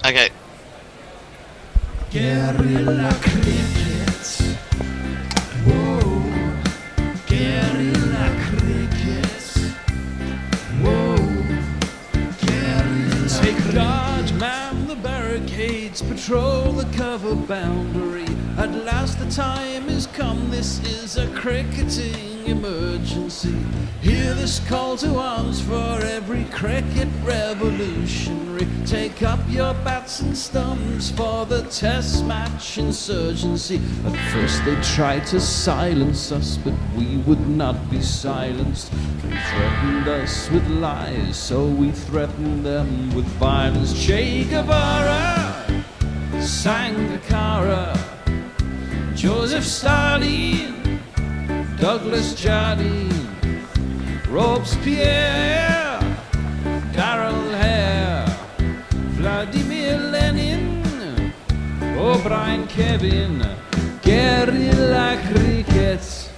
Okay. Guerrilla cricket. Whoa. Guerrilla cricket. Whoa. Guerrilla. Take guard, man the barricades, patrol the cover boundary. At last the time is come, this is a cricketing emergency. Hear this call to arms for every cricket revolutionary. Take up your bats and stumps for the test match insurgency. At first they tried to silence us, but we would not be silenced. They threatened us with lies, so we threatened them with violence. Che Guevara, Sangakkara, Joseph Stalin, Douglas Jardine, Robespierre, Darrell Hare, Vladimir Lenin, O'Brien Kevin, guerrilla cricket.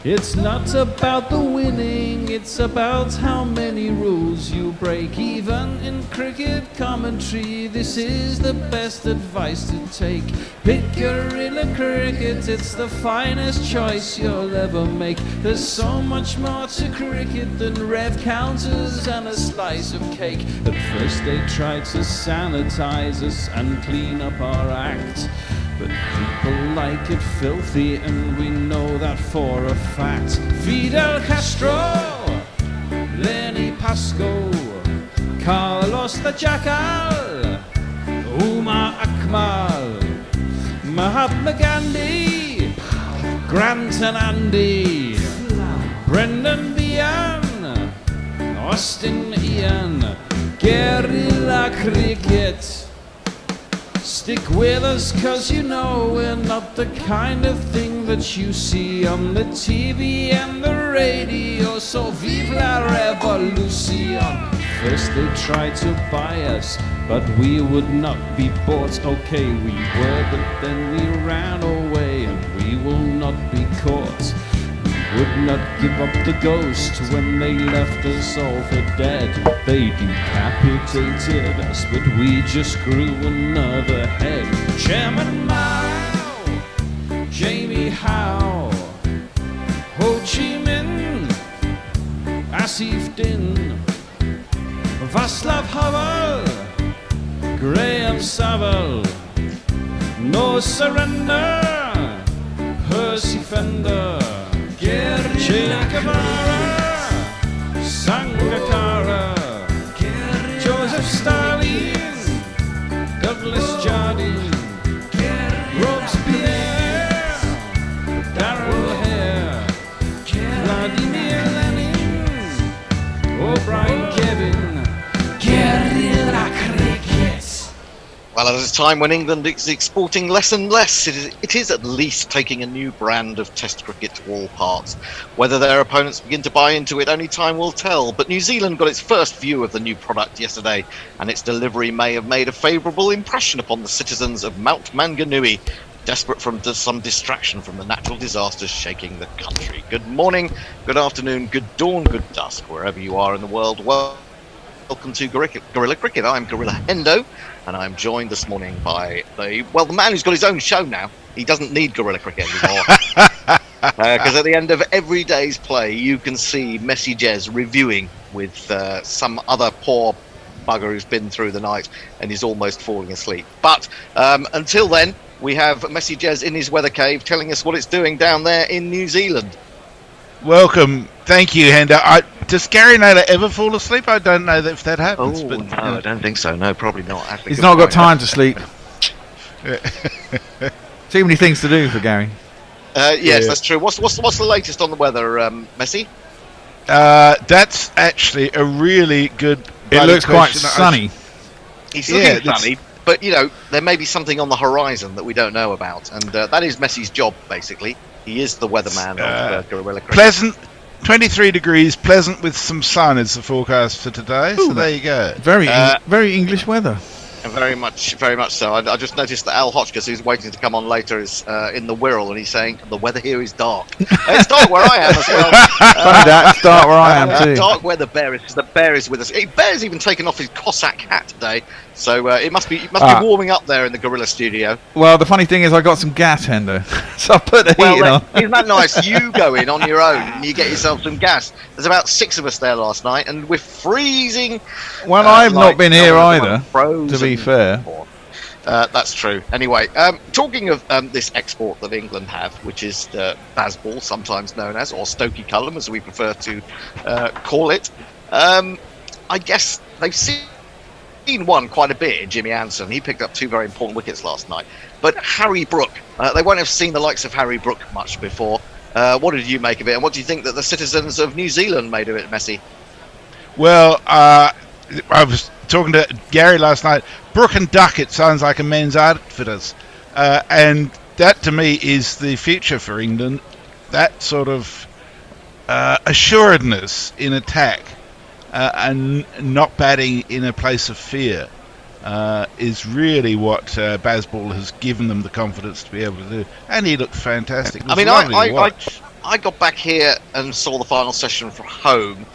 It's not about the winning, it's about how many rules you break. Even in cricket commentary, this is the best advice to take. Pick guerrilla cricket, it's the finest choice you'll ever make. There's so much more to cricket than rev counters and a slice of cake. At first they tried to sanitize us and clean up our act, but people like it filthy, and we know that for a fact. Fidel Castro, Lenny Pascoe, Carlos the Jackal, Umar Akmal, Mahatma Gandhi, Grant and Andy, Brendan Behan, Austin Ian, guerrilla cricket. Stick with us, cause you know we're not the kind of thing that you see on the TV and the radio. So vive la revolution. First they tried to buy us, but we would not be bought. Okay, we were, but then we ran away, and we will not be caught. Would not give up the ghost when they left us all for dead. They decapitated us, but we just grew another head. Chairman Mao, Jamie Howe, Ho Chi Minh, Asif Din, Václav Havel, Graham Saville, No Surrender, Percy Fender, Che Guevara, Sangakkara, Joseph Stalin, Douglas Jardine, Robespierre, Darrell Hare, Vladimir Lenin, O'Brien Kevin, guerrilla cricket. Well, at a time when England is exporting less and less, it is at least taking a new brand of Test cricket to all parts. Whether their opponents begin to buy into it, only time will tell. But New Zealand got its first view of the new product yesterday, and its delivery may have made a favourable impression upon the citizens of Mount Manganui, desperate for some distraction from the natural disasters shaking the country. Good morning, good afternoon, good dawn, good dusk, wherever you are in the world. Welcome to Guerrilla Cricket. I'm Gorilla Hendo, and I'm joined this morning by the man who's got his own show now. He doesn't need Guerrilla Cricket anymore. Because at the end of every day's play, you can see Messy Jez reviewing with some other poor bugger who's been through the night and is almost falling asleep. But until then, we have Messy Jez in his weather cave telling us what it's doing down there in New Zealand. Welcome. Thank you, Hendo. Does Gary Naylor ever fall asleep? I don't know if that happens. Oh, but, no, I don't think so. No, probably not. He's not got time to sleep. Too many things to do for Gary. Yes, that's true. What's the latest on the weather, Messi? That's actually a really good. It looks quite sunny. It's looking sunny, but there may be something on the horizon that we don't know about, and that is Messi's job basically. He is the weatherman of Guerrilla Cricket. Pleasant, 23 degrees, pleasant with some sun is the forecast for today. Ooh, so there you go. Very English weather. Very much so. I just noticed that Al Hotchkiss, who's waiting to come on later, is in the Wirral, and he's saying the weather here is dark. It's dark where I am as well. It's dark where I am too. Dark where the bear is, because the bear is with us. Bear's even taken off his Cossack hat today. So it must be Ah. be warming up there in the Gorilla Studio. Well, the funny thing is, I got some gas, Hendo, so I put the heating on. Isn't that nice? You go in on your own and you get yourself some gas. There's about 6 of us there last night, and we're freezing. Well, I've not been here either, frozen. to be fair. That's true. Anyway, talking of this export that England have, which is baseball, sometimes known as, or Stokey Cullum, as we prefer to call it, I guess they've seen one quite a bit in Jimmy Anderson. He picked up 2 very important wickets last night. But Harry Brook, they won't have seen the likes of Harry Brook much before. What did you make of it, and what do you think that the citizens of New Zealand made of it, Messi? Well, I was talking to Gary last night. Brook and Duckett sounds like a men's outfitters, and that to me is the future for England. That sort of assuredness in attack and not batting in a place of fear is really what Bazball has given them the confidence to be able to do. And he looked fantastic. It was lovely to watch. I got back here and saw the final session from home,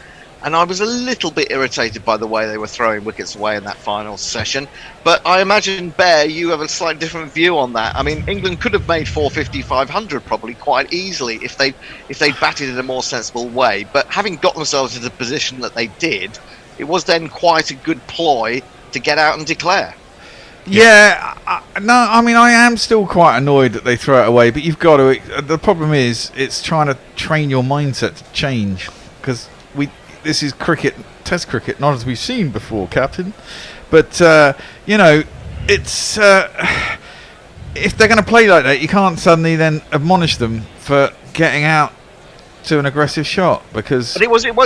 and I was a little bit irritated by the way they were throwing wickets away in that final session. But I imagine, Bear, you have a slightly different view on that. I mean, England could have made 450, 500 probably quite easily if they batted in a more sensible way. But having got themselves into the position that they did, it was then quite a good ploy to get out and declare. Yeah, I am still quite annoyed that they throw it away, but you've got to. The problem is, it's trying to train your mindset to change, because this is cricket, Test cricket, not as we've seen before, Captain. But it's if they're going to play like that, you can't suddenly then admonish them for getting out to an aggressive shot, because. But it wasn't.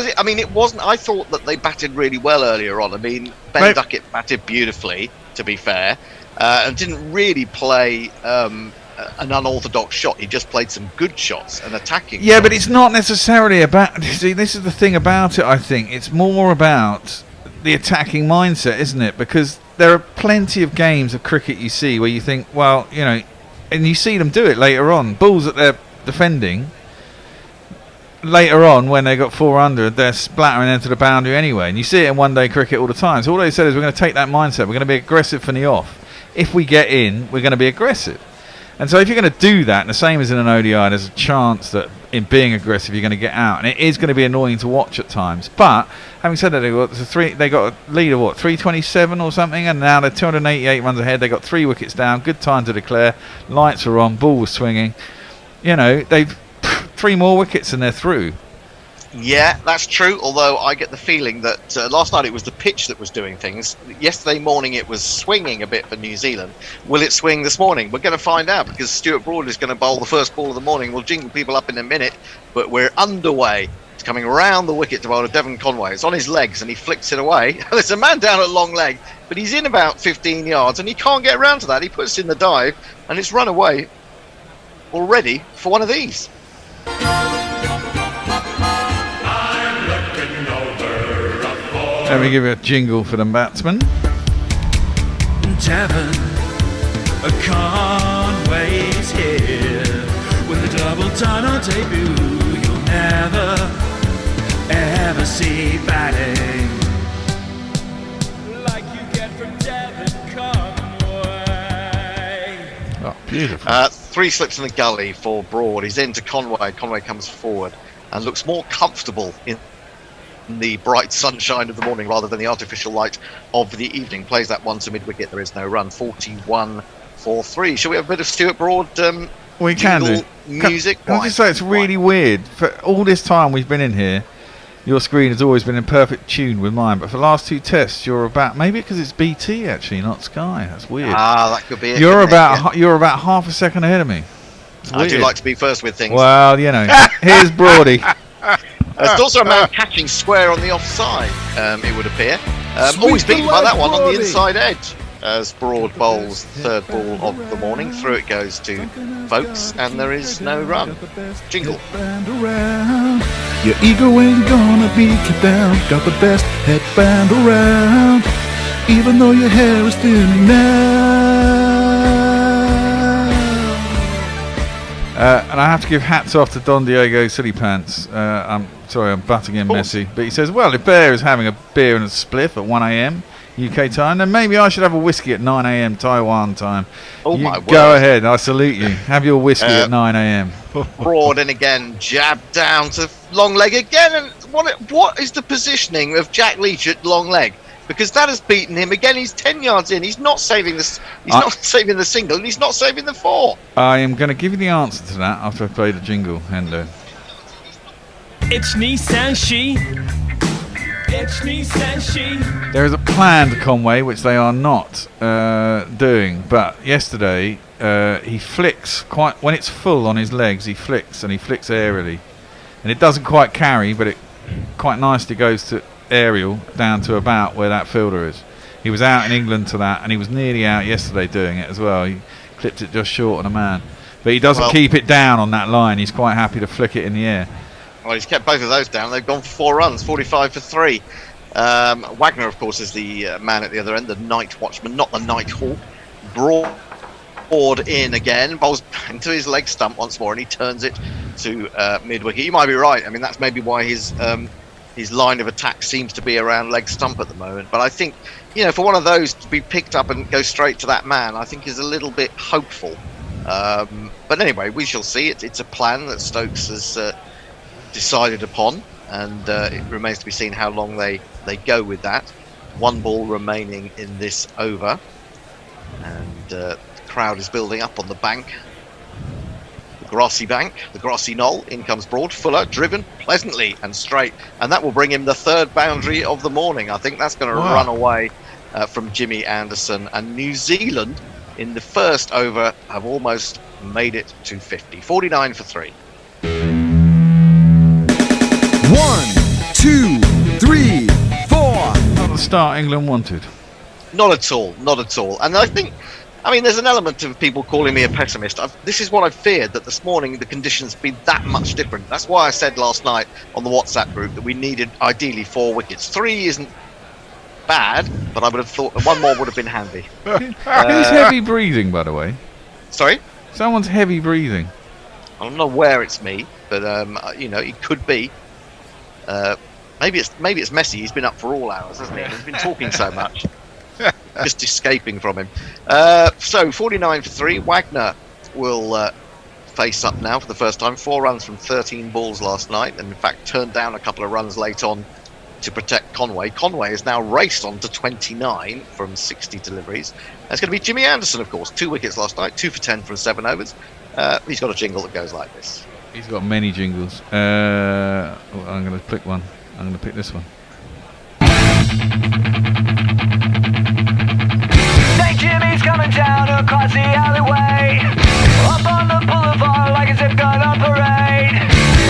I thought that they batted really well earlier on. I mean, Ben Duckett batted beautifully, to be fair, and didn't really play an unorthodox shot. He just played some good shots and attacking. Yeah, shots. but it's not necessarily about. See, this is the thing about it. I think it's more about the attacking mindset, isn't it? Because there are plenty of games of cricket you see where you think, well, and you see them do it later on. Balls that they're defending. Later on, when they got 400, they're splattering into the boundary anyway. And you see it in one-day cricket all the time. So all they said is, we're going to take that mindset. We're going to be aggressive from the off. If we get in, we're going to be aggressive. And so if you're going to do that, and the same as in an ODI, there's a chance that in being aggressive, you're going to get out. And it is going to be annoying to watch at times. But having said that, they got a lead of 327 or something, and now they're 288 runs ahead. They got 3 wickets down. Good time to declare. Lights are on. Ball was swinging. They've 3 more wickets and they're through. Yeah, that's true, although I get the feeling that last night it was the pitch that was doing things. Yesterday morning it was swinging a bit for New Zealand. Will it swing this morning? We're going to find out, because Stuart Broad is going to bowl the first ball of the morning. We'll jingle people up in a minute, but we're underway. It's coming around the wicket to bowl to Devon Conway. It's on his legs and he flicks it away. There's a man down at long leg, but he's in about 15 yards and he can't get around to that. He puts in the dive and it's run away already for one of these. Let me give you a jingle for the batsman. Devon Conway's here with a double tunnel debut. You'll never ever see batting like you get from Devon Conway. Oh, beautiful. 3 slips in the gully for Broad. He's into Conway. Conway comes forward and looks more comfortable in the bright sunshine of the morning rather than the artificial light of the evening. Plays that one to mid-wicket. There is no run. 41-4-3. Shall we have a bit of Stuart Broad we can do music? Can I just say, it's really weird. For all this time we've been in here, your screen has always been in perfect tune with mine, but for the last 2 tests you're about, maybe because it's BT actually, not Sky. That's weird. That could be it. You're about half a second ahead of me. I do like to be first with things. Well, here's Broady. There's also a man catching square on the offside, it would appear. Always beaten by that one on the inside edge. As Broad bowls third ball of the morning. Through it goes to Vokes, and there is no run. Jingle. Your ego ain't gonna be kept down. Got the best headband around. Even though your hair is thinning now. And I have to give hats off to Don Diego Silly Pants. I'm sorry, I'm butting in Messi. But he says, well, if Bear is having a beer and a spliff at 1 a.m, UK time. Then maybe I should have a whiskey at 9 a.m. Taiwan time. Oh, you my word. go ahead. I salute you. Have your whiskey at 9 a.m. Broad in again, jab down to long leg again. And what is the positioning of Jack Leach at long leg? Because that has beaten him again. He's 10 yards in. He's not saving this. He's not saving the single, and he's not saving the 4. I am going to give you the answer to that after I play the jingle, Hendo. It's Nissan She. It's Nissan She. There is a planned Conway, which they are not doing. But yesterday, he flicks quite when it's full on his legs. He flicks and he flicks aerially, and it doesn't quite carry, but it quite nicely goes to aerial down to about where that fielder is. He was out in England to that, and he was nearly out yesterday doing it as well. He clipped it just short on a man, but he doesn't keep it down on that line. He's quite happy to flick it in the air. Well, he's kept both of those down. They've gone for 4 runs, 45 for 3. Wagner, of course, is the man at the other end, the Nightwatchman, not the Nighthawk. Broad in again, bowls into his leg stump once more, and he turns it to mid-wicket. You might be right. I mean, that's maybe why his line of attack seems to be around leg stump at the moment. But I think, for one of those to be picked up and go straight to that man, I think is a little bit hopeful. But anyway, we shall see. It's a plan that Stokes has decided upon, and it remains to be seen how long they go with that. 1 ball remaining in this over, and the crowd is building up on the bank. The grassy bank, the grassy knoll. In comes Broad, fuller, driven pleasantly and straight, and that will bring him the 3rd boundary of the morning. I think that's going to run away from Jimmy Anderson, and New Zealand in the first over have almost made it to 50. 49 for 3. 1, 2, 3, 4. Not the start England wanted. Not at all. And I think, there's an element of people calling me a pessimist. This is what I feared, that this morning the conditions be that much different. That's why I said last night on the WhatsApp group that we needed ideally 4 wickets. 3 isn't bad, but I would have thought 1 more would have been handy. Who's heavy breathing, by the way? Sorry? Someone's heavy breathing. I don't know where it's me, but it could be. Maybe it's Messi. He's been up for all hours, hasn't he? He's been talking so much, just escaping from him. So 49 for 3. Wagner will face up now for the first time. 4 runs from 13 balls last night, and in fact turned down a couple of runs late on to protect Conway. Conway is now raced on to 29 from 60 deliveries. That's going to be Jimmy Anderson, of course. 2 wickets last night, 2 for 10 from 7 overs. He's got a jingle that goes like this. He's got many jingles. I'm going to pick one. I'm going to pick this one. St. Jimmy's coming down across the alleyway, up on the boulevard like as if gonna parade.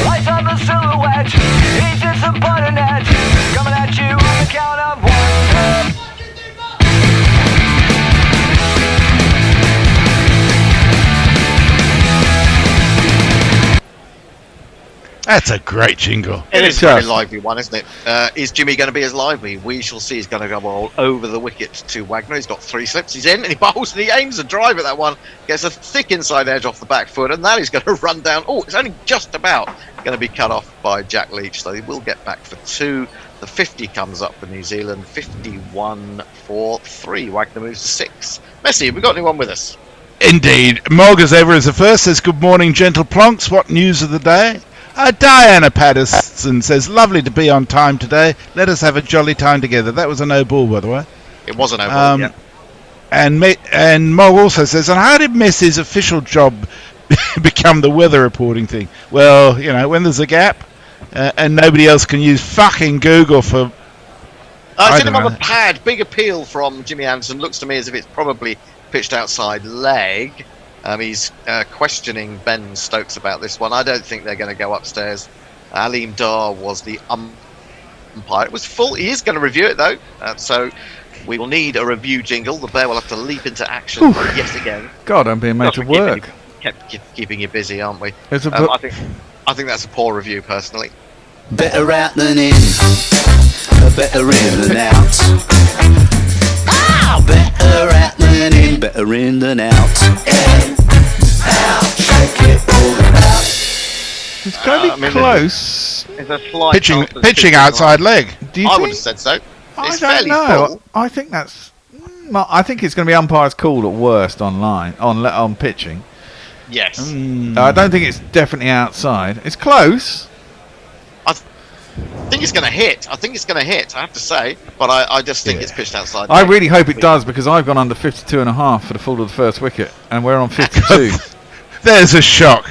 Lights up a silhouette, he's in some butter net, coming at you on the count of 1. That's a great jingle. It is a very lively one, isn't it? Is Jimmy going to be as lively? We shall see. He's going to go all over the wicket to Wagner. He's got 3 slips. He's in, and he bowls, and he aims a drive at that one. Gets a thick inside edge off the back foot, and that is going to run down. Oh, it's only just about going to be cut off by Jack Leach, so he will get back for 2. The 50 comes up for New Zealand. 51 for 3. Wagner moves to 6. Messi, have we got anyone with us? Indeed. Mog, as ever, is the first. Says, good morning, gentle plonks. What news of the day? Diana Patterson says, lovely to be on time today. Let us have a jolly time together. That was a no ball, by the way. It was a no ball, yeah. And Mog also says, and how did Messi's official job become the weather reporting thing? Well, when there's a gap and nobody else can use fucking Google for... I seen him on the pad. Big appeal from Jimmy Anderson. Looks to me as if it's probably pitched outside leg. He's questioning Ben Stokes about this one. I don't think they're going to go upstairs. Aleem Dar was the umpire. It was full. He is going to review it, though. So we will need a review jingle. The bear will have to leap into action yet again. God, I'm being made to work. Keeping you busy, aren't we? I think that's a poor review, personally. Better out than in, better in than out. Better out than in, better in than out. In, out, shake it, pull it out. It's going to be close. It's a slight Pitching outside leg. Do you I think? would have said so. I It's don't fairly know. full. I think that's. I think it's going to be umpire's call at worst on pitching. Yes. I don't think it's definitely outside. It's close. I think it's going to hit. I have to say. But I just think it's pitched outside. I really hope it does, because I've gone under 52.5 for the fall of the first wicket, and we're on 52. There's a shock.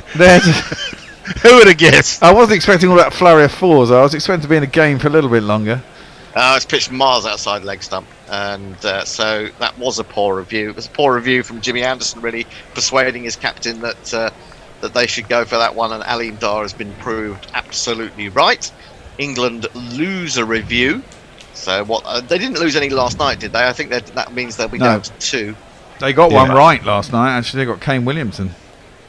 Who would have guessed? I wasn't expecting all that flurry of fours. I was expecting to be in the game for a little bit longer. It's pitched miles outside leg stump, and so that was a poor review. It was a poor review from Jimmy Anderson, really persuading his captain that they should go for that one, and Alim Dar has been proved absolutely right. England lose a review. So what? They didn't lose any last night, did they? I think that means they'll be down to 2. They got one right last night. Actually, they got Kane Williamson.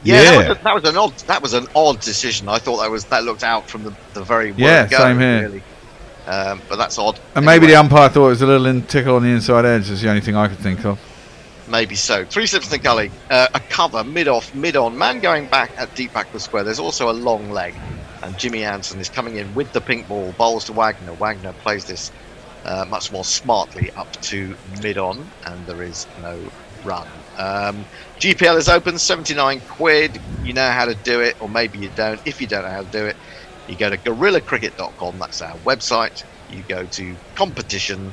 Yeah, that was an odd decision. I thought that looked out from the very word go, same here. really. But that's odd. And maybe the umpire thought it was a little tickle on the inside edge. Is the only thing I could think of. Maybe so. 3 slips in the gully. A cover, mid-off, mid-on. Man going back at deep back of the square. There's also a long leg. And Jimmy Anderson is coming in with the pink ball. Bowls to Wagner. Wagner plays this much more smartly up to mid-on. And there is no run. GPL is open, 79 quid. You know how to do it, or maybe you don't. If you don't know how to do it, you go to GorillaCricket.com. That's our website. You go to competition,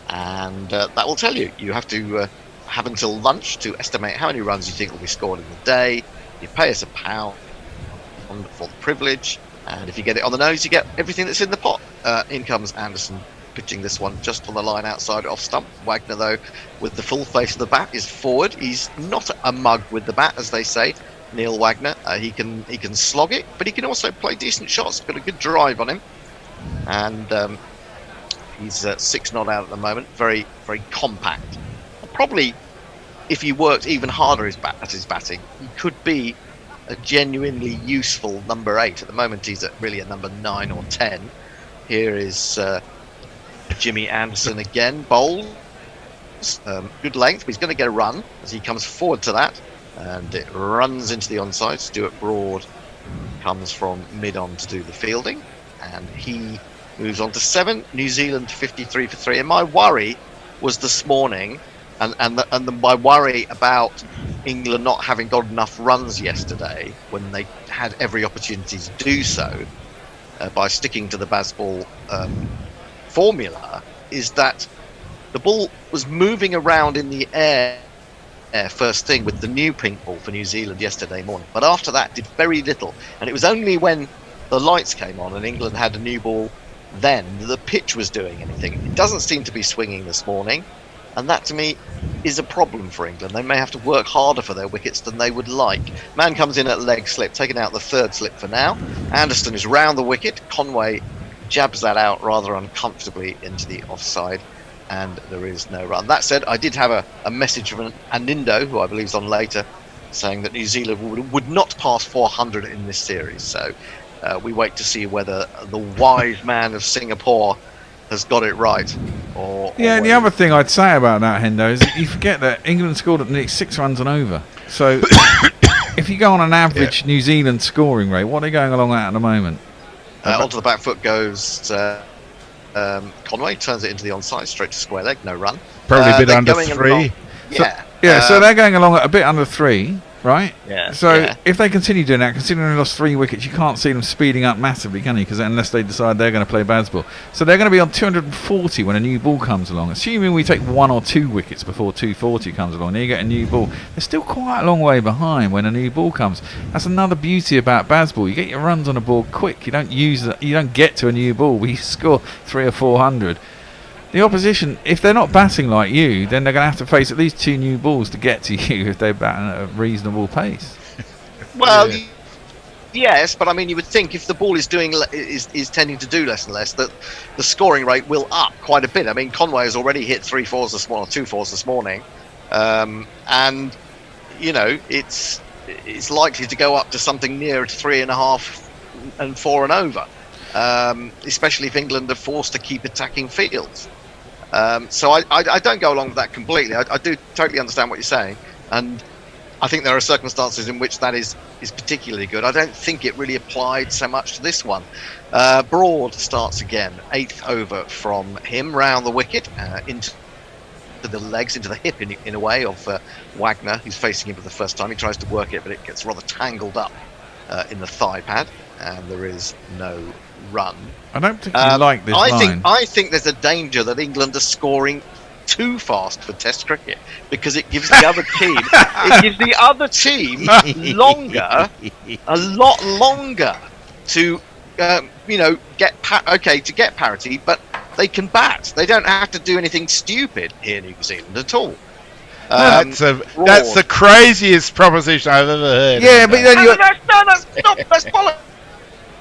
and that will tell you. You have to have until lunch to estimate how many runs you think will be scored in the day. You pay us £1 for the privilege, and if you get it on the nose, you get everything that's in the pot. In comes Anderson, pitching this one just on the line outside off stump. Wagner, though, with the full face of the bat, is forward. He's not a mug with the bat, as they say. Neil Wagner, he can slog it, but he can also play decent shots. Got a good drive on him, and he's 6 not out at the moment. Very, very compact. Probably, if he worked even harder at his batting, he could be a genuinely useful number 8. At the moment, he's really a number 9 or 10. Here is Jimmy Anderson again, bowls. Good length, but he's going to get a run as he comes forward to that. And it runs into the onside. Stuart Broad comes from mid-on to do the fielding. And he moves on to 7. New Zealand 53 for 3. And my worry was this morning, my worry about England not having got enough runs yesterday when they had every opportunity to do so by sticking to the Bazball formula, is that the ball was moving around in the air first thing with the new pink ball for New Zealand yesterday morning, but after that did very little, and it was only when the lights came on and England had a new ball then that the pitch was doing anything. It doesn't seem to be swinging this morning, and that to me is a problem for England. They may have to work harder for their wickets than they would like. Man comes in at leg slip, taking out the 3rd slip for now. Anderson is round the wicket. Conway jabs that out rather uncomfortably into the offside, and there is no run. That said, I did have a message from Anindo, who I believe is on later, saying that New Zealand would not pass 400 in this series. So we wait to see whether the wise man of Singapore has got it right. And the other thing I'd say about that, Hendo, is that you forget that England scored at nearly 6 runs and over. So if you go on an average New Zealand scoring rate, what are they going along at the moment? Onto the back foot goes Conway, turns it into the onside, straight to square leg, no run. Probably a bit under 3. So they're going along at a bit under 3, right? Yeah. So if they continue doing that, considering they lost 3 wickets, you can't see them speeding up massively, can you? Because unless they decide they're going to play Bazball. So they're going to be on 240 when a new ball comes along. Assuming we take 1 or 2 wickets before 240 comes along, then you get a new ball. They're still quite a long way behind when a new ball comes. That's another beauty about Bazball. You get your runs on a ball quick. You don't get to a new ball. We score 300 or 400. The opposition, if they're not batting like you, then they're going to have to face at least 2 new balls to get to you if they're batting at a reasonable pace. Well, yes, but I mean, you would think if the ball is tending to do less and less, that the scoring rate will up quite a bit. I mean, Conway has already hit 3 fours this morning, or 2 fours this morning, and you know it's likely to go up to something nearer to 3.5 and 4 and over, especially if England are forced to keep attacking fields. So I don't go along with that completely. I do totally understand what you're saying, and I think there are circumstances in which that is particularly good. I don't think it really applied so much to this one. Broad starts again, 8th over from him, round the wicket, into the legs, into the hip in a way of Wagner, who's facing him for the first time. He tries to work it, but it gets rather tangled up in the thigh pad, and there is no run. I don't particularly like this line. I think there's a danger that England are scoring too fast for Test cricket, because it gives the other team longer, a lot longer to get parity, but they can bat. They don't have to do anything stupid here in New Zealand at all. That's the craziest proposition I've ever heard. Yeah, but then that's bollocks.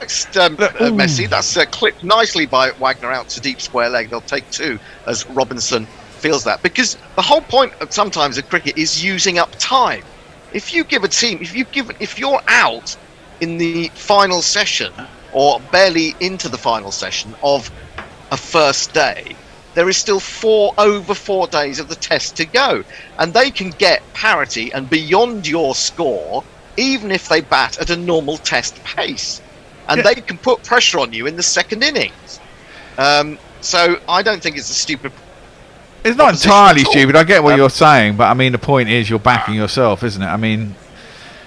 Messi. That's clipped nicely by Wagner out to deep square leg. They'll take 2 as Robinson feels that, because the whole point of sometimes of cricket is using up time. If you give a team, if you're out in the final session or barely into the final session of a first day, there is still over 4 days of the test to go, and they can get parity and beyond your score even if they bat at a normal test pace, and they can put pressure on you in the second innings. So I don't think it's a stupid. It's not entirely stupid. I get what you're saying, but I mean the point is you're backing yourself, isn't it? I mean,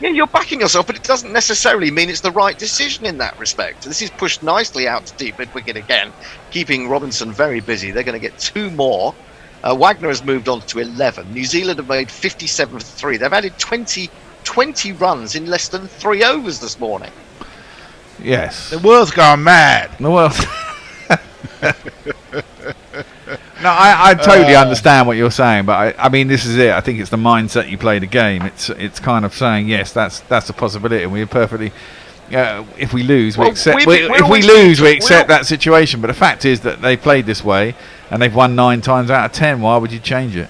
yeah, you're backing yourself, but it doesn't necessarily mean it's the right decision in that respect. This is pushed nicely out to deep mid wicket again, keeping Robinson very busy. They're going to get 2 more. Wagner has moved on to 11. New Zealand have made 57 for 3. They've added 20 runs in less than 3 overs this morning. yes. The world's gone mad. The world. No, I totally understand what you're saying, but I mean, this is it. I think it's the mindset you play the game. It's kind of saying, yes, that's a possibility, and we're perfectly. If we lose, we accept. If we lose, we accept that situation. But the fact is that they played this way, and they've won 9 times out of 10. Why would you change it?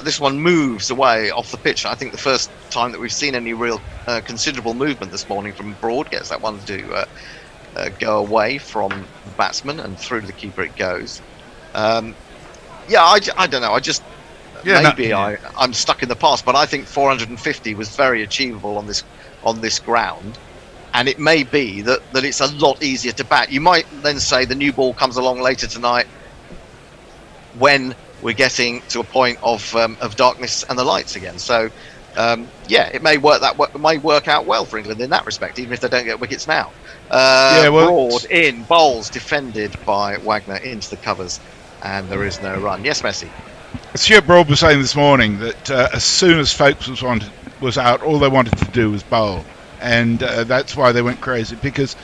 This one moves away off the pitch. I think the first time that we've seen any real considerable movement this morning from Broad, gets that one to go away from the batsman, and through to the keeper it goes. I don't know. I'm stuck in the past, but I think 450 was very achievable on this ground, and it may be that it's a lot easier to bat. You might then say the new ball comes along later tonight when we're getting to a point of darkness and the lights again. So it may work out well for England in that respect, even if they don't get wickets now. Broad in, bowls defended by Wagner into the covers, and there is no run. Yes, Messi. Stuart Broad was saying this morning that as soon as Stokes was out, all they wanted to do was bowl, and that's why they went crazy, because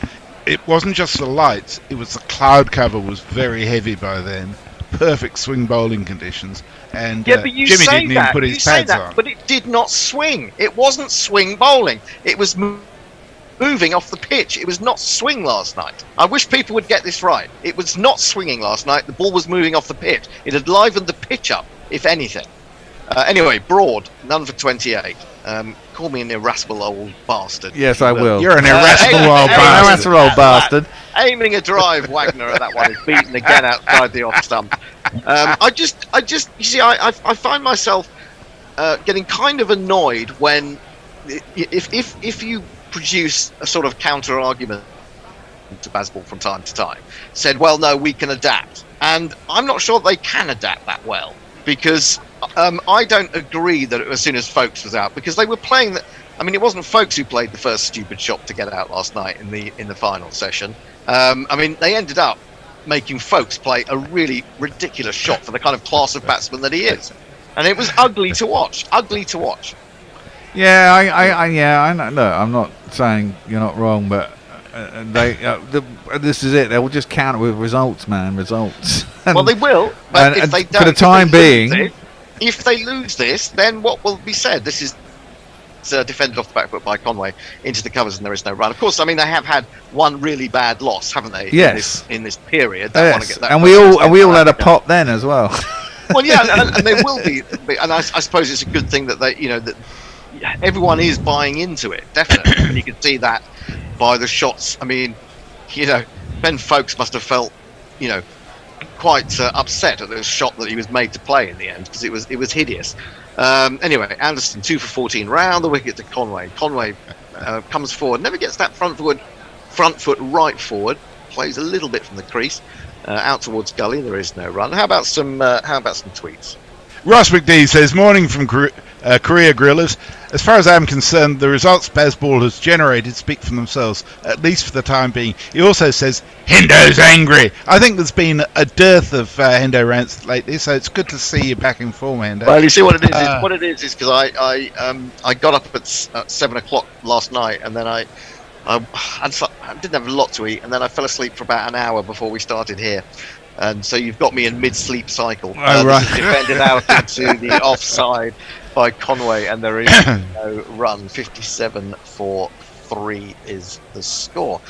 it wasn't just the lights, it was the cloud cover was very heavy by then. Perfect swing bowling conditions, and but you Jimmy say didn't that, even put his pads on. But it did not swing. It wasn't swing bowling. It was moving off the pitch. It was not swing last night. I wish people would get this right. It was not swinging last night. The ball was moving off the pitch. It had livened the pitch up, if anything. Anyway, Broad, none for 28. Call me an irascible old bastard. Yes, I will. You're an irascible old bastard. Irascible old bastard. Aiming a drive, Wagner at that one is beaten again outside the off stump. You see, I find myself getting kind of annoyed when, if you produce a sort of counter argument to Bazball from time to time, said, well, no, we can adapt, and I'm not sure they can adapt that well, because I don't agree that as soon as Stokes was out, because they were playing that. I mean, it wasn't Stokes who played the first stupid shot to get out last night in the final session. I mean, they ended up making Stokes play a really ridiculous shot for the kind of class of batsman that he is, and it was ugly to watch. Ugly to watch. Yeah, I know. Look, I'm not saying you're not wrong, but this is it. They will just counter with results, man. Results. Well, they will. But if they don't, for the time being, if they lose this, then what will be said? This is defended off the back foot by Conway into the covers, and there is no run. Of course, I mean they have had one really bad loss, haven't they? Yes. In this period. Yes. And we all had a pop then as well. Well, yeah, and they will be, and I suppose it's a good thing that that everyone is buying into it, definitely. And you can see that by the shots. I mean, Ben Stokes must have felt, quite upset at the shot that he was made to play in the end, because it was hideous. Anyway, Anderson 2 for 14 round the wicket to Conway. Conway comes forward, never gets that front foot right forward, plays a little bit from the crease out towards gully. There is no run. How about some tweets? Ross McD says, morning from Korea Grillers. As far as I'm concerned, the results Bazball has generated speak for themselves, at least for the time being. He also says, Hendo's angry. I think there's been a dearth of Hendo rants lately, so it's good to see you back in form, Hendo. Well, you see what it is? What it is because I got up at 7 o'clock last night, and then I didn't have a lot to eat, and then I fell asleep for about an hour before we started here. And so you've got me in mid-sleep cycle. Right. This is defended out into the offside by Conway, and there is no run. 57 for 3 is the score.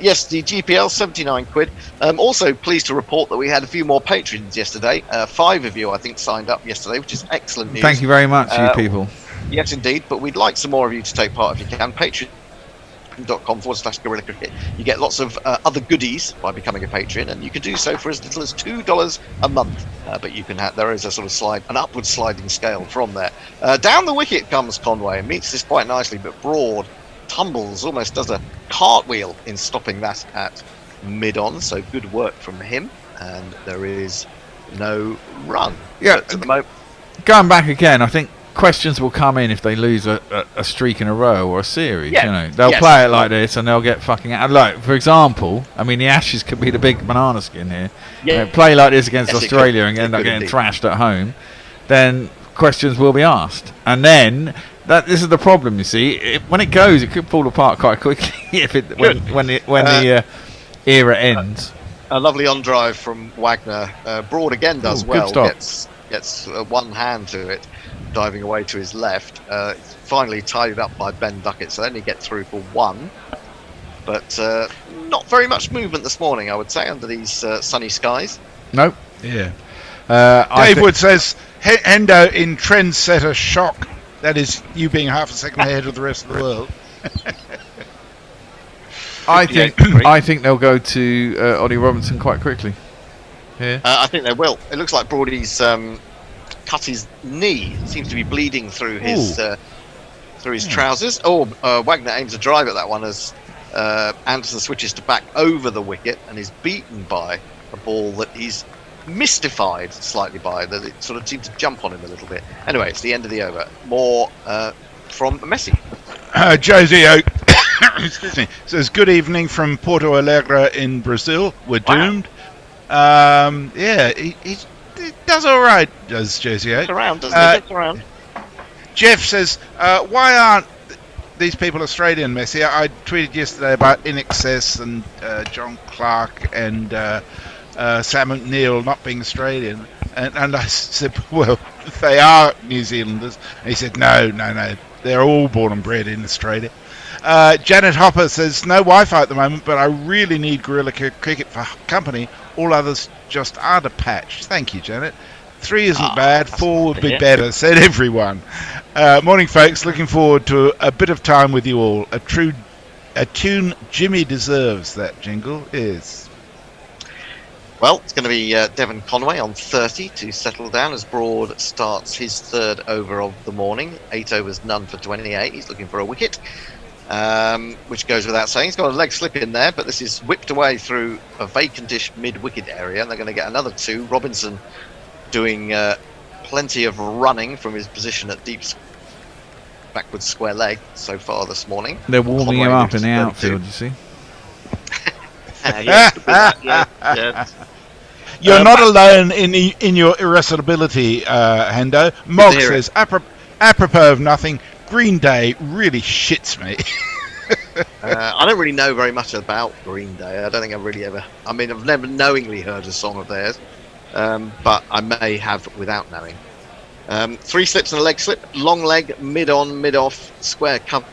Yes, the GPL, 79 quid. Also pleased to report that we had a few more patrons yesterday. 5 of you, I think, signed up yesterday, which is excellent news. Thank you very much, you people. Yes, indeed. But we'd like some more of you to take part if you can. Patreon.com/Guerrilla Cricket. You get lots of other goodies by becoming a patron, and you can do so for as little as $2 a month. But you can there is a sort of an upward sliding scale from there. Down the wicket comes Conway and meets this quite nicely, but Broad tumbles, almost does a cartwheel in stopping that at mid-on. So good work from him, and there is no run. Yeah, at the moment. Going back again, I think questions will come in if they lose a streak in a row or a series. Yeah. You know, they'll play it like this and they'll get fucking out. Like, for example, I mean, the Ashes could be the big banana skin here. Yeah. You know, play like this against Australia and end up getting indeed. thrashed at home, then questions will be asked. And then this is the problem. You see, when it goes, it could fall apart quite quickly if when the era ends. A lovely on drive from Wagner. Broad again does well. Gets one hand to it, diving away to his left. Finally tied up by Ben Duckett, so they only get through for 1. But not very much movement this morning, I would say, under these sunny skies. Nope. Yeah. Dave Wood says, Hendo in trendsetter shock. That is you being half a second ahead of the rest of the world. I think they'll go to Ollie Robinson quite quickly. Yeah. I think they will. It looks like Broady's cut his knee. It seems to be bleeding through his trousers. Wagner aims a drive at that one as Anderson switches to back over the wicket and is beaten by a ball that he's mystified slightly by, that it sort of seemed to jump on him a little bit. Anyway, it's the end of the over. More from Messi. Josie Oak excuse me, says, good evening from Porto Alegre in Brazil. We're doomed. He does all right, does Josie Oak. Gets around, doesn't he? Gets around. Jeff says, why aren't these people Australian, Messi? I tweeted yesterday about In Excess and John Clark and Sam McNeill not being Australian. And I said, well, they are New Zealanders. And he said, no. They're all born and bred in Australia. Janet Hopper says, no Wi-Fi at the moment, but I really need Guerrilla Cricket for company. All others just aren't a patch. Thank you, Janet. 3 isn't bad, 4 would be better, said everyone. Morning, folks. Looking forward to a bit of time with you all. A tune Jimmy deserves, that jingle is. Well, it's going to be Devon Conway on 30 to settle down as Broad starts his 3rd over of the morning. 8 overs, none for 28. He's looking for a wicket, which goes without saying. He's got a leg slip in there, but this is whipped away through a vacant-ish mid-wicket area, and they're going to get another 2. Robinson doing plenty of running from his position at deep backwards square leg so far this morning. They're warming him up in the outfield, you see. Yes. You're not alone in your irascibility, Hendo. Mog says, apropos of nothing, Green Day really shits me. I don't really know very much about Green Day. I don't think I've really ever... I mean, I've never knowingly heard a song of theirs, but I may have without knowing. 3 slips and a leg slip, long leg, mid-on, mid-off, square cover,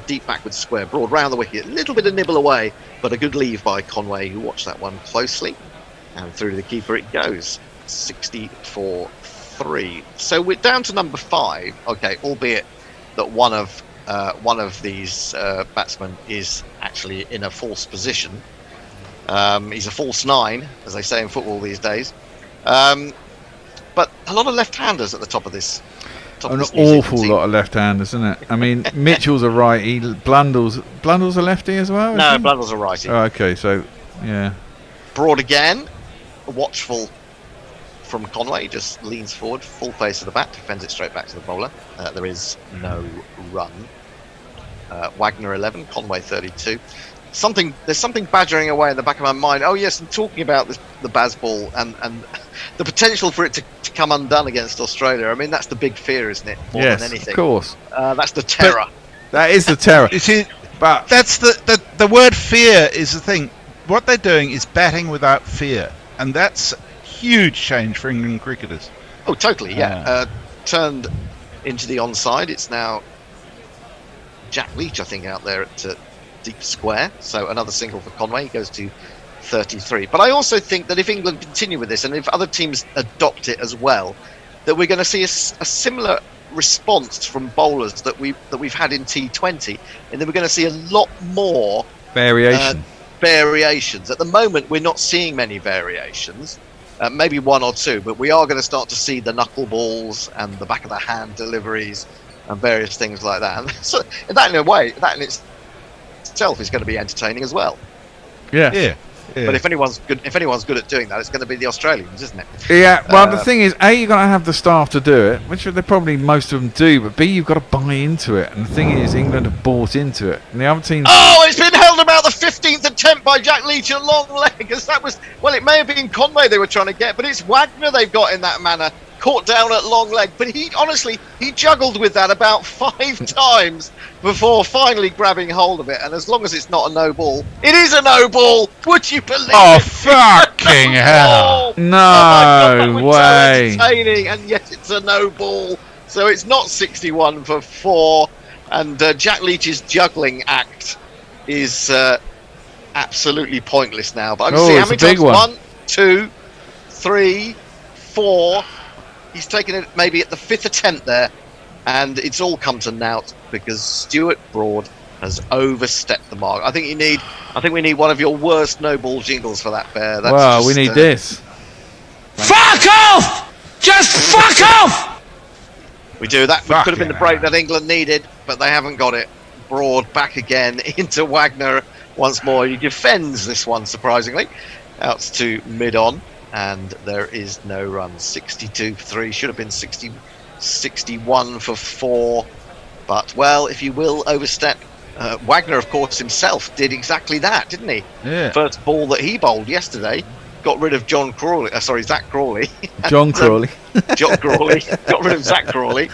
deep backwards square, Broad round the wicket, a little bit of nibble away, but a good leave by Conway, who watched that one closely, and through to the keeper it goes. 64-3. So we're down to number 5. Okay, albeit that one of these batsmen is actually in a false position. He's a false 9, as they say in football these days. But a lot of left-handers at the top of this. An awful lot of left-handers, isn't it? I mean, Mitchell's a righty. Blundell's a lefty as well. No, Blundell's a righty. Oh, okay, so yeah. Broad again, watchful from Conway. Just leans forward, full face of the bat, defends it straight back to the bowler. There is no run. Wagner 11, Conway 32. There's something badgering away in the back of my mind. Oh yes, I'm talking about the Baz ball and the potential for it to come undone against Australia. I mean, that's the big fear, isn't it? More than anything. Of course. That's the terror. That is the terror. You see, But that's the word fear is the thing. What they're doing is batting without fear, and that's a huge change for England cricketers. Oh, totally, yeah. Turned into the onside. It's now Jack Leach, I think, out there at deep square. So another single for Conway. He goes to 33. But I also think that if England continue with this, and if other teams adopt it as well, that we're going to see a similar response from bowlers that we've had in T20, and then we're going to see a lot more variations. At the moment, we're not seeing many variations. Maybe one or two, but we are going to start to see the knuckleballs and the back of the hand deliveries and various things like that. And so that in a way, that in itself is going to be entertaining as well. Yeah. But if anyone's good at doing that, it's going to be the Australians, isn't it? Yeah. Well, the thing is, A, you've got to have the staff to do it, which they probably most of them do. But B, you've got to buy into it. And the thing is, England have bought into it, and the other teams. Oh, it's been held about the 15th attempt by Jack Leach at long leg, because that was, well, it may have been Conway they were trying to get, but it's Wagner they've got in that manner, caught down at long leg. But he juggled with that about 5 times before finally grabbing hold of it. And as long as it's not a no ball, it is a no ball. Would you believe Oh, it? fucking hell. No that was way. So entertaining, and yet it's a no ball. So it's not 61 for 4. And Jack Leach's juggling act is absolutely pointless now. But I can see how many times. 1, 2, 3, 4. He's taken it maybe at the 5th attempt there, and it's all come to naught because Stuart Broad has overstepped the mark. I think we need one of your worst no ball jingles for that, Bear. That's We need this. Fuck off! Just fuck off! We do that. Could have been the break that England needed, but they haven't got it. Broad back again into Wagner once more. He defends this one surprisingly, out to mid-on. And there is no run. 62 for 3, should have been 61 for 4. But, well, if you will overstep, Wagner, of course, himself did exactly that, didn't he? Yeah. First ball that he bowled yesterday, got rid of Zach Crawley. John Crawley. John Crawley. Got rid of Zach Crawley.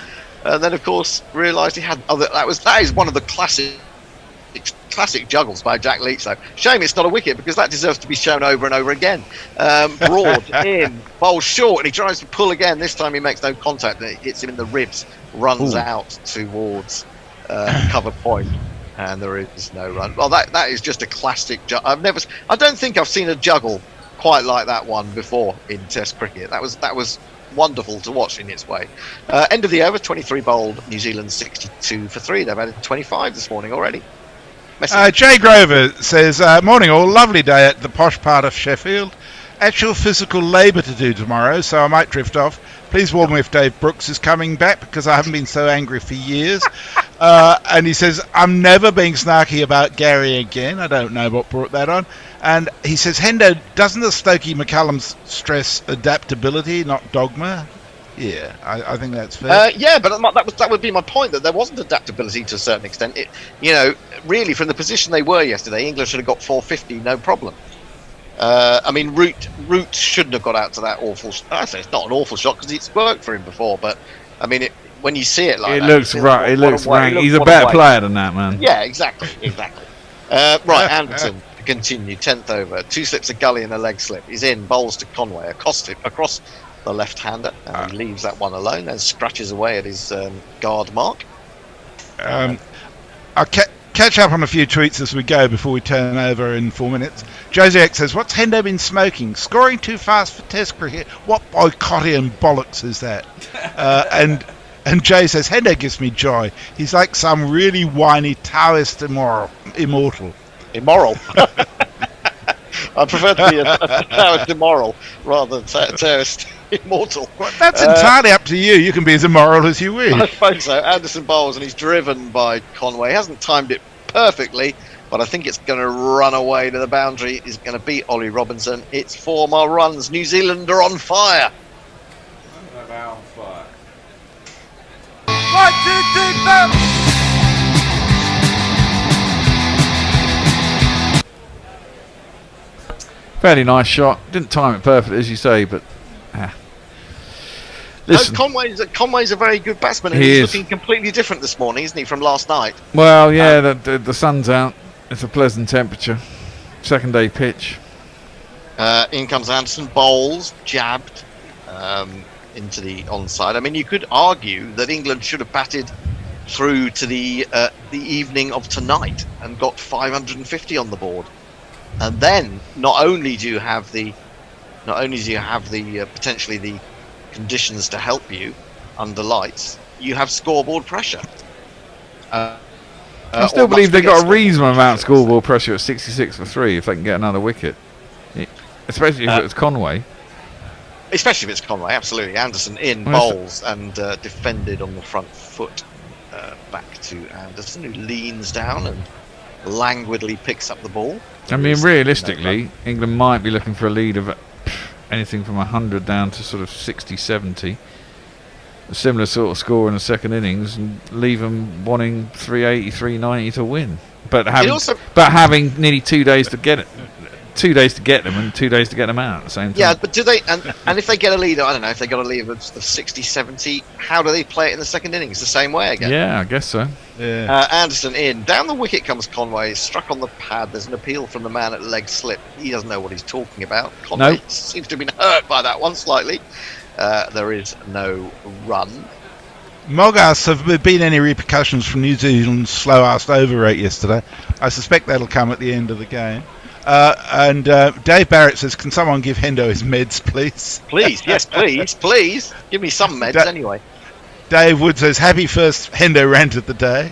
And then, of course, realised he had other. That is one of the classic juggles by Jack Leach, though. Shame it's not a wicket, because that deserves to be shown over and over again. Broad in, bowls short, and he tries to pull again. This time he makes no contact, and it hits him in the ribs, runs out towards cover point, and there is no run. Well, that is just a classic juggle. I don't think I've seen a juggle quite like that one before in Test cricket. That was wonderful to watch in its way. End of the over, 23 bowled, New Zealand 62 for 3. They've added 25 this morning already. Jay Grover says, morning all, lovely day at the posh part of Sheffield. Actual physical labour to do tomorrow, so I might drift off. Please warn me if Dave Brooks is coming back, because I haven't been so angry for years. And he says, I'm never being snarky about Gary again. I don't know what brought that on. And he says, Hendo, doesn't the Stokey McCullum stress adaptability, not dogma? Yeah, I think that's fair. Yeah, but that would be my point, that there wasn't adaptability to a certain extent. Really, from the position they were yesterday, England should have got 450, no problem. I mean, Root shouldn't have got out to that awful. I say it's not an awful shot because it's worked for him before, but I mean, when you see it like that, looks right. It looks right. He's a better player than that, man. Yeah, exactly. Right, Anderson to continue, 10th over, 2 slips, a gully and a leg slip. He's in, bowls to Conway, across the left-hander, and he leaves that one alone and scratches away at his guard mark. I'll catch up on a few tweets as we go before we turn over in 4 minutes. Josie X says, what's Hendo been smoking? Scoring too fast for Test cricket? What boycottian bollocks is that? And Jay says, Hendo gives me joy. He's like some really whiny Taoist immortal. Immoral. I prefer to be a terrorist immoral rather than terrorist immortal. Well, that's entirely up to you. You can be as immoral as you wish. I suppose so. Anderson bowls and he's driven by Conway. He hasn't timed it perfectly, but I think it's going to run away to the boundary. He's going to beat Ollie Robinson. It's 4 more runs. New Zealand are on fire. One, two, three, four. Fairly nice shot. Didn't time it perfectly, as you say, but listen. Conway's a very good batsman, and he's looking completely different this morning, isn't he, from last night? Well, yeah, the sun's out. It's a pleasant temperature. Second day pitch. In comes Anderson, bowls, jabbed into the onside. I mean, you could argue that England should have batted through to the evening of tonight and got 550 on the board. And then not only do you have the potentially the conditions to help you under lights, you have scoreboard pressure. I still believe they got a reasonable amount of scoreboard pressure at 66 for 3 if they can get another wicket, especially if it's Conway. Especially if it's Conway, absolutely. Anderson in bowls and defended on the front foot. Back to Anderson, who leans down and languidly picks up the ball. I mean, realistically, England might be looking for a lead of anything from 100 down to sort of 60, 70. A similar sort of score in the second innings, and leave them wanting 380, 390 to win. But having nearly 2 days to get it. 2 days to get them and 2 days to get them out at the same time. Yeah, but do they, and if they get a lead, I don't know, if they got a lead of 60, 70, how do they play it in the second innings? The same way again? Yeah, I guess so. Yeah. Anderson in. Down the wicket comes Conway, struck on the pad. There's an appeal from the man at leg slip. He doesn't know what he's talking about. Conway seems to have been hurt by that one slightly. There is no run. Mog asks, have there been any repercussions from New Zealand's slow-asked over rate yesterday? I suspect that'll come at the end of the game. And Dave Barrett says, can someone give Hendo his meds, please? Please, yes, please. Give me some meds anyway. Dave Wood says, happy first Hendo rant of the day.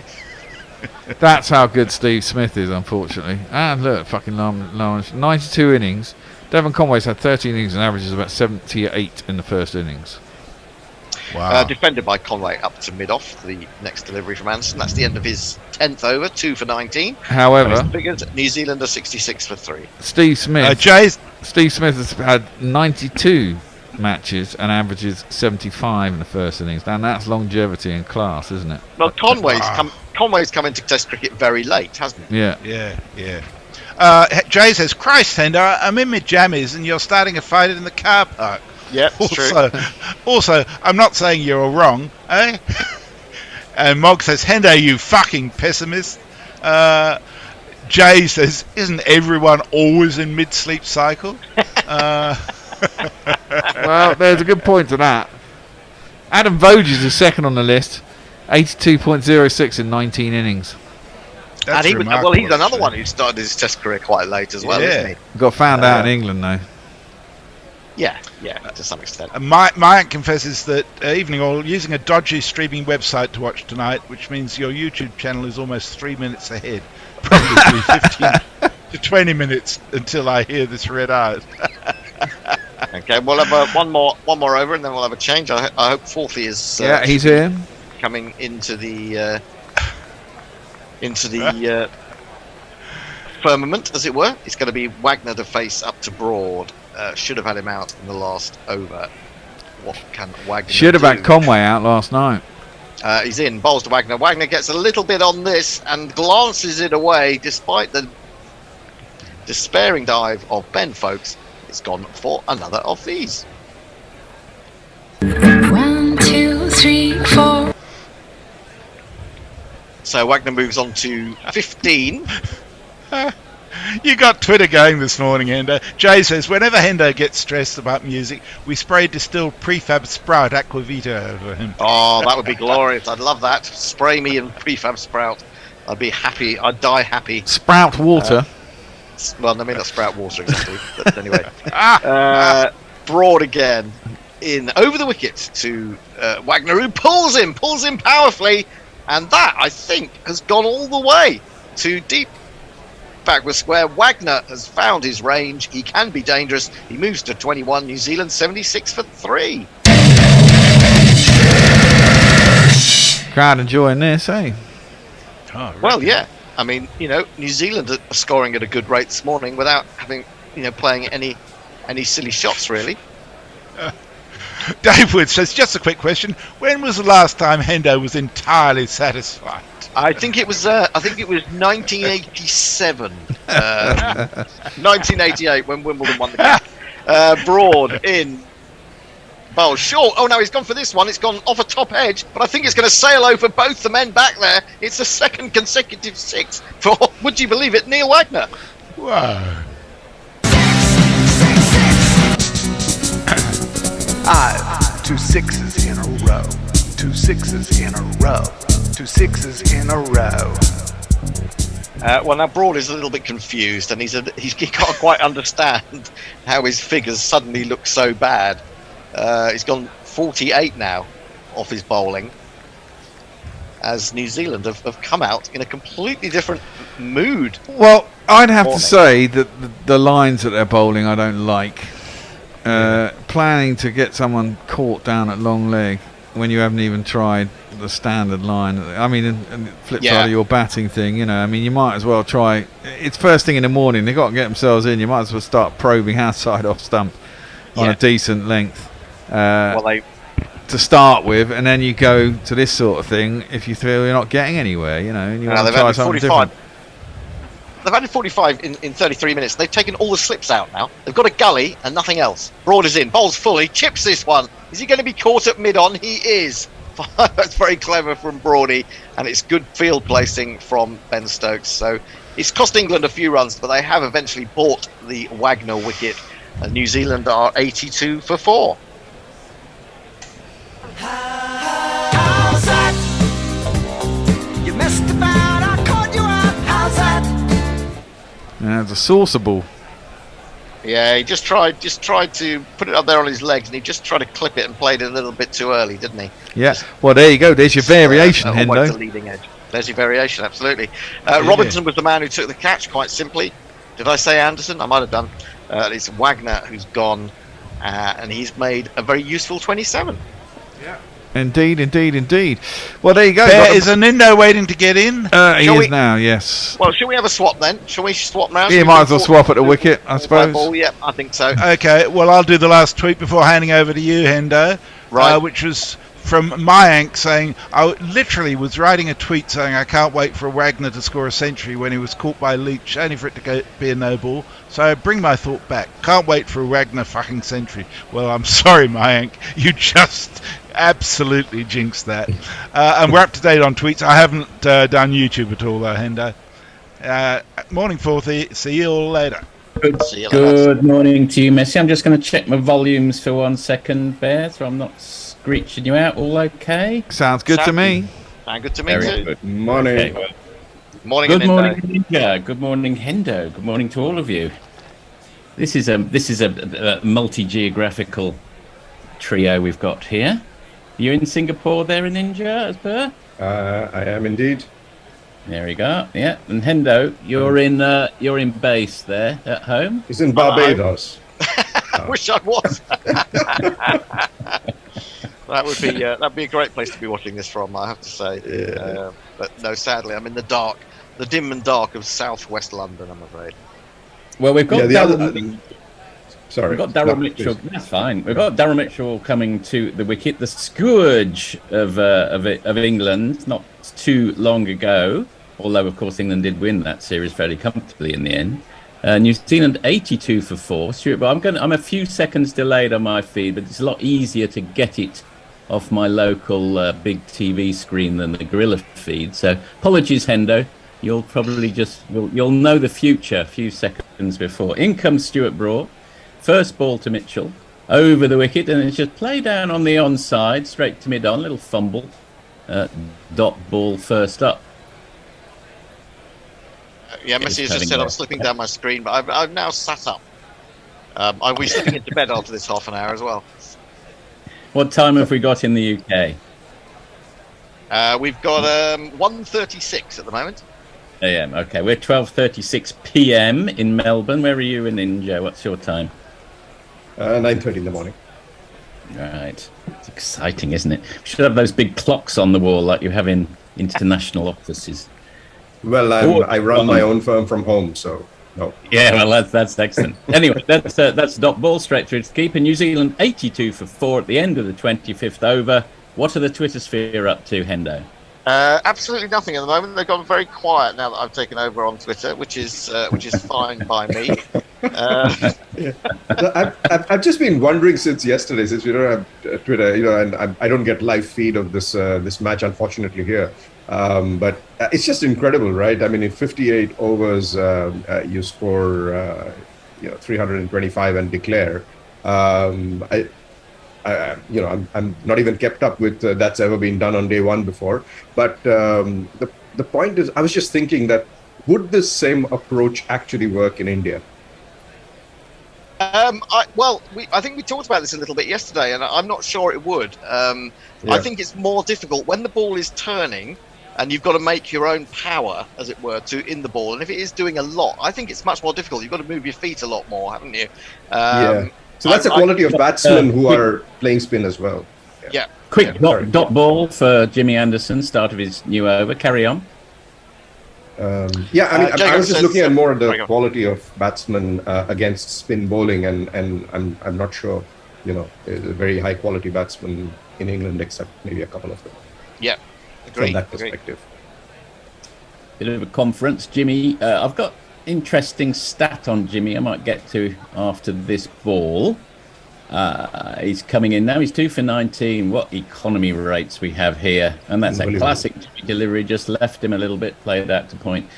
That's how good Steve Smith is, unfortunately. And look, fucking Lawrence, 92 innings. Devon Conway's had 13 innings and averages about 78 in the first innings. Wow. Defended by Conway up to mid-off, the next delivery from Anderson. That's the end of his 10th over, 2 for 19. However, figures, New Zealand are 66 for 3. Steve Smith has had 92 matches and averages 75 in the first innings. And that's longevity and class, isn't it? Well, Conway's come into Test cricket very late, hasn't he? Yeah. Jay says, Christ, Hendo, I'm in mid-jammies and you're starting a fight in the car park. Yeah, true. Also, I'm not saying you're all wrong, eh? And Mog says, Hendo, you fucking pessimist. Jay says, isn't everyone always in mid-sleep cycle? Well, there's a good point to that. Adam Voges is second on the list, 82.06 in 19 innings. That's and he's another one who started his Test career quite late as well, isn't he? Got found out in England, though. Yeah, to some extent. My aunt confesses that evening all using a dodgy streaming website to watch tonight, which means your YouTube channel is almost 3 minutes ahead. Probably 15 to 20 minutes until I hear this read out. Okay, we'll have one more over, and then we'll have a change. I hope Fourthly is. He's here, coming into the firmament, as it were. It's going to be Wagner to face up to Broad. Should have had him out in the last over. What can Wagner Should have do? had Conway out last night. He's in, bowls to Wagner. Wagner gets a little bit on this and glances it away, despite the despairing dive of Ben Folks. It's gone for another of these. 1, 2, 3, 4. So Wagner moves on to 15. You got Twitter going this morning, Hendo. Jay says, whenever Hendo gets stressed about music, we spray distilled prefab Sprout Aquavita over him. Oh, that would be glorious. I'd love that. Spray me in prefab Sprout. I'd be happy. I'd die happy. Sprout water. Well, I mean, not Sprout water exactly. But anyway. Broad again. In over the wicket to Wagner, who pulls him powerfully. And that, I think, has gone all the way to deep back was square. Wagner has found his range. He can be dangerous. He moves to 21. New Zealand 76 for 3. Crowd enjoying this, eh? Well, yeah. I mean, New Zealand are scoring at a good rate this morning without having, playing any silly shots, really. Dave Wood says, just a quick question. When was the last time Hendo was entirely satisfied? I think it was 1987. 1988 when Wimbledon won the game. Broad in. Bowl short. Oh no, he's gone for this one. It's gone off a top edge, but I think it's going to sail over both the men back there. It's the second consecutive 6 for, would you believe it, Neil Wagner. Wow. 2 6s in a row. 2 6s in a row. 2 6s in a row. Well, now Broad is a little bit confused, and he can't quite understand how his figures suddenly look so bad. He's gone 48 now off his bowling, as New Zealand have come out in a completely different mood. Well, I'd have to say that the lines that they're bowling I don't like. Planning to get someone caught down at long leg when you haven't even tried the standard line. I mean, and flip side of your batting thing, I mean, you might as well try. It's first thing in the morning. They've got to get themselves in. You might as well start probing outside off stump on a decent length. To start with, and then you go to this sort of thing if you feel you're not getting anywhere, and you want to try something different. They've added 45 in 33 minutes. They've taken all the slips out now. They've got a gully and nothing else. Broad is in, bowls fully, chips this one. Is he going to be caught at mid-on? He is. That's very clever from Broady, and it's good field placing from Ben Stokes. So it's cost England a few runs, but they have eventually bought the Wagner wicket. And New Zealand are 82 for 4. How's that? You messed about, I caught you out. How's that? It's a saucer ball. Yeah, he just tried to put it up there on his legs, and he just tried to clip it and played it a little bit too early, didn't he? Yeah. Well, there you go. There's your variation, Almost Hendo. the leading edge. There's your variation, absolutely. Robinson was the man who took the catch, quite simply. Did I say Anderson? I might have done. It's Wagner who's gone, and he's made a very useful 27. Yeah. Indeed. Well, there you go. Is Anindo waiting to get in? He is now, yes. Well, shall we have a swap then? Shall we swap now? You might as well swap at the wicket, I suppose. Yeah, I think so. Okay, well, I'll do the last tweet before handing over to you, Hendo. Right. Which was from Mayank saying, I literally was writing a tweet saying I can't wait for Wagner to score a century when he was caught by Leach, only for it to be a no ball. So I bring my thought back. Can't wait for a Wagner fucking century. Well, I'm sorry, Mayank. You just absolutely jinxed that. And we're up to date on tweets. I haven't done YouTube at all, though, Hendo. Morning, Forthy. See you all later. Good morning to you, Messi. I'm just going to check my volumes for 1 second, Bear, so I'm not screeching you out. All okay? Sounds good to me. Sounds good to me Very too. good. Morning. Okay, well, Morning, good Anindo. morning, Ninja. Good morning, Hendo. Good morning to all of you. This is a multi-geographical trio we've got here. You in Singapore there, Ninja, as per? I am indeed. There we go. Yeah, and Hendo, you're in base there at home. He's in Barbados. I wish I was. That'd be a great place to be watching this from, I have to say. Yeah. But no, sadly, I'm in the dim and dark of southwest London, I'm afraid. Well, we've got Sorry. We've got Daryl Mitchell. That's fine. We've got Daryl Mitchell coming to the wicket, the scourge of England, not too long ago. Although, of course, England did win that series fairly comfortably in the end. New Zealand 82 for 4. Stuart, but I'm a few seconds delayed on my feed, but it's a lot easier to get it off my local big TV screen than the Gorilla feed. So apologies, Hendo. You'll probably you'll know the future a few seconds before. In comes Stuart Broad. First ball to Mitchell. Over the wicket, and it's just play down on the onside, straight to mid-on, little fumble. Dot ball first up. Yeah, Messi has just said I'm slipping down my screen, but I've now sat up. I'll be slipping into bed after this half an hour as well. What time have we got in the UK? We've got 1:36 at the moment. a.m. Okay, we're 12:36 p.m. in Melbourne. Where are you in India? What's your time? 9:30 in the morning. Right. It's exciting, isn't it? We should have those big clocks on the wall like you have in international offices. Well, I run my own firm from home, so no. Yeah, well, that's excellent. Anyway, that's dot ball straight through to the keeper. New Zealand 82 for 4 at the end of the 25th over. What are the Twitter sphere up to, Hendo? Absolutely nothing at the moment. They've gone very quiet now that I've taken over on Twitter, which is fine by me. I've just been wondering since yesterday, since we don't have Twitter, and I don't get live feed of this match, unfortunately, here. But it's just incredible, right? I mean, in 58 overs, you score 325 and declare. I'm not even kept up with that's ever been done on day one before. But the point is, I was just thinking that would this same approach actually work in India? I think we talked about this a little bit yesterday, and I'm not sure it would. I think it's more difficult when the ball is turning, and you've got to make your own power, as it were, in the ball. And if it is doing a lot, I think it's much more difficult. You've got to move your feet a lot more, haven't you? So that's a quality of batsmen who are playing spin as well. Yeah. Quick dot ball for Jimmy Anderson, start of his new over. Carry on. I was just looking at more at the quality of batsmen against spin bowling, and I'm not sure, there's a very high quality batsman in England, except maybe a couple of them. Yeah, agree. From that perspective. Bit of a conference, Jimmy. I've got interesting stat on Jimmy I might get to after this ball. He's coming in now. He's 2 for 19. What economy rates we have here. And that's a classic Jimmy delivery. Just left him a little bit, played out to point.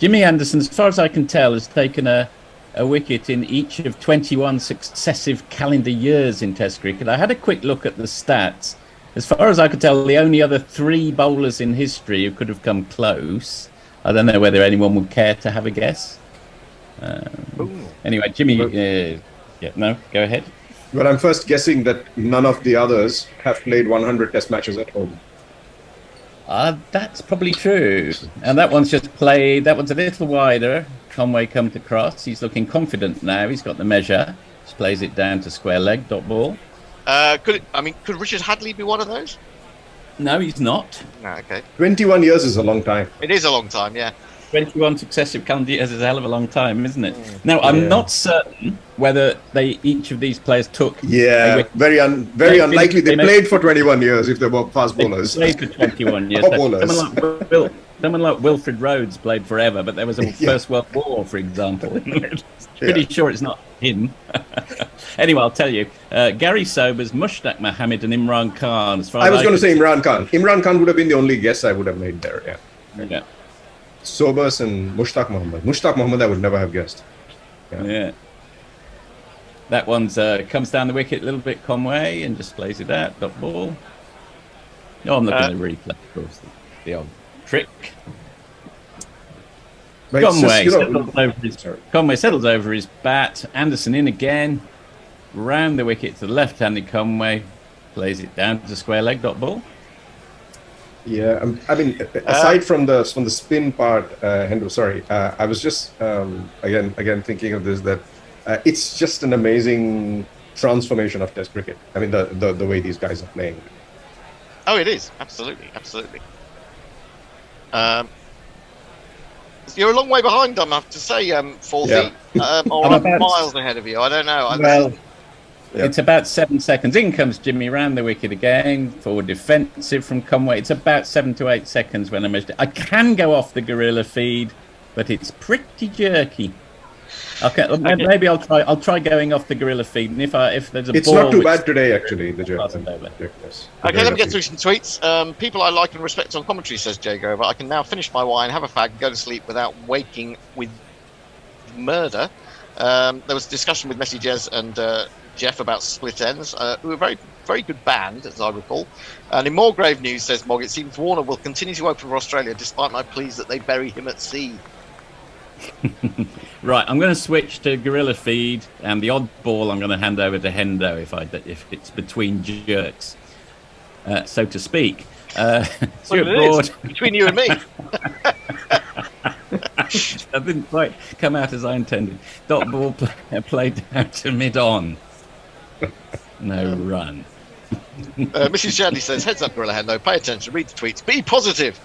Jimmy Anderson, as far as I can tell, has taken a wicket in each of 21 successive calendar years in Test cricket. I had a quick look at the stats. As far as I could tell, the only other 3 bowlers in history who could have come close. I don't know whether anyone would care to have a guess. Anyway, Jimmy, no, go ahead. Well, I'm first guessing that none of the others have played 100 Test matches at home. That's probably true. And that one's just played. That one's a little wider. Conway comes across. He's looking confident now. He's got the measure. Just plays it down to square leg, dot ball. Could Richard Hadley be one of those? No, he's not. No, okay. 21 years is a long time. It is a long time, yeah. 21 successive calendar years is a hell of a long time, isn't it? Now, I'm not certain whether each of these players took... Yeah, very unlikely. They played for 21 years if they were fast bowlers. They played for 21 years. Someone like Wilfred Rhodes played forever, but there was a First World War, for example. Pretty sure it's not him. Anyway, I'll tell you. Gary Sobers, Mushtaq Mohammed and Imran Khan. I was going to say Imran Khan. Imran Khan would have been the only guess I would have made there, yeah. Sobers and Mushtaq Mohammed. Mushtaq Mohammed I would never have guessed. Yeah. That one's comes down the wicket a little bit, Conway, and just plays it out. Dot ball. No, I'm looking at the replay, of course. The old trick. Conway settles over his bat. Anderson in again. Round the wicket to the left-handed Conway. Plays it down to square leg. Dot ball. Yeah, I mean, aside from the spin part, Hendo, sorry, I was just again thinking of this, that it's just an amazing transformation of Test cricket. I mean, the way these guys are playing. Oh, it is absolutely. You're a long way behind, I have to say, Forty, or miles ahead of you. I don't know. It's about 7 seconds. In comes Jimmy round the wicket again. Forward defensive from Conway. It's about 7 to 8 seconds when I measured it. I can go off the gorilla feed, but it's pretty jerky. Okay, maybe I'll try going off the gorilla feed, and if there's a it's ball, not too bad today, actually. The jerk. Okay, let me get through some tweets. People I like and respect on commentary, says Jay Grover. I can now finish my wine, have a fag, and go to sleep without waking with murder. There was a discussion with Messi Jez and Jeff about Split Ends, who are a very, very good band, as I recall. And in more grave news, says Mog, it seems Warner will continue to open for Australia despite my pleas that they bury him at sea. Right, I'm going to switch to gorilla feed, and the odd ball I'm going to hand over to Hendo if it's between jerks, so to speak. Stuart Broad, between you and me. That didn't quite come out as I intended. Dot ball played down to mid-on. No run. Mrs. Shandy says, heads up, Gorilla Hendo, pay attention, read the tweets, be positive.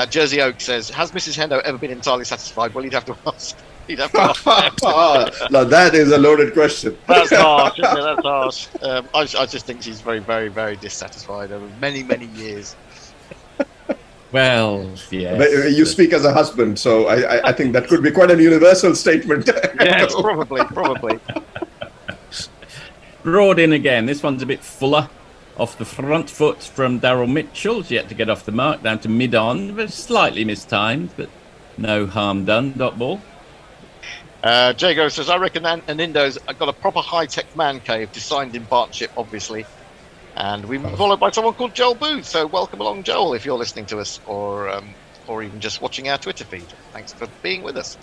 Jersey Oak says, has Mrs. Hendo ever been entirely satisfied? Well, you'd have to ask. You'd have to ask. Now that is a loaded question. That's harsh, isn't it? That's harsh. I just think she's very, very, very dissatisfied over many, many years. Well, yes. But you speak as a husband, so I think that could be quite a universal statement. Yes, probably. Broad in again. This one's a bit fuller. Off the front foot from Daryl Mitchell. She's yet to get off the mark. Down to mid-on. But slightly mistimed, but no harm done. Dot ball. Jago says, I reckon Anindo's got a proper high-tech man cave designed in partnership, obviously. And we've been followed by someone called Joel Booth. So welcome along, Joel, if you're listening to us or even just watching our Twitter feed. Thanks for being with us.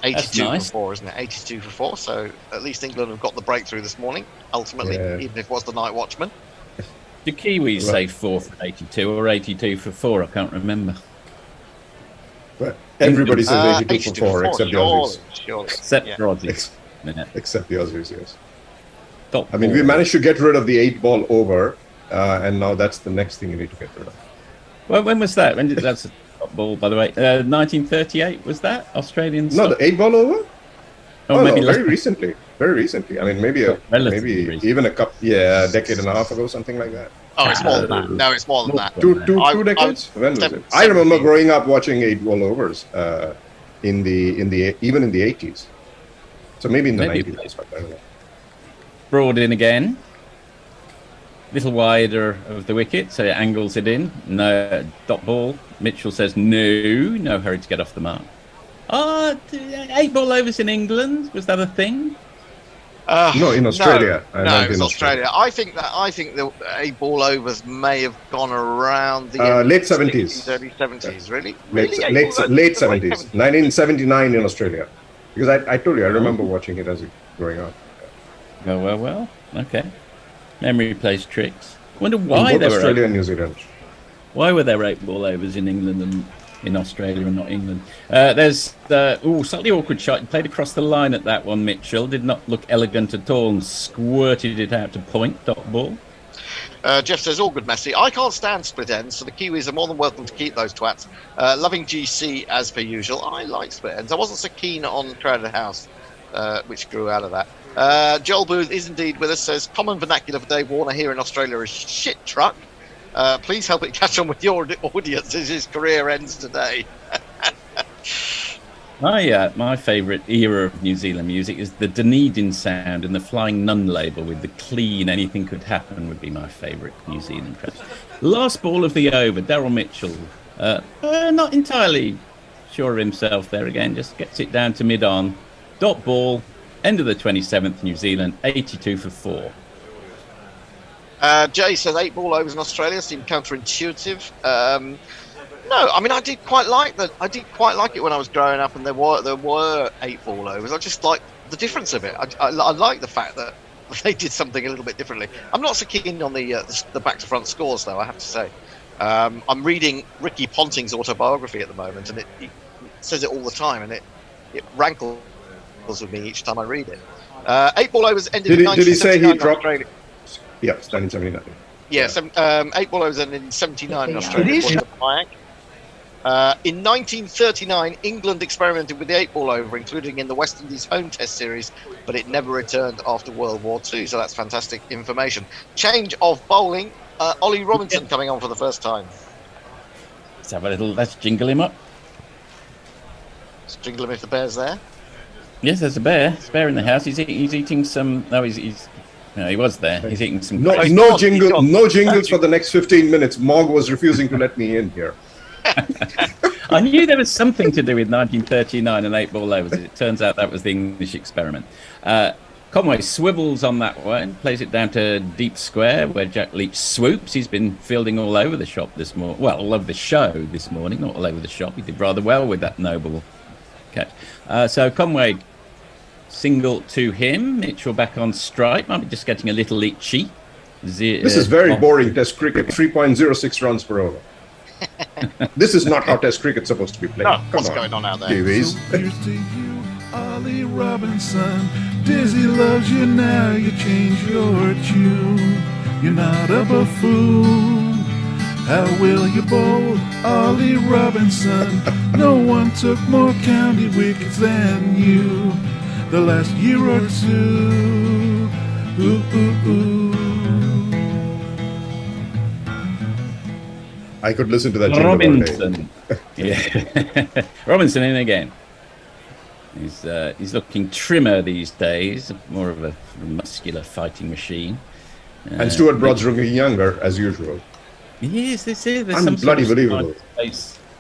82 nice. for 4, isn't it? 82 for 4. So at least England have got the breakthrough this morning, ultimately, even if it was the Nightwatchman. Do Kiwis say 4 for 82 or 82 for 4? I can't remember. But everybody says 82 for 4, except the Aussies. Surely. Except the Aussies. Except the Aussies, yes. Top I mean, we managed to get rid of the 8-ball over, and now that's the next thing you need to get rid of. Well, when was that? When did that's a top ball, by the way? 1938 was that Australian? No, the 8-ball over. Oh, maybe very recently. Very recently. I mean, maybe recently. Even a decade and a half ago, something like that. Oh, it's more than that. No, it's more than that. Two decades. When was it? I remember growing up watching 8-ball overs even in the 80s. So maybe in the 90s. But I don't know. Broad in again. Little wider of the wicket, so it angles it in. No dot ball. Mitchell says no hurry to get off the mark. 8-ball overs in England, was that a thing? No, in Australia. No, it was Australia. I think the 8-ball overs may have gone around the late 70s, early 70s. Really? Late 70s. 1979 in Australia. Because I told you, I remember watching it as growing up. Well. Okay. Memory plays tricks. Wonder why there were Australia and New Zealand. Why were there 8-ball overs in England and in Australia and not England? There's slightly awkward shot. He played across the line at that one. Mitchell did not look elegant at all and squirted it out to point. Dot ball. Jeff says, all good, Messi. I can't stand split ends, so the Kiwis are more than welcome to keep those twats. Loving GC as per usual. I like split ends. I wasn't so keen on Crowded House, which grew out of that. Joel Booth is indeed with us, says, common vernacular for Dave Warner here in Australia is shit truck. Please help it catch on with your audience as his career ends today. My favourite era of New Zealand music is the Dunedin sound and the Flying Nun label with the clean anything could happen would be my favourite New Zealand track. Last ball of the over, Daryl Mitchell. Not entirely sure of himself there again, just gets it down to mid-on. Dot ball, end of the 27th, New Zealand, 82 for 4. Jay says 8-ball overs in Australia seem counterintuitive. No, I mean I did quite like that. I did quite like it when I was growing up, and there were 8-ball overs. I just like the difference of it. I like the fact that they did something a little bit differently. I'm not so keen on the back to front scores, though. I have to say, I'm reading Ricky Ponting's autobiography at the moment, and it says it all the time, and it rankles with me each time I read it. 8-ball overs ended in 1979. Did he say he dropped? Australia. Yeah, 1979. Yeah, 8-ball overs ended in 79 in Australia. In 1939, England experimented with the 8-ball over, including in the West Indies home test series, but it never returned after World War II, so that's fantastic information. Change of bowling, Ollie Robinson coming on for the first time. Let's jingle him up. Let's jingle him if the bear's there. Yes, there's a bear. There's a bear in the house. He's eating some... No, he was there. He's eating some... No jingles for the next 15 minutes. Mog was refusing to let me in here. I knew there was something to do with 1939 and 8-ball overs. It turns out that was the English experiment. Conway swivels on that one, plays it down to deep square where Jack Leach swoops. He's been fielding all over the shop this morning. Well, all over the show this morning, not all over the shop. He did rather well with that noble catch. So Conway single to him. Mitchell back on strike. Might be just getting a little itchy. This is very boring Test cricket. 3.06 runs per over. This is not how Test cricket's supposed to be played. No, Come what's on, going on out there? Kiwis. So here's to you, Ollie Robinson. Dizzy loves you now, you change your tune. You're not a buffoon. How will you bowl, Ollie Robinson? No one took more county wickets than you the last year or two. Ooh, ooh, ooh. I could listen to that jingle all day. Robinson. Yeah. Robinson in again. He's looking trimmer these days, more of a muscular fighting machine. And Stuart Broad's looking younger, as usual. Yes, this is. There's I'm some bloody sort of believable.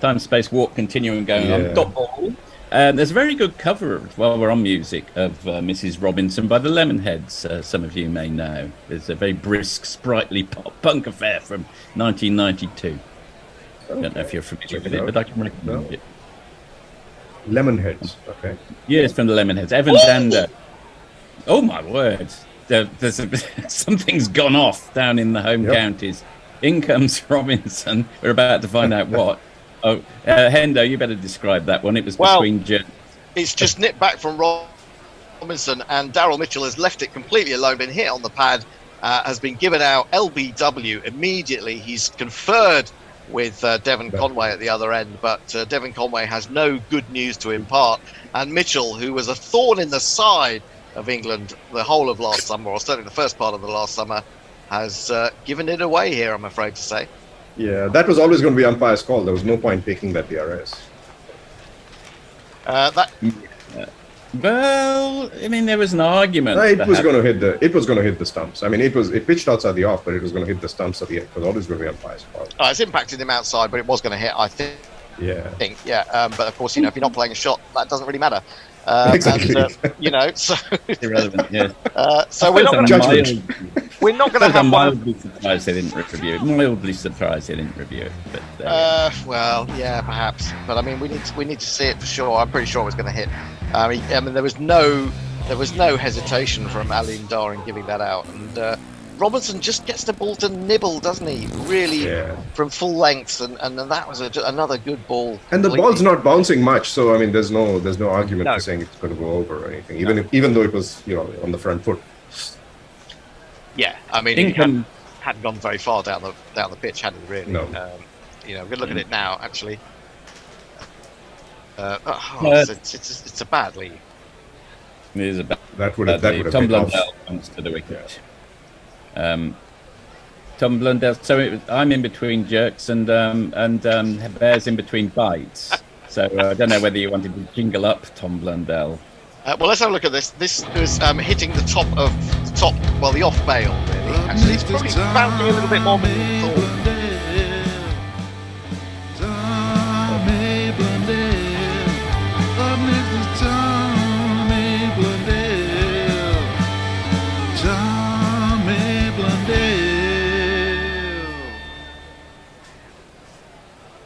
Time-space walk continuing going on. Dot ball. There's a very good cover, while we're on music, of Mrs. Robinson by the Lemonheads, some of you may know. There's a very brisk, sprightly pop-punk affair from 1992. I don't know if you're familiar with it, but I can recommend it. Lemonheads, okay. Yes, from the Lemonheads. Evan Dander. Oh, my word. Something's gone off down in the home counties. In comes Robinson. We're about to find out what. Oh, Hendo, you better describe that one. It was between... It's just nipped back from Robinson, and Daryl Mitchell has left it completely alone, been hit on the pad, has been given out LBW immediately. He's conferred with Devon Conway at the other end, but Devon Conway has no good news to impart. And Mitchell, who was a thorn in the side of England the whole of last summer, or certainly the first part of the last summer, has given it away here, I'm afraid to say. Yeah, that was always going to be umpire's call. There was no point taking that DRS. Well, I mean, there was an argument. It was going to hit the stumps. I mean, it pitched outside the off, but it was going to hit the stumps at the end. It was always going to be umpire's call. It's impacted him outside, but it was going to hit, I think. Yeah. But of course, if you're not playing a shot, that doesn't really matter. Exactly. And, so irrelevant. Yeah. So we're not going to have mildly surprised they didn't review it. Mildly surprised they didn't review it. But, well, yeah, perhaps. But I mean, we need to see it for sure. I'm pretty sure it was going to hit. I mean, there was no hesitation from Alim Dar in giving that out, and Robinson just gets the ball to nibble, doesn't he? Really, from full lengths, and that was another good ball. And the ball's not bouncing much, so I mean, there's no argument for saying it's going to go over or anything, even though it was on the front foot. Yeah, I mean, it hadn't gone very far down the pitch, had it really? No. We're going to look at it now, actually. It's a bad lead. It is a bad. That would have Tom Blundell comes to the wicket. Tom Blundell. So I'm in between jerks and Bear's in between bites. So I don't know whether you wanted to jingle up Tom Blundell. Well, let's have a look at this. This was hitting the off bail, really. Actually, it's probably bounding a little bit more than we thought.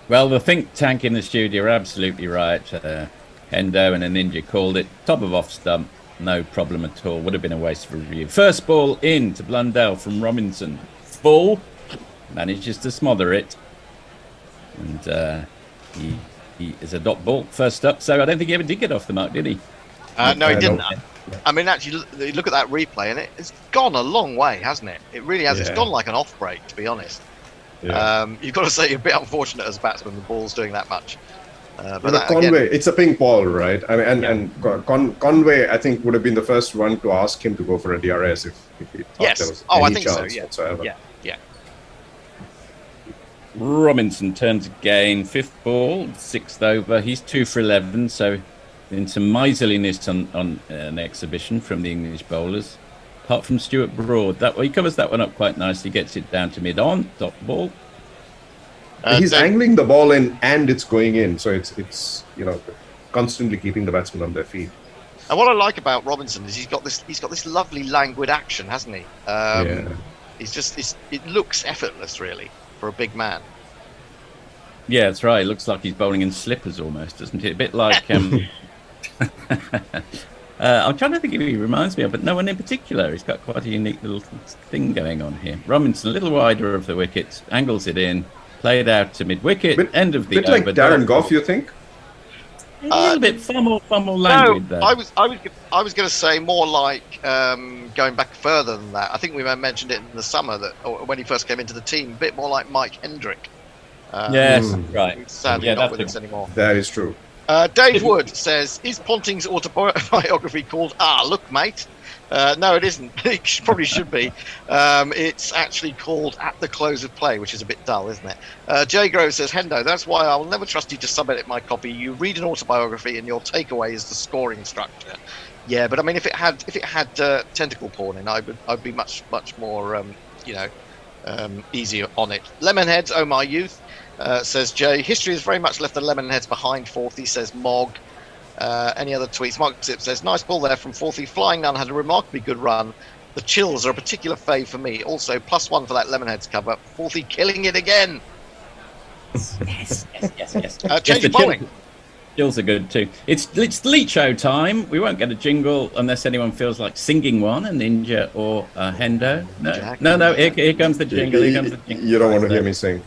Well, the think tank in the studio are absolutely right. Hendo and a Ninja called it. Top of off stump, no problem at all. Would have been a waste of review. First ball in to Blundell from Robinson. Full. Manages to smother it. And he is a dot ball first up. So I don't think he ever did get off the mark, did he? No, he didn't. I mean, actually, look at that replay, and it's gone a long way, hasn't it? It really has. Yeah. It's gone like an off break, to be honest. Yeah. You've got to say you're a bit unfortunate as a batsman. The ball's doing that much. But Conway, it's a pink ball, right? I mean, and Conway, I think, would have been the first one to ask him to go for a DRS if he thought there was any chance whatsoever. Yeah. Robinson turns again, fifth ball, sixth over. He's 2 for 11, so in some miserliness on an exhibition from the English bowlers. Apart from Stuart Broad, he covers that one up quite nicely, gets it down to mid-on, dot ball. He's angling the ball in and it's going in, so it's constantly keeping the batsmen on their feet. And what I like about Robinson is he's got this lovely languid action, hasn't he? It looks effortless, really, for a big man. Yeah, that's right. It looks like he's bowling in slippers almost, doesn't it? A bit like I'm trying to think of who he reminds me of, but no one in particular. He's got quite a unique little thing going on here. Robinson, a little wider of the wickets, angles it in, played out to mid-wicket, end of the bit like over. Darren Goff, you think? A little bit far more No, languid though. I was going to say more like going back further than that. I think we mentioned it in the summer or when he first came into the team. A bit more like Mike Hendrick. Yes, right. Who's sadly not with us anymore. That is true. Dave Wood says, "Is Ponting's autobiography called Look, Mate"? No, it isn't. It probably should be. It's actually called At the Close of Play, which is a bit dull, isn't it? Jay Grove says, "Hendo, that's why I'll never trust you to sub-edit my copy. You read an autobiography and your takeaway is the scoring structure." Yeah, but I mean, if it had tentacle porn in, I'd be much more easier on it. Lemonheads, oh my youth, says Jay. History has very much left the Lemonheads behind. Fourth, he says Mog. Any other tweets? Mark Zip says, "Nice ball there from Fourthie. Flying Nun had a remarkably good run. The Chills are a particular fave for me. Also, +1 for that Lemonheads cover. Fourthie killing it again." Yes. Change of bowling. Chills are good too. It's Leach Show time. We won't get a jingle unless anyone feels like singing one, a Ninja or a Hendo. No. Here comes the jingle. Here comes the jingle. You don't want to hear me sing.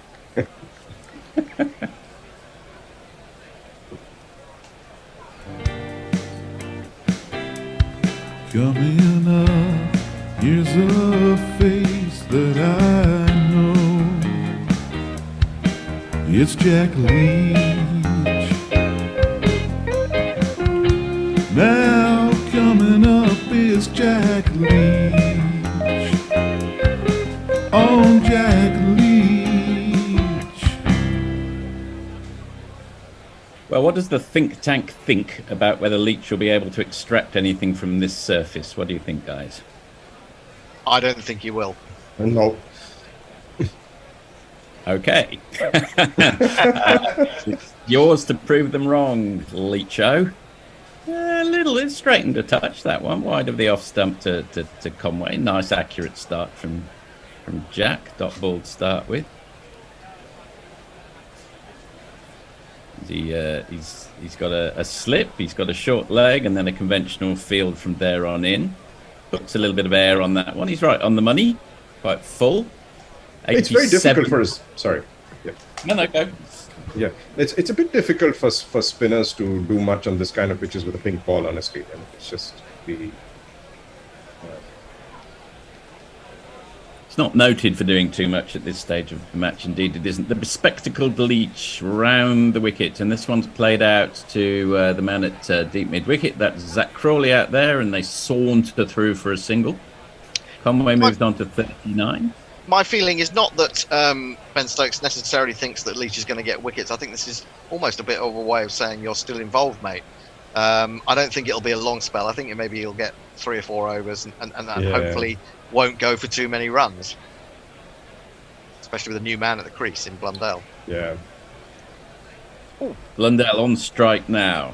Coming up, here's a face that I know. It's Jack Leach. Now coming up is Jack Leach. On Jack Leach. Well, what does the think tank think about whether Leach will be able to extract anything from this surface? What do you think, guys? I don't think he will. No. Okay. It's yours to prove them wrong, Leacho. A little, it's straightened a touch, that one. Wide of the off stump to Conway. Nice accurate start from Jack. Dot ball to start with. He's got a slip, he's got a short leg, and then a conventional field from there on in. Puts a little bit of air on that one. He's right on the money, quite full. It's very difficult for us. Sorry. Yeah. No, go. Yeah, it's a bit difficult for spinners to do much on this kind of pitches with a pink ball, honestly. I mean, it's just the... It's not noted for doing too much at this stage of the match. Indeed, it isn't. The bespectacled Leach round the wicket, and this one's played out to the man at deep mid-wicket. That's Zach Crawley out there, and they saunter through for a single. Conway moved on to 39. My feeling is not that Ben Stokes necessarily thinks that Leach is going to get wickets. I think this is almost a bit of a way of saying you're still involved, mate. I don't think it'll be a long spell. I think maybe he'll get 3 or 4 overs and hopefully won't go for too many runs, especially with a new man at the crease in Blundell. Yeah. Ooh. Blundell on strike now.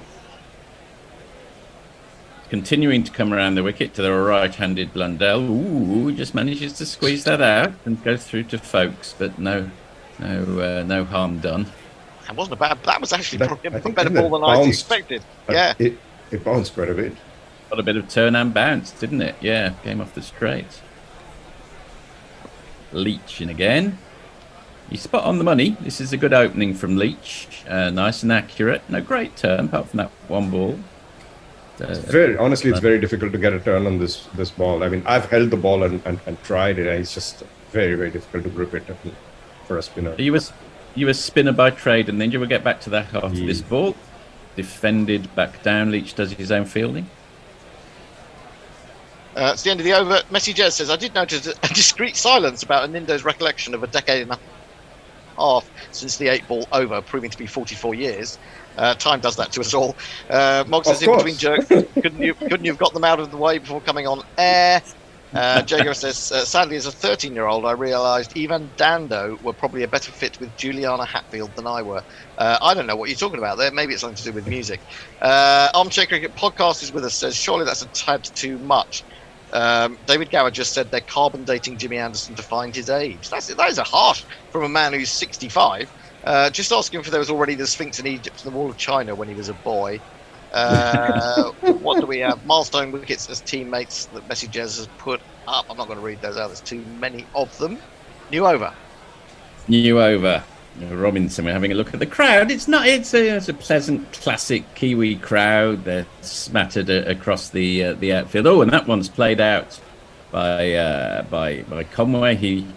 Continuing to come around the wicket to the right-handed Blundell. Ooh, just manages to squeeze that out and go through to Folkes, but no harm done. That wasn't a bad. That was actually probably a better ball than I expected. Yeah, it bounced quite a bit. Got a bit of turn and bounce, didn't it? Yeah, came off the straight. Leach in again. He's spot on the money. This is a good opening from Leach. Nice and accurate. No great turn, apart from that one ball. It's very difficult to get a turn on this ball. I mean, I've held the ball and tried it, and it's just very, very difficult to grip it for a spinner. Are you a spinner by trade, and then you will get back to that after this ball. Defended back down. Leach does his own fielding. It's the end of the over. Messi Jez says, "I did notice a discreet silence about Anindo's recollection of a decade and a half since the 8-ball over, proving to be 44 years. Time does that to us all." Mog says, "In between jerks, couldn't you have got them out of the way before coming on air?" Jago says, "Sadly, as a 13-year-old, I realised Ivan Dando were probably a better fit with Juliana Hatfield than I were." I don't know what you're talking about there. Maybe it's something to do with music. Armchair Cricket Podcast is with us. Says, "Surely that's a tad too much." David Gower just said they're carbon dating Jimmy Anderson to find his age. That is a harsh from a man who's 65. Just asking if there was already the Sphinx in Egypt and the Wall of China when he was a boy. What do we have? Milestone wickets as teammates that Messi Jez has put up. I'm not going to read those out. There's too many of them. New over. Robinson, we're having a look at the crowd. It's a pleasant, classic Kiwi crowd. They're smattered across the outfield. Oh, and that one's played out by Conway. He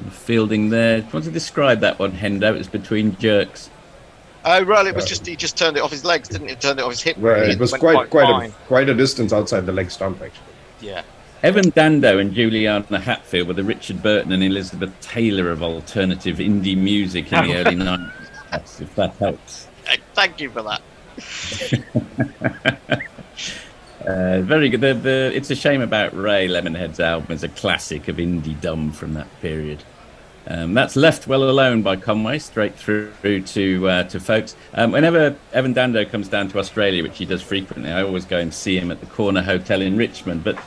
fielding there. Want to describe that one, Hendo? It was between jerks. Oh, well, it was he just turned it off his legs, didn't he? Turned it off his hip. Right, it was quite a distance outside the leg stump, actually. Yeah. Evan Dando and Juliana Hatfield were the Richard Burton and Elizabeth Taylor of alternative indie music in the early 90s, if that helps. Thank you for that. Very good. It's a Shame About Ray, Lemonhead's album, is a classic of indie dumb from that period. That's Left Well Alone by Conway, straight through to folks. Whenever Evan Dando comes down to Australia, which he does frequently, I always go and see him at the Corner Hotel in Richmond. But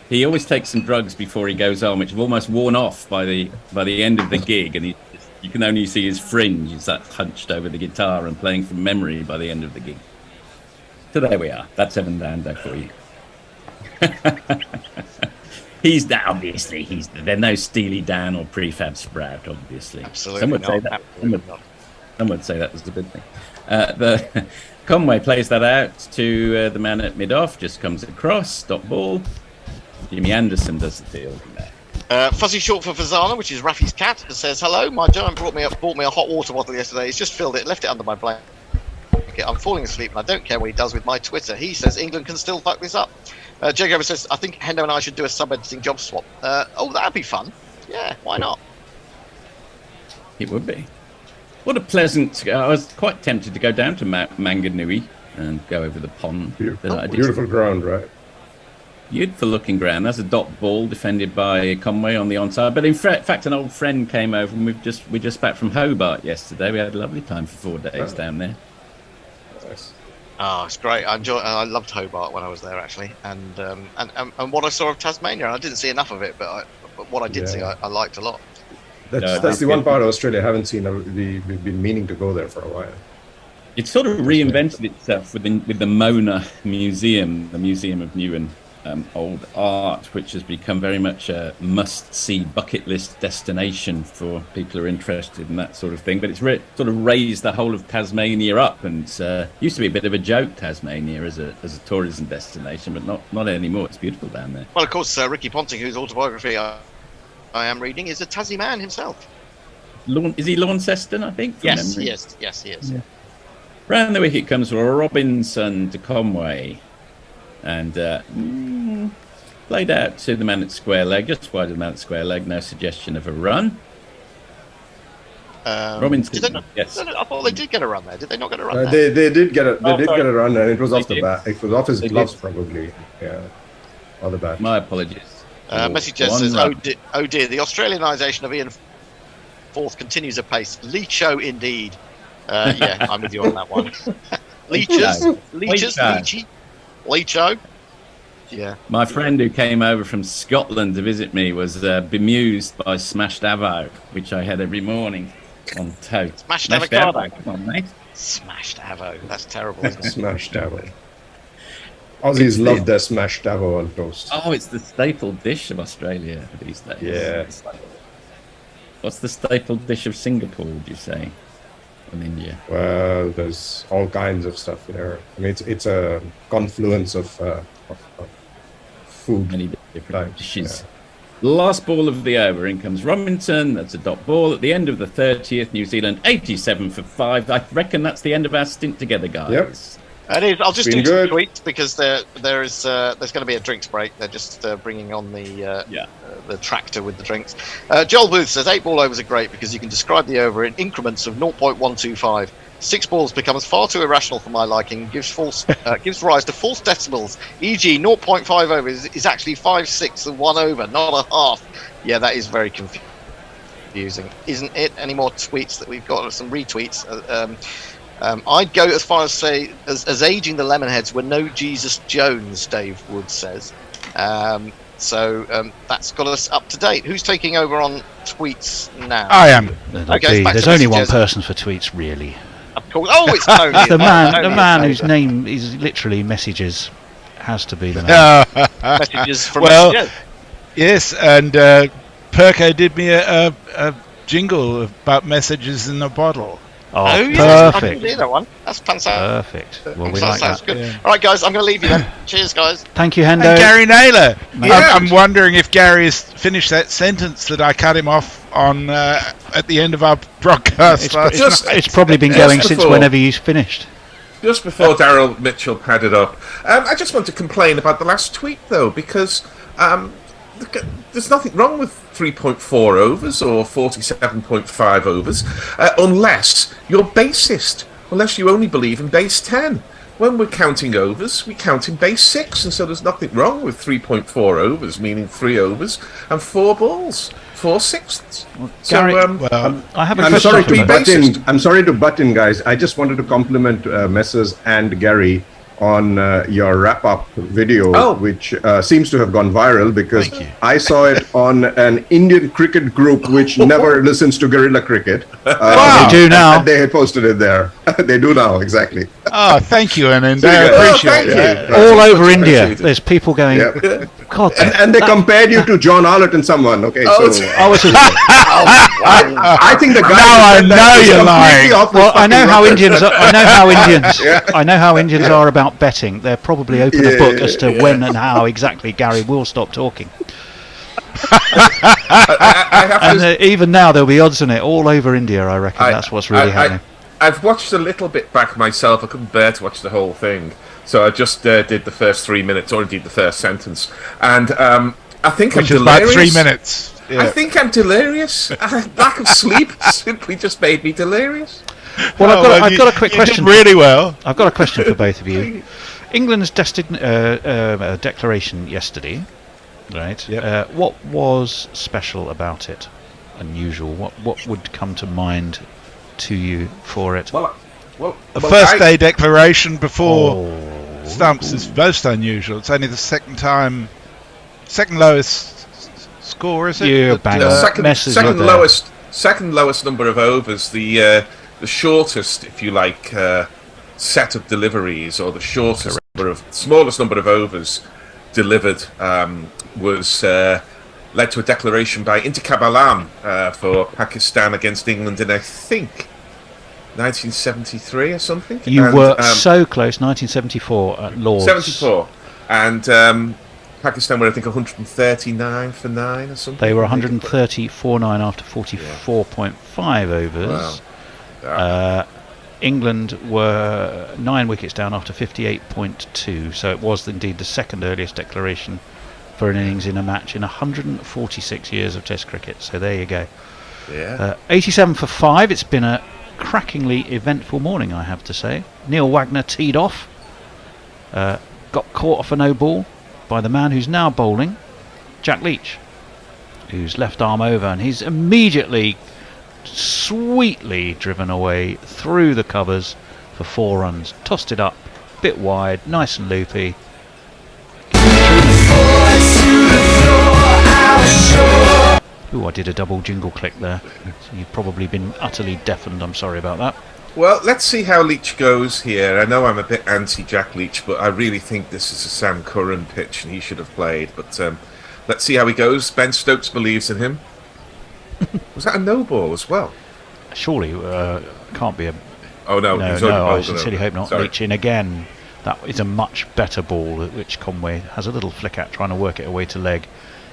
he always takes some drugs before he goes on, which have almost worn off by the end of the gig, and you can only see his fringe. He's that hunched over the guitar and playing from memory by the end of the gig. So there we are. That's Evan Dando for you. They're no Steely Dan or Prefab Sprout, obviously. Absolutely Some would not. say that. Some would say that was a good thing. Conway plays that out to the man at mid-off, just comes across, stop ball. Jimmy Anderson does the deal there. Fuzzy short for Fazana, which is Rafi's cat, says, "Hello, my giant bought me a hot water bottle yesterday. He's just filled it, left it under my blanket. I'm falling asleep and I don't care what he does with my Twitter. He says England can still fuck this up." Jacob says, "I think Hendo and I should do a sub-editing job swap." That'd be fun. Yeah, why not? It would be. What a pleasant... I was quite tempted to go down to Manganui and go over the pond. Beautiful ground, right? Beautiful looking ground. That's a dot ball defended by Conway on the onside. But in fact, an old friend came over and we just back from Hobart yesterday. We had a lovely time for 4 days down there. Nice. Oh, it's great. I loved Hobart when I was there, actually, and what I saw of Tasmania. I didn't see enough of it, but what I did see, I liked a lot. That's the one part of Australia I haven't seen. We've been meaning to go there for a while. It sort of reinvented itself with the Mona Museum, the Museum of New and Old Art, which has become very much a must-see bucket list destination for people who are interested in that sort of thing. But it's sort of raised the whole of Tasmania up, and used to be a bit of a joke, Tasmania, as a tourism destination, but not anymore. It's beautiful down there. Well, of course, Ricky Ponting, whose autobiography I am reading, is a Tassie man himself. Is he Launceston, I think? Yes, he is. Yeah. Round the wicket comes Robinson to Conway. And played out to the man at square leg, just wide of the man at square leg, no suggestion of a run. Robinson, yes. I thought they did get a run there. Did they not get a run there? They did get a run, and it was off the bat. It was off his gloves, probably. Yeah, or the bat. My apologies. Message just says, oh dear, the Australianisation of Ian Forth continues apace. Leacho indeed. Yeah, I'm with you on that one. Leacho. Yeah. My friend who came over from Scotland to visit me was bemused by smashed avo, which I had every morning on toast. Smashed avocado. Come on, mate. Smashed avo. That's terrible, isn't it? Smashed avo. Aussies love their smashed avo on toast. Oh, it's the staple dish of Australia these days. Yeah. What's the staple dish of Singapore, would you say? In India? Well, there's all kinds of stuff there. I mean, it's a confluence of food. Many different dishes. Yeah. Last ball of the over. In comes Robinson. That's a dot ball. At the end of the 30th, New Zealand 87 for 5. I reckon that's the end of our stint together, guys. Yep. It is. I'll just do some tweets because there's going to be a drinks break. They're just bringing on the tractor with the drinks. Joel Booth says 8 ball overs are great because you can describe the over in increments of 0.125. 6 balls becomes far too irrational for my liking and gives rise to false decimals. E.g., 0.5 overs is actually 5/6 of 1 over, not a half. Yeah, that is very confusing, isn't it? Any more tweets that we've got? Some retweets. I'd go as far as say as aging the Lemonheads were no Jesus Jones, Dave Wood says. So that's got us up to date. Who's taking over on tweets now? I am. Okay, there's only one person for tweets, really. Of course. Oh, it's Tony. the man whose name is literally messages has to be the man. Messages from messages. Yes, and Perko did me a jingle about messages in a bottle. Oh, yes, I can perfect. do that one. That's fantastic. Perfect. Well, we like Sounds that. good. Yeah. All right, guys, I'm going to leave you then. Cheers, guys. Thank you, Hendo. And Gary Naylor. Yeah. I'm wondering if Gary has finished that sentence that I cut him off on at the end of our broadcast last night. It's probably been going since whenever he's finished. Just before Daryl Mitchell padded up, I just want to complain about the last tweet, though, because there's nothing wrong with 3.4 overs or 47.5 overs, unless you're basist, unless you only believe in base 10. When we're counting overs, we count in base 6, and so there's nothing wrong with 3.4 overs, meaning 3 overs and 4 balls. 4 sixths. Gary, I have a question. I'm sorry to butt in, guys. I just wanted to compliment Messrs. and Gary on your wrap-up video, which seems to have gone viral because I saw it on an Indian cricket group which never listens to guerrilla cricket. They do now. And they had posted it there. They do now, exactly. Oh, thank you, Anand. I appreciate it. All over India, there's people going, God. And they compared you to John Arlott and someone. Okay, I think the guy. Now I know you're lying. Well, I know how Indians. I know how Indians are about betting. They're probably open a book as to when and how exactly Gary will stop talking. Even now there'll be odds on it all over India. I reckon that's what's really happening. I've watched a little bit back myself. I couldn't bear to watch the whole thing, so I just did the first 3 minutes, or indeed the first sentence, and I think I'm delirious. About 3 minutes. Yeah. I think I'm delirious. Lack of sleep simply just made me delirious. Well, I've got a quick question. You did really well. I've got a question for both of you. England's declaration yesterday, right? Yep. What was special about it? Unusual? What would come to mind to you for it? The first day declaration before Stumps is most unusual. It's only the second lowest score, is it? Yeah, bang on. Second lowest number of overs. The shortest, if you like, set of deliveries, or the smallest number of overs delivered was led to a declaration by Intikab Alam for Pakistan against England in, I think, 1973 or something. You were so close. 1974 at Lord's. 74, and Pakistan were, I think, 139 for 9 or something. They were 130 for 9 after 44.5 overs. Wow. England were 9 wickets down after 58.2, so it was indeed the second earliest declaration for an innings in a match in 146 years of Test cricket. So there you go. 87 for 5. It's been a crackingly eventful morning, I have to say. Neil Wagner teed off, got caught off a no ball by the man who's now bowling, Jack Leach, whose left arm over, and he's immediately sweetly driven away through the covers for 4 runs. Tossed it up, bit wide, nice and loopy. Ooh, I did a double jingle click there. So you've probably been utterly deafened. I'm sorry about that. Well, let's see how Leach goes here. I know I'm a bit anti-Jack Leach, but I really think this is a Sam Curran pitch and he should have played. But let's see how he goes. Ben Stokes believes in him. Was that a no ball as well? Surely can't be a... Oh, no. No, I sincerely hope not. Leach in again. That is a much better ball, which Conway has a little flick at, trying to work it away to leg.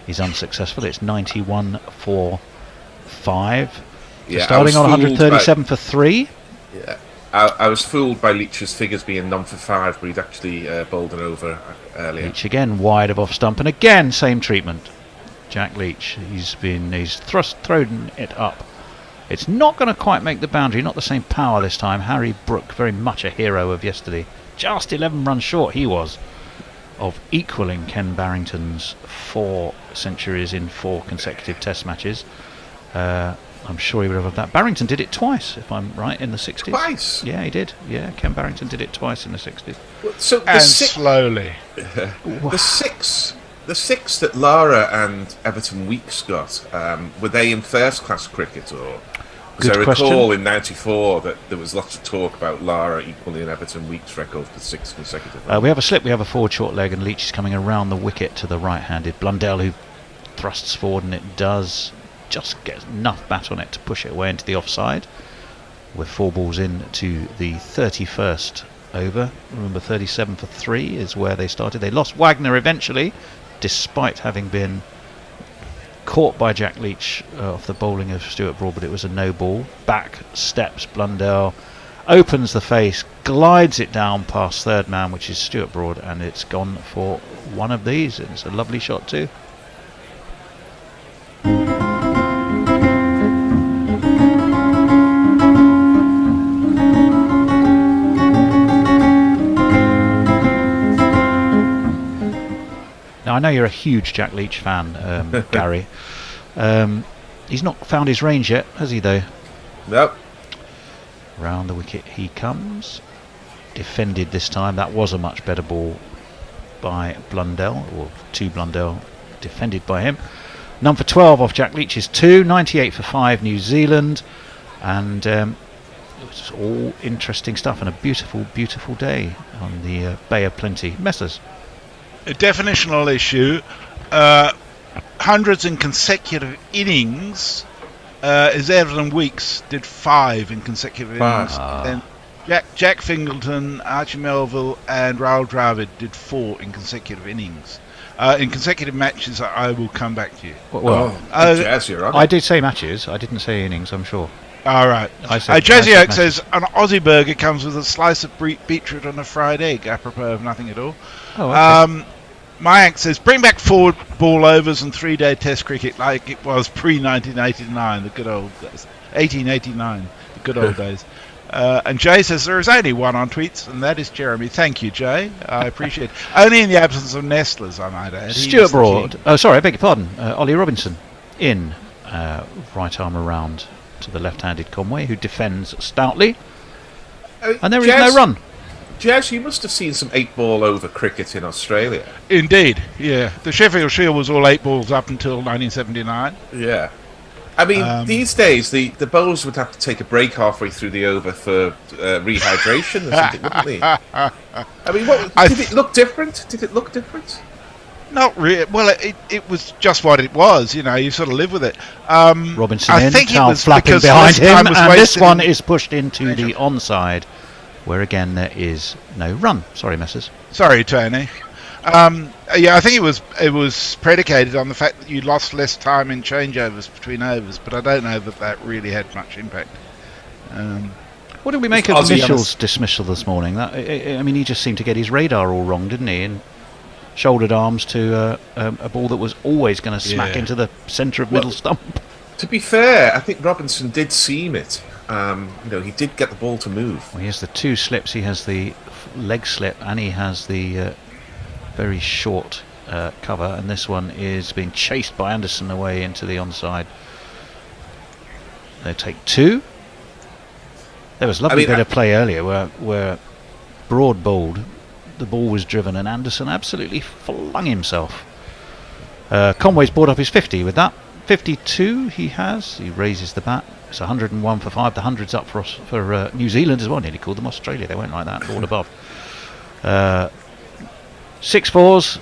He's unsuccessful. It's 91 for 5. Yeah, starting on 137 for 3. Yeah, I was fooled by Leach's figures being none for 5, but he'd actually bowled an over earlier. Leach again wide of off stump, and again same treatment. Jack Leach, he's thrown it up. It's not going to quite make the boundary, not the same power this time. Harry Brook, very much a hero of yesterday. Just 11 runs short he was of equaling Ken Barrington's 4 centuries in 4 consecutive Test matches. I'm sure he would have had that. Barrington did it twice, if I'm right, in the 60s. Twice? Yeah, he did. Yeah, Ken Barrington did it twice in the 60s. So slowly. The 6 that Lara and Everton Weekes got, were they in first-class cricket, or? Because I recall in '94 that there was lots of talk about Lara equaling Everton Weekes' record for 6 consecutive runs. We have a slip, we have a forward short leg, and Leach is coming around the wicket to the right-handed Blundell, who thrusts forward, and it does just gets enough bat on it to push it away into the offside. We're 4 balls in to the 31st over. Remember, 37 for 3 is where they started. They lost Wagner eventually, despite having been caught by Jack Leach off the bowling of Stuart Broad, but it was a no ball. Back steps Blundell, opens the face, glides it down past third man, which is Stuart Broad, and it's gone for one of these. And it's a lovely shot too. Now, I know you're a huge Jack Leach fan, Gary. He's not found his range yet, has he, though? Nope. Round the wicket he comes. Defended this time. That was a much better ball by Blundell, or to Blundell, defended by him. None for 12 off Jack Leach's 2. 98 for 5 New Zealand. And it was all interesting stuff, and a beautiful, beautiful day on the Bay of Plenty. Messers. A definitional issue. Hundreds in consecutive innings. Is Evelyn Weeks did 5 in consecutive innings. Then Jack Fingleton, Archie Melville, and Raul Dravid did 4 in consecutive innings. In consecutive matches, I will come back to you. I did say matches. I didn't say innings, I'm sure. All right. Jazzy Oak says an Aussie burger comes with a slice of beetroot and a fried egg, apropos of nothing at all. Oh, okay. Mayank says bring back 4 ball overs and 3-day Test cricket like it was pre-1989, the good old days. 1889, the good old days. And Jay says there is only one on tweets, and that is Jeremy. Thank you, Jay. I appreciate it. Only in the absence of nestlers, I might add. Stuart Broad. Oh, sorry, I beg your pardon. Ollie Robinson in, right arm around to the left-handed Conway, who defends stoutly. And there is no run. Jez, you must have seen some 8-ball over cricket in Australia. Indeed, yeah. The Sheffield Shield was all 8 balls up until 1979. Yeah. I mean, these days, the bowlers would have to take a break halfway through the over for rehydration or something, wouldn't they? I mean, did it look different? Did it look different? Not really. Well, it was just what it was. You know, you sort of live with it. Robinson I in, think towel flapping behind him, and this one is pushed into the onside, where again there is no run. Sorry, Messers. Sorry, Tony. Yeah, I think it was predicated on the fact that you lost less time in changeovers between overs, but I don't know that really had much impact. What did we make of Mitchell's dismissal this morning? I mean, he just seemed to get his radar all wrong, didn't he? And shouldered arms to a ball that was always going to smack into the centre of middle stump. To be fair, I think Robinson did seam it. He did get the ball to move. Well, he has the 2 slips. He has the leg slip, and he has the very short cover. And this one is being chased by Anderson away into the onside. They take 2. There was a lovely bit of play earlier where Broad bowled. The ball was driven, and Anderson absolutely flung himself. Conway's brought up his 50 with that. 52 he has. He raises the bat. It's 101 for 5. The 100's up for New Zealand as well. Nearly called them Australia. They won't like that. All above. 6 fours.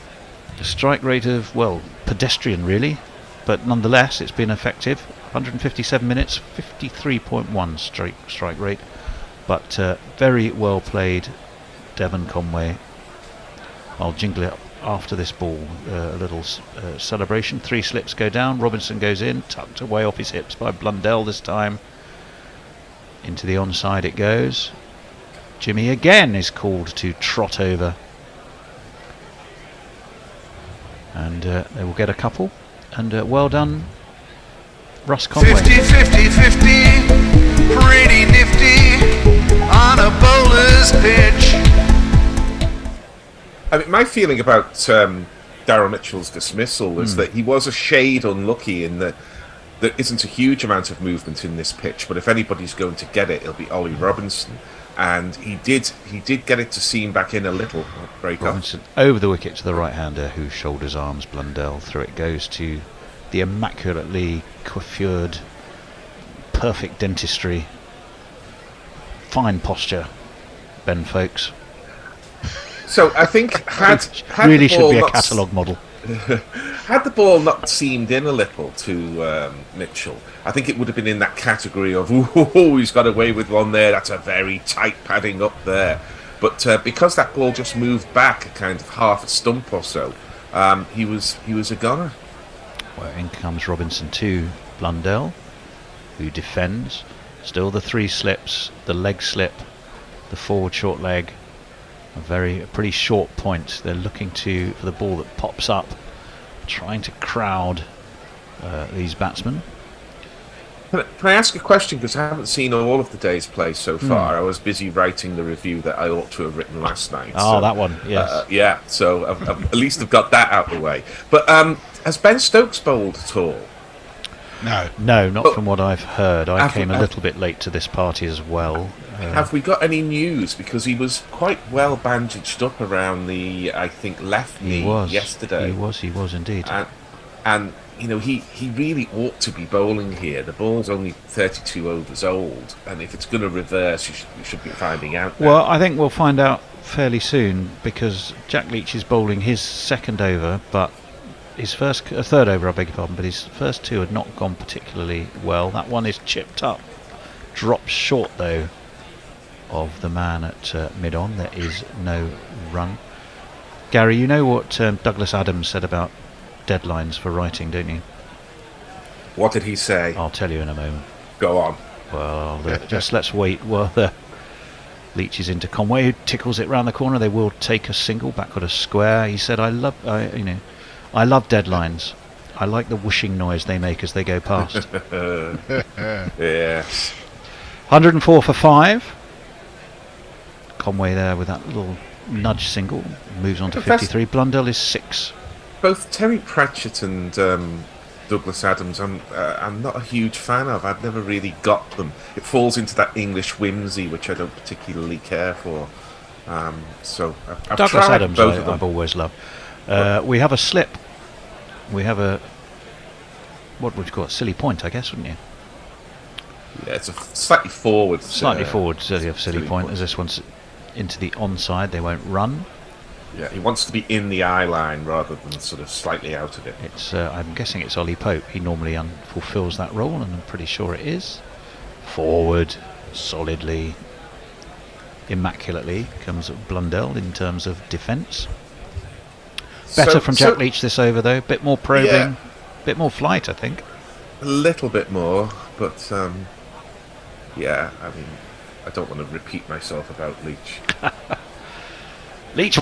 A strike rate of, well, pedestrian really, but nonetheless it's been effective. 157 minutes, 53.1 strike rate, but very well played, Devon Conway. I'll jingle it up after this ball. A little celebration. 3 slips go down. Robinson goes in, tucked away off his hips by Blundell this time. Into the onside it goes. Jimmy again is called to trot over. And they will get a couple. And well done, Russ Conway. 50, 50, 50, pretty nifty on a bowler's pitch. I mean, my feeling about Daryl Mitchell's dismissal was that he was a shade unlucky in that there isn't a huge amount of movement in this pitch, but if anybody's going to get it, it'll be Ollie Robinson. And he did get it to seam back in a little. Break Robinson over the wicket to the right-hander, who shoulders arms Blundell. Through it goes to the immaculately coiffured, perfect dentistry, fine posture, Ben Folkes. So I think had really the should ball be a not catalogue model. Had the ball not seamed in a little to Mitchell, I think it would have been in that category of, oh, he's got away with one there. That's a very tight padding up there. But because that ball just moved back a kind of half a stump or so, he was a gunner. Well, in comes Robinson to Blundell, who defends. Still the 3 slips, the leg slip, the forward short leg, a pretty short point. They're looking for the ball that pops up, trying to crowd these batsmen. Can I ask a question? Because I haven't seen all of the day's play so far. I was busy writing the review that I ought to have written last night. Oh, so, that one, yes. Yeah, so at least I've got that out of the way. But has Ben Stokes bowled at all? No, not from what I've heard. I came a little bit late to this party as well. Have we got any news? Because he was quite well bandaged up around the, I think, left knee yesterday. He was indeed. And you know, he really ought to be bowling here. The ball's only 32 overs old, and if it's going to reverse, you should be finding out now. Well, I think we'll find out fairly soon, because Jack Leach is bowling his second over, but his third over, I beg your pardon, but his first 2 had not gone particularly well. That one is chipped up, drops short though of the man at mid-on. There is no run. Gary, you know what Douglas Adams said about deadlines for writing, don't you? What did he say? I'll tell you in a moment. Go on. Well, just let's wait while the Leach is into Conway, who tickles it round the corner. They will take a single, backward a square. He said, I love deadlines. I like the whooshing noise they make as they go past. Yes. 104 for 5. Conway there with that little nudge single, moves on to 53. Blundell is 6. Both Terry Pratchett and Douglas Adams, I'm not a huge fan of. I've never really got them. It falls into that English whimsy, which I don't particularly care for. So I've Douglas tried Adams, both of them. I've always loved. We have a slip. We have what would you call it? Silly point, I guess, wouldn't you? Yeah, it's a slightly forward. Slightly forward, silly point. As this one's into the onside, they won't run. Yeah, he wants to be in the eye line rather than sort of slightly out of it. It's I'm guessing it's Ollie Pope. He normally fulfills that role, and I'm pretty sure it is. Forward, solidly, immaculately comes Blundell in terms of defence. Better from Jack Leach this over though. Bit more probing, bit more flight, I think. A little bit more, but yeah, I mean, I don't want to repeat myself about Leach. Leach,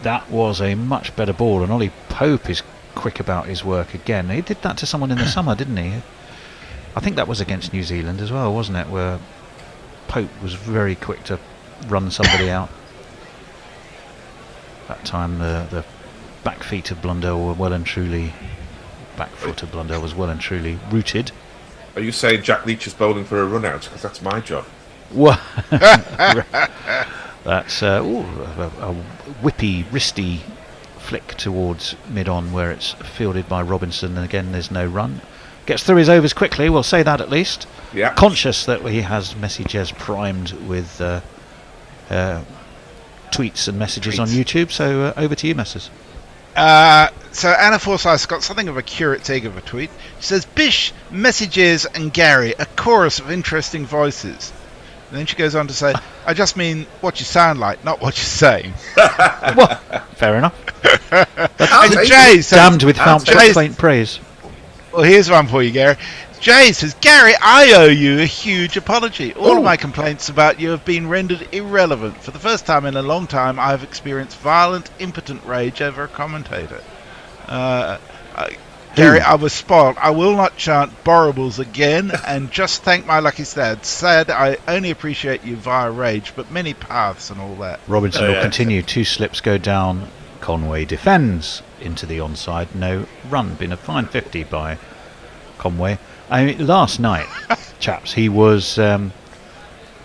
that was a much better ball, and Ollie Pope is quick about his work again. He did that to someone in the summer, didn't he? I think that was against New Zealand as well, wasn't it? Where Pope was very quick to run somebody out. That time the back feet of Blundell were well and truly... Back foot of Blundell was well and truly rooted. Are you saying Jack Leach is bowling for a run out? Because that's my job. Well, that's a whippy, wristy flick towards mid-on where it's fielded by Robinson, and again there's no run. Gets through his overs quickly, we'll say that at least. Yeah. Conscious that he has messages primed with tweets and messages on YouTube, so over to you, Messrs. So Anna Forsyth's got something of a curate take of a tweet. She says, Bish, messages and Gary, a chorus of interesting voices. And then she goes on to say, I just mean what you sound like, not what you're saying. Well, fair enough. And Jay says, damned with faint praise. Well, here's one for you, Gary. Jay says, Gary, I owe you a huge apology. All of my complaints about you have been rendered irrelevant. For the first time in a long time, I have experienced violent, impotent rage over a commentator. Gary, I was spoiled. I will not chant Borrables again, and just thank my lucky stars. Sad, I only appreciate you via rage, but many paths and all that. Robinson will continue. 2 slips go down. Conway defends into the onside. No run. Been a fine 50 by Conway. I mean, last night, chaps, he was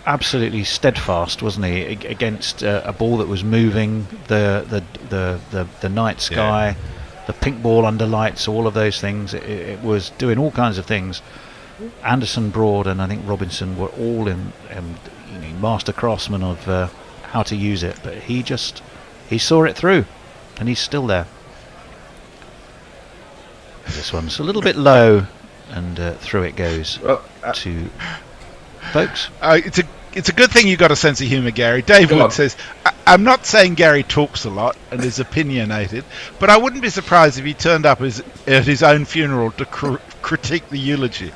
absolutely steadfast, wasn't he, against a ball that was moving, the night sky, the pink ball under lights, all of those things. It was doing all kinds of things. Anderson, Broad, and I think Robinson were all in master craftsmen of how to use it, but he saw it through, and he's still there. this one's a little bit low, and through it goes to Stokes. It's a good thing you got a sense of humour, Gary. Dave Wood says, I'm not saying Gary talks a lot and is opinionated, but I wouldn't be surprised if he turned up at his own funeral to critique the eulogy.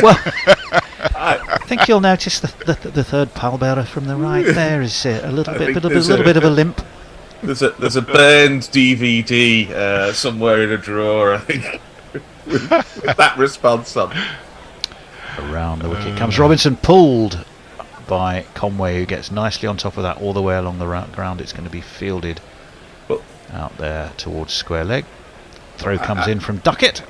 Well, I think you'll notice the third pallbearer from the right there is a little bit of a limp. There's a burned DVD somewhere in a drawer, I think, with that response on. Around the wicket comes Robinson, pulled by Conway, who gets nicely on top of that all the way along the ground. It's going to be fielded out there towards square leg. Throw comes in from Duckett.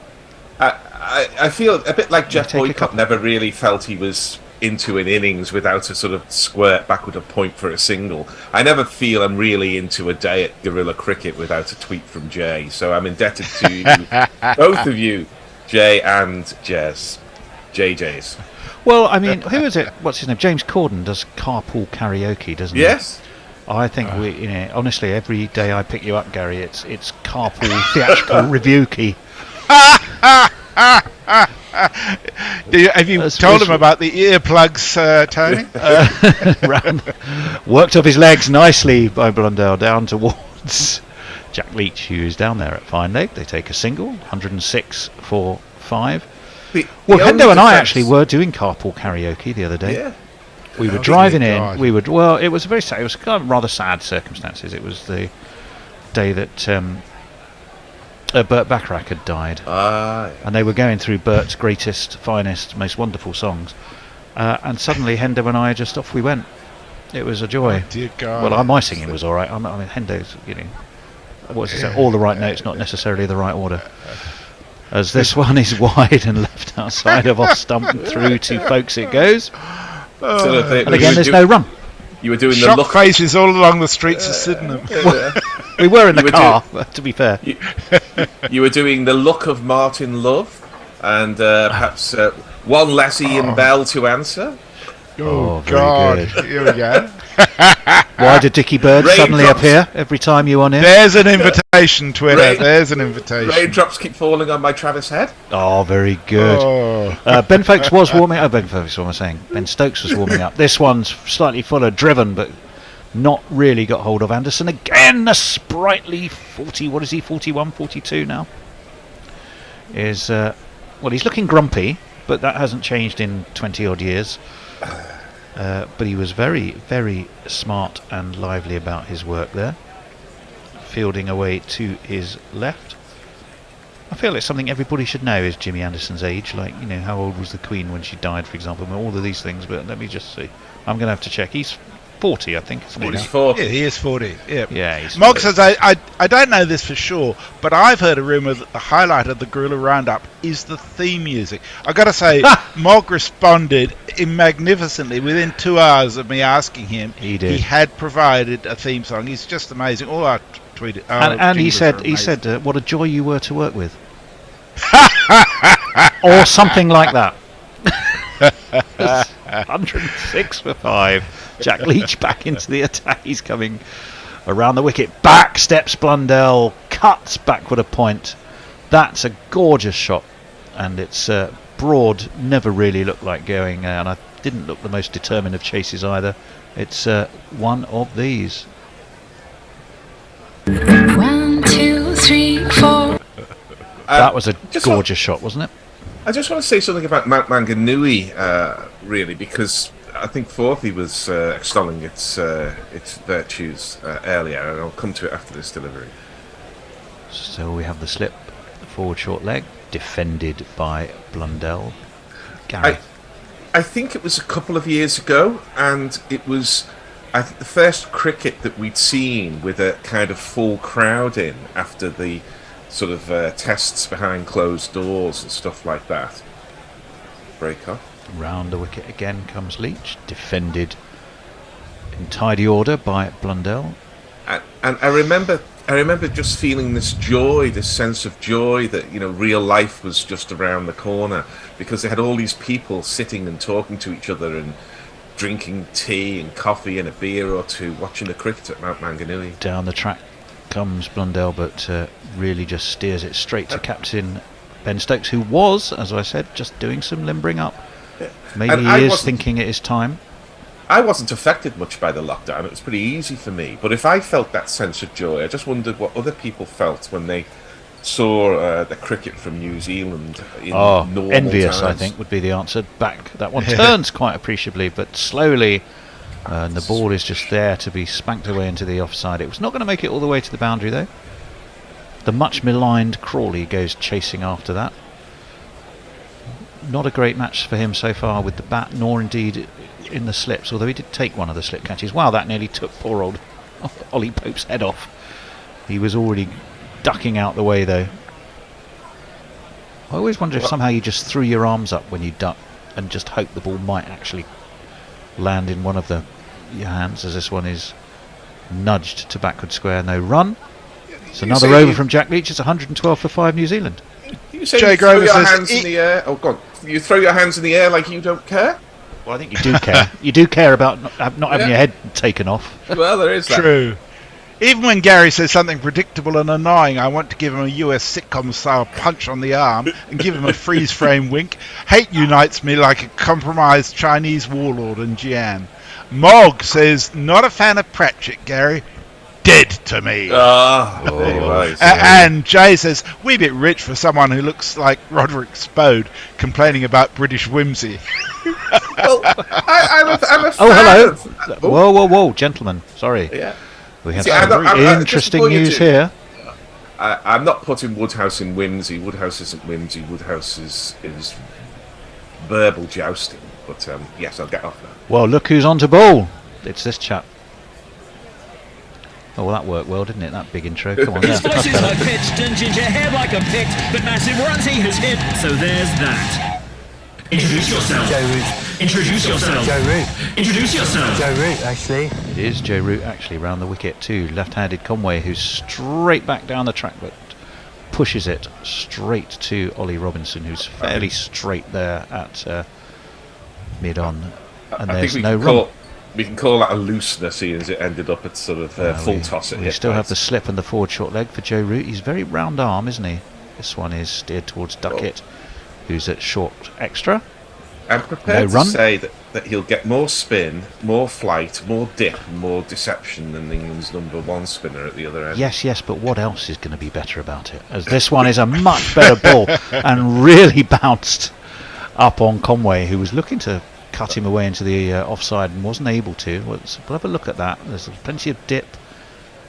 I feel a bit like Jeff Boycott never really felt he was into an innings without a sort of squirt backward of point for a single. I never feel I'm really into a day at Guerrilla Cricket without a tweet from Jay. So I'm indebted to both of you, Jay and Jez. JJ's. Well, I mean, who is it? What's his name? James Corden does carpool karaoke, doesn't he? Yes. I think honestly, every day I pick you up, Gary, it's carpool theatrical review key. Have you told him about the earplugs, Tony? Worked off his legs nicely by Blundell down towards Jack Leach, who is down there at fine leg. They take a single, 106 for 5. Hendo and I actually were doing carpool karaoke the other day. Yeah. We were driving in. It was very sad. It was kind of rather sad circumstances. It was the day that Burt Bacharach had died, and they were going through Burt's greatest, finest, most wonderful songs, and suddenly Hendo and I just off we went. It was a joy. Oh, dear God. Well, my singing was all right. I mean, Hendo's, what's he say? All the right notes, not necessarily the right order. As this one is wide and left outside of off stump and through to Folks it goes. And again, there's no run. You were doing shock the look faces all along the streets of Sydenham. We were in the car, to be fair. You were doing the look of Martin Love, and perhaps one less Ian Bell to answer. Oh, very God. good. Here we go. Why did Dickie Bird suddenly appear every time you on here? There's an invitation, Twitter. There's an invitation. Raindrops keep falling on my Travis head. Oh, very good. Ben Stokes was warming up. Ben Stokes was warming up. This one's slightly fuller, driven, but not really got hold of Anderson. Again, a sprightly 40. What is he? 41, 42 now. He's looking grumpy, but that hasn't changed in 20 odd years. But he was very, very smart and lively about his work there. Fielding away to his left. I feel it's something everybody should know is Jimmy Anderson's age. Like, how old was the Queen when she died, for example. All of these things, but let me just see. I'm going to have to check. He's 40, I think. He's 40. Yeah, he is 40. Yep. Yeah, he's Mog says, I don't know this for sure, but I've heard a rumour that the highlight of the Guerrilla Roundup is the theme music. I've got to say, Mog responded magnificently within 2 hours of me asking him. He did. He had provided a theme song. He's just amazing. All our tweeted. And he said, what a joy you were to work with. Or something like that. 106 for 5. Jack Leach back into the attack. He's coming around the wicket. Back steps Blundell. Cuts backward a point. That's a gorgeous shot. And it's broad. Never really looked like going. And I didn't look the most determined of chases either. It's one of these. 1, 2, 3, 4. That was a gorgeous shot, wasn't it? I just want to say something about Mount Manganui, really, because I think Forthy was extolling its virtues earlier, and I'll come to it after this delivery. So we have the slip, the forward short leg, defended by Blundell. Gary. I think it was a couple of years ago, and it was, I think, the first cricket that we'd seen with a kind of full crowd in after the sort of tests behind closed doors and stuff like that. Break off. Round the wicket again comes Leach, defended in tidy order by Blundell. And I remember just feeling this joy, this sense of joy that real life was just around the corner, because they had all these people sitting and talking to each other and drinking tea and coffee and a beer or two, watching the cricket at Mount Manganui. Down the track comes Blundell, but really just steers it straight to captain Ben Stokes, who was, as I said, just doing some limbering up. Maybe And he is thinking it is time. I wasn't affected much by the lockdown. It was pretty easy for me. But if I felt that sense of joy, I just wondered what other people felt when they saw the cricket from New Zealand in normal envious, times. I think, would be the answer. Back, that one turns quite appreciably, but slowly, and the ball is just there to be spanked away into the offside. It was not going to make it all the way to the boundary, though. The much maligned Crawley goes chasing after that. Not a great match for him so far with the bat, nor indeed in the slips, although he did take one of the slip catches. Wow, that nearly took poor old Ollie Pope's head off. He was already ducking out the way, though. I always wonder if somehow you just threw your arms up when you duck and just hope the ball might actually land in one of your hands, as this one is nudged to backward square. No run. It's another over from Jack Leach. It's 112 for 5 New Zealand. You say you throw your hands in the air. Oh, God. You throw your hands in the air like you don't care? Well, I think you do care. You do care about not having your head taken off. Well, there is that. True. Even when Gary says something predictable and annoying, I want to give him a US sitcom-style punch on the arm and give him a freeze-frame wink. Hate unites me like a compromised Chinese warlord and Jian. Mog says, not a fan of Pratchett, Gary. Dead to me. And Jay says, wee bit rich for someone who looks like Roderick Spode complaining about British whimsy. Well, I'm a fan hello. of... Whoa, gentlemen. Sorry. Yeah. We have some very interesting news here. I'm not putting Woodhouse in whimsy. Woodhouse isn't whimsy. Woodhouse is verbal jousting. But yes, I'll get off now. Well, look who's on to ball. It's this chap. Oh, well, that worked well, didn't it? That big intro. Come on, there. This is like pitched and ginger hair like a picked, but massive runs he has hit. So there's that. Introduce yourself. Joe Root. Introduce yourself. Joe Root. Introduce yourself. Joe Root, actually. It is Joe Root, actually, round the wicket too. Left-handed Conway, who's straight back down the track, but pushes it straight to Ollie Robinson, who's fairly straight there at mid-on. And there's no run. We can call that a looseness, seeing as it ended up at sort of full toss. We still have the slip and the forward short leg for Joe Root. He's very round arm, isn't he? This one is steered towards Duckett, who's at short extra. I'm prepared to say that he'll get more spin, more flight, more dip, more deception than England's number 1 spinner at the other end. Yes, but what else is going to be better about it? As this one is a much better ball and really bounced up on Conway, who was looking to cut him away into the offside and wasn't able to. We'll have a look at that. There's plenty of dip,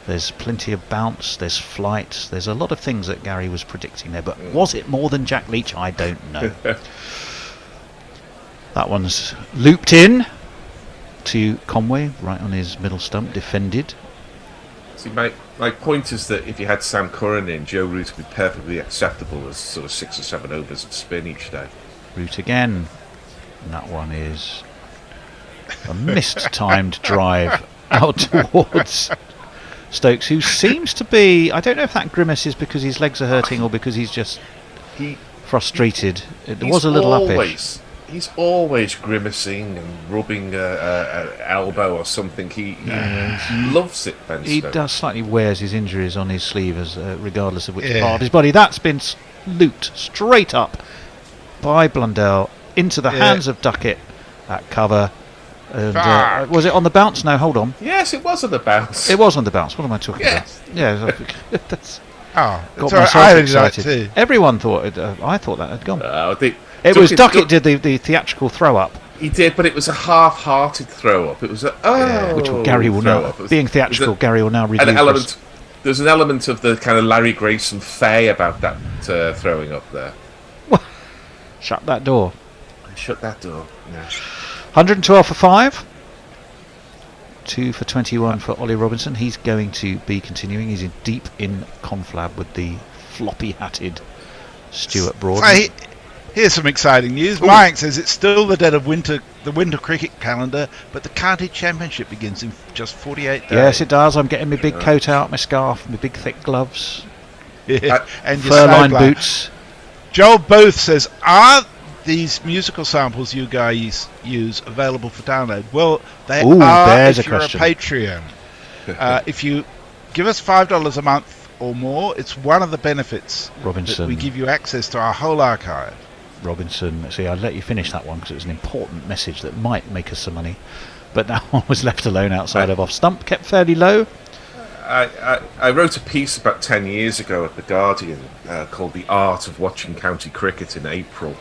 there's plenty of bounce, there's flight, there's a lot of things that Gary was predicting there, but was it more than Jack Leach? I don't know. That one's looped in to Conway, right on his middle stump, defended. See, my point is that if you had Sam Curran in, Joe Root would be perfectly acceptable as sort of 6 or 7 overs of spin each day. Root again. And that one is a missed-timed drive out towards Stokes, who seems to be... I don't know if that grimace is because his legs are hurting or because he's just frustrated. It was a little uppish. He's always grimacing and rubbing an elbow or something. He loves it, Ben He Stokes. does slightly wears his injuries on his sleeve, as regardless of which part of his body. That's been looped straight up by Blundell into the hands of Duckett at cover. And, was it on the bounce? No, hold on. Yes, it was on the bounce. It was on the bounce. What am I talking about? Yeah, that's got sorry, myself I did excited. that too. Everyone thought it. I thought that had gone. It was Duckett did the theatrical throw up. He did, but it was a half-hearted throw-up. It was a which Gary will now, being theatrical, Gary will now review. There's an element of the kind of Larry Grayson fey about that throwing up there. Shut that door. Shut that door. Yeah. 112 for 5. 2 for 21 for Ollie Robinson. He's going to be continuing. He's deep in conflab with the floppy-hatted Stuart Broad. Here's some exciting news. Mike says it's still the dead of winter, the winter cricket calendar, but the county championship begins in just 48 days. Yes, it does. I'm getting my big coat out, my scarf, my big thick gloves, and your fur-lined boots. Joel Both says, are these musical samples you guys use available for download? Well, they are if you're a Patreon. If you give us $5 a month or more. It's one of the benefits Robinson. that we give you access to our whole archive. Robinson, see, I'd let you finish that one because it was an important message that might make us some money. But that one was left alone outside of off stump, kept fairly low. I wrote a piece about 10 years ago at The Guardian called The Art of Watching County Cricket in April,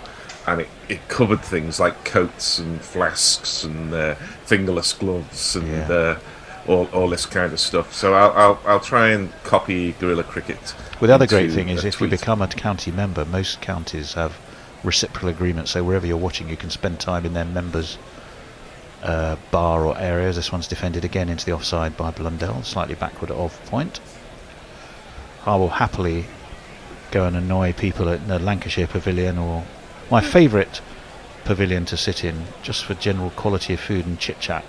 and it covered things like coats and flasks and fingerless gloves and all this kind of stuff. So I'll try and copy Guerrilla Cricket. Well, the other great thing is if you become a county member, most counties have reciprocal agreements, so wherever you're watching you can spend time in their members' bar or areas. This one's defended again into the offside by Blundell, slightly backward at off point. I will happily go and annoy people at the Lancashire Pavilion, or my favourite pavilion to sit in, just for general quality of food and chit chat,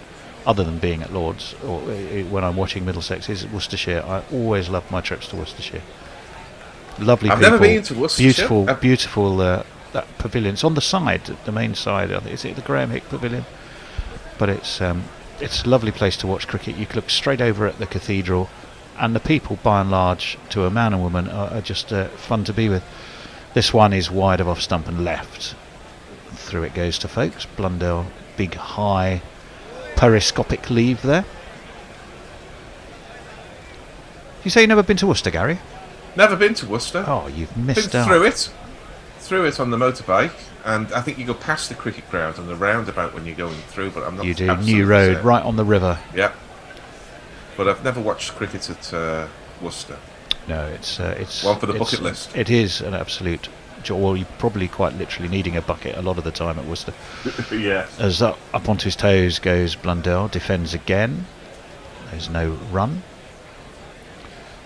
other than being at Lord's or when I'm watching Middlesex, is Worcestershire. I always love my trips to Worcestershire. Lovely I've people, never been to Worcestershire. Beautiful that pavilion. It's on the side, the main side. Is it the Graham Hick Pavilion? But it's a lovely place to watch cricket. You can look straight over at the cathedral, and the people, by and large, to a man and woman, are just fun to be with. This one is wide of off stump and left. Through it goes to Folks. Blundell, big high periscopic leave there. You say you've never been to Worcester, Gary? Never been to Worcester. Oh, you've missed been out. Through it on the motorbike, and I think you go past the cricket ground on the roundabout when you're going through, but I'm not. You do. New Road, right on the river. Yeah. But I've never watched cricket at Worcester. No, it's one for the bucket list. It is an absolute. Well, you're probably quite literally needing a bucket a lot of the time at Worcester. Yeah. As up onto his toes goes Blundell, defends again. There's no run.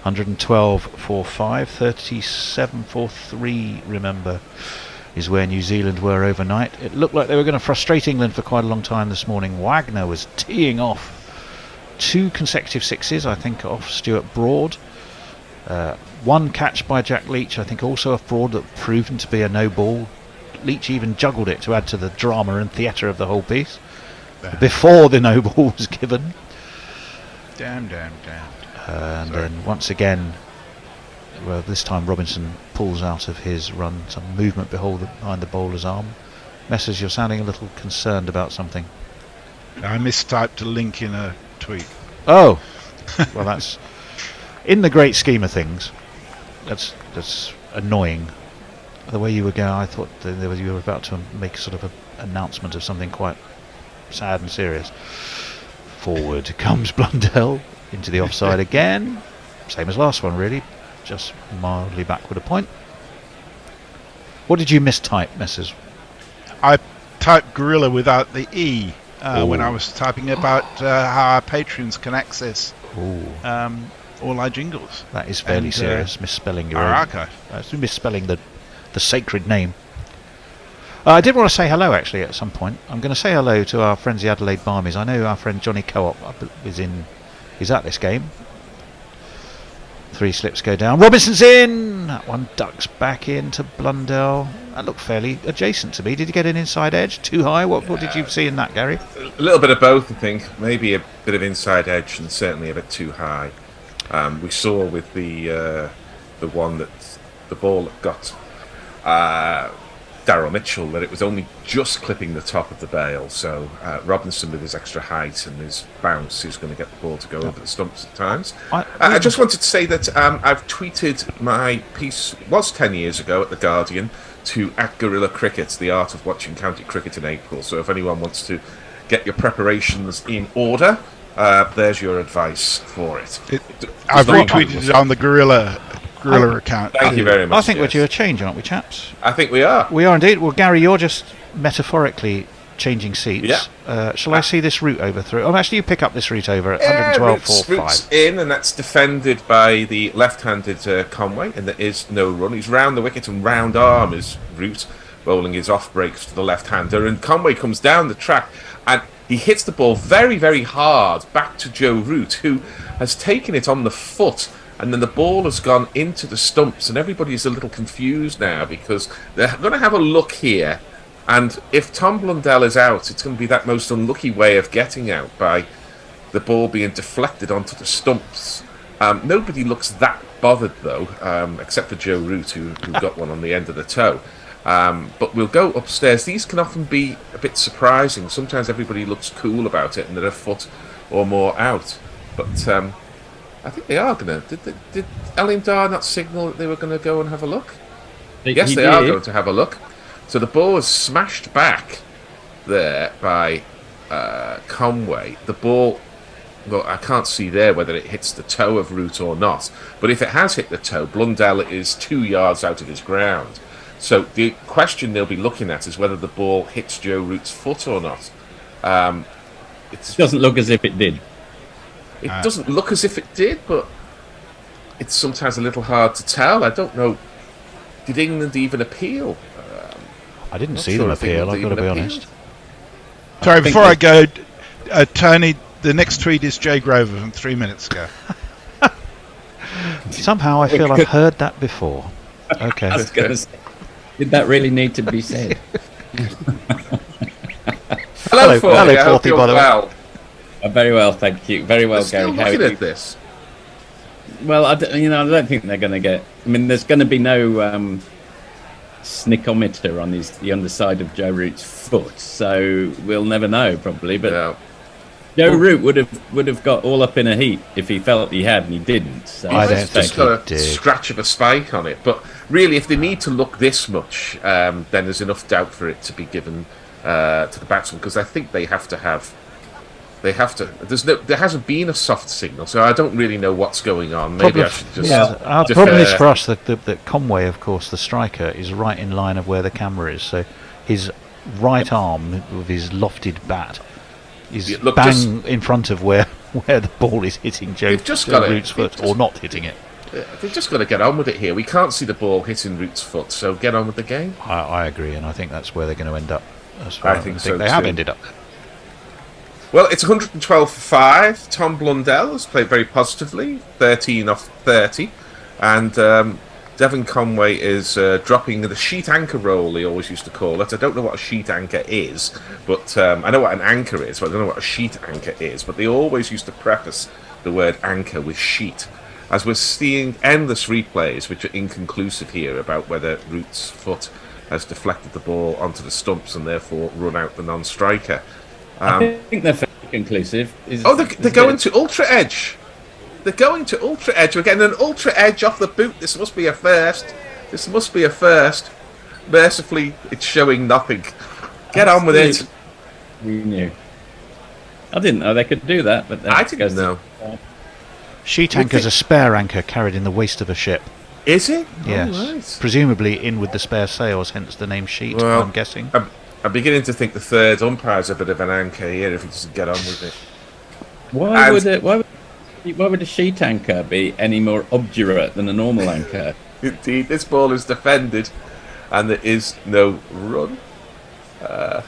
112 for 5, 37 for 3, remember, is where New Zealand were overnight. It looked like they were going to frustrate England for quite a long time this morning. Wagner was teeing off 2 consecutive sixes, I think, off Stuart Broad. One catch by Jack Leach, I think, also off Broad, that proven to be a no ball. Leach even juggled it to add to the drama and theatre of the whole piece before the no ball was given. Damn. And then once again, well, this time Robinson pulls out of his run, some movement behind the bowler's arm. Messrs, you're sounding a little concerned about something. I mistyped a link in a tweet. Oh, well, that's in the great scheme of things. That's annoying. The way you were going, I thought you were about to make sort of an announcement of something quite sad and serious. Forward comes Blundell into the offside again. Same as last one, really. Just mildly backward a point. What did you mistype, Messrs? I typed Gorilla without the E when I was typing about how our patrons can access all our jingles. That is fairly serious. Misspelling your our own archive. Misspelling the sacred name. I did want to say hello, actually, at some point. I'm going to say hello to our friends, the Adelaide Barmies. I know our friend Johnny Co-op is at this game. 3 slips go down. Robinson's in! That one ducks back into Blundell. That looked fairly adjacent to me. Did you get an inside edge? Too high? What did you see in that, Gary? A little bit of both, I think. Maybe a bit of inside edge and certainly a bit too high. We saw with the one that the ball that got Daryl Mitchell that it was only just clipping the top of the bail, so Robinson with his extra height and his bounce is going to get the ball to go over the stumps at times. I just wanted to say that I've tweeted my piece, was 10 years ago at The Guardian, to @Guerilla Cricket, the art of watching county cricket in April. So if anyone wants to get your preparations in order, there's your advice for it. I've retweeted it on the Guerilla account. Thank you very much. I think we're due a change, aren't we, chaps? I think we are. We are indeed. Well, Gary, you're just metaphorically changing seats. Yeah. Shall I see this route over through? Oh, actually, you pick up this route over at 112.45. Root's in, and that's defended by the left-handed Conway, and there is no run. He's round the wicket and round arm is Root, bowling his off breaks to the left-hander, and Conway comes down the track, and he hits the ball very, very hard back to Joe Root, who has taken it on the foot. And then the ball has gone into the stumps, and everybody's a little confused now because they're going to have a look here. And if Tom Blundell is out, it's going to be that most unlucky way of getting out by the ball being deflected onto the stumps. Nobody looks that bothered though, except for Joe Root, who got one on the end of the toe. But we'll go upstairs. These can often be a bit surprising. Sometimes everybody looks cool about it and they're a foot or more out. But I think they are going to. Did Elin Dar not signal that they were going to go and have a look? Yes, they are going to have a look. So the ball is smashed back there by Conway. The ball, well, I can't see there whether it hits the toe of Root or not. But if it has hit the toe, Blundell is 2 yards out of his ground. So the question they'll be looking at is whether the ball hits Joe Root's foot or not. It doesn't look as if it did. It doesn't look as if it did, but it's sometimes a little hard to tell. I don't know. Did England even appeal? I didn't see them appeal, I've got to be honest. Sorry, before I go, Tony, the next tweet is Jay Grover from 3 minutes ago. Somehow I feel I've heard that before. Okay. I was going to say, did that really need to be said? Hello, Forthy, by the way. Very well, thank you. Very well, Gary. Still looking at this. Well, I don't think they're going to get. I mean, there's going to be no snickometer on the underside of Joe Root's foot, so we'll never know probably. But Joe Root would have got all up in a heap if he felt he had, and he didn't. So He's just got a scratch of a spike on it. But really, if they need to look this much, then there's enough doubt for it to be given to the batsman, because I think they have to have. There hasn't been a soft signal, so I don't really know what's going on. Maybe I should just. Our problem is for us that Conway, of course, the striker, is right in line of where the camera is. So his right arm with his lofted bat is bang in front of where the ball is hitting Joe Root's foot, or not hitting it. They've just got to get on with it here. We can't see the ball hitting Root's foot, so get on with the game. I agree, and I think that's where they're going to end up. I think so they have ended up. Well, it's 112 for 5. Tom Blundell has played very positively, 13 off 30. And Devon Conway is dropping the sheet anchor role, he always used to call it. I don't know what a sheet anchor is, but I know what an anchor is, but I don't know what a sheet anchor is. But they always used to preface the word anchor with sheet. As we're seeing endless replays, which are inconclusive here, about whether Root's foot has deflected the ball onto the stumps and therefore run out the non-striker. I think they're fairly conclusive. They're going to ultra edge. They're going to ultra edge. We're getting an ultra edge off the boot. This must be a first. Mercifully, it's showing nothing. Get on with it. We knew. I didn't know they could do that, but I didn't know. Sheet anchor's a spare anchor carried in the waist of a ship. Is it? Yes. Oh, right. Presumably in with the spare sails, hence the name sheet, Well, I'm guessing. I'm beginning to think the third umpire's a bit of an anchor here if he doesn't get on with it. Why would a sheet anchor be any more obdurate than a normal anchor? Indeed, this ball is defended and there is no run. I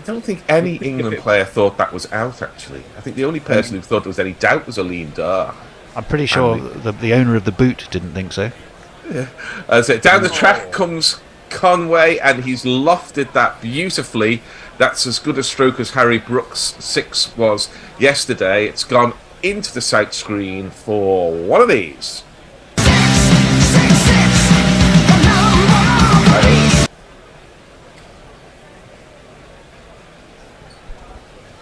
don't think any England player thought that was out, actually. I think the only person who thought there was any doubt was Elin Dar. I'm pretty sure the owner of the boot didn't think so. Yeah. So down the track comes Conway, and he's lofted that beautifully. That's as good a stroke as Harry Brooks' 6 was yesterday. It's gone into the sight screen for one of these.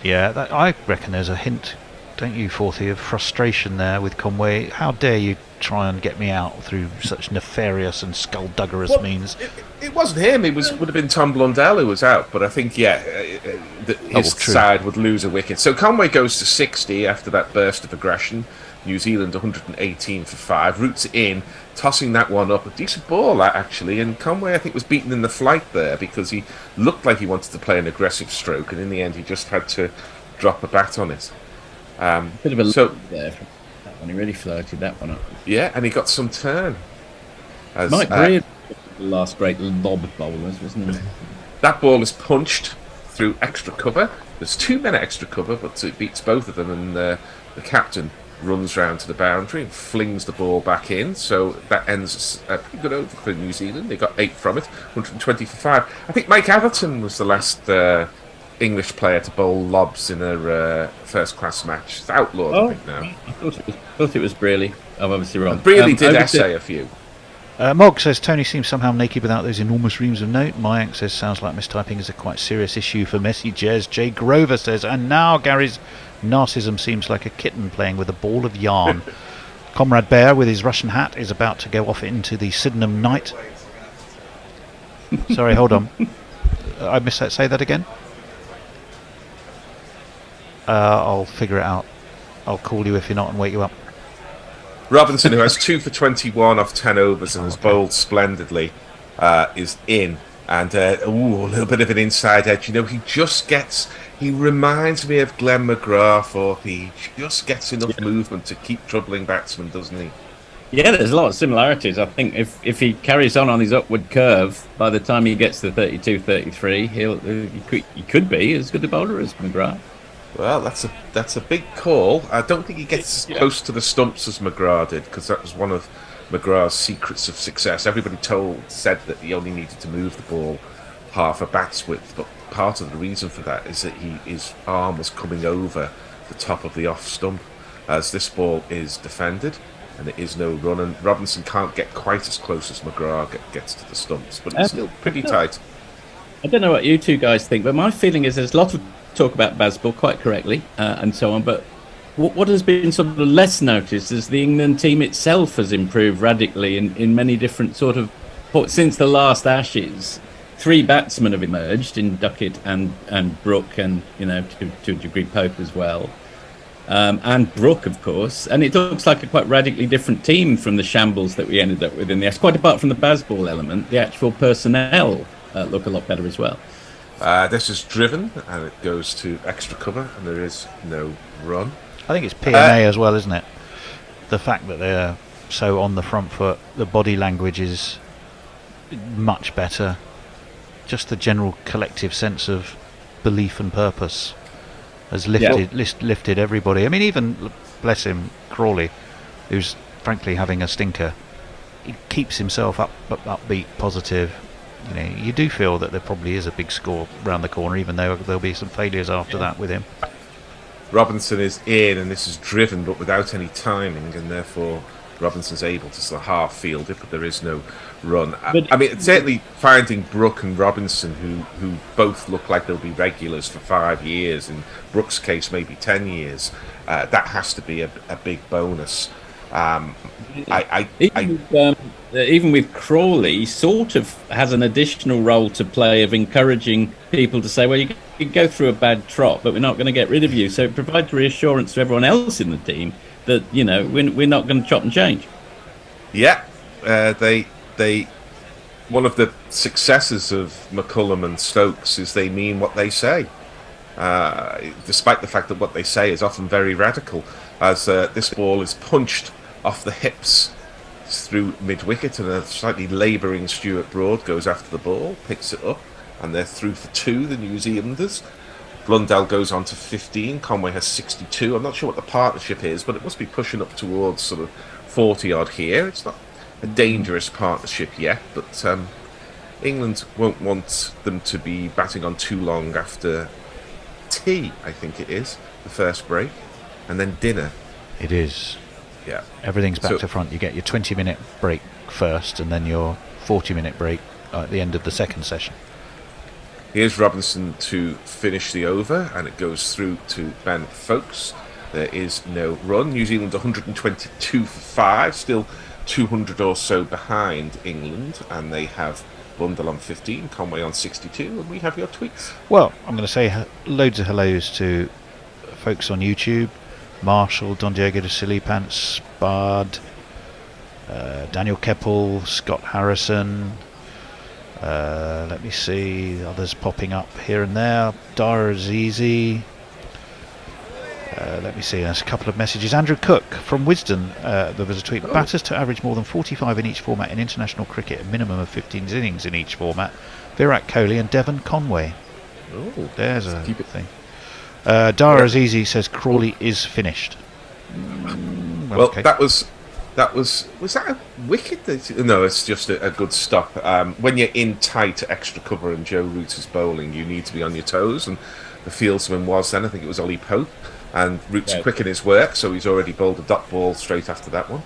Yeah, I reckon there's a hint, don't you, Forthy, of frustration there with Conway. How dare you try and get me out through such nefarious and skullduggerous means? It wasn't him. It would have been Tom Blundell who was out. But I think, his side would lose a wicket. So Conway goes to 60 after that burst of aggression. New Zealand 118 for 5. Root's in, tossing that one up. A decent ball, actually. And Conway, I think, was beaten in the flight there because he looked like he wanted to play an aggressive stroke. And in the end, he just had to drop a bat on it. Bit of a look there. That one, he really flirted that one up. Yeah, and he got some turn. Mike Breed, the last great lob bowlers, wasn't he? That ball is punched through extra cover. There's 2 men at extra cover, but it beats both of them, and the captain runs round to the boundary and flings the ball back in. So that ends a pretty good over for New Zealand. They got 8 from it, 120 for 5. I think Mike Atherton was the last English player to bowl lobs in a first-class match. It's outlawed, I think, now. I thought it was Brearley. I'm obviously wrong. Brearley did essay a few. Mog says Tony seems somehow naked without those enormous reams of note. Mayank says sounds like mistyping is a quite serious issue for Messi Jez. Jay Grover says, and now Gary's narcissism seems like a kitten playing with a ball of yarn. Comrade Bear with his Russian hat is about to go off into the Sydenham night. Sorry, hold on. I missed that. Say that again. I'll figure it out. I'll call you if you're not and wake you up. Robinson, who has 2 for 21 off 10 overs and has bowled splendidly, is in. And a little bit of an inside edge. You know, he reminds me of Glenn McGrath. He just gets enough movement to keep troubling batsmen, doesn't he? Yeah, there's a lot of similarities. I think if he carries on his upward curve, by the time he gets to 32, 33, he could be as good a bowler as McGrath. Well, that's a big call. I don't think he gets as close to the stumps as McGrath did, because that was one of McGrath's secrets of success. Everybody said that he only needed to move the ball half a bat's width, but part of the reason for that is that his arm was coming over the top of the off stump, as this ball is defended and it is no run, and Robinson can't get quite as close as McGrath gets to the stumps, but it's still pretty tight. I don't know what you two guys think, but my feeling is there's a lot of talk about Bazball, quite correctly, and so on, but what has been sort of less noticed is the England team itself has improved radically in many different sort of... Since the last Ashes, 3 batsmen have emerged in Duckett and Brook, and, you know, to a degree Pope as well. And Brook, of course, and it looks like a quite radically different team from the shambles that we ended up with in the Ashes. Quite apart from the Bazball element, the actual personnel look a lot better as well. This is driven, and it goes to extra cover, and there is no run. I think it's PMA as well, isn't it? The fact that they're so on the front foot, the body language is much better. Just the general collective sense of belief and purpose has lifted everybody. I mean, even, bless him, Crawley, who's frankly having a stinker, he keeps himself upbeat, positive. You know, you do feel that there probably is a big score round the corner, even though there'll be some failures after that with him. Robinson is in, and this is driven, but without any timing, and therefore Robinson's able to sort of half field it, but there is no run. I mean, certainly finding Brook and Robinson, who both look like they'll be regulars for 5 years, in Brook's case maybe 10 years, that has to be a big bonus. Even with Crawley, sort of has an additional role to play of encouraging people to say, well, you can go through a bad trot, but we're not going to get rid of you. So it provides reassurance to everyone else in the team that, you know, we're not going to chop and change. Yeah, they one of the successes of McCullum and Stokes is they mean what they say, despite the fact that what they say is often very radical, as this ball is punched off the hips through mid-wicket, and a slightly labouring Stuart Broad goes after the ball, picks it up, and they're through for 2, the New Zealanders. Blundell goes on to 15, Conway has 62. I'm not sure what the partnership is, but it must be pushing up towards sort of 40 odd here. It's not a dangerous partnership yet, but England won't want them to be batting on too long after tea, I think it is, the first break, and then dinner. It is. Yeah. Everything's back to front. You get your 20-minute break first, and then your 40-minute break at the end of the second session. Here's Robinson to finish the over, and it goes through to Ben Folkes. There is no run. New Zealand 122 for 5, still 200 or so behind England, and they have Blundell on 15, Conway on 62, and we have your tweets. Well, I'm going to say loads of hellos to folks on YouTube. Marshall, Don Diego de Silly-Pants, Spard, Daniel Keppel, Scott Harrison, let me see, others popping up here and there, Dara Azizi, let me see, there's a couple of messages. Andrew Cook from Wisden, there was a tweet, batters to average more than 45 in each format in international cricket, a minimum of 15 innings in each format, Virat Kohli and Devon Conway. Oh, there's a thing. Dara Azizi says Crawley is finished. Well, okay. was that a wicket? No, it's just a good stop. When you're in tight extra cover and Joe Root is bowling, you need to be on your toes, and the fieldsman was then. I think it was Ollie Pope. And Root's Yeah. quick in his work, so he's already bowled a dot ball straight after that one.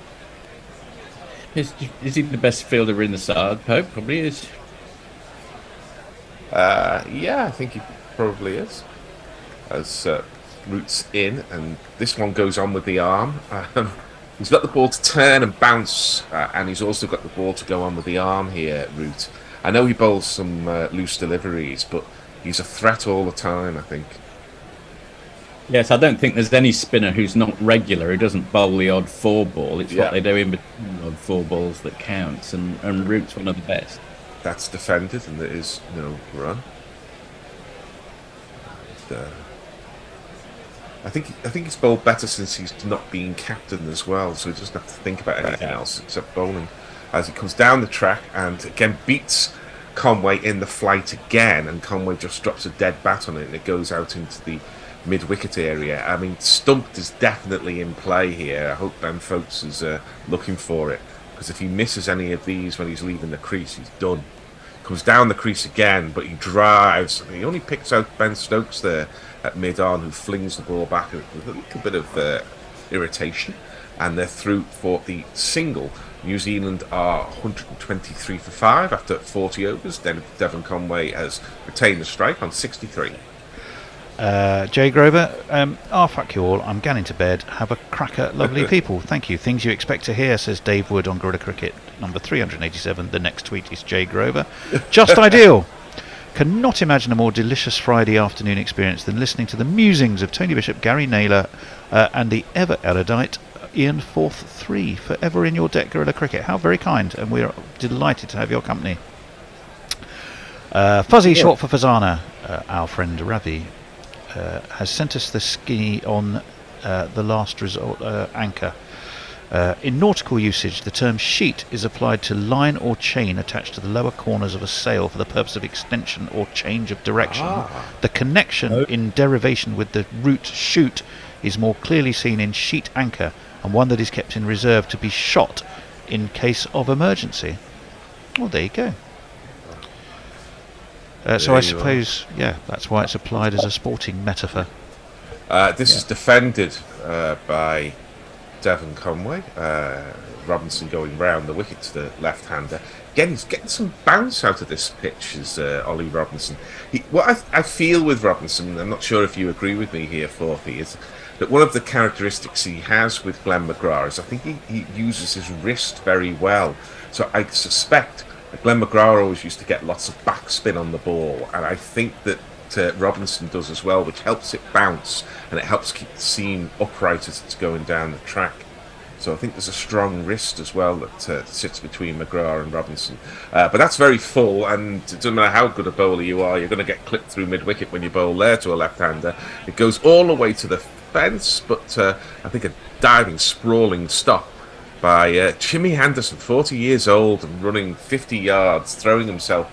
Is he the best fielder in the side? Pope probably is. Yeah, I think he probably is. As Root's in, and this one goes on with the arm. He's got the ball to turn and bounce, and he's also got the ball to go on with the arm here, Root. I know he bowls some loose deliveries, but he's a threat all the time, I think. Yes, I don't think there's any spinner who's not regular who doesn't bowl the odd 4-ball. It's what they do in between the odd 4 balls that counts, and Root's one of the best. That's defended, and there is no run. And, I think he's bowled better since he's not being captain as well, so he doesn't have to think about anything else except bowling. As he comes down the track and again beats Conway in the flight again, and Conway just drops a dead bat on it, and it goes out into the mid-wicket area. I mean, Stumps is definitely in play here. I hope Ben Folks is looking for it, because if he misses any of these when he's leaving the crease, he's done. Comes down the crease again, but he drives. He only picks out Ben Stokes there at mid-on, who flings the ball back with a little bit of irritation, and they're through for the single. New Zealand are 123 for 5 after 40 overs. Then Devon Conway has retained the strike on 63. Jay Grover, fuck you all, I'm going to bed. Have a cracker, lovely people. Thank you. Things you expect to hear, says Dave Wood on Gorilla Cricket, number 387. The next tweet is Jay Grover. Just ideal. Cannot imagine a more delicious Friday afternoon experience than listening to the musings of Tony Bishop, Gary Naylor, and the ever erudite Ian Forth 3. Forever in your deck, Gorilla Cricket. How very kind, and we are delighted to have your company. Fuzzy, short for Fazana, our friend Ravi, has sent us the skinny on the last result anchor. In nautical usage, the term sheet is applied to line or chain attached to the lower corners of a sail for the purpose of extension or change of direction. The connection in derivation with the root shoot is more clearly seen in sheet anchor, and one that is kept in reserve to be shot in case of emergency. Well, there you go. So I suppose, that's why it's applied as a sporting metaphor. This is defended by Devon Conway. Robinson going round the wicket to the left-hander. Again, he's getting some bounce out of this pitch, is Ollie Robinson. What I feel with Robinson, I'm not sure if you agree with me here, Forthy, is that one of the characteristics he has with Glenn McGrath is I think he uses his wrist very well. So I suspect Glenn McGrath always used to get lots of backspin on the ball, and I think that Robinson does as well, which helps it bounce and it helps keep the seam upright as it's going down the track. So I think there's a strong wrist as well that sits between McGrath and Robinson. But that's very full, and it doesn't matter how good a bowler you are, you're going to get clipped through mid-wicket when you bowl there to a left-hander. It goes all the way to the fence, but I think a diving, sprawling stop by Jimmy Anderson, 40 years old and running 50 yards, throwing himself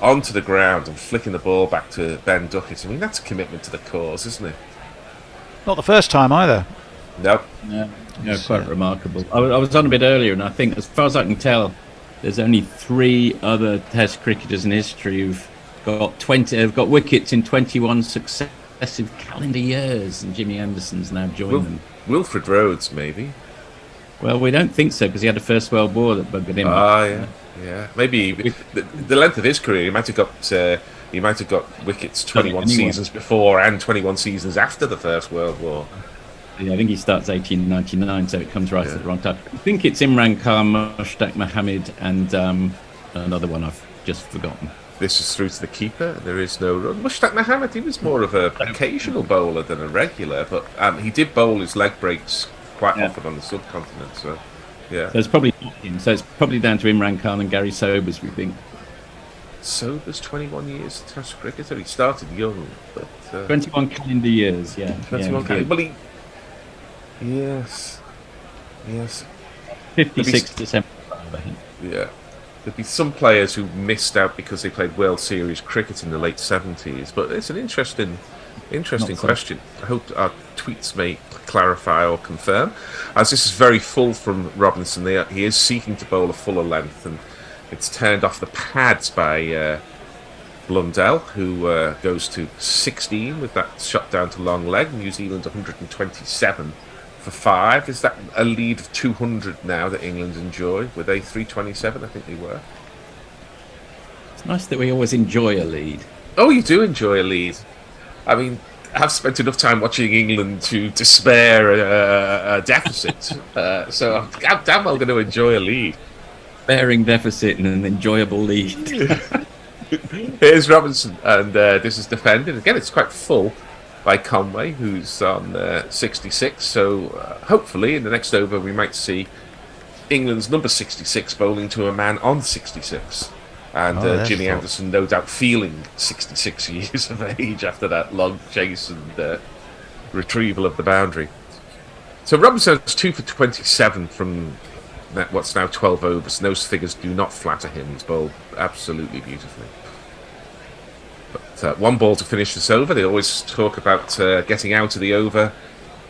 onto the ground and flicking the ball back to Ben Duckett. I mean, that's a commitment to the cause, isn't it? Not the first time either. No. Yeah, quite remarkable. I was on a bit earlier, and I think, as far as I can tell, there's only 3 other Test cricketers in history who've got wickets in 21 successive calendar years, and Jimmy Anderson's now joined them. Wilfred Rhodes, maybe. Well, we don't think so, because he had a First World War that bugged him. Yeah. Maybe the length of his career, he might have got wickets 21 seasons before and 21 seasons after the First World War. Yeah, I think he starts 1899, so it comes right at the wrong time. I think it's Imran Khan, Mushtaq Mohammed, and another one I've just forgotten. This is through to the keeper. There is no run. Mushtaq Mohammed, he was more of an occasional bowler than a regular, but he did bowl his leg breaks quite often on the subcontinent. So, yeah. So it's probably not him. So it's probably down to Imran Khan and Gary Sobers, we think. Sobers, 21 years Test cricketer. He started young, but 21 calendar years. Yeah. 21 calendar. Well, Yes. 56 to 75, I think. Yeah. There'd be some players who missed out because they played World Series cricket in the late 70s, but it's an interesting question. I hope our tweets may clarify or confirm. As this is very full from Robinson, he is seeking to bowl a fuller length, and it's turned off the pads by Blundell, who goes to 16 with that shot down to long leg. New Zealand 127 for 5. Is that a lead of 200 now that England enjoy? Were they 327? I think they were. It's nice that we always enjoy a lead. Oh, you do enjoy a lead. I mean, I've spent enough time watching England to despair a deficit, so I'm damn well going to enjoy a lead. Bearing deficit and an enjoyable lead. Here's Robinson, and this is defended. Again, it's quite full by Conway, who's on 66. So hopefully in the next over we might see England's number 66 bowling to a man on 66. And Jimmy Anderson no doubt feeling 66 years of age after that long chase and retrieval of the boundary. So Robinson's 2 for 27 from what's now 12 overs, and those figures do not flatter him. He's bowled absolutely beautifully. But 1 ball to finish this over. They always talk about getting out of the over.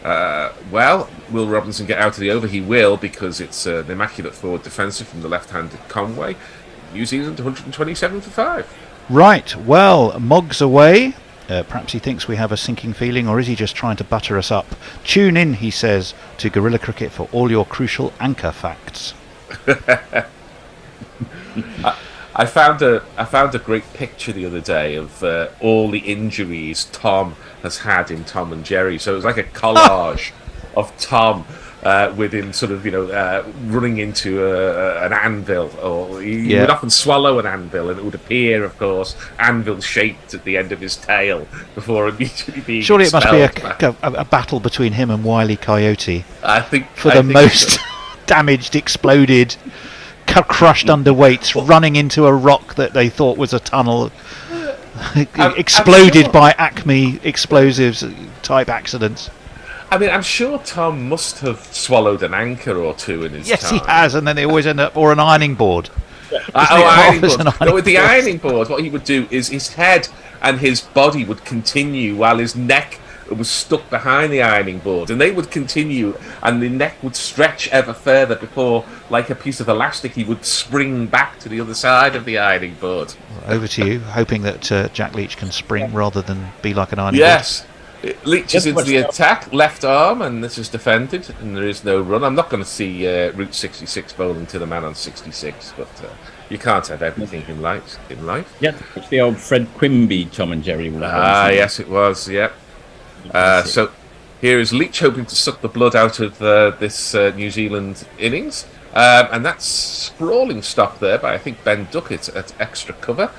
Well, will Robinson get out of the over? He will, because it's the immaculate forward defensive from the left-handed Conway. New Zealand 127 for 5. Right, well, Mog's away. Perhaps he thinks we have a sinking feeling, or is he just trying to butter us up? Tune in, he says, to Guerrilla Cricket for all your crucial anchor facts. I found a great picture the other day of all the injuries Tom has had in Tom and Jerry. So it was like a collage of Tom with him sort of, running into an anvil, or he would often swallow an anvil, and it would appear, of course, anvil-shaped at the end of his tail before immediately being Surely it must be expelled. a battle between him and Wile E. Coyote. I think most damaged, exploded, crushed underweights, running into a rock that they thought was a tunnel, exploded by Acme explosives type accidents. I mean, I'm sure Tom must have swallowed an anchor or two in his time. Yes, he has, and then they always end up, or an ironing board. Ironing board. With the ironing board, what he would do is his head and his body would continue while his neck was stuck behind the ironing board, and they would continue, and the neck would stretch ever further before, like a piece of elastic, he would spring back to the other side of the ironing board. Over to you, hoping that Jack Leach can spring rather than be like an ironing board. Yes. It leaches into the attack, left arm, and this is defended, and there is no run. I'm not going to see Route 66 bowling to the man on 66, but you can't have everything in life. Yeah, it's the old Fred Quimby Tom and Jerry. Yes, it was, yeah. So here is Leach hoping to suck the blood out of this New Zealand innings, and that's sprawling stop there by, I think, Ben Duckett at extra cover.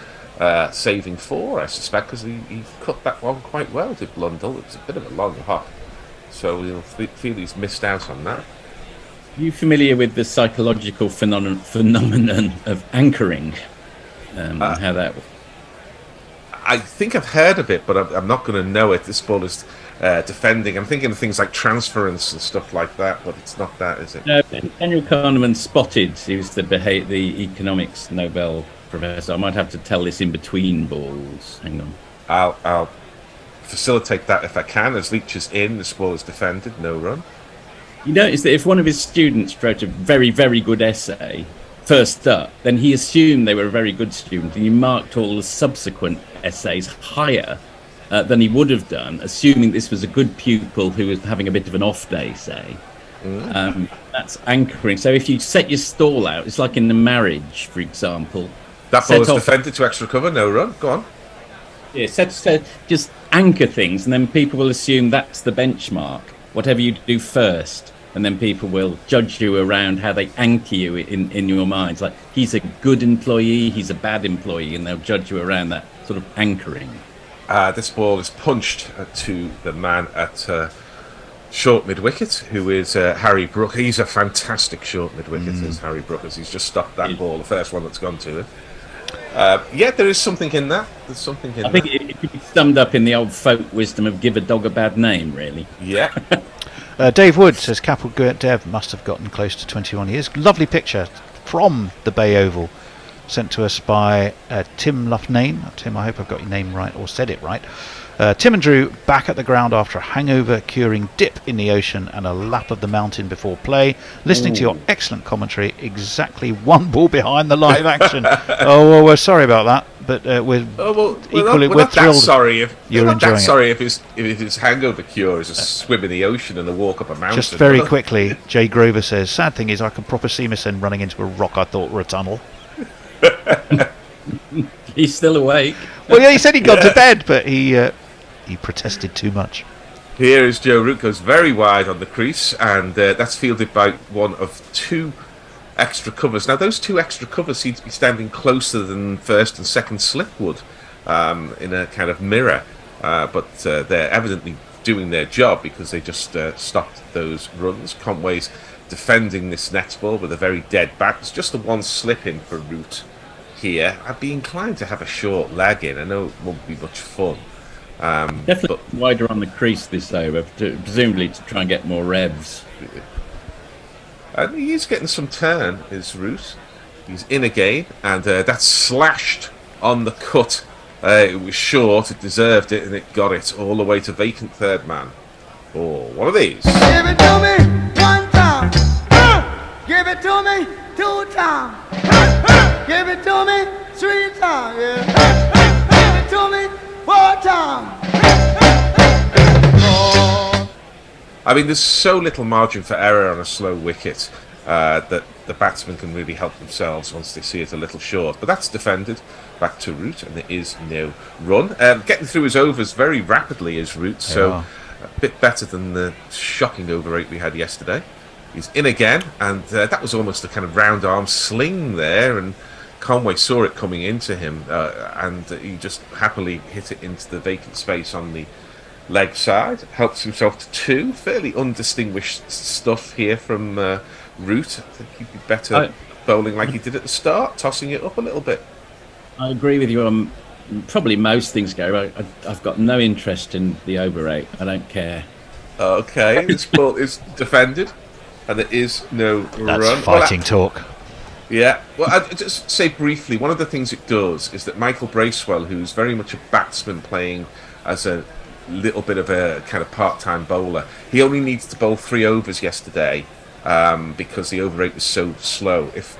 Saving 4, I suspect, because he cut that one quite well, did Blundell. It was a bit of a long hop, so we'll feel he's missed out on that. Are you familiar with the psychological phenomenon of anchoring? How that... I think I've heard of it, but I'm not going to know it. This ball is defending. I'm thinking of things like transference and stuff like that, but it's not that, is it? No, Daniel Kahneman spotted. He was the economics Nobel professor. I might have to tell this in between balls. Hang on. I'll facilitate that if I can. As Leach is in, the ball is defended, no run. You notice that if one of his students wrote a very, very good essay first up, then he assumed they were a very good student, and he marked all the subsequent essays higher than he would have done, assuming this was a good pupil who was having a bit of an off day, say. That's anchoring. So if you set your stall out, it's like in the marriage, for example. That ball is defended to extra cover, no run. Go on. Yeah, just anchor things, and then people will assume that's the benchmark. Whatever you do first, and then people will judge you around how they anchor you in your minds. Like, he's a good employee, he's a bad employee, and they'll judge you around that sort of anchoring. This ball is punched to the man at short mid-wicket, who is Harry Brook. He's a fantastic short mid-wicket, is Harry Brook, as he's just stopped that ball, the first one that's gone to him. Yeah, there is something in that. There's something in that. I think it could be summed up in the old folk wisdom of give a dog a bad name, really. Yeah. Dave Wood says Capel Dev must have gotten close to 21 years. Lovely picture from the Bay Oval, sent to us by Tim Loughnane. Tim, I hope I've got your name right or said it right. Tim and Drew back at the ground after a hangover, curing dip in the ocean and a lap of the mountain before play. Listening to your excellent commentary, exactly one ball behind the live action. Oh, well, we're sorry about that, but we're equally we're we're not that thrilled. sorry if you're we're not enjoying that it. sorry if his hangover cure is a swim in the ocean and a walk up a mountain. Just very quickly, Jay Grover says, sad thing is I can proper see myself running into a rock I thought were a tunnel. He's still awake. Well, yeah, he said he'd gone to bed, but he protested too much. Here is Joe Root goes very wide on the crease, and that's fielded by one of two extra covers. Now, those two extra covers seem to be standing closer than first and second slip would in a kind of mirror, but they're evidently doing their job because they just stopped those runs. Conway's defending this next ball with a very dead back. It's just the one slip in for Root here. I'd be inclined to have a short leg in. I know it won't be much fun. Definitely wider on the crease this over, presumably to try and get more revs. And he's getting some turn, is Root. He's in again, and that's slashed on the cut. It was short, it deserved it, and it got it all the way to vacant third man. Oh, one of these. Give it to me one time. Give it to me 2 times. Give it to me 3 times. Yeah. Give it to me 4 times. I mean, there's so little margin for error on a slow wicket that the batsmen can really help themselves once they see it a little short. But that's defended back to Root, and there is no run. Getting through his overs very rapidly is Root, so a bit better than the shocking over rate we had yesterday. He's in again, and that was almost a kind of round arm sling there, and Conway saw it coming into him, and he just happily hit it into the vacant space on the leg side. Helps himself to 2. Fairly undistinguished stuff here from Root. I think he'd be better bowling like he did at the start, tossing it up a little bit. I agree with you on probably most things, Gary. I've got no interest in the over rate. I don't care. Okay, this ball is defended, and there is no run. That's fighting talk. Yeah, well, I'll just say briefly, one of the things it does is that Michael Bracewell, who's very much a batsman playing as a little bit of a kind of part-time bowler, he only needs to bowl 3 overs yesterday because the over rate was so slow. If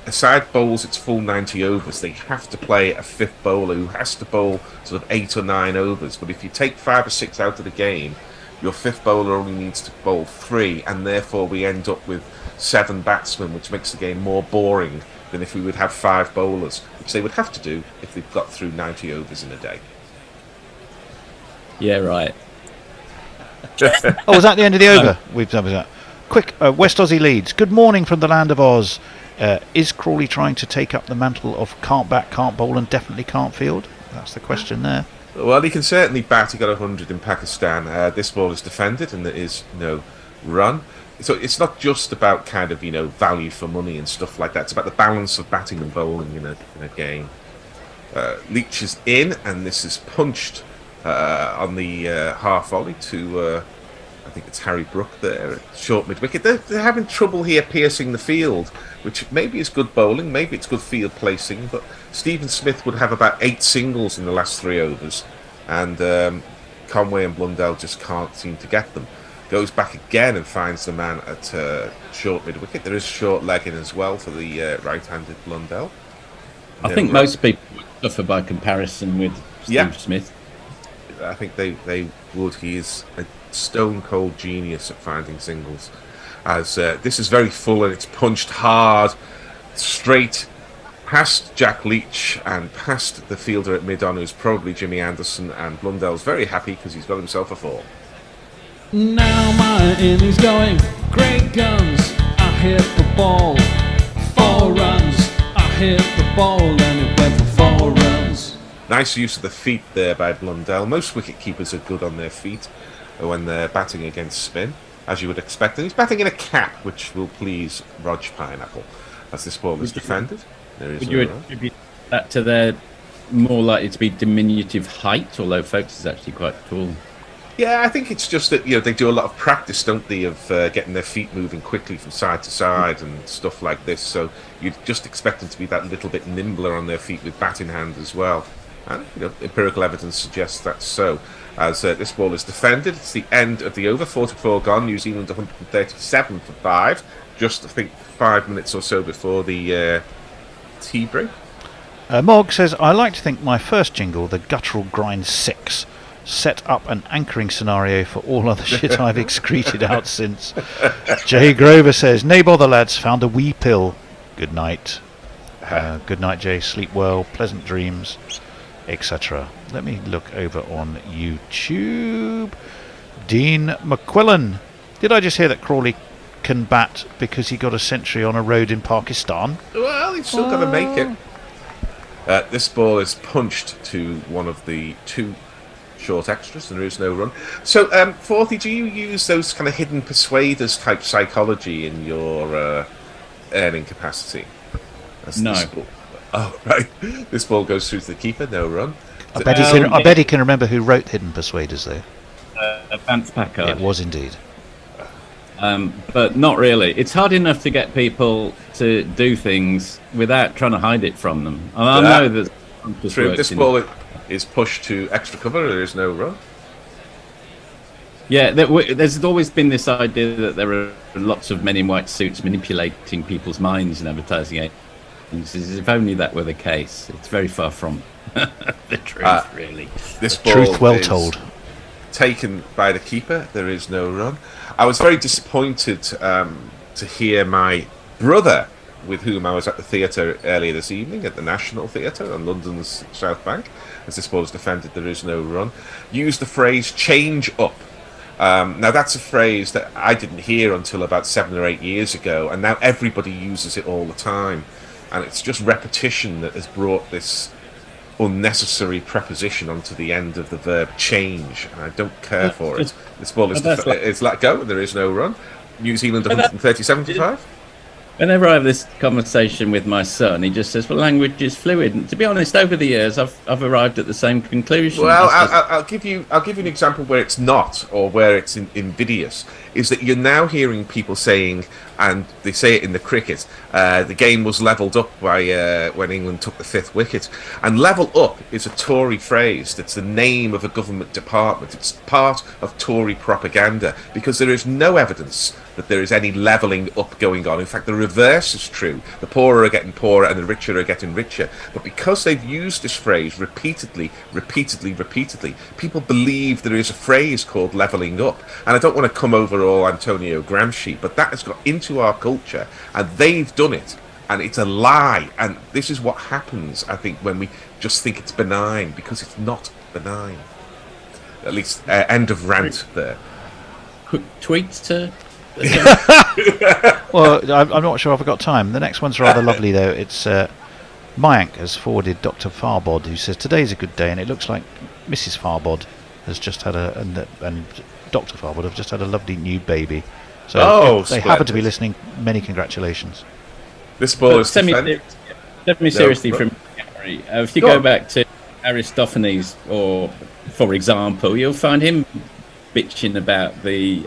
a side bowls its full 90 overs, they have to play a 5th bowler who has to bowl sort of 8 or 9 overs. But if you take 5 or 6 out of the game, your 5th bowler only needs to bowl 3, and therefore we end up with 7 batsmen, which makes the game more boring than if we would have 5 bowlers, which they would have to do if they've got through 90 overs in a day. Yeah, right. Oh, was that the end of the over? We've done with that. Quick, West Aussie leads. Good morning from the land of Oz. Is Crawley trying to take up the mantle of can't bat, can't bowl, and definitely can't field? That's the question there. Well, he can certainly bat. He got 100 in Pakistan. This ball is defended, and there is no run. So it's not just about kind of, value for money and stuff like that. It's about the balance of batting and bowling in a game. Leach is in, and this is punched on the half volley to, I think it's Harry Brook there, short mid-wicket. They're having trouble here piercing the field, which maybe is good bowling, maybe it's good field placing, but Stephen Smith would have about 8 singles in the last 3 overs, and Conway and Blundell just can't seem to get them. Goes back again and finds the man at short mid-wicket. There is short legging as well for the right-handed Blundell. I think most people would suffer by comparison with Steve Smith. I think they would. He is a stone-cold genius at finding singles. As this is very full and it's punched hard, straight past Jack Leach and past the fielder at mid-on, who's probably Jimmy Anderson, and Blundell's very happy because he's got himself a 4. Now my innings going, great guns, I hit the ball, 4 runs, I hit the ball and it went for 4 runs. Nice use of the feet there by Blundell. Most wicket keepers are good on their feet when they're batting against spin, as you would expect. And he's batting in a cap, which will please Rog Pineapple, as this ball is defended. Would you attribute that to their more likely to be diminutive height, although Folks is actually quite tall? Yeah, I think it's just that they do a lot of practice, don't they, of getting their feet moving quickly from side to side and stuff like this. So you'd just expect them to be that little bit nimbler on their feet with bat in hand as well. And empirical evidence suggests that's so. As this ball is defended, it's the end of the over. 44 gone. New Zealand 137 for 5. Just I think 5 minutes or so before the tea break. Mog says, I like to think my first jingle, the Guttural Grind 6, set up an anchoring scenario for all other shit I've excreted out since. Jay Grover says, nay bother lads, found a wee pill. Good night. Good night, Jay. Sleep well. Pleasant dreams, etc. Let me look over on YouTube. Dean McQuillan. Did I just hear that Crawley can bat because he got a century on a road in Pakistan? Well, he's still got to make it. This ball is punched to one of the 2 short extras. There is no run. So, Forthy, do you use those kind of hidden persuaders type psychology in your earning capacity? No. Oh, right. This ball goes through to the keeper. No run. I bet he can remember who wrote Hidden Persuaders, though. Vance Packard. It was indeed. But not really. It's hard enough to get people to do things without trying to hide it from them. And I know that this ball is pushed to extra cover. There is no run. Yeah, there's always been this idea that there are lots of men in white suits manipulating people's minds and advertising agencies. If only that were the case. It's very far from the truth, really. This ball truth well told. Taken by the keeper. There is no run. I was very disappointed to hear my brother, with whom I was at the theatre earlier this evening, at the National Theatre on London's South Bank, as this ball is defended, there is no run, use the phrase change up. Now that's a phrase that I didn't hear until about 7 or 8 years ago, and now everybody uses it all the time, and it's just repetition that has brought this unnecessary preposition onto the end of the verb change, and I don't care for it. This ball is let go, and there is no run. New Zealand 137 for 5. Whenever I have this conversation with my son, he just says, well, language is fluid. And to be honest, over the years, I've arrived at the same conclusion. Well, I'll give you an example where it's not, or where it's invidious, is that you're now hearing people saying, and they say it in the cricket, the game was levelled up by when England took the 5th wicket. And level up is a Tory phrase. That's the name of a government department. It's part of Tory propaganda, because there is no evidence that there is any levelling up going on. In fact, the reverse is true. The poorer are getting poorer and the richer are getting richer. But because they've used this phrase repeatedly, people believe there is a phrase called levelling up. And I don't want to come over all Antonio Gramsci, but that has got into our culture, and they've done it. And it's a lie. And this is what happens, I think, when we just think it's benign, because it's not benign. At least, end of rant there. Quick tweets to... Well, I'm not sure if I've got time. The next one's rather lovely, though. It's Mayank has forwarded Dr. Farbod, who says, today's a good day, and it looks like Mrs. Farbod has just had and Dr. Farbod have just had a lovely new baby. So if they happen to be listening, many congratulations. This ball is semi-seriously from Gary. If you go back to Aristophanes, or for example, you'll find him bitching about the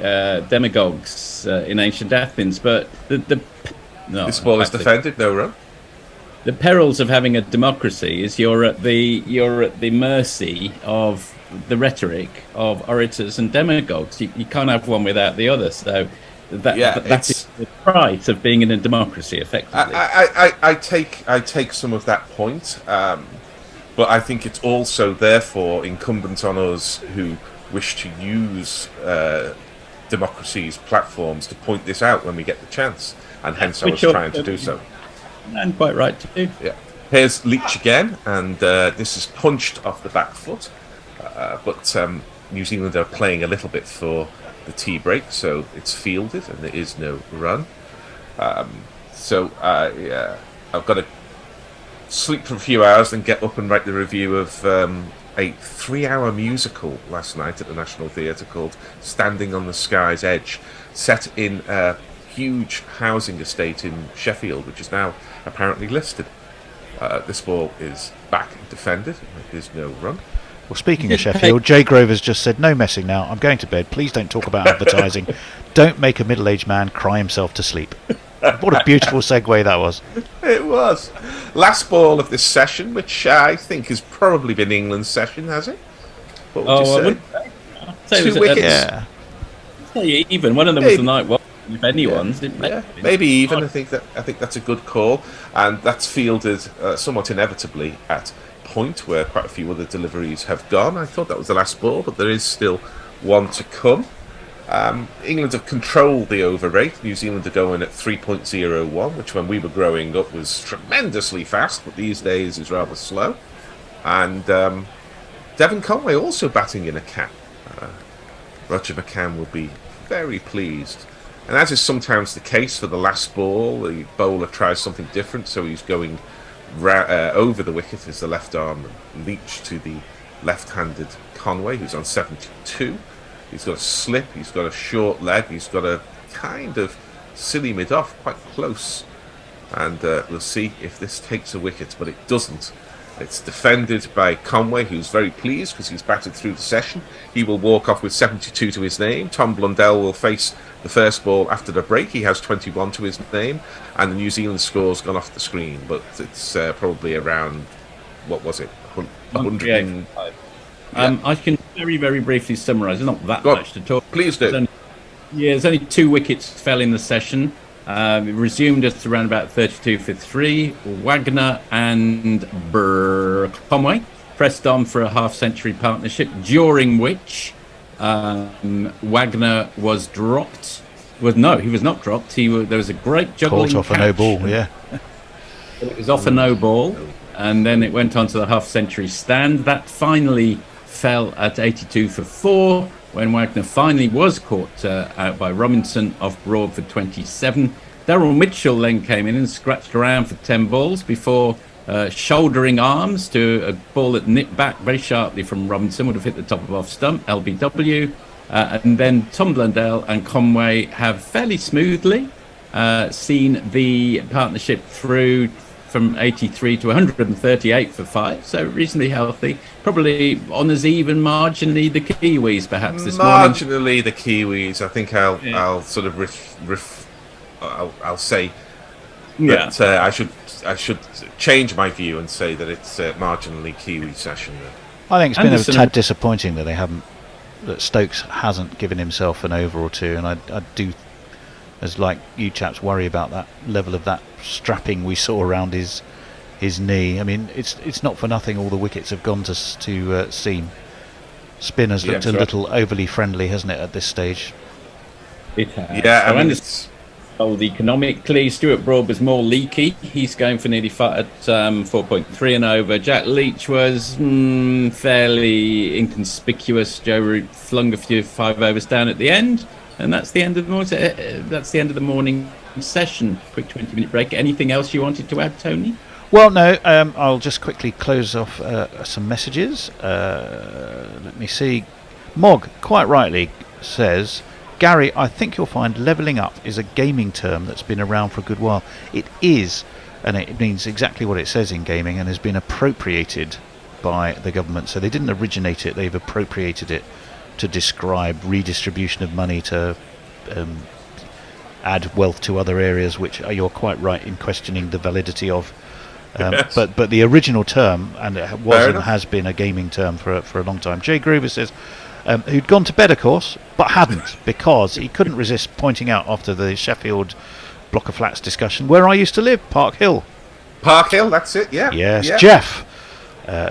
demagogues in ancient Athens, but this ball is defended, no run. The perils of having a democracy is you're at the mercy of the rhetoric of orators and demagogues. You can't have one without the other. So that's the price of being in a democracy, effectively. I take some of that point, but I think it's also therefore incumbent on us who wish to use democracy's platforms to point this out when we get the chance, and hence I was trying to do so. And quite right to do. Yeah. Here's Leach again, and this is punched off the back foot, but New Zealand are playing a little bit for the tea break, so it's fielded and there is no run. So I've got to sleep for a few hours, then get up and write the review of a 3-hour musical last night at the National Theatre called Standing on the Sky's Edge, set in a huge housing estate in Sheffield, which is now apparently listed. This ball is back and defended. There's no run. Well, speaking of Sheffield, Jay Grover's just said, no messing now, I'm going to bed, please don't talk about advertising. Don't make a middle-aged man cry himself to sleep. What a beautiful segue that was. It was. Last ball of this session, which I think has probably been England's session, has it? What would you say? I'd say it was Two wickets. Yeah. I'd say even. One of them was the Nightwatchman, if anyone's. Maybe even. I think that's a good call, and that's fielded somewhat inevitably at point where quite a few other deliveries have gone. I thought that was the last ball, but there is still one to come. England have controlled the over rate. New Zealand are going at 3.01, which when we were growing up was tremendously fast, but these days is rather slow. And Devon Conway also batting in a cap. Roger McCann will be very pleased. And as is sometimes the case for the last ball, the bowler tries something different, so he's going over the wicket as the left arm leach to the left-handed Conway, who's on 72. He's got a slip, he's got a short leg, he's got a kind of silly mid-off, quite close. And we'll see if this takes a wicket, but it doesn't. It's defended by Conway, who's very pleased because he's batted through the session. He will walk off with 72 to his name. Tom Blundell will face the first ball after the break. He has 21 to his name. And the New Zealand score's gone off the screen, but it's probably around, what was it, 100? I can very, very briefly summarise. There's not that much to talk. Please do. There's only 2 wickets fell in the session. It resumed at around about 32 for 3. Wagner and Conway pressed on for a half-century partnership, during which Wagner was dropped. Well, no, he was not dropped. There was a great juggling Caught off catch. a no ball, yeah. It was off a no ball, and then it went on to the half-century stand. That finally fell at 82 for 4 when Wagner finally was caught out by Robinson off Broad for 27. Daryl Mitchell then came in and scratched around for 10 balls before shouldering arms to a ball that nipped back very sharply from Robinson, would have hit the top of off stump, LBW. And then Tom Blundell and Conway have fairly smoothly seen the partnership through from 83 to 138 for 5, so reasonably healthy. Probably on as even marginally the Kiwis perhaps this morning. Marginally the Kiwis. I think I'll sort of I'll say that I should change my view and say that it's marginally Kiwi session. I think it's been a tad disappointing that Stokes hasn't given himself an over or two, and I do, as like you chaps, worry about that level of that strapping we saw around his knee. I mean, it's not for nothing all the wickets have gone to seam. Spin has looked a little overly friendly, hasn't it, at this stage? It has. Yeah, I mean, economically, Stuart Broad was more leaky. He's going for nearly 4.3 and over. Jack Leach was fairly inconspicuous. Joe Root flung a few 5 overs down at the end, and that's the end of the morning. That's the end of the morning session. Quick 20-minute break. Anything else you wanted to add, Tony? Well, no. I'll just quickly close off some messages. Let me see. Mog quite rightly says, Gary, I think you'll find levelling up is a gaming term that's been around for a good while. It is, and it means exactly what it says in gaming, and has been appropriated by the government. So they didn't originate it, they've appropriated it to describe redistribution of money to add wealth to other areas, which you're quite right in questioning the validity of. Yes. But the original term, and it was and has been a gaming term for a long time. Jay Groover says, who'd gone to bed, of course, but hadn't, because he couldn't resist pointing out after the Sheffield block of flats discussion where I used to live, Park Hill. Park Hill, that's it, yeah. Yes. Yeah. Jeff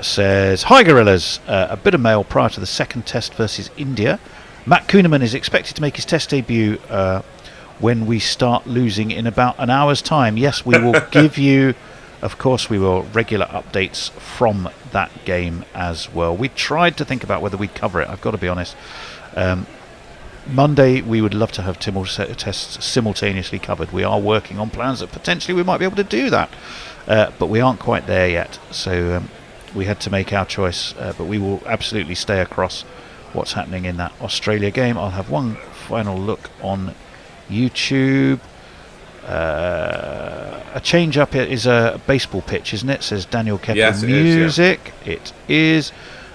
says, hi Gorillas, a bit of mail prior to the second test versus India. Matt Kuhneman is expected to make his test debut when we start losing in about an hour's time. Yes, we will give you, of course, we will regular updates from that game as well. We tried to think about whether we'd cover it, I've got to be honest. Monday, we would love to have tests simultaneously covered. We are working on plans that potentially we might be able to do that, but we aren't quite there yet. So we had to make our choice, but we will absolutely stay across what's happening in that Australia game. I'll have one final look on YouTube. A change up is a baseball pitch, isn't it? Says Daniel Kepler. Yes, it Music. is, yeah. It is.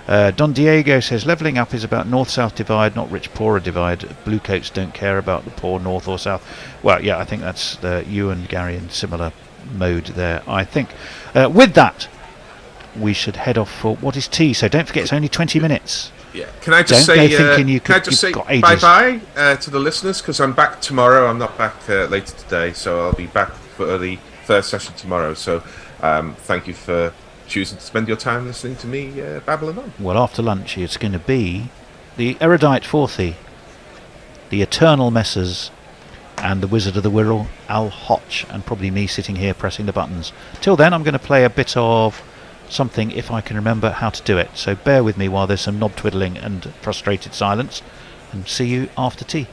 Don Diego says levelling up is about north-south divide, not rich-poorer divide. Bluecoats don't care about the poor north or south. Well, yeah, I think that's you and Gary in similar mode there, I think. With that, we should head off for what is tea. So don't forget, it's only 20 minutes. Yeah. Can I just say bye-bye to the listeners, because I'm back tomorrow. I'm not back later today, so I'll be back for the first session tomorrow. So thank you for choosing to spend your time listening to me babbling on. Well, after lunch, it's going to be the erudite Fourthie, the eternal Messers, and the Wizard of the Wirral, Al Hotch, and probably me sitting here pressing the buttons. Till then, I'm going to play a bit of something if I can remember how to do it. So bear with me while there's some knob twiddling and frustrated silence, and see you after tea.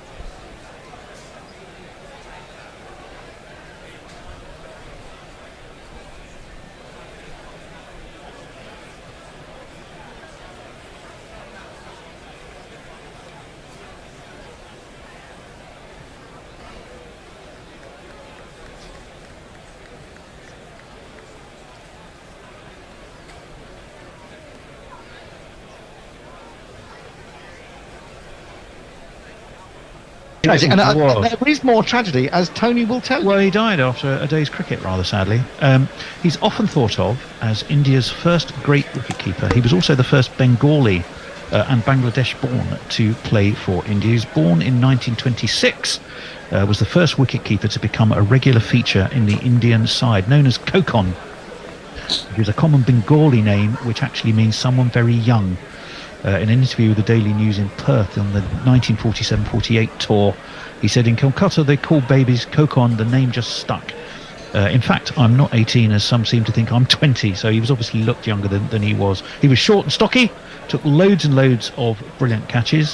Tragic. And there is more tragedy, as Tony will tell you. Well, he died after a day's cricket, rather sadly. He's often thought of as India's first great wicketkeeper. He was also the first Bengali and Bangladesh-born to play for India. He was born in 1926, was the first wicketkeeper to become a regular feature in the Indian side, known as kokon. It was a common Bengali name, which actually means someone very young. In an interview with the Daily News in Perth on the 1947-48 tour, he said, in Kolkata they call babies kokon, the name just stuck. In fact, I'm not 18, as some seem to think I'm 20, so he was obviously looked younger than he was. He was short and stocky, took loads and loads of brilliant catches.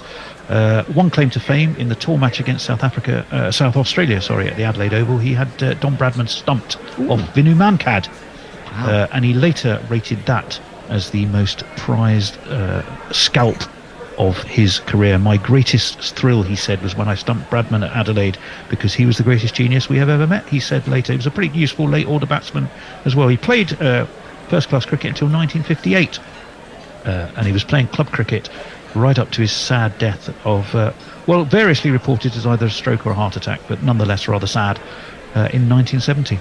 One claim to fame in the tour match against South Australia, at the Adelaide Oval, he had Don Bradman stumped off Vinu Mankad. Wow. And he later rated that as the most prized scalp of his career. My greatest thrill, he said, was when I stumped Bradman at Adelaide, because he was the greatest genius we have ever met, he said later. He was a pretty useful late order batsman as well. He played first class cricket until 1958, and he was playing club cricket right up to his sad death of variously reported as either a stroke or a heart attack, but nonetheless rather sad, in 1970.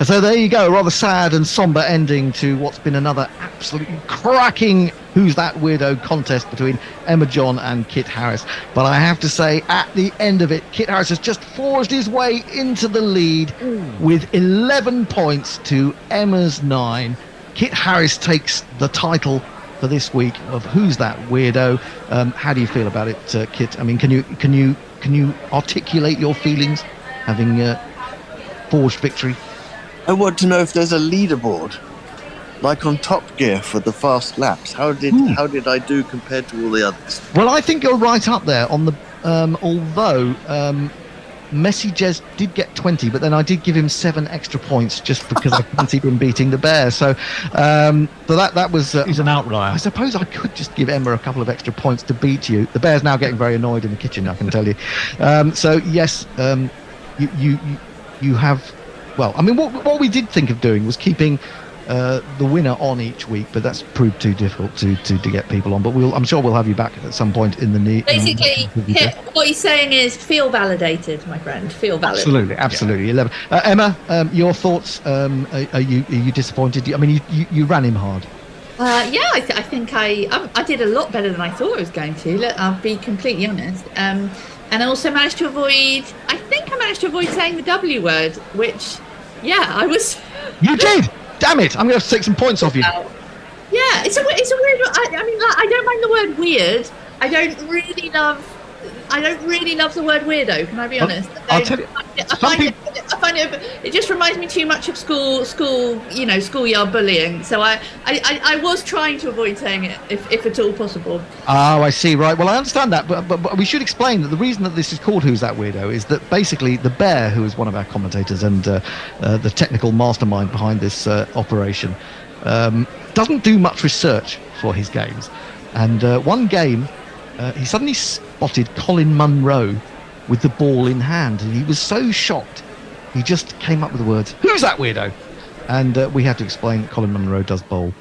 So there you go, a rather sad and sombre ending to what's been another absolutely cracking Who's That Weirdo contest between Emma John and Kit Harris. But I have to say, at the end of it, Kit Harris has just forged his way into the lead with 11 points to Emma's 9. Kit Harris takes the title for this week of Who's That Weirdo. How do you feel about it, Kit? I mean, can you articulate your feelings having forged victory? I want to know if there's a leaderboard, like on Top Gear for the fast laps. How did I do compared to all the others? Well, I think you're right up there on the. Although Messi Jez did get 20, but then I did give him 7 extra points just because I fancied him beating the Bear. So that was. He's an outlier. I suppose I could just give Emma a couple of extra points to beat you. The Bear's now getting very annoyed in the kitchen, I can tell you. So yes, you have. Well, I mean, what we did think of doing was keeping the winner on each week, but that's proved too difficult to get people on. But I'm sure we'll have you back at some point in the Basically, what he's saying is feel validated, my friend. Feel validated. Absolutely. 11. Emma, your thoughts? Are you disappointed? I mean, you ran him hard. Yeah, I think I did a lot better than I thought I was going to. I'll be completely honest. And I also managed to avoid. I think I managed to avoid saying the W word, which, yeah, I was. You did. Damn it! I'm going to have to take some points off you. Yeah, it's a weird. I mean, I don't mind the word weird. I don't really love the word weirdo. Can I be honest? I'll tell you. I find it just reminds me too much of schoolyard bullying. So I was trying to avoid saying it if at all possible. Oh, I see. Right. Well, I understand that, but we should explain that the reason that this is called Who's That Weirdo is that basically the Bear, who is one of our commentators and the technical mastermind behind this operation, doesn't do much research for his games. And one game, he suddenly spotted Colin Munro with the ball in hand, and he was so shocked he just came up with the words, "Who's that weirdo?" And we had to explain that Colin Munro does bowl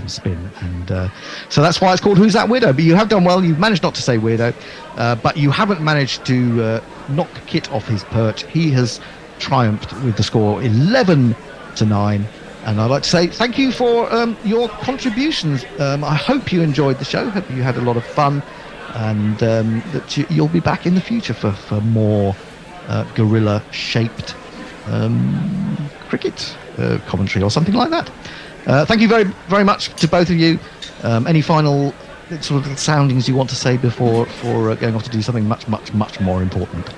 spin, and so that's why it's called Who's That Weirdo. But you have done well. You've managed not to say weirdo, but you haven't managed to knock Kit off his perch. He has triumphed with the score 11-9, and I'd like to say thank you for your contributions. I hope you enjoyed the show. Hope you had a lot of fun, and that you'll be back in the future for more gorilla shaped cricket commentary or something like that. Thank you very, very much to both of you. Any final sort of soundings you want to say before going off to do something much, much, much more important?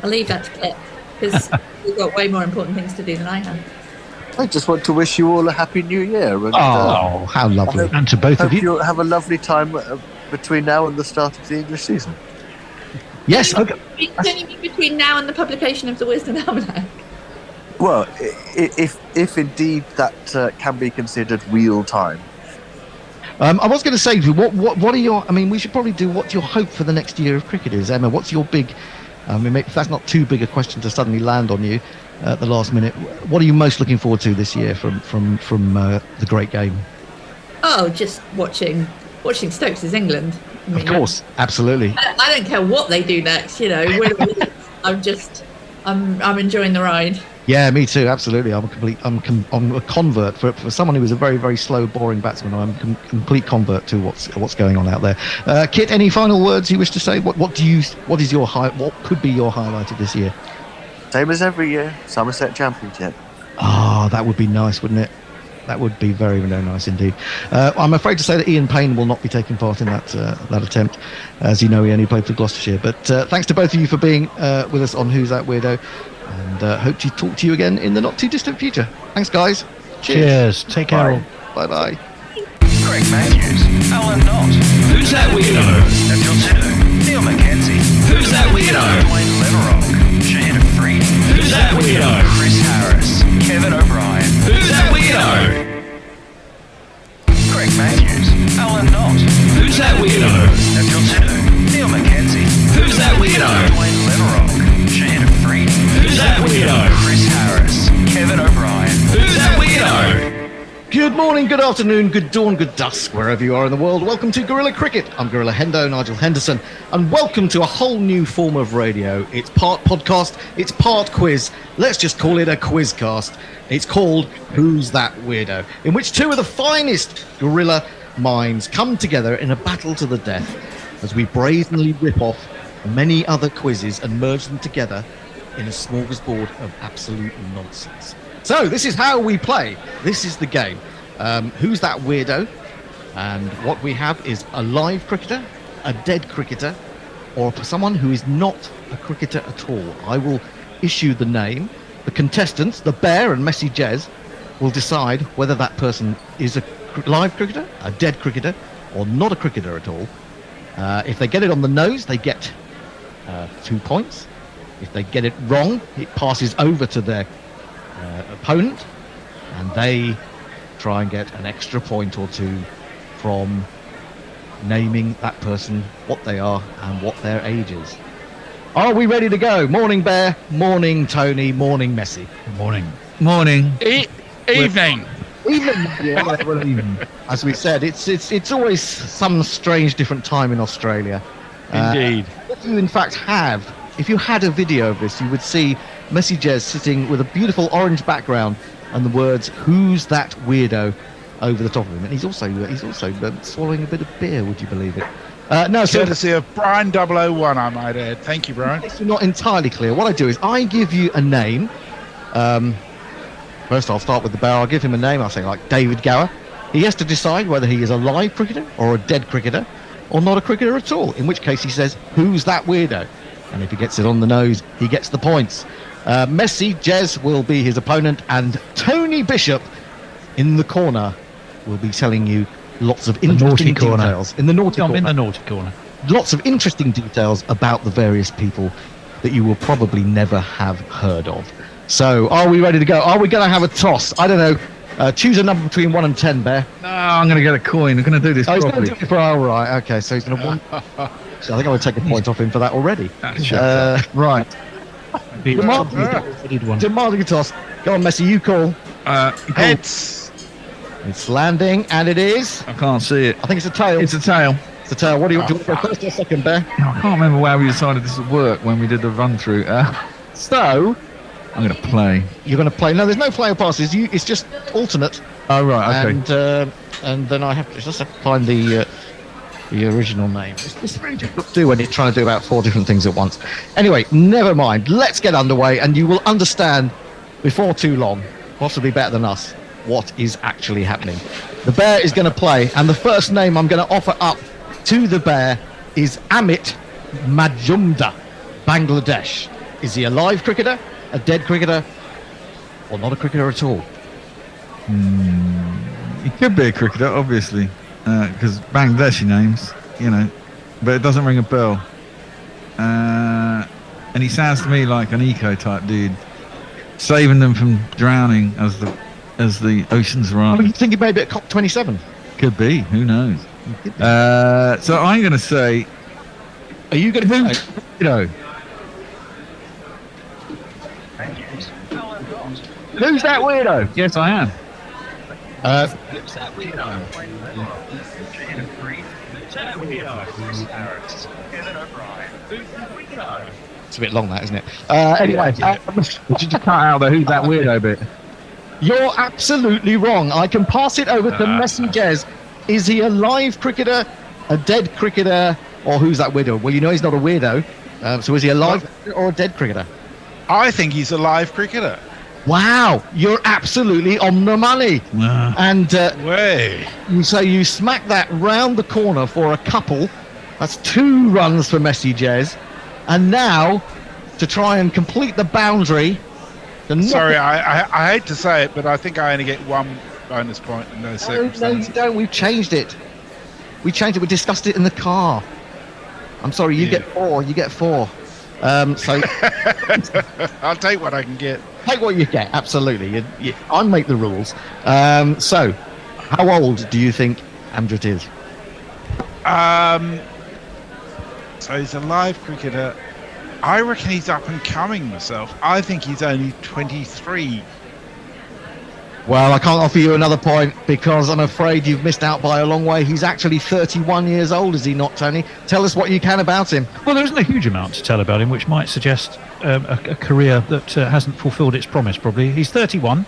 I'll leave that to Kit, because you've got way more important things to do than I have. I just want to wish you all a happy new year. And, how lovely. And to both of you. You'll have a lovely time between now and the start of the English season. Yes. Don't you mean between now and the publication of the Wisdom Almanac? Well, if indeed that can be considered real time. I was going to say, what are your? I mean, we should probably do what's your hope for the next year of cricket is, Emma. What's your big? I mean, if that's not too big a question to suddenly land on you at the last minute, what are you most looking forward to this year from the great game? Oh, just watching Stokes' England. I mean, of course, absolutely. I don't care what they do next. You know, I'm enjoying the ride. Yeah, me too. Absolutely, I'm a convert for someone who is a very, very slow, boring batsman. I'm a complete convert to what's going on out there. Kit, any final words you wish to say? What could be your highlight of this year? Same as every year, Somerset Championship. Ah, that would be nice, wouldn't it? That would be very, very nice indeed. I'm afraid to say that Ian Payne will not be taking part in that attempt. As you know, he only played for Gloucestershire. But thanks to both of you for being with us on Who's That Weirdo, and hope to talk to you again in the not too distant future. Thanks, guys. Cheers. Take care. Bye bye. Greg Matthews, Alan Knott. Who's that weirdo? Daniel Tidder, Neil Mackenzie. Who's that weirdo? Dwayne Leverock, Shahid Afridi. Who's that weirdo? Chris Harris, Kevin O'Brien. Who's that weirdo? Greg Matthews, Alan Knott. Who's that weirdo? Daniel Tidder, Neil Mackenzie. Who's that weirdo? Dwayne Leverock, Shahid Afridi. Who's that weirdo? Chris Harris, Kevin O'Brien. Who's that weirdo? Good morning, good afternoon, good dawn, good dusk, wherever you are in the world. Welcome to Gorilla Cricket. I'm Gorilla Hendo, Nigel Henderson, and welcome to a whole new form of radio. It's part podcast, it's part quiz. Let's just call it a quizcast. It's called Who's That Weirdo?, in which two of the finest gorilla minds come together in a battle to the death as we brazenly rip off many other quizzes and merge them together in a smorgasbord of absolute nonsense. So this is how we play. This is the game. Who's that weirdo? And what we have is a live cricketer, a dead cricketer, or someone who is not a cricketer at all. I will issue the name. The contestants, the Bear and Messy Jez, will decide whether that person is a live cricketer, a dead cricketer, or not a cricketer at all. If they get it on the nose, they get 2 points. If they get it wrong, it passes over to their opponent, and they try and get an extra point or two from naming that person, what they are and what their age is. Are we ready to go? Morning, Bear. Morning, Tony. Morning, Messi. Morning. Morning. Evening. Evening. As we said, it's always some strange different time in Australia. Indeed. What you in fact have, if you had a video of this, you would see Messy Jez sitting with a beautiful orange background and the words "Who's that weirdo?" over the top of him, and he's also swallowing a bit of beer. Would you believe it? No, so Courtesy of Brian 001, I might add. Thank you, Brian. If you're not entirely clear, what I do is I give you a name. First, I'll start with the Bear. I'll give him a name. I'll say like David Gower. He has to decide whether he is a live cricketer or a dead cricketer, or not a cricketer at all. In which case, he says, "Who's that weirdo?" And if he gets it on the nose, he gets the points. Messy Jez will be his opponent, and Tony Bishop in the corner will be telling you lots of interesting details. In the naughty corner. I'm in the naughty corner. Lots of interesting details about the various people that you will probably never have heard of. So, are we ready to go? Are we going to have a toss? I don't know. Choose a number between 1 and 10, Bear. No, I'm going to get a coin. I'm going to do this He's properly. going to do it for right. Okay, so he's going to want. So I think I would take a point off him for that already. Right. Demanding a toss. Go on, Messi. You call. Heads. It's landing, and it is. I can't see it. I think it's a tail. It's a tail. It's a tail. What do you want to go first or second, Bear? No, I can't remember how we decided this would work when we did the run through. So, I'm going to play. You're going to play. No, there's no play or passes. It's just alternate. Oh, right, okay. And then I have to just find the original name. It's very difficult to do when you're trying to do about 4 different things at once. Anyway, never mind. Let's get underway, and you will understand before too long, possibly better than us, what is actually happening. The Bear is going to play, and the first name I'm going to offer up to the Bear is Amit Majumdar, Bangladesh. Is he a live cricketer, a dead cricketer, or not a cricketer at all? He could be a cricketer, obviously, because Bangladeshi names, but it doesn't ring a bell. And he sounds to me like an eco-type dude, saving them from drowning as the oceans rise. I you think he may be at COP27? Could be. Who knows? So I'm going to say... Are you going to say... Who's that weirdo? Yes, I am. It's a bit long, that, isn't it? Anyway, would you just cut out the who's that weirdo bit? You're absolutely wrong. I can pass it over to Messi Jez. Is he a live cricketer, a dead cricketer, or who's that weirdo? Well, he's not a weirdo. So is he a live or a dead cricketer? I think he's a live cricketer. Wow, you're absolutely on the money. And you smack that round the corner for a couple. That's 2 runs for Messi Jez. And now, to try and complete the boundary... Sorry, I hate to say it, but I think I only get 1 bonus point in those circumstances. No, you don't. We've changed it. We discussed it in the car. I'm sorry, you get 4. You get 4. So I'll take what I can get. Take what you get, absolutely. I make the rules. So, how old do you think Amjad is? So he's a live cricketer. I reckon he's up and coming myself. I think he's only 23. Well, I can't offer you another point because I'm afraid you've missed out by a long way. He's actually 31 years old, is he not, Tony? Tell us what you can about him. Well, there isn't a huge amount to tell about him, which might suggest a career that hasn't fulfilled its promise, probably. He's 31,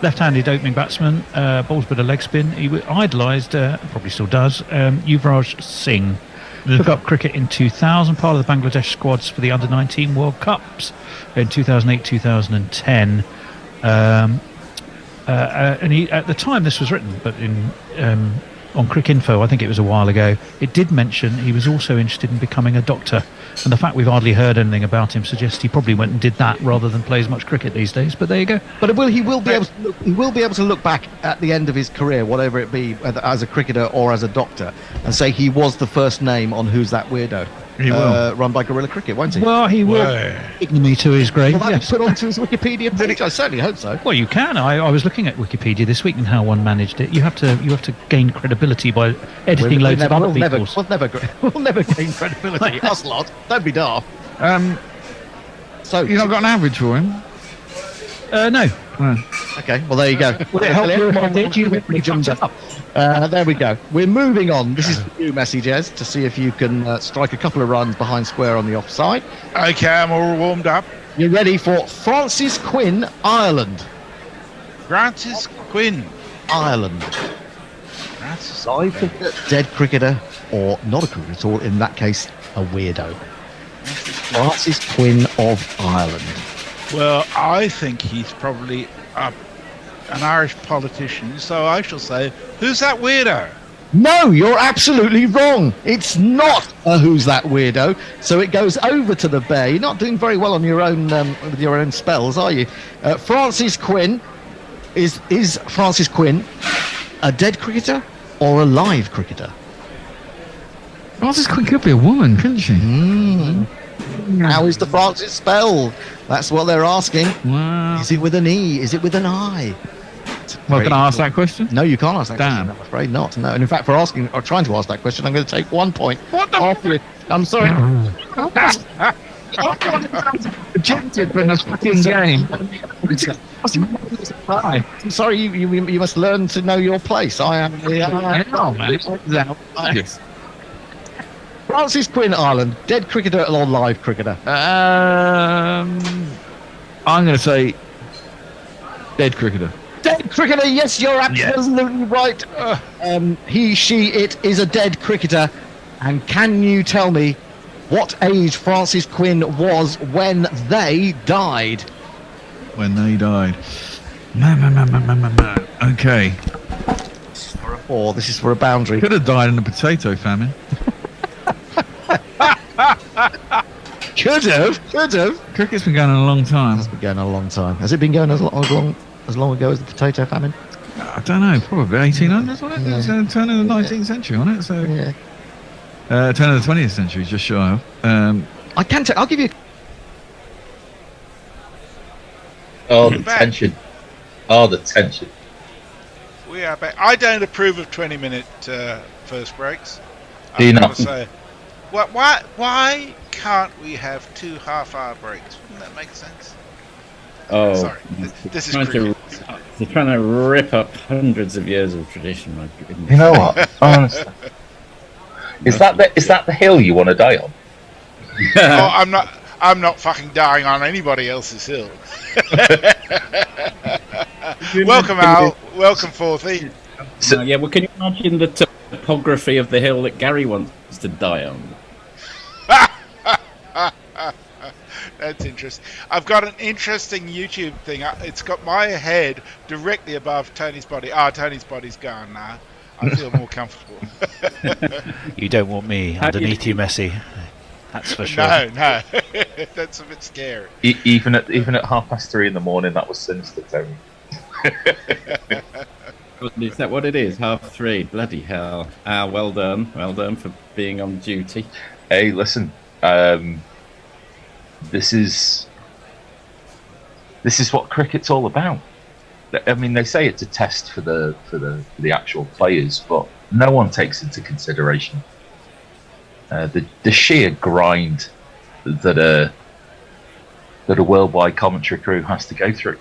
left-handed opening batsman, bowls a bit of leg spin. He idolised, probably still does, Yuvraj Singh. Took up cricket in 2000, part of the Bangladesh squads for the Under-19 World Cups in 2008, 2010. And he, at the time this was written, but on Cricinfo, I think it was a while ago, it did mention he was also interested in becoming a doctor. And the fact we've hardly heard anything about him suggests he probably went and did that rather than play as much cricket these days. But there you go. But he will be able to look back at the end of his career, whatever it be, whether as a cricketer or as a doctor, and say he was the first name on Who's That Weirdo. He will. Run by Guerrilla Cricket, won't he? Well, he will. Ignominy to his grave. Well, that's put onto his Wikipedia page. I certainly hope so. Well, you can. I was looking at Wikipedia this week and how one managed it. You have to gain credibility by editing loads of other people's. We'll never gain credibility. Us lot. Don't be daft. So you've not got an average for him? No. Okay, well there you go. Would it help you if I did? You really jumped up. There we go. We're moving on. This is for you, Messi Jez, to see if you can strike a couple of runs behind square on the offside. Okay, I'm all warmed up. You're ready for Francis Quinn, Ireland. Francis Quinn, Ireland. Live cricketer, dead cricketer, or not a cricketer at all, in that case, a weirdo. Francis Quinn of Ireland. Well, I think he's probably an Irish politician, so I shall say, who's that weirdo? No, you're absolutely wrong. It's not a Who's That Weirdo. So it goes over to the Bear. You're not doing very well on your own with your own spells, are you? Francis Quinn is Francis Quinn a dead cricketer or a live cricketer? Francis Quinn could be a woman, couldn't she? How is the Francis spelled? That's what they're asking. Wow. Is it with an E? Is it with an I? Well, can I ask that question? No, you can't ask that Damn. question. I'm afraid not. No. And in fact, for asking or trying to ask that question, I'm going to take 1 point. What the? After it. I'm sorry. Rejected from this fucking game. Hi. I'm sorry, you must learn to know your place. I am the Francis Quinn Ireland, dead cricketer or live cricketer? I'm going to say dead cricketer. Dead cricketer, yes, you're absolutely right. He, she, it is a dead cricketer. And can you tell me what age Francis Quinn was when they died? When they died. Man. Okay. For a 4, this is for a boundary. Could have died in a potato famine. Could have. Cricket's been going on a long time. It's been going on a long time. Has it been going as long ago as the potato famine? I don't know. Probably 1800s, wasn't it? It was going to turn in the 19th century, wasn't it? So, turn of the 20th century, just shy of. I can I'll give you. Oh, the tension. Oh, the tension. We are back. I don't approve of 20-minute first breaks. Do you I've not? got to say, why can't we have 2 half-hour breaks? Wouldn't that make sense? Oh, Sorry, this is they're trying to rip up hundreds of years of tradition. My goodness. You know what? Honestly. Is that the hill you want to die on? Oh, I'm not fucking dying on anybody else's hill. Welcome, Al. Welcome, Forthy. Yeah, well, can you imagine the topography of the hill that Gary wants to die on? That's interesting. I've got an interesting YouTube thing. It's got my head directly above Tony's body. Tony's body's gone now. I feel more comfortable. You don't want me underneath you, Messi. That's for sure. No. That's a bit scary. Even at 3:30 in the morning, that was sinister, Tony. Is that what it is? 3:30. Bloody hell. Well done for being on duty. Hey, listen. This is what cricket's all about. I mean, they say it's a test for the actual players, but no one takes into consideration the sheer grind that a worldwide commentary crew has to go through.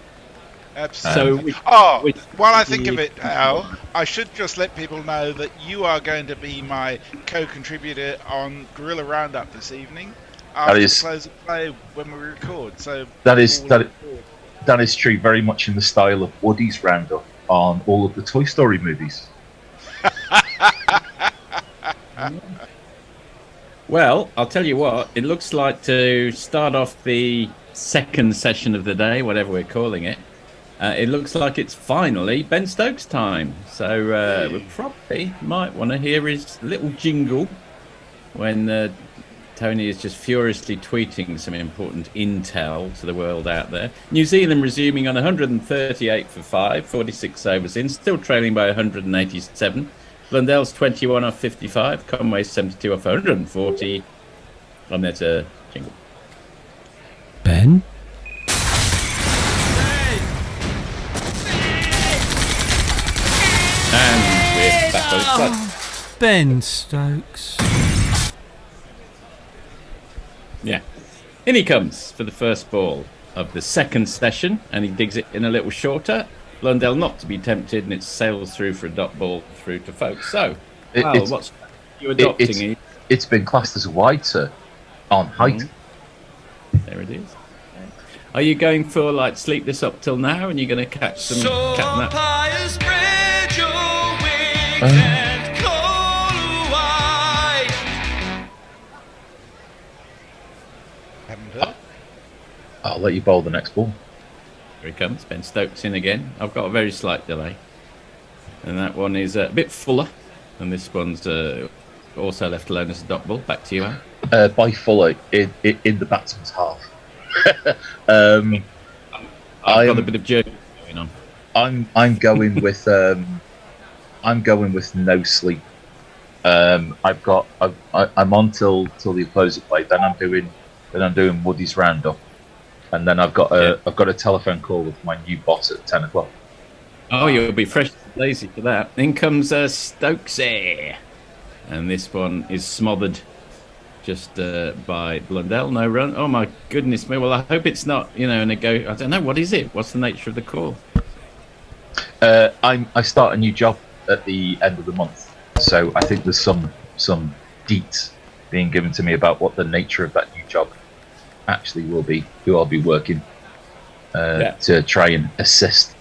Absolutely. While I think of it, Al, I should just let people know that you are going to be my co-contributor on Gorilla Roundup this evening. After the close of play when we record. So that is true, very much in the style of Woody's Roundup on all of the Toy Story movies. Well, I'll tell you what, it looks like to start off the second session of the day, whatever we're calling it, it looks like it's finally Ben Stokes time. So we probably might want to hear his little jingle when Tony is just furiously tweeting some important intel to the world out there. New Zealand resuming on 138 for 5, 46 overs in, still trailing by 187. Blundell's 21 off 55, Conway's 72 off 140. And there's a jingle. Ben? And we're back on its side. Ben Stokes. Yeah. In he comes for the first ball of the second session, and he digs it in a little shorter. Blundell not to be tempted, and it sails through for a dot ball through to folks. So, what's you adopting? It's been classed as a wide, sir, on height. There it is. Are you going for like sleep this up till now, and you're going to catch some cat nap? I'll let you bowl the next ball. Here he comes, Ben Stokes in again. I've got a very slight delay. And that one is a bit fuller. And this one's also left alone as a dot ball. Back to you, Anne. By fuller, in the batsman's half. I've got a bit of jerk going on. I'm going with no sleep. I'm on till the opposite play. Then I'm doing Woody's Roundup. And then I've got a telephone call with my new boss at 10 o'clock. Oh, you'll be fresh and lazy for that. In comes Stokesy. And this one is smothered just by Blundell. No run. Oh, my goodness me. Well, I hope it's not, I don't know. What is it? What's the nature of the call? I start a new job at the end of the month, so I think there's some deets being given to me about what the nature of that new job actually will be, who I'll be working to try and assist.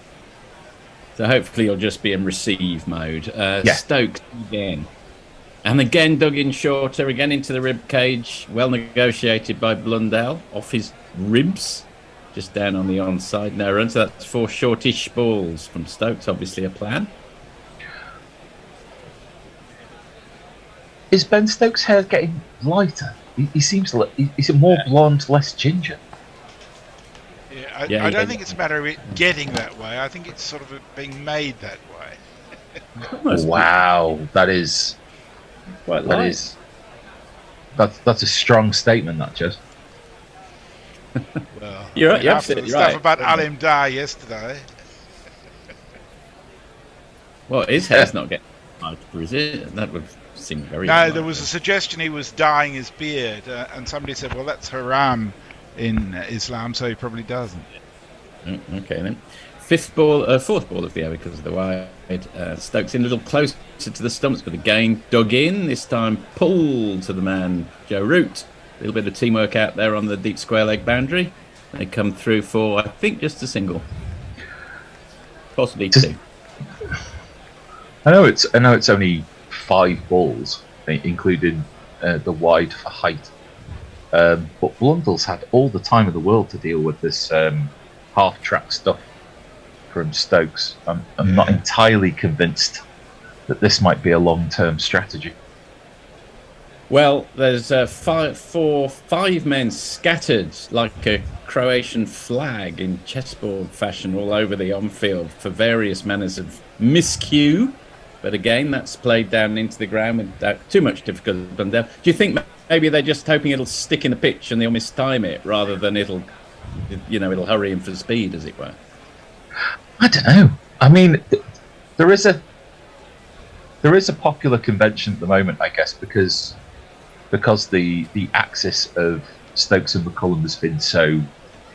So hopefully you'll just be in receive mode. Stokes again. And again dug in shorter, again into the rib cage. Well negotiated by Blundell, off his ribs. Just down on the onside, no run. So that's 4 shortish balls from Stokes, obviously a plan. Is Ben Stokes' hair getting lighter? He seems like he's more blonde, less ginger. I don't think it's a matter of it getting that way. I think it's sort of being made that way. Wow, that is quite that light. is that's a strong statement, that just. Well, You're after absolutely the stuff right. about Alim Dar yesterday. Well, his hair's not getting lighter, is it? That would seem very. No, unlikely. there was a suggestion he was dyeing his beard, and somebody said, "Well, that's haram in Islam, so he probably doesn't." Okay then. Fourth ball of the over because of the wide. Stokes in a little closer to the stumps, but again dug in. This time pulled to the man Joe Root. A little bit of teamwork out there on the deep square leg boundary. They come through for, I think, just a single, possibly 2. I know it's only 5 balls, including the wide for height. But Blundell's had all the time of the world to deal with this half-track stuff from Stokes. I'm not entirely convinced that this might be a long-term strategy. Well, there's 5 men scattered like a Croatian flag in chessboard fashion all over the on-field for various manners of miscue. But again, that's played down into the ground without too much difficulty. Do you think maybe they're just hoping it'll stick in the pitch and they'll mistime it rather than it'll hurry him for speed, as it were? I don't know. I mean, there is a popular convention at the moment, I guess, because the axis of Stokes and McCullum has been so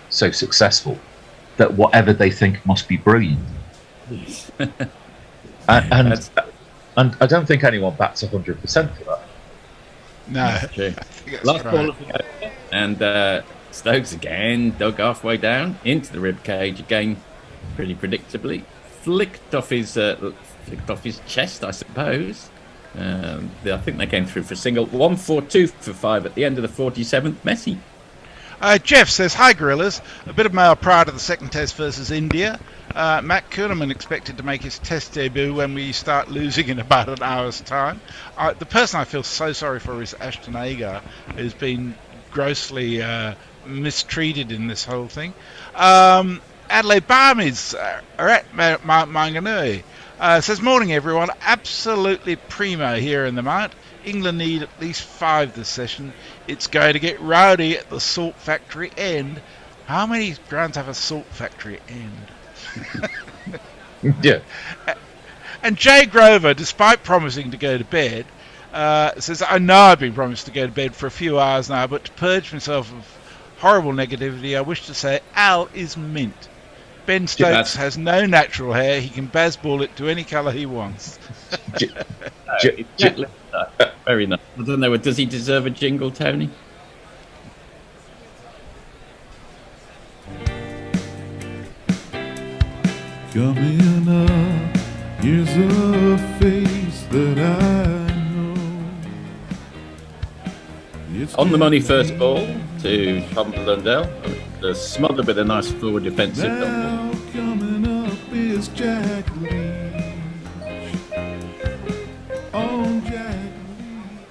successful that whatever they think must be brilliant. and I don't think anyone bats 100% for that. No. Last ball of the over, and Stokes again dug halfway down into the rib cage again, pretty predictably, flicked off his chest, I suppose. I think they came through for a single. 1-4-2 for 5 at the end of the 47th. Messi. Jeff says, "Hi Gorillas, a bit of mail prior to the second test versus India. Matt Kuhneman expected to make his test debut when we start losing in about an hour's time. The person I feel so sorry for is Ashton Agar, who's been grossly mistreated in this whole thing. Adelaide Barmies are at Manganui. Says, morning everyone, absolutely primo here in the Mount. England need at least 5 this session. It's going to get rowdy at the salt factory end. How many grounds have a salt factory end? Yeah. And Jay Grover, despite promising to go to bed, says, I know I've been promised to go to bed for a few hours now, but to purge myself of horrible negativity, I wish to say Al is mint. Ben Stokes has no natural hair. He can baseball it to any colour he wants. Very nice. I don't know. Does he deserve a jingle, Tony? Coming up, here's a face that I know. On the money first ball to Tom Blundell. Smothered with a nice forward defensive Now coming up is Jack Leach. Oh, Jack Leach.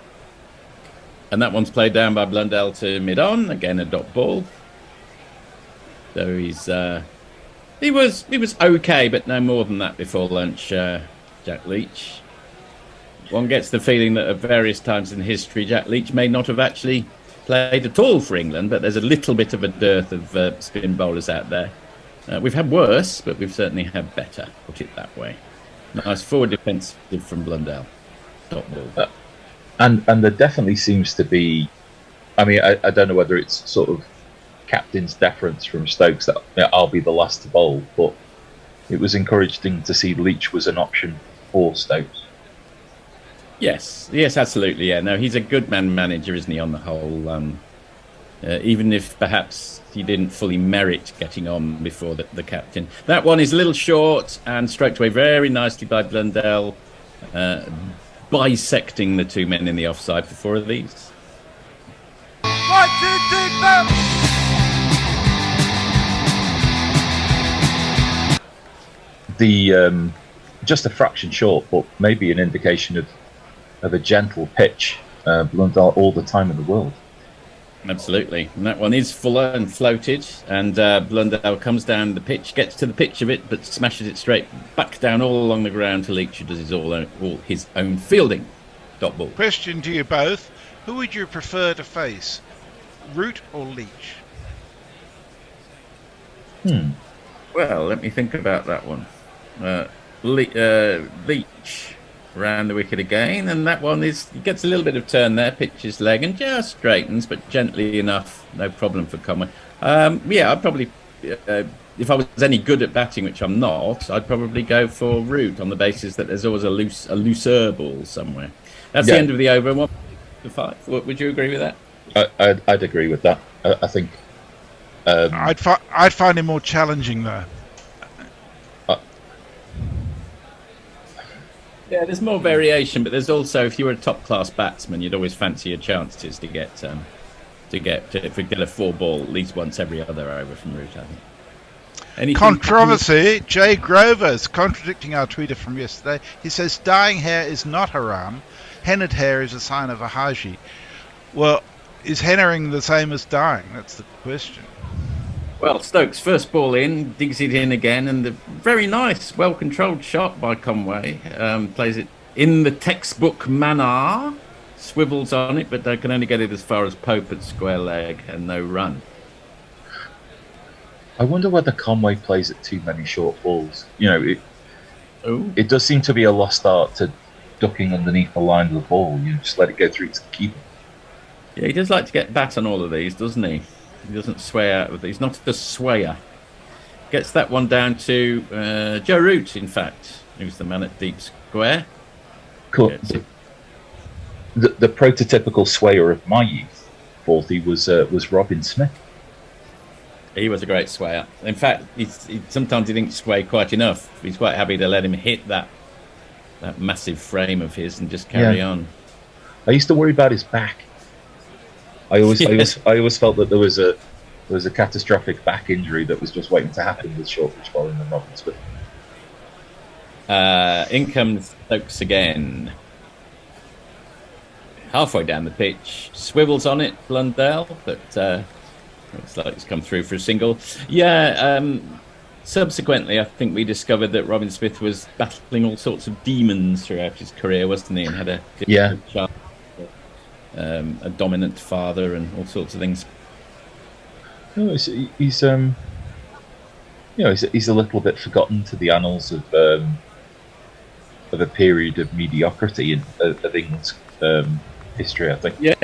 And that one's played down by Blundell to mid-on. Again, a dot ball. So he was okay, but no more than that before lunch, Jack Leach. One gets the feeling that at various times in history, Jack Leach may not have actually played at all for England, but there's a little bit of a dearth of spin bowlers out there. We've had worse, but we've certainly had better, put it that way. Nice forward defensive from Blundell. Dot ball. And there definitely seems to be, I mean, I don't know whether it's sort of captain's deference from Stokes that I'll be the last to bowl, but it was encouraging to see Leach was an option for Stokes. Yes, absolutely. Yeah, no, he's a good manager, isn't he? On the whole, even if perhaps he didn't fully merit getting on before the captain. That one is a little short and stroked away very nicely by Blundell, bisecting the two men in the offside for 4 of these. 1, 2, 3, 4. The just a fraction short, but maybe an indication of a gentle pitch. Blundell all the time in the world. Absolutely, and that one is fuller and floated, and Blundell comes down the pitch, gets to the pitch of it, but smashes it straight back down all along the ground to Leach, who does all his own fielding. Dot ball. Question to you both: who would you prefer to face, Root or Leach? Well, let me think about that one. Leach around the wicket again, and that one he gets a little bit of turn there, pitches leg and just straightens, but gently enough, no problem for Conway. I'd probably, if I was any good at batting, which I'm not, I'd probably go for Root on the basis that there's always a looser ball somewhere. That's the end of the over. 1 to 5. Would you agree with that? I'd agree with that. I think I'd find him more challenging though. Yeah, there's more variation, but there's also, if you were a top-class batsman, you'd always fancy your chances to get if we get a 4-ball at least once every other over from Root. I think. Anything Controversy. Jay Grover's contradicting our tweeter from yesterday. He says dyeing hair is not haram. Hennaed hair is a sign of a haji. Well, is hennaing the same as dyeing? That's the question. Well, Stokes, first ball in, digs it in again, and the very nice, well-controlled shot by Conway. Plays it in the textbook manner, swivels on it, but they can only get it as far as Pope at square leg and no run. I wonder whether Conway plays at too many short balls. It does seem to be a lost art to ducking underneath the line of the ball. You just let it go through to the keeper. Yeah, he does like to get bat on all of these, doesn't he? He doesn't sway out with these. Not a swayer. Gets that one down to Joe Root, in fact, who's the man at deep square. Cool. The prototypical swayer of my youth, thought he was Robin Smith. He was a great swayer. In fact, sometimes he didn't sway quite enough. He's quite happy to let him hit that massive frame of his and just carry on. I used to worry about his back. I always felt that there was a catastrophic back injury that was just waiting to happen with short pitch bowling and Robin Smith. In comes Stokes again. Halfway down the pitch, swivels on it, Blundell, but looks like it's come through for a single. Subsequently, I think we discovered that Robin Smith was battling all sorts of demons throughout his career, wasn't he? And had a difficult child. A dominant father and all sorts of things. No, he's a little bit forgotten to the annals of a period of mediocrity of England's history, I think. Yeah,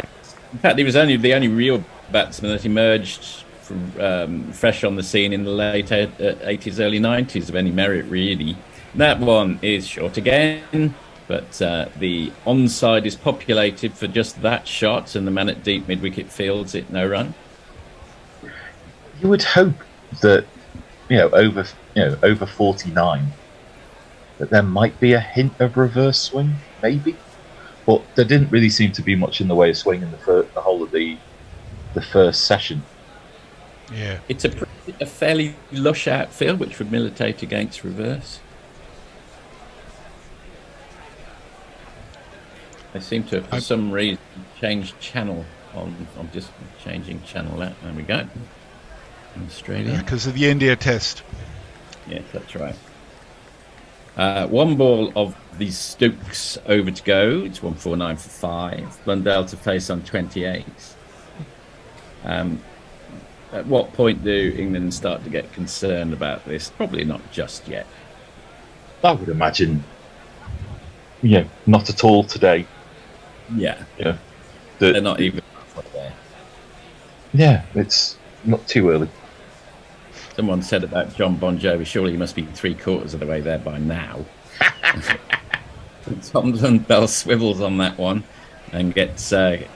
in fact, he was the only real batsman that emerged from fresh on the scene in the late 80s, early 90s of any merit, really. That one is short again. But the onside is populated for just that shot, and the man at deep mid-wicket fields it, no run. You would hope that over 49, that there might be a hint of reverse swing, maybe. But there didn't really seem to be much in the way of swing in the whole of the first session. Yeah, it's a fairly lush outfield, which would militate against reverse. They seem to have, for some reason, changed channel on. I'm just changing channel out. There we go. Australia. Because of the India test. Yes, that's right. 1 ball of the Stokes over to go. It's 149 for 5. Blundell to face on 28. At what point do England start to get concerned about this? Probably not just yet. I would imagine, not at all today. Yeah. They're not even there. Yeah, it's not too early. So Someone said about John Bon Jovi, surely he must be 3/4 of the way there by now. Tom Blundell swivels on that one and gets a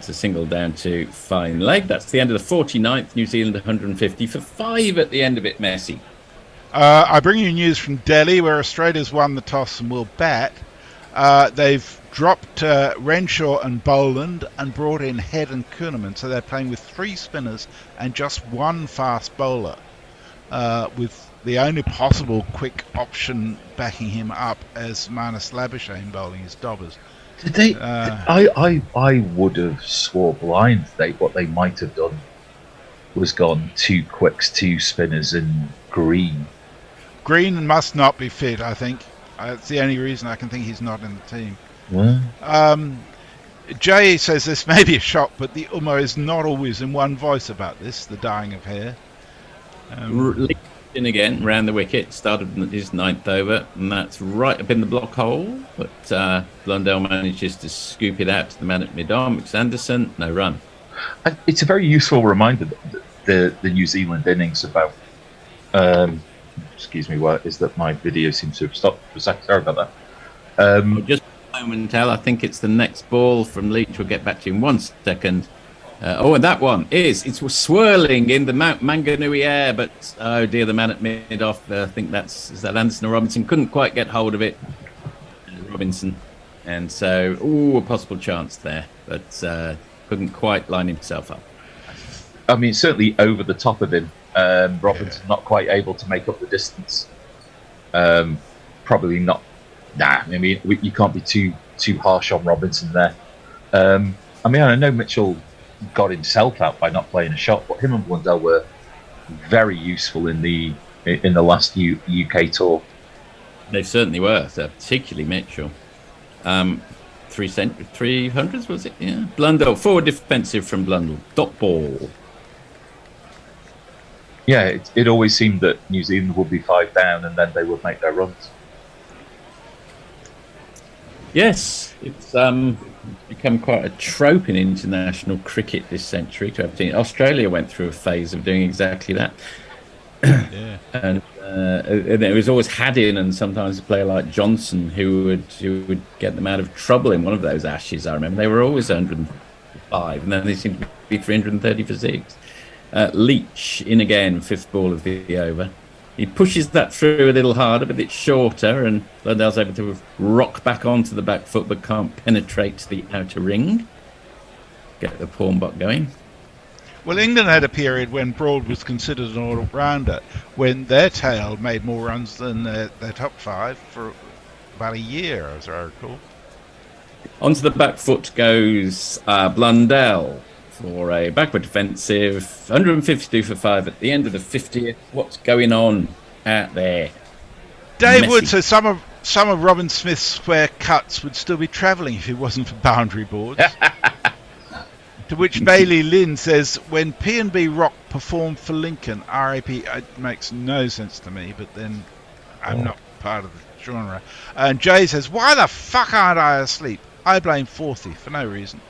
single down to fine leg. That's the end of the 49th. New Zealand 150 for 5 at the end of it, Messi. I bring you news from Delhi, where Australia's won the toss and will bat. They've dropped Renshaw and Boland and brought in Head and Kuhnemann, so they're playing with 3 spinners and just 1 fast bowler, with the only possible quick option backing him up as Marnus Labuschagne bowling his dobbers. Did they? I would have swore blind what they might have done was gone 2 quicks, 2 spinners, and Green. Green must not be fit, I think. That's the only reason I can think he's not in the team. Yeah. Jay says this may be a shock, but the Umma is not always in one voice about this, the dyeing of hair. In again, round the wicket, started his 9th over, and that's right up in the block hole. But Blundell manages to scoop it out to the man at mid-arm, Mix Anderson, no run. It's a very useful reminder that the New Zealand innings about. Excuse me, what is that? My video seems to have stopped for a second. Sorry about that. Just a moment, Al. I think it's the next ball from Leach. We'll get back to you in 1 second. And that one it's swirling in the Manganui air, but oh dear, the man at mid-off, I think is that Anderson or Robinson, couldn't quite get hold of it. Robinson, and so a possible chance there, but couldn't quite line himself up. I mean, certainly over the top of him. Robinson not quite able to make up the distance. Probably not. I mean, you can't be too harsh on Robinson there. I mean, I know Mitchell got himself out by not playing a shot, but him and Blundell were very useful in the last UK tour. They certainly were, particularly Mitchell. 300s was it? Yeah. Blundell, forward defensive from Blundell. Dot ball. Yeah, it always seemed that New Zealand would be 5 down and then they would make their runs. Yes, it's become quite a trope in international cricket this century to have team. Australia went through a phase of doing exactly that. Yeah. And it was always Haddin and sometimes a player like Johnson who would get them out of trouble in one of those Ashes. I remember they were always 105, and then they seemed to be 330 for 6. Leach in again, 5th ball of the over. He pushes that through a little harder, but it's shorter, and Blundell's able to rock back onto the back foot, but can't penetrate the outer ring. Get the pawnbot going. Well, England had a period when Broad was considered an all-rounder, when their tail made more runs than their top 5 for about a year, as I recall. Onto the back foot goes Blundell for a backward defensive, 152 for 5 at the end of the 50th. What's going on out there? Dave Wood says some of Robin Smith's square cuts would still be travelling if it wasn't for boundary boards. To which Bailey Lynn says, when P&B Rock performed for Lincoln, RAP, it makes no sense to me, but then I'm not part of the genre. And Jay says, why the fuck aren't I asleep? I blame Forthy for no reason.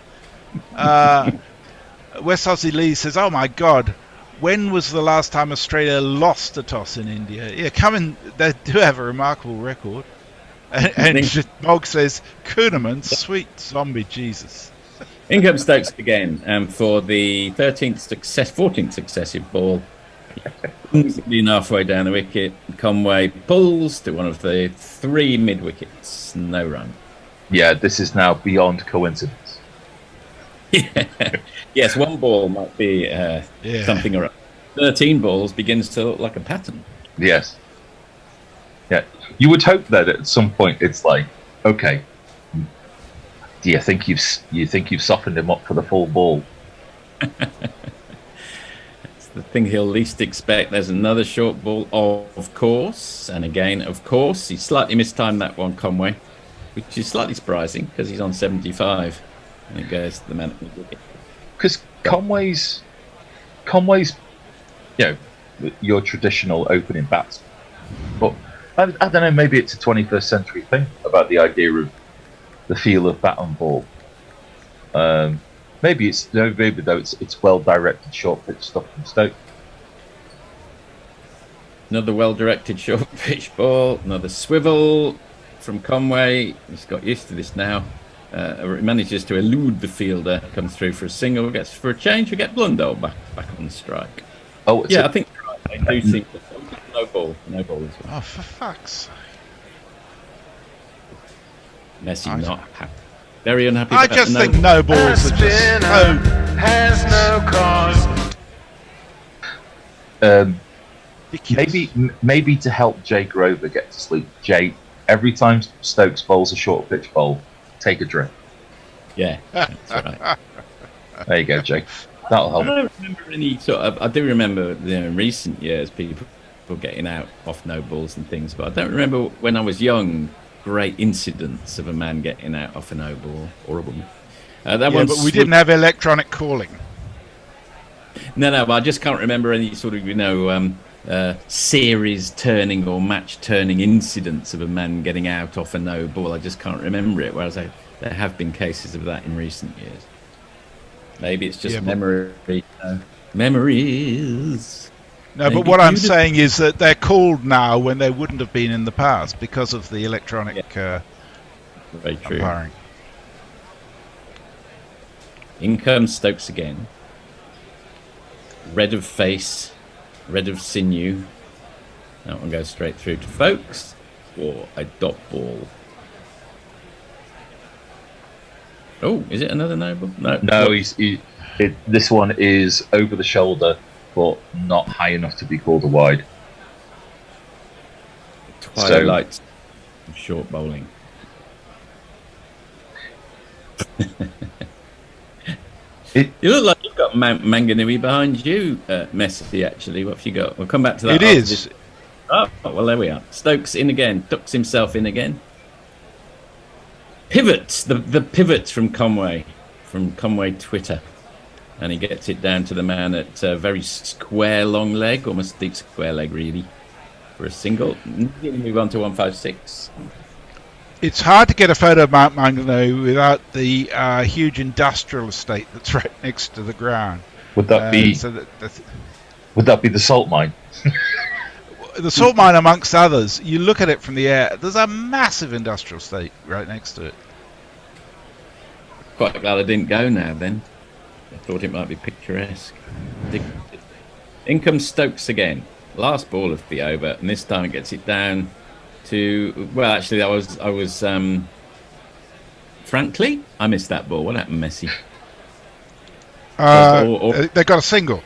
West Aussie Lee says, oh my God, when was the last time Australia lost a toss in India? Yeah, they do have a remarkable record. And Bog says, Kuhnemann, sweet zombie Jesus. In comes Stokes again for the 14th successive ball. Being halfway down the wicket, Conway pulls to one of the 3 mid-wickets. No run. Yeah, this is now beyond coincidence. Yes, 1 ball might be something or 13 balls begins to look like a pattern. Yes. Yeah. You would hope that at some point it's like, okay, do you think you've softened him up for the full ball? It's the thing he'll least expect. There's another short ball, of course, and again, of course, he slightly mistimed that one, Conway, which is slightly surprising because he's on 75. And it goes to the man at the wicket. Because Conway's, your traditional opening bats. But I don't know, maybe it's a 21st century thing about the idea of the feel of bat and ball. Maybe it's well directed short pitch stuff from Stokes. Another well-directed short pitch ball. Another swivel from Conway. He's got used to this now. Manages to elude the fielder. Comes through for a single. Gets for a change. We get Blundell back on strike. Oh, yeah, I think I do think no ball as well. Oh, for fuck's sake! Messi not happy. Very unhappy. I just think no balls are just so. Has no cause. Maybe to help Jay Grover get to sleep. Jay, every time Stokes bowls a short pitch bowl, take a drink. Yeah, that's right. There you go, Jay. That'll help. I don't remember any sort of. I do remember in recent years people getting out off no balls and things, but I don't remember when I was young. Great incidents of a man getting out off a no ball or a woman. But we didn't have electronic calling. No, but I just can't remember any sort of series turning or match turning incidents of a man getting out off a no ball. I just can't remember it. Whereas there have been cases of that in recent years. Maybe it's just memories. No, but what I'm saying is that they're called now when they wouldn't have been in the past because of the electronic Very true. umpiring. In comes Stokes again. Red of face, red of sinew. That one goes straight through to Folks for a dot ball. Oh, is it another no ball? No, this one is over the shoulder, but not high enough to be called a wide. Twilight of short bowling. You look like you've got Manganui behind you, Messi, actually. What have you got? We'll come back to that. It is. Oh, well, there we are. Stokes in again. Ducks himself in again. Pivots. The pivots from Conway Twitter. And he gets it down to the man at a very square long leg, almost deep square leg, really, for a single. Move on to 156. It's hard to get a photo of Mount Manganui without the huge industrial estate that's right next to the ground. Would that be? Would that be the salt mine? The salt mine, amongst others. You look at it from the air. There's a massive industrial estate right next to it. Quite glad I didn't go now. Then I thought it might be picturesque. In comes Stokes again. Last ball of the over, and this time it gets it down to. Well, actually, I was. Frankly, I missed that ball. What happened, Messi? They got a single.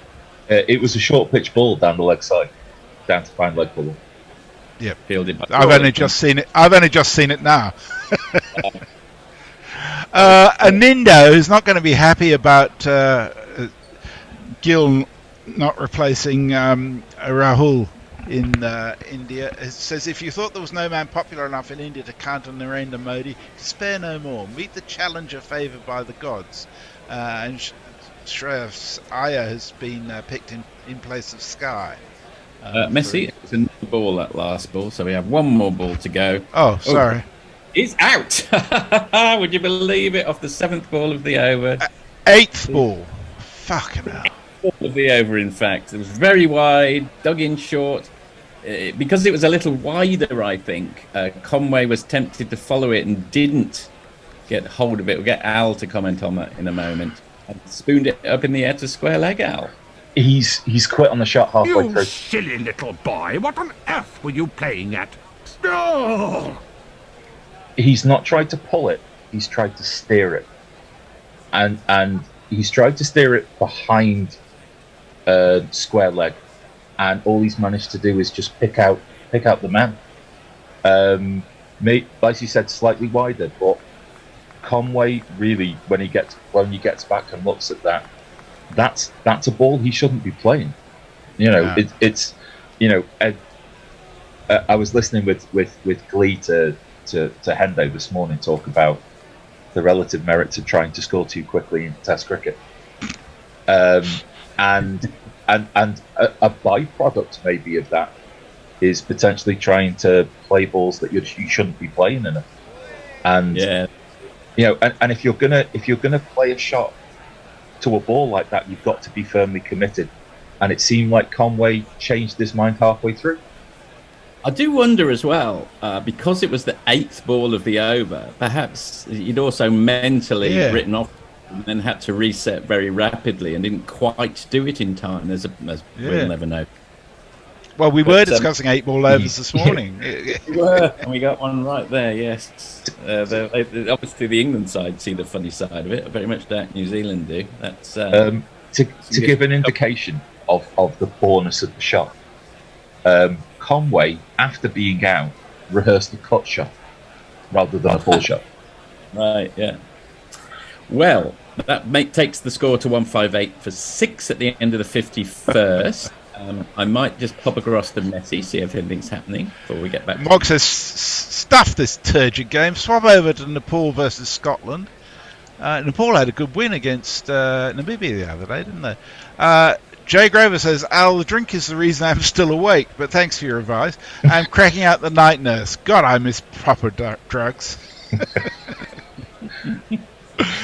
It was a short pitch ball down the leg side, down to fine leg ball. Yeah, fielded by. I've only just seen it now. Anindo is not going to be happy about Gill not replacing Rahul in India. It says, if you thought there was no man popular enough in India to counter Narendra Modi, spare no more. Meet the challenger favoured by the gods. And Shreyas Iyer has been picked in place of Sky. Messi, it's another ball, that last ball, so we have one more ball to go. Oh, sorry. He's out! Would you believe it? Off the 7th ball of the over. 8th ball. Fucking hell. 8th ball of the over, in fact. It was very wide, dug in short. Because it was a little wider, I think, Conway was tempted to follow it and didn't get hold of it. We'll get Al to comment on that in a moment. And spooned it up in the air to square leg, Al. He's quit on the shot halfway through. You silly little boy. What on earth were you playing at? Oh! He's not tried to pull it. He's tried to steer it. And he's tried to steer it behind square leg. And all he's managed to do is just pick out the man. Like you said, slightly wider, but Conway really, when he gets back and looks at that, that's a ball he shouldn't be playing. You know, yeah. It's you know, I was listening with glee to Hendo this morning talk about the relative merits of trying to score too quickly in Test cricket, and a byproduct maybe of that is potentially trying to play balls that you shouldn't be playing in it. And yeah. You know, and if you're gonna play a shot to a ball like that, you've got to be firmly committed. And it seemed like Conway changed his mind halfway through. I do wonder as well, because it was the 8th ball of the over, perhaps you'd also mentally written off and then had to reset very rapidly and didn't quite do it in time. We'll never know. Well, we were discussing 8-ball overs this morning. We were, and we got one right there, yes. Obviously, the England side see the funny side of it. I very much doubt New Zealand do. That's to give an indication of the poorness of the shot. Conway, after being out, rehearsed a cut shot rather than a full shot. Right, yeah. Well, that takes the score to 158 for 6 at the end of the 51st. I might just pop across to Messi, see if anything's happening before we get back. Mog says, stuff this turgid game. Swap over to Nepal versus Scotland. Nepal had a good win against Namibia the other day, didn't they? Jay Grover says, Al, the drink is the reason I'm still awake, but thanks for your advice. I'm cracking out the night nurse. God, I miss proper drugs.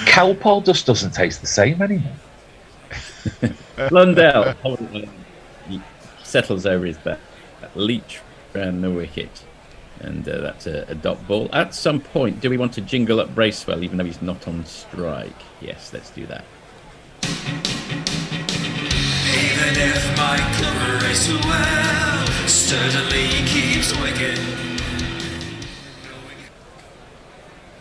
Calpol just doesn't taste the same anymore. Blundell settles over his back. Leach ran the wicket. And that's a dot ball. At some point, do we want to jingle up Bracewell, even though he's not on strike? Yes, let's do that. Even if my Bracewell sturdily keeps wicket.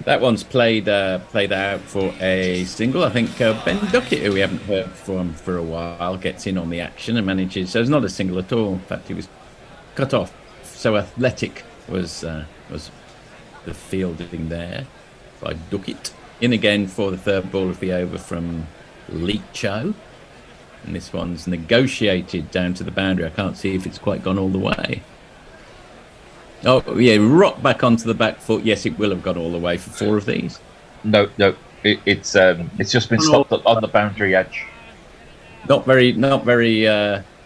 That one's played out for a single. I think Ben Duckett, who we haven't heard from for a while, gets in on the action and manages. So it's not a single at all. In fact, he was cut off. So athletic was the fielding there by Duckett. In again for the third ball of the over from Leacho. And this one's negotiated down to the boundary. I can't see if it's quite gone all the way. Oh, yeah, rock back onto the back foot. Yes, it will have gone all the way for 4 of these. No, it's just been stopped on the boundary edge. Not very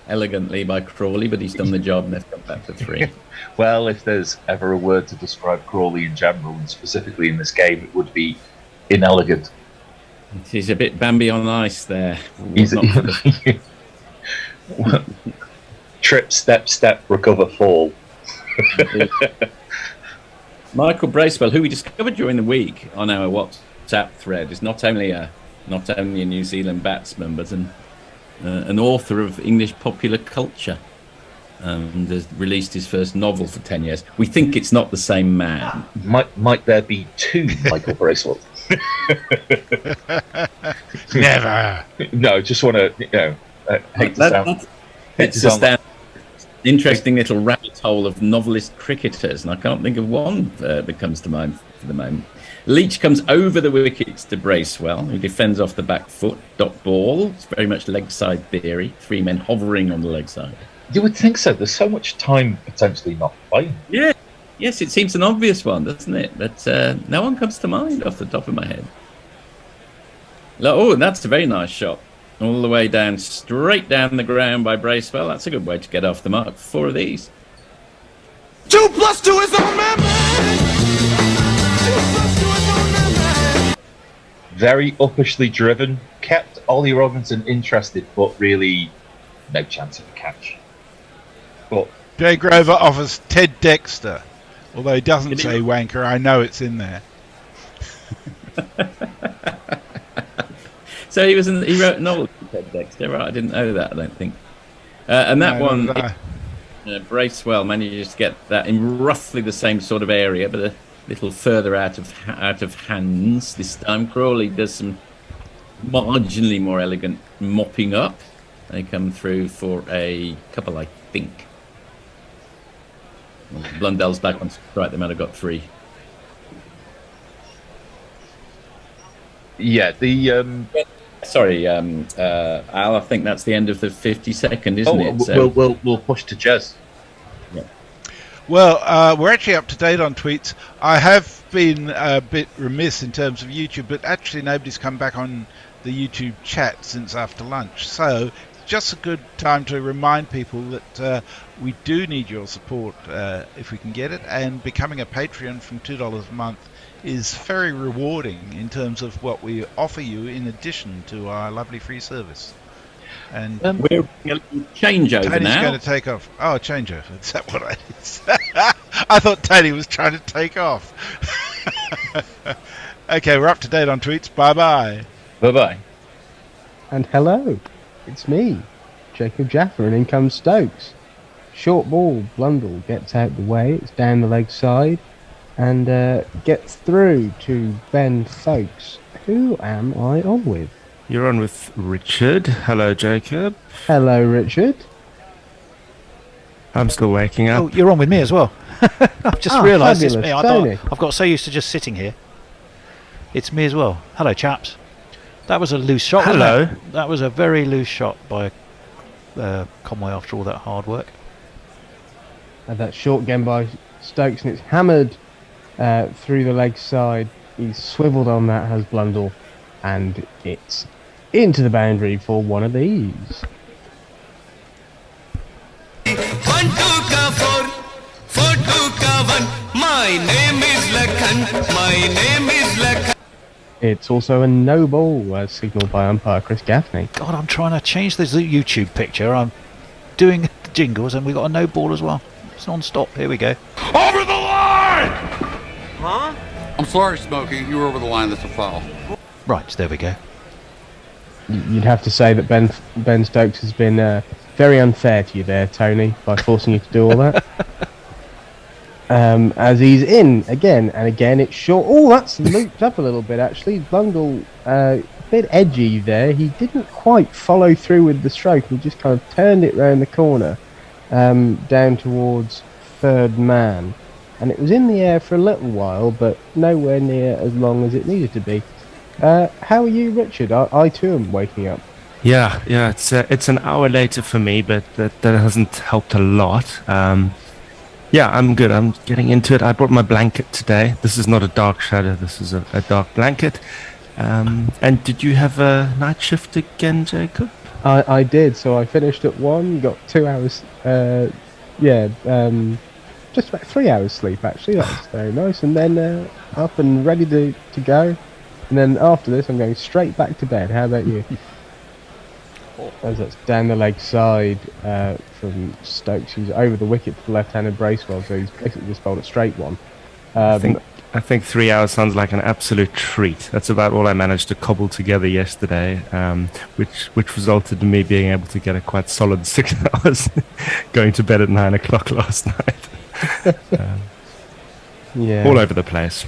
elegantly by Crawley, but he's done the job and they've come back for 3. Well, if there's ever a word to describe Crawley in general, and specifically in this game, it would be inelegant. He's a bit Bambi on ice there. Trip, step, recover, fall. Michael Bracewell, who we discovered during the week on our WhatsApp thread, is not only a New Zealand batsman, but an author of English popular culture, and has released his first novel for 10 years. We think it's not the same man. Might there be 2 Michael Bracewell? Never. No, just want to, hate to sound. It's just an interesting little rabbit hole of novelist cricketers, and I can't think of one that comes to mind for the moment. Leach comes over the wickets to Bracewell, who defends off the back foot. Dot ball. It's very much leg side theory. 3 men hovering on the leg side. You would think so. There's so much time potentially not playing. Yeah. Yes, it seems an obvious one, doesn't it? But no one comes to mind off the top of my head. Oh, that's a very nice shot. All the way down, straight down the ground by Bracewell. That's a good way to get off the mark. 4 of these. 2 + 2 is a member. Very uppishly driven. Kept Ollie Robinson interested, but really no chance of a catch. But Jay Grover offers Ted Dexter. Although he doesn't say wanker, I know it's in there. So he wrote a novel, Ted Dexter. Right, I didn't know that, I don't think. And that one, Bracewell manages to get that in roughly the same sort of area, but a little further out of hands this time. Crawley does some marginally more elegant mopping up. They come through for a couple, I think. Blundell's back on strike. They might have got 3. Yeah, sorry, Al. I think that's the end of the 52nd, isn't it? So we'll push to Jez. Yeah. Well, we're actually up to date on tweets. I have been a bit remiss in terms of YouTube, but actually nobody's come back on the YouTube chat since after lunch. So just a good time to remind people that we do need your support if we can get it, and becoming a Patreon from $2 a month is very rewarding in terms of what we offer you in addition to our lovely free service. And we're going to change over Tony's now. going to take off. Oh, change over. Is that what I I thought Tony was trying to take off. Okay, we're up to date on tweets. Bye-bye. Bye-bye. And hello, it's me, Jacob Jaffa, and in comes Stokes. Short ball, Blundell gets out the way, it's down the leg side, and gets through to Ben Stokes. Who am I on with? You're on with Richard. Hello, Jacob. Hello, Richard. I'm still waking up. Oh, you're on with me as well. I've just realised it's me. Tony. I've got so used to just sitting here. It's me as well. Hello, chaps. That was a loose shot. Hello. Wasn't it? That was a very loose shot by Conway after all that hard work. And that short game by Stokes, and it's hammered through the leg side. He's swivelled on that, has Blundell, and it's into the boundary for one of these. 1 2 ka 4 4 2 ka 1. My name is Lakhan. My name is Lakhan. It's also a no ball, as signalled by umpire Chris Gaffney. God, I'm trying to change this YouTube picture. I'm doing the jingles, and we've got a no ball as well. It's non-stop. Here we go. Over the line! Huh? I'm sorry, Smokey. You were over the line. That's a foul. Right, there we go. You'd have to say that Ben Stokes has been very unfair to you there, Tony, by forcing you to do all that. As he's in again and again, it's short. Oh, that's looped up a little bit actually. Blundell, a bit edgy there. He didn't quite follow through with the stroke. He just kind of turned it round the corner, down towards third man, and it was in the air for a little while, but nowhere near as long as it needed to be. How are you, Richard? I too am waking up. Yeah. It's an hour later for me, but that hasn't helped a lot. Yeah, I'm good. I'm getting into it. I brought my blanket today. This is not a dark shadow. This is a dark blanket. And did you have a night shift again, Jacob? I did. So I finished at 1. Got 2 hours. Just about 3 hours sleep actually. That's very nice. And then up and ready to go. And then after this, I'm going straight back to bed. How about you? As that's down the leg side from Stokes, who's over the wicket to the left-handed Bracewell, so he's basically just bowled a straight one. I think 3 hours sounds like an absolute treat. That's about all I managed to cobble together yesterday, which resulted in me being able to get a quite solid 6 hours, going to bed at 9 o'clock last night. Yeah, all over the place.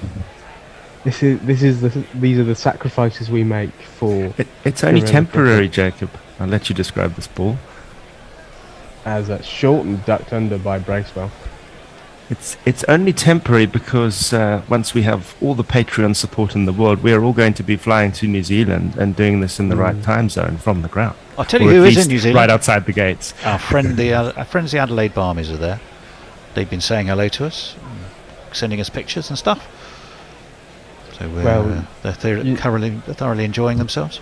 These are the sacrifices we make for. It's only temporary, Jacob. I'll let you describe this ball. As that's short and ducked under by Bracewell. It's only temporary because once we have all the Patreon support in the world, we are all going to be flying to New Zealand and doing this in the right time zone from the ground. I'll tell you who is in New Zealand. Right outside the gates. Our friends, the Adelaide Barmies, are there. They've been saying hello to us, sending us pictures and stuff. So they're thoroughly enjoying themselves.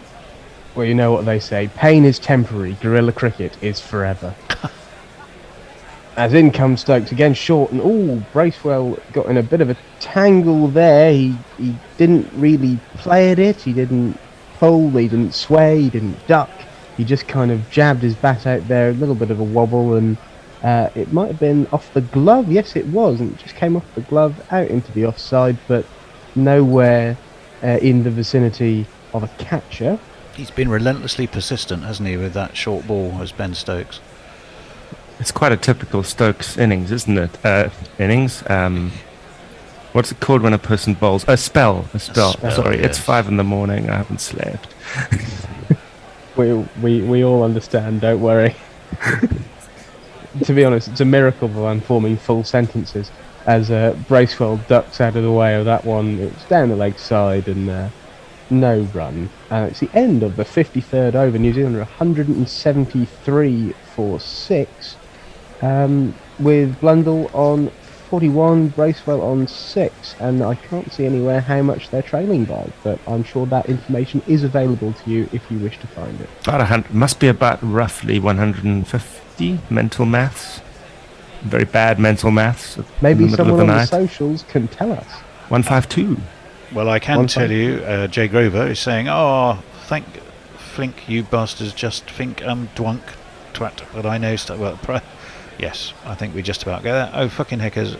Well, you know what they say, pain is temporary, guerrilla cricket is forever. As in comes Stokes, again short, and Bracewell got in a bit of a tangle there. He didn't really play at it, he didn't pull, he didn't sway, he didn't duck. He just kind of jabbed his bat out there, a little bit of a wobble, and it might have been off the glove. Yes, it was, and it just came off the glove, out into the offside, but nowhere in the vicinity of a catcher. He's been relentlessly persistent, hasn't he, with that short ball as Ben Stokes. It's quite a typical Stokes innings, isn't it? Innings. What's it called when a person bowls? A spell. Sorry, yes. It's 5 in the morning. I haven't slept. we all understand. Don't worry. To be honest, it's a miracle that I'm forming full sentences. As Bracewell ducks out of the way of that one, it's down the leg side and no run. It's the end of the 53rd over. New Zealand are 173 for 6, with Blundell on 41, Bracewell on 6, and I can't see anywhere how much they're trailing by, but I'm sure that information is available to you if you wish to find it. Must be about roughly 150 mental maths. Very bad mental maths. Maybe someone on the socials can tell us. 152. Well, I can tell you, Jay Grover is saying, flink, you bastards just think dwunk, twat, but I know yes, I think we just about get that. Oh, fucking heckers,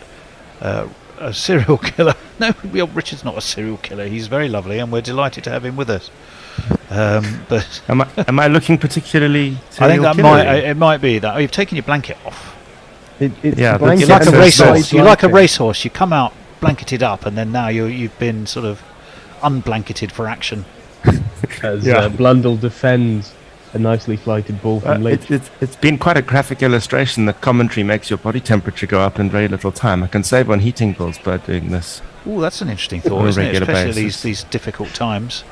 a serial killer. No, Richard's not a serial killer. He's very lovely, and we're delighted to have him with us. But am I looking particularly? I think it might be that you've taken your blanket off. Yeah, you're like a racehorse. You're like a racehorse. You come out blanketed up, and then now you've been sort of unblanketed for action. As Blundell defends a nicely flighted ball from Leach. It's been quite a graphic illustration that commentary makes your body temperature go up in very little time. I can save on heating bills by doing this. Oh, that's an interesting thought, isn't it? Especially these difficult times.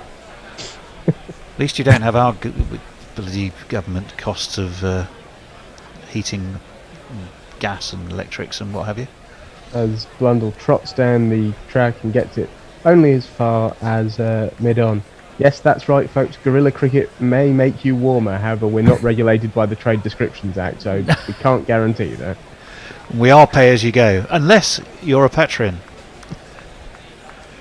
At least you don't have our bloody government costs of heating, gas and electrics and what have you. As Blundell trots down the track and gets it only as far as mid-on. Yes, that's right, folks. Guerrilla cricket may make you warmer. However, we're not regulated by the Trade Descriptions Act, so we can't guarantee that. We are pay as you go, unless you're a Patreon.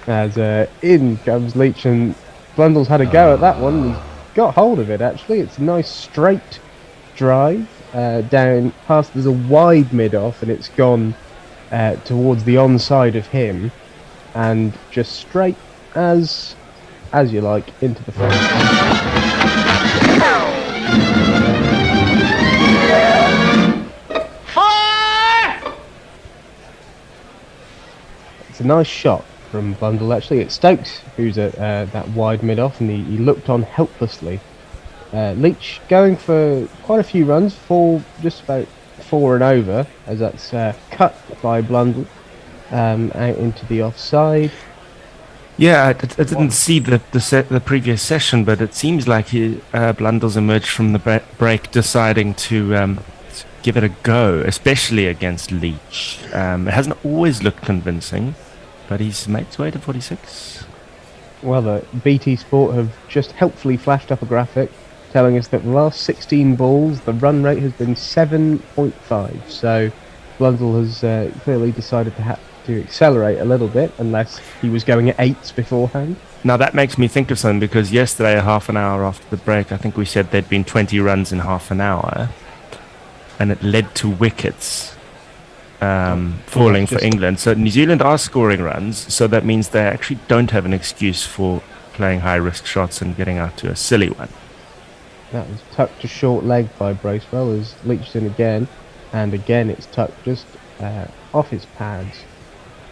As in comes Leach, and Blundell's had a go at that one. He's got hold of it, actually. It's a nice straight drive down past. There's a wide mid-off, and it's gone towards the onside of him, and just straight as you like into the front. It's a nice shot from Blundell, actually. It's Stokes who's at that wide mid-off, and he looked on helplessly. Leach going for quite a few runs, just about 4 and over, as that's cut by Blundell out into the offside. Yeah, I didn't see the previous session, but it seems like Blundell's emerged from the break deciding to give it a go, especially against Leach. It hasn't always looked convincing, but he's made his way to 46. Well, BT Sport have just helpfully flashed up a graphic telling us that the last 16 balls, the run rate has been 7.5. So Blundell has clearly decided to accelerate a little bit, unless he was going at 8s beforehand. Now that makes me think of something, because yesterday, half an hour after the break, I think we said there'd been 20 runs in half an hour, and it led to wickets falling for England. So New Zealand are scoring runs, so that means they actually don't have an excuse for playing high-risk shots and getting out to a silly one. That was tucked to short leg by Bracewell as Leached in again, and again it's tucked just off his pads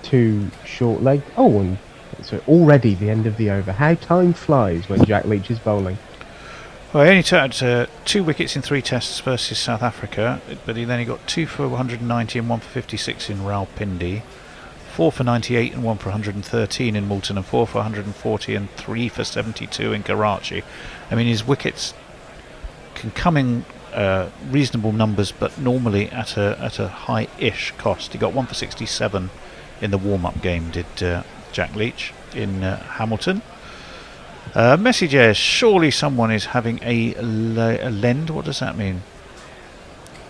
to short leg. Oh, and so already the end of the over. How time flies when Jack Leach is bowling. Well, he only took 2 wickets in 3 tests versus South Africa, but then he got 2 for 190 and 1 for 56 in Rawalpindi, 4 for 98 and 1 for 113 in Moulton, and 4 for 140 and 3 for 72 in Karachi. I mean, his wickets can come in reasonable numbers, but normally at a high-ish cost. He got 1 for 67 in the warm-up game, did Jack Leach in Hamilton. Messages, surely someone is having a lend. What does that mean?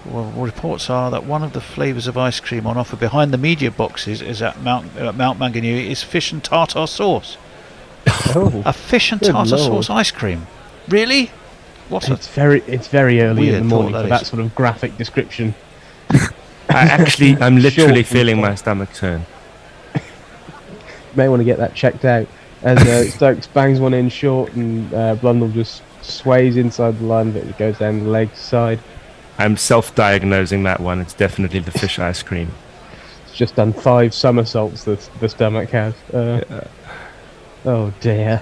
Well, reports are that one of the flavours of ice cream on offer behind the media boxes is at Mount Manganui is fish and tartar sauce. Oh, a fish and tartar sauce ice cream? Really? It's very early in the morning for that sort of graphic description. I'm literally feeling my stomach turn. May want to get that checked out. As Stokes bangs one in short, and Blundell just sways inside the line, but it goes down the leg side. I'm self-diagnosing that one. It's definitely the fish ice cream. It's just done 5 somersaults, the stomach has. Oh dear.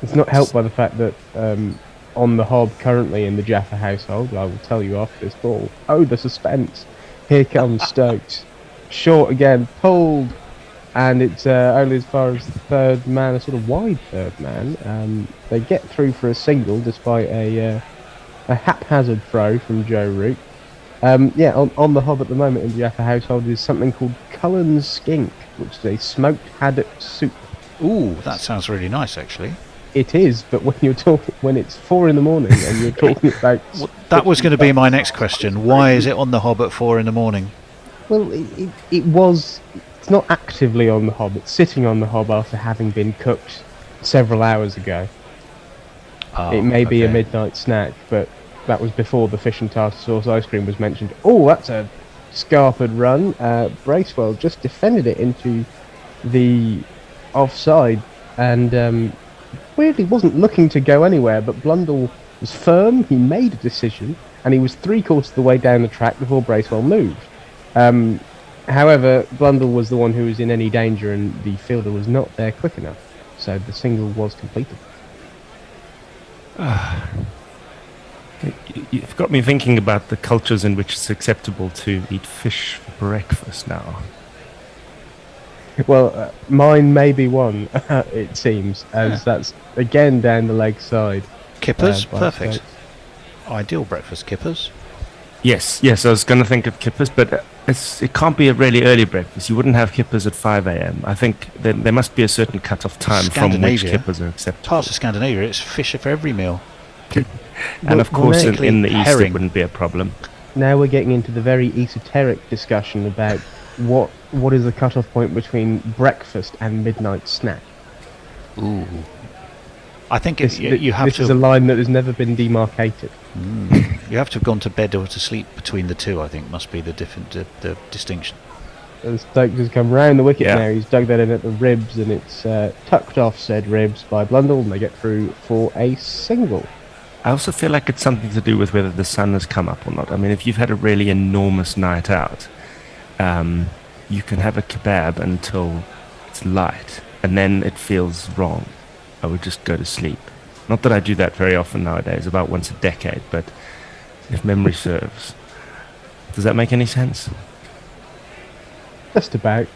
It's not helped by the fact that on the hob currently in the Jaffa household, I will tell you after this ball. Oh, the suspense. Here comes Stokes. Short again, pulled, and it's only as far as the third man, a sort of wide third man. They get through for a single despite a haphazard throw from Joe Root. On the hob at the moment in the Jaffa household is something called Cullen's Skink, which is a smoked haddock soup. Ooh, that sounds really nice, actually. It is, but when it's 4 in the morning and you're talking about... That was going to be my next question. Why is it on the hob at 4 in the morning? Well, it's not actively on the hob. It's sitting on the hob after having been cooked several hours ago. It may be a okay. midnight snack, but that was before the fish and tartar sauce ice cream was mentioned. Oh, that's a scarpered run. Bracewell just defended it into the offside, and weirdly wasn't looking to go anywhere, but Blundell was firm. He made a decision, and he was 3/4 of the way down the track before Bracewell moved. However, Blundell was the one who was in any danger, and the fielder was not there quick enough, so the single was completed. You've got me thinking about the cultures in which it's acceptable to eat fish for breakfast now. Well, mine may be one, it seems, as that's again down the leg side. Kippers, by perfect. Stokes. Ideal breakfast, kippers. Yes, I was going to think of kippers, but it can't be a really early breakfast. You wouldn't have kippers at 5 a.m. I think there must be a certain cut-off time from which kippers are acceptable. Parts of Scandinavia, it's fish for every meal. And of course, in the east, herring. it wouldn't be a problem. Now we're getting into the very esoteric discussion about what is the cut-off point between breakfast and midnight snack. Ooh. I think This this is a line that has never been demarcated. You have to have gone to bed or to sleep between the two. I think must be the the distinction. And Stokes has come round the wicket now. He's dug that in at the ribs, and it's tucked off said ribs by Blundell, and they get through for a single. I also feel like it's something to do with whether the sun has come up or not. I mean, if you've had a really enormous night out, you can have a kebab until it's light, and then it feels wrong. I would just go to sleep. Not that I do that very often nowadays, about once a decade, but if memory serves. Does that make any sense? Just about.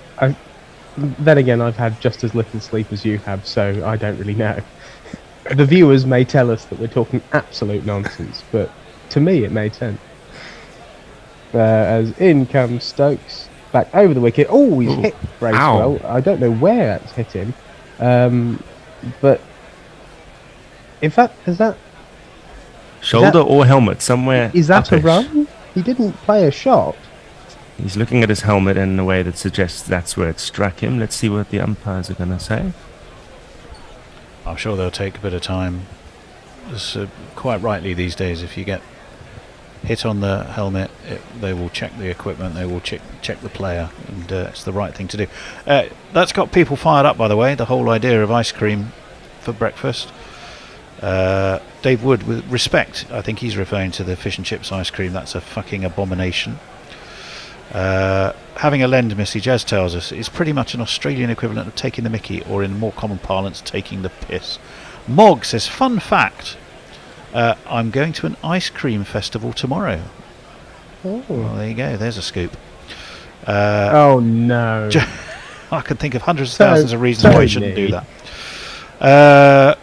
Then again, I've had just as little sleep as you have, so I don't really know. The viewers may tell us that we're talking absolute nonsense, but to me it made sense. As in comes Stokes, back over the wicket. Oh, he's hit Bracewell. I don't know where that's hit him, but in fact, has that shoulder or helmet somewhere? Is that a uppish. run? He didn't play a shot. He's looking at his helmet in a way that suggests that's where it struck him. Let's see what the umpires are going to say. I'm sure they'll take a bit of time. Quite rightly these days, if you get hit on the helmet, they will check the equipment, they will check the player, and it's the right thing to do. That's got people fired up, by the way, the whole idea of ice cream for breakfast. Dave Wood, with respect, I think he's referring to the fish and chips ice cream. That's a fucking abomination. Having a lend message, as tells us, is pretty much an Australian equivalent of taking the mickey, or in more common parlance, taking the piss. Mog says, fun fact, I'm going to an ice cream festival tomorrow. Oh. Well, there you go, there's a scoop. Oh no. I can think of hundreds of thousands of reasons why you shouldn't do that.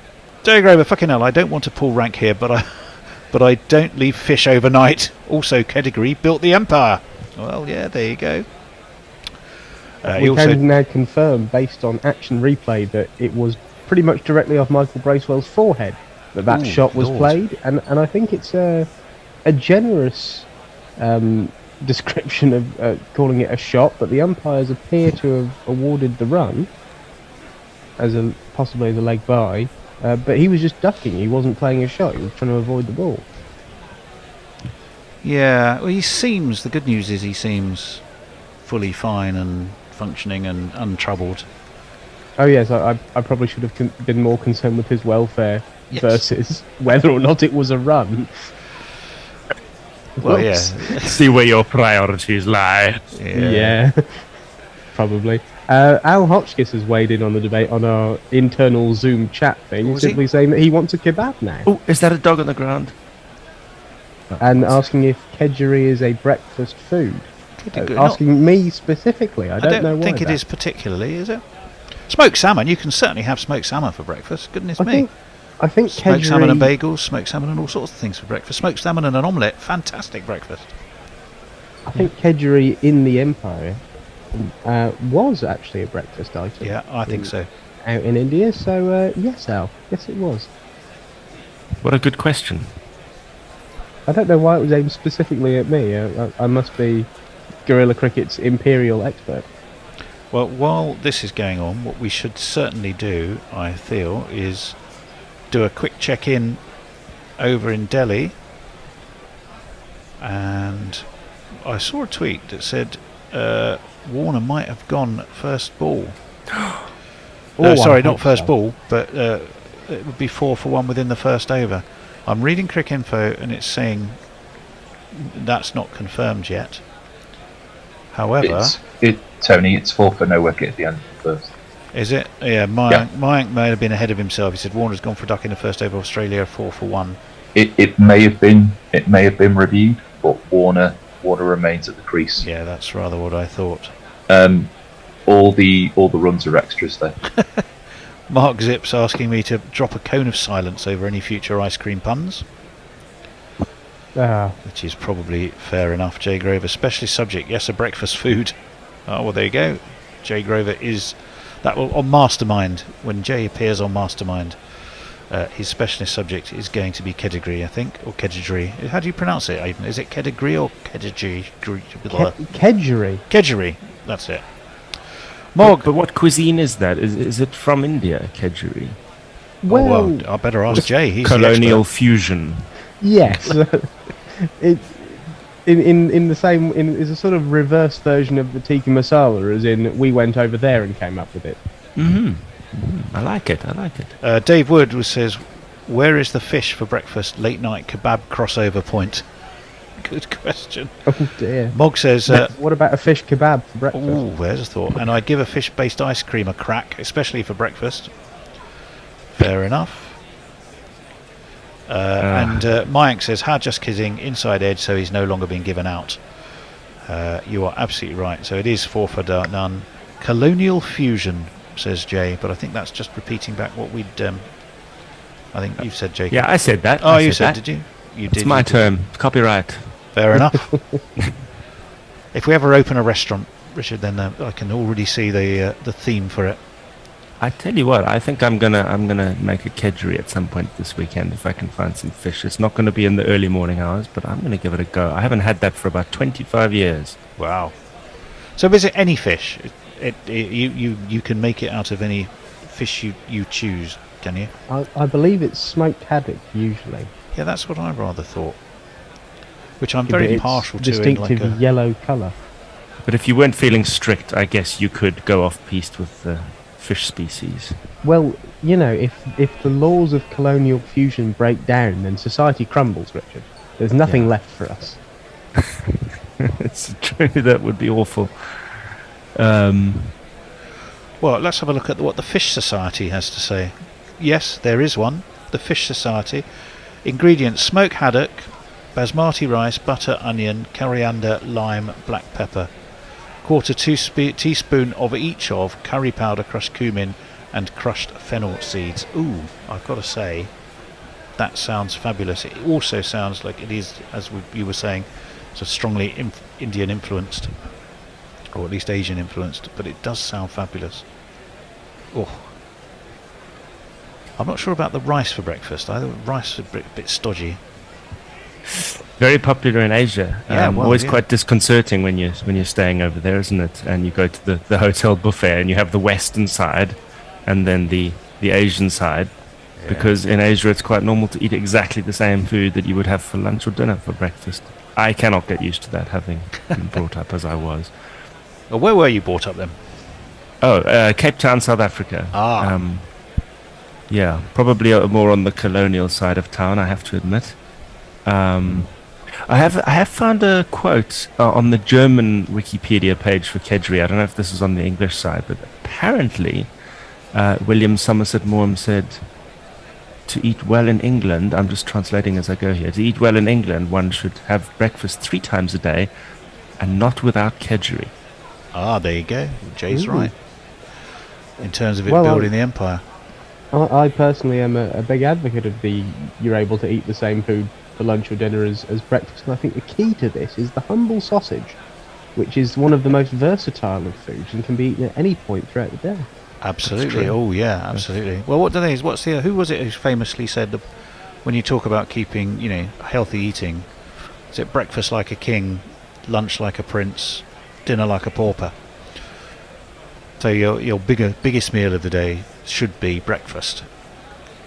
Joe Grover, fucking hell, I don't want to pull rank here, but I don't leave fish overnight. Also, category built the empire. Well, yeah, there you go. We can now confirm, based on action replay, that it was pretty much directly off Michael Bracewell's forehead that shot was played, and I think it's a generous description of calling it a shot, but the umpires appear to have awarded the run as possibly as a leg by, but he was just ducking. He wasn't playing a shot. He was trying to avoid the ball. Yeah, well, the good news is he seems fully fine and functioning and untroubled. Oh yes, I probably should have been more concerned with his welfare versus whether or not it was a run. Well, yeah. See where your priorities lie. Yeah. Probably. Al Hotchkiss has weighed in on the debate on our internal Zoom chat thing, simply saying that he wants a kebab now. Oh, is that a dog on the ground? And asking if kedgeree is a breakfast food. Asking me specifically. I don't know why. I don't think it is particularly, is it? Smoked salmon. You can certainly have smoked salmon for breakfast. Goodness me. I think smoked salmon and bagels, smoked salmon and all sorts of things for breakfast. Smoked salmon and an omelette. Fantastic breakfast. I think kedgeree in the Empire was actually a breakfast item. Yeah, I think so. Out in India. So, yes, Al. Yes, it was. What a good question. I don't know why it was aimed specifically at me. I must be Guerrilla Cricket's imperial expert. Well, while this is going on, what we should certainly do, I feel, is do a quick check-in over in Delhi, and I saw a tweet that said Warner might have gone first ball. Sorry, not first ball, but it would be 4 for 1 within the first over. I'm reading Cricinfo and it's saying that's not confirmed yet. However, Tony, it's 4 for no wicket at the end of the first. Is it? Yeah, Mayank may have been ahead of himself. He said Warner's gone for a duck in the first over. Australia 4 for 1. It may have been reviewed, but Warner remains at the crease. Yeah, that's rather what I thought. All the runs are extras there. Mark Zips asking me to drop a cone of silence over any future ice cream puns. Which is probably fair enough. Jay Grover, specialist subject, yes, a breakfast food. Oh, well, there you go. Jay Grover is that on Mastermind. When Jay appears on Mastermind, his specialist subject is going to be Kedegri, I think, or Kedegri. How do you pronounce it, Aidan? Is it Kedegri or Kedegri? Kedgeree. Kedgeree, that's it. Mog. But what cuisine is that? Is it from India, Kedgeree? Well, I better ask Jay. He's colonial fusion. Yes. It's in the same is a sort of reverse version of the tikka masala, as in we went over there and came up with it. I like it. Dave Wood says, "Where is the fish for breakfast? Late night kebab crossover point." Good question. Oh dear. Mog says, "What about a fish kebab for breakfast?" Oh, there's a thought. And I'd give a fish-based ice cream a crack, especially for breakfast. Fair enough. And Mayank says, just kidding, inside edge, so he's no longer being given out. You are absolutely right. So it is 4 for none. Colonial fusion, says Jay, but I think that's just repeating back what we'd... I think you've said, Jacob. Yeah, I said that. Oh, you said, did you? You did. It's my term. Copyright. Fair enough. If we ever open a restaurant, Richard, then I can already see the theme for it. I tell you what, I think I'm gonna make a kedgeree at some point this weekend if I can find some fish. It's not going to be in the early morning hours, but I'm going to give it a go. I haven't had that for about 25 years. Wow. So is it any fish? You can make it out of any fish you choose, can you? I believe it's smoked haddock usually. Yeah, that's what I rather thought. Which I'm very partial to. Distinctive in like yellow colour. But if you weren't feeling strict, I guess you could go off piste with the fish species. Well, you know, if the laws of colonial fusion break down, then society crumbles, Richard. There's nothing left for us. It's true, that would be awful. Well, let's have a look at what the Fish Society has to say. Yes, there is one. The Fish Society. Ingredients: smoked haddock, basmati rice, butter, onion, coriander, lime, black pepper. Quarter teaspoon of each of curry powder, crushed cumin, and crushed fennel seeds. Ooh, I've got to say, that sounds fabulous. It also sounds like it is, as you were saying, so strongly Indian influenced, or at least Asian influenced, but it does sound fabulous. Oh, I'm not sure about the rice for breakfast. I think rice is a bit stodgy. Very popular in Asia. Yeah, always quite disconcerting when you're staying over there, isn't it? And you go to the hotel buffet and you have the Western side and then the Asian side, because in Asia it's quite normal to eat exactly the same food that you would have for lunch or dinner for breakfast. I cannot get used to that, having been brought up as I was. Well, where were you brought up then? Cape Town, South Africa. Yeah, probably more on the colonial side of town, I have to admit. I have found a quote on the German Wikipedia page for kedgeree. I don't know if this is on the English side, but apparently William Somerset Maugham said, to eat well in England, I'm just translating as I go here, to eat well in England one should have breakfast 3 times a day and not without kedgeree. There you go. Jay's right. In terms of it building the empire. I personally am a big advocate of you're able to eat the same food for lunch or dinner as breakfast, and I think the key to this is the humble sausage, which is one of the most versatile of foods and can be eaten at any point throughout the day. Absolutely. Oh yeah, absolutely. Well, who was it who famously said that when you talk about keeping, healthy eating, is it breakfast like a king, lunch like a prince, dinner like a pauper? So your biggest meal of the day should be breakfast.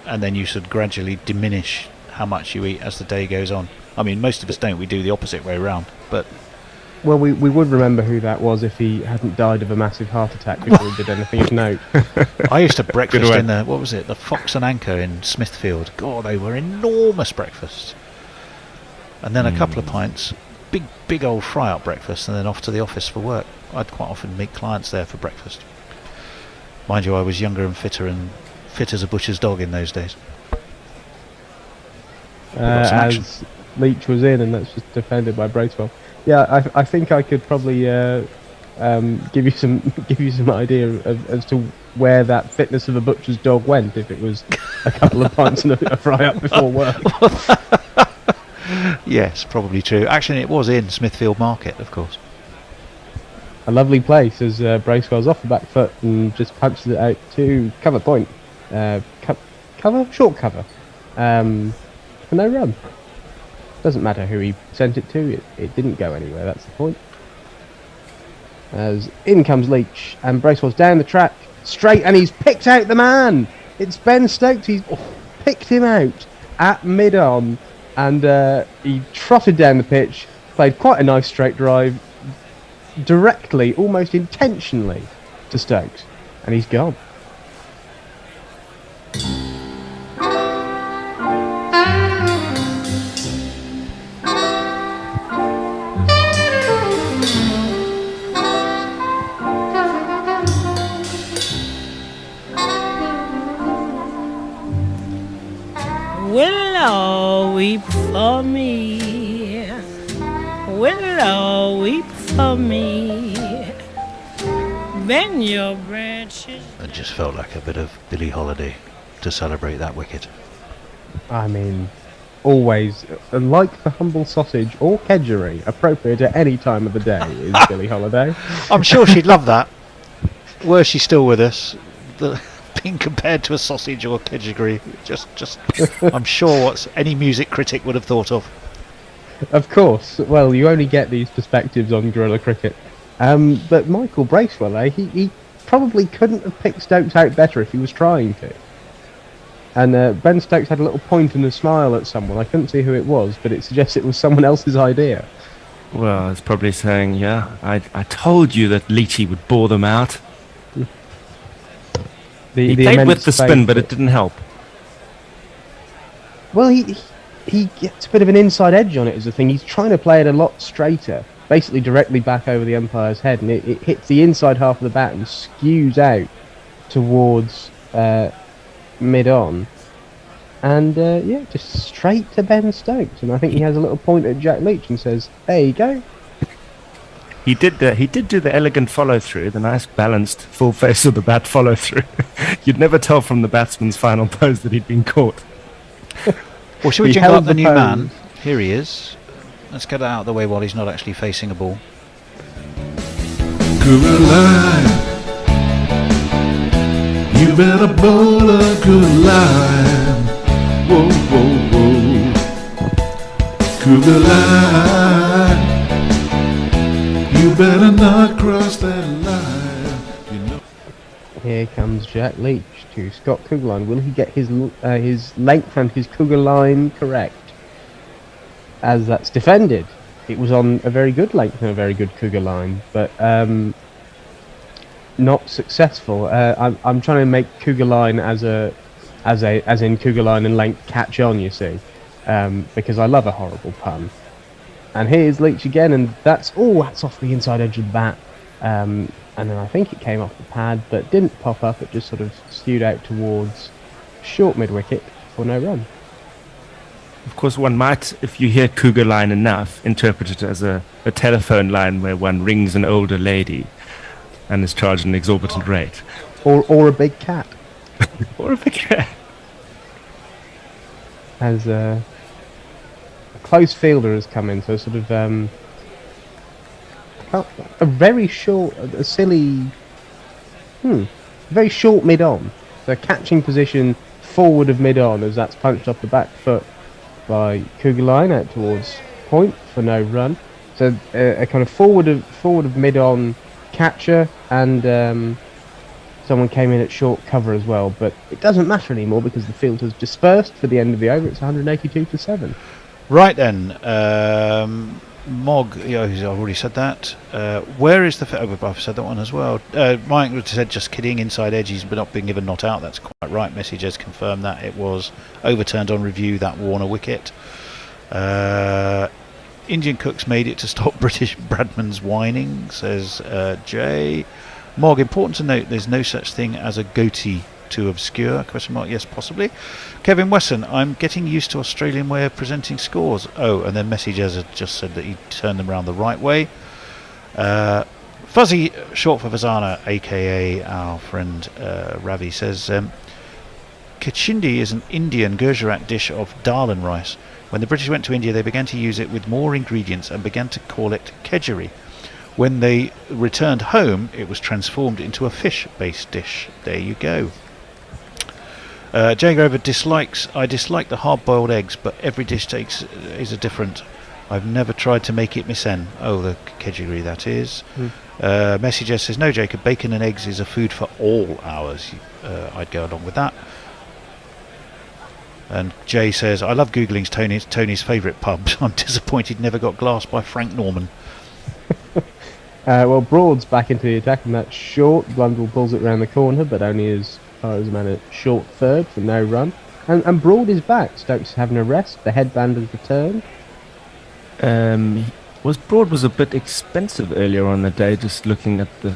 and then you should gradually diminish how much you eat as the day goes on. I mean, most of us don't. We do the opposite way around. But Well, we would remember who that was if he hadn't died of a massive heart attack before he did anything of note. I used to breakfast in the, what was it, the Fox and Anchor in Smithfield. God, they were enormous breakfasts. And then a couple of pints, big old fry-up breakfast, and then off to the office for work. I'd quite often meet clients there for breakfast. Mind you, I was younger and fit as a butcher's dog in those days. As Leach was in, and that's just defended by Bracewell. Yeah, I think I could probably give you some idea as to where that fitness of a butcher's dog went if it was a couple of pints and a fry up before work. Yes, probably true. Actually, it was in Smithfield Market, of course. A lovely place as Bracewell's off the back foot and just punches it out to cover point. Short cover. For no run. Doesn't matter who he sent it to, it didn't go anywhere, that's the point. As in comes Leach, and Bracewell's down the track, straight, and he's picked out the man! It's Ben Stokes, he's picked him out at mid-on, and he trotted down the pitch, played quite a nice straight drive, directly, almost intentionally, to Stokes, and he's gone. Willow, weep for me. Willow, weep for me. Bend your branches. It just felt like a bit of Billie Holiday to celebrate that wicket. I mean, always, like the humble sausage or kedgeree, appropriate at any time of the day, is Billie Holiday. I'm sure she'd love that. Were she still with us, being compared to a sausage or a kedgeree, just I'm sure what any music critic would have thought of. Of course. Well, you only get these perspectives on guerrilla cricket. But Michael Bracewell, he probably couldn't have picked Stokes out better if he was trying to. And Ben Stokes had a little point and a smile at someone. I couldn't see who it was, but it suggests it was someone else's idea. Well, it's probably saying, yeah, I told you that Leachy would bore them out. He played with the spin, but it didn't help. Well, he gets a bit of an inside edge on it is the thing. He's trying to play it a lot straighter, basically directly back over the umpire's head, and it hits the inside half of the bat and skews out towards mid-on. And, just straight to Ben Stokes. And I think he has a little point at Jack Leach and says, there you go. He did do the elegant follow-through, the nice balanced full face of the bat follow-through. You'd never tell from the batsman's final pose that he'd been caught. Well, should we jingle up the new man? Here he is. Let's get out of the way while he's not actually facing a ball. Good line. You better bowl a good line. Whoa, whoa, whoa. Cougar line. You better not cross that line. You know. Here comes Jack Leach to Scott Cougarline. Will he get his length and his Cougar line correct? As that's defended, it was on a very good length and a very good Cougar line, but not successful. I'm trying to make Cougar line as in Cougar line and length catch on. You see, because I love a horrible pun. And here's Leach again, and that's off the inside edge of the bat. And then I think it came off the pad, but didn't pop up. It just sort of skewed out towards short mid-wicket for no run. Of course, one might, if you hear Cougar line enough, interpret it as a telephone line where one rings an older lady and is charged an exorbitant rate. Or a big cat. Or a big cat. As a close fielder has come in, so sort of a very short, very short mid-on. So catching position forward of mid-on as that's punched off the back foot by Cougar line out towards point for no run. So a kind of forward of mid-on catcher and someone came in at short cover as well, but it doesn't matter anymore because the field has dispersed for the end of the over. It's 182 for 7. Right then, Mog, I've already said that. Where is the... I've said that one as well. Mike said, just kidding, inside edges but not being given not out. That's quite right. Message has confirmed that. It was overturned on review, that Warner wicket. Indian cooks made it to stop British Bradman's whining, says Jay. Mog, important to note, there's no such thing as a goatee to obscure, question mark, yes, possibly. Kevin Wesson, I'm getting used to Australian way of presenting scores. Oh, and then Message has just said that he turned them around the right way. Fuzzy, short for Vazana, aka our friend Ravi, says Kachindi is an Indian Gujarat dish of dal and rice. When the British went to India, they began to use it with more ingredients and began to call it kedgeree. When they returned home, it was transformed into a fish-based dish. There you go. Jay Grover I dislike the hard-boiled eggs, but every dish is a different. I've never tried to make it miss N. Oh, the kedgeree, that is. Messenger says, no, Jacob, bacon and eggs is a food for all hours. I'd go along with that. And Jay says, I love Googling Tony's favourite pubs. I'm disappointed never got glassed by Frank Norman. Well, Broad's back into the attack, and that's short. Blundell pulls it round the corner, but only as far as a man at short third for no run. And Broad is back. Stokes is having a rest. The headband has returned. Broad was a bit expensive earlier on the day, just looking at the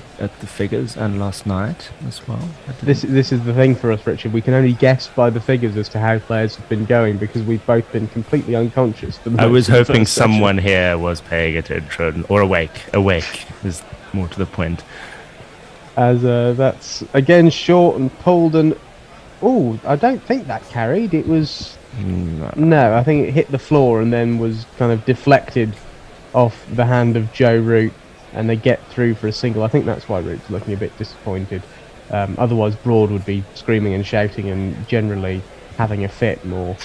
figures, and last night as well. This is the thing for us, Richard. We can only guess by the figures as to how players have been going because we've both been completely unconscious. I was hoping someone here was paying attention or awake. Awake is more to the point. As that's again short and pulled, and I don't think that carried. It was no, I think it hit the floor and then was kind of deflected off the hand of Joe Root, and they get through for a single. I think that's why Root's looking a bit disappointed. Otherwise, Broad would be screaming and shouting and generally having a fit more.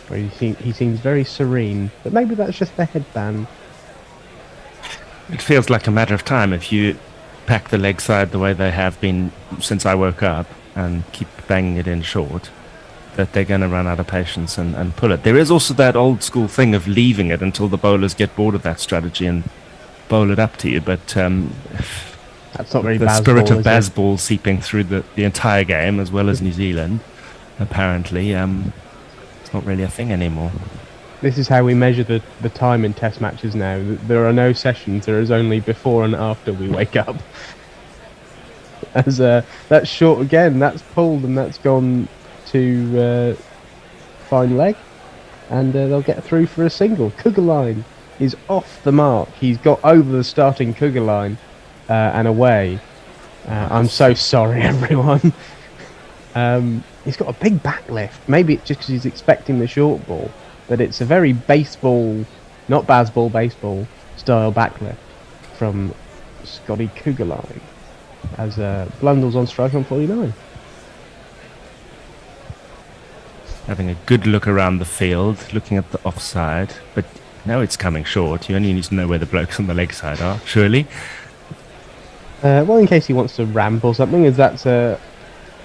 Where he seems very serene, but maybe that's just the headband. It feels like a matter of time if you pack the leg side the way they have been since I woke up and keep banging it in short, that they're going to run out of patience and pull it. There is also that old school thing of leaving it until the bowlers get bored of that strategy and bowl it up to you, but that's not very the spirit of baseball seeping through the entire game as well as New Zealand, apparently, it's not really a thing anymore. This is how we measure the time in test matches now. There are no sessions, there is only before and after we wake up. As that's short again, that's pulled and that's gone to fine leg, and they'll get through for a single. Cougar line is off the mark. He's got over the starting Cougar line and away. I'm so sorry, everyone. He's got a big back lift. Maybe it's just because he's expecting the short ball, but it's a very baseball, not baseball, baseball style back lift from Scotty Cougar line. As Blundell's on strike on 49. Having a good look around the field, looking at the offside, but now it's coming short. You only need to know where the blokes on the leg side are, surely. Well, in case he wants to ramp or something, as that's a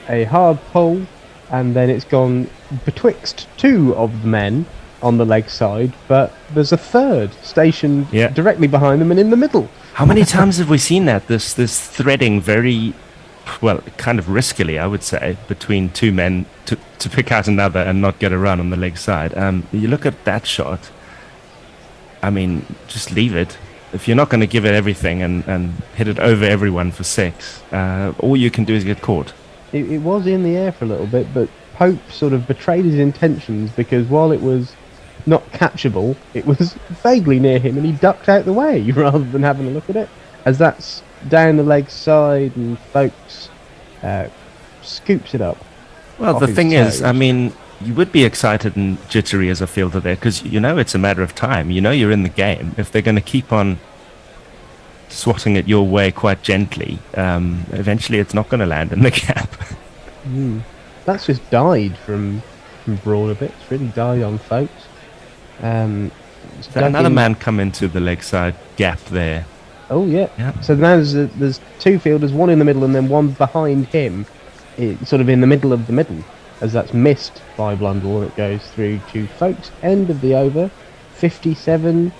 hard pull, and then it's gone betwixt two of the men on the leg side, but there's a third stationed directly behind them and in the middle. How many times have we seen that? This threading very, well, kind of riskily, I would say, between two men to pick out another and not get a run on the leg side. You look at that shot, I mean, just leave it. If you're not going to give it everything and hit it over everyone for 6, all you can do is get caught. It was in the air for a little bit, but Pope sort of betrayed his intentions because while it was not catchable, it was vaguely near him and he ducked out the way rather than having a look at it. As that's down the leg side and Stokes scoops it up. Well, the thing is, I mean, you would be excited and jittery as a fielder there because you know it's a matter of time. You know you're in the game. If they're going to keep on swatting it your way quite gently, eventually it's not going to land in the gap. That's just died from Broad a bit. It's really died on Stokes. Another man come into the leg side gap there. Oh yeah. Yep. So now there's two fielders, one in the middle and then one behind him, sort of in the middle of the middle, as that's missed by Blundell, and it goes through to Folks. End of the over. 57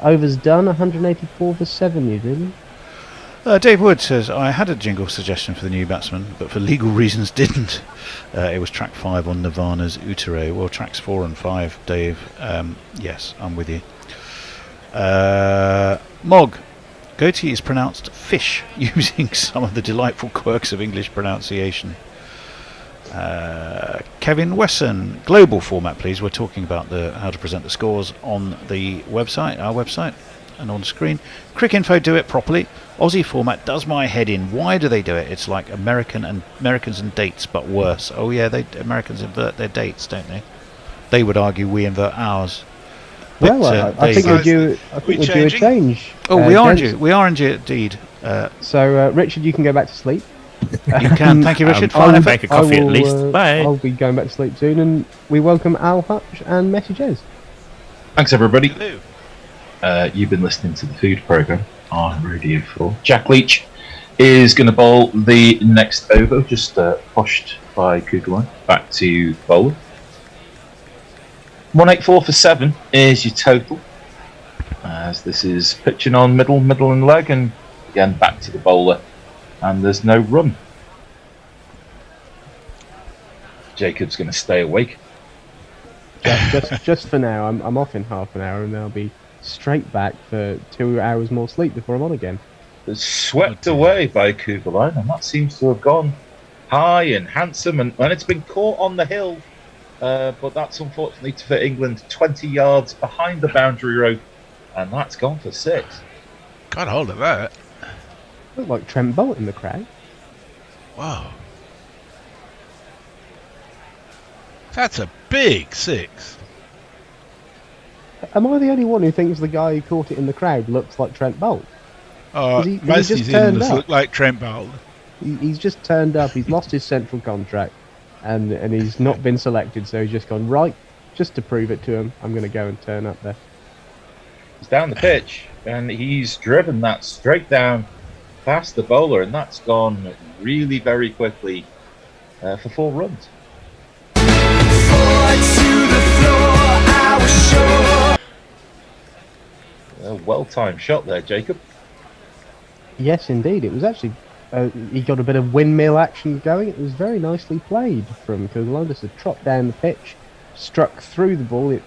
overs done. 184 for 7 New Zealand. Dave Wood says, I had a jingle suggestion for the new batsman, but for legal reasons didn't. It was track 5 on Nirvana's Utere. Well, tracks 4 and 5, Dave. Yes, I'm with you. Mog. Goatee is pronounced fish, using some of the delightful quirks of English pronunciation. Kevin Wesson. Global format, please. We're talking about how to present the scores on the website, our website, and on screen. Cricinfo do it properly. Aussie format does my head in. Why do they do it? It's like Americans and dates, but worse. Oh yeah, Americans invert their dates, don't they? They would argue we invert ours. But, well, I think we're due a change. Oh, we are indeed. So, Richard, you can go back to sleep. You can. Thank you, Richard. I'll make a coffee at least. Bye. I'll be going back to sleep soon, and we welcome Al Hutch and Messages. Thanks, everybody. Hello. You've been listening to the Food Programme on Radio 4. Jack Leach is going to bowl the next over, just pushed by Kugelman back to bowler. 184 for 7 is your total, as this is pitching on middle and leg, and again back to the bowler, and there's no run. Jacob's going to stay awake. Just for now. I'm off in half an hour, and then I'll be straight back for 2 hours more sleep before I'm on again. It's swept away by Kugelman, and that seems to have gone high and handsome, and it's been caught on the hill. But that's unfortunately for England 20 yards behind the boundary rope, and that's gone for 6. Got hold of that. Looked like Trent Bolt in the crowd. Wow. That's a big 6. Am I the only one who thinks the guy who caught it in the crowd looks like Trent Bolt? Most New Zealanders look like Trent Bolt. He's just turned up. He's lost his central contract. And he's not been selected, so he's just gone, right, just to prove it to him, I'm going to go and turn up there. He's down the pitch, and he's driven that straight down past the bowler, and that's gone really very quickly for 4 runs. A well-timed shot there, Jacob. Yes, indeed. It was actually... he got a bit of windmill action going. It was very nicely played from Kugelman. Just a trot down the pitch, struck through the ball. It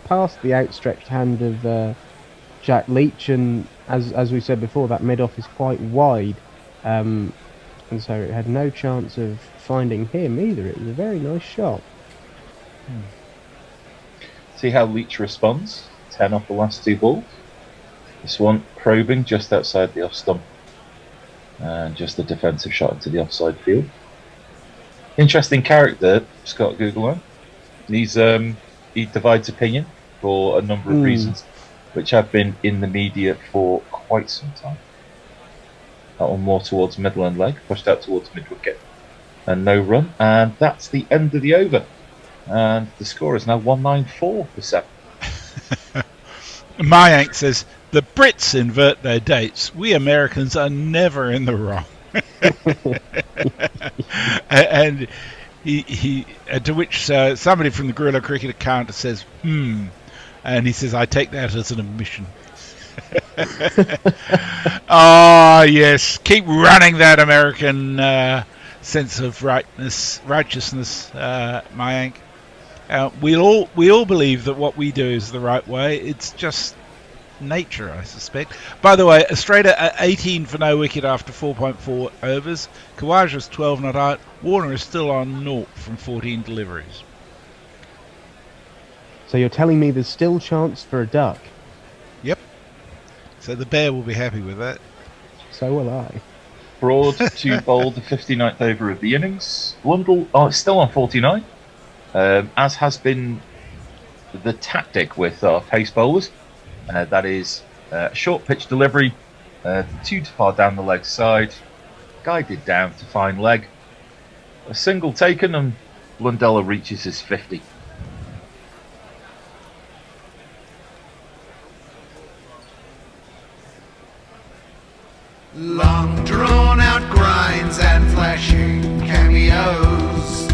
passed the outstretched hand of Jack Leach, and as we said before, that mid-off is quite wide, and so it had no chance of finding him either. It was a very nice shot. See how Leach responds. 10 off the last 2 balls. This one probing just outside the off stump. And just a defensive shot into the offside field. Interesting character, Scott Kugelman. He divides opinion for a number of reasons, which have been in the media for quite some time. That one more towards middle and leg, pushed out towards mid wicket, and no run. And that's the end of the over. And the score is now 194 for 7. Mayank says, the Brits invert their dates. We Americans are never in the wrong. And he to which somebody from the Guerrilla Cricket account says, and he says, I take that as an admission. Oh, yes. Keep running that American sense of righteousness, Mayank. We all believe that what we do is the right way. It's just nature, I suspect. By the way, Australia at 18 for no wicket after 4.4 overs. Khawaja's 12 not out. Warner is still on 0 from 14 deliveries. So you're telling me there's still chance for a duck? Yep. So the bear will be happy with that. So will I. Broad to bowl the 59th over of the innings. Blundell still on 49, as has been the tactic with our pace bowlers. That is short pitch delivery, too far down the leg side, guided down to fine leg. A single taken and Blundell reaches his 50. Long drawn out grinds and flashing cameos.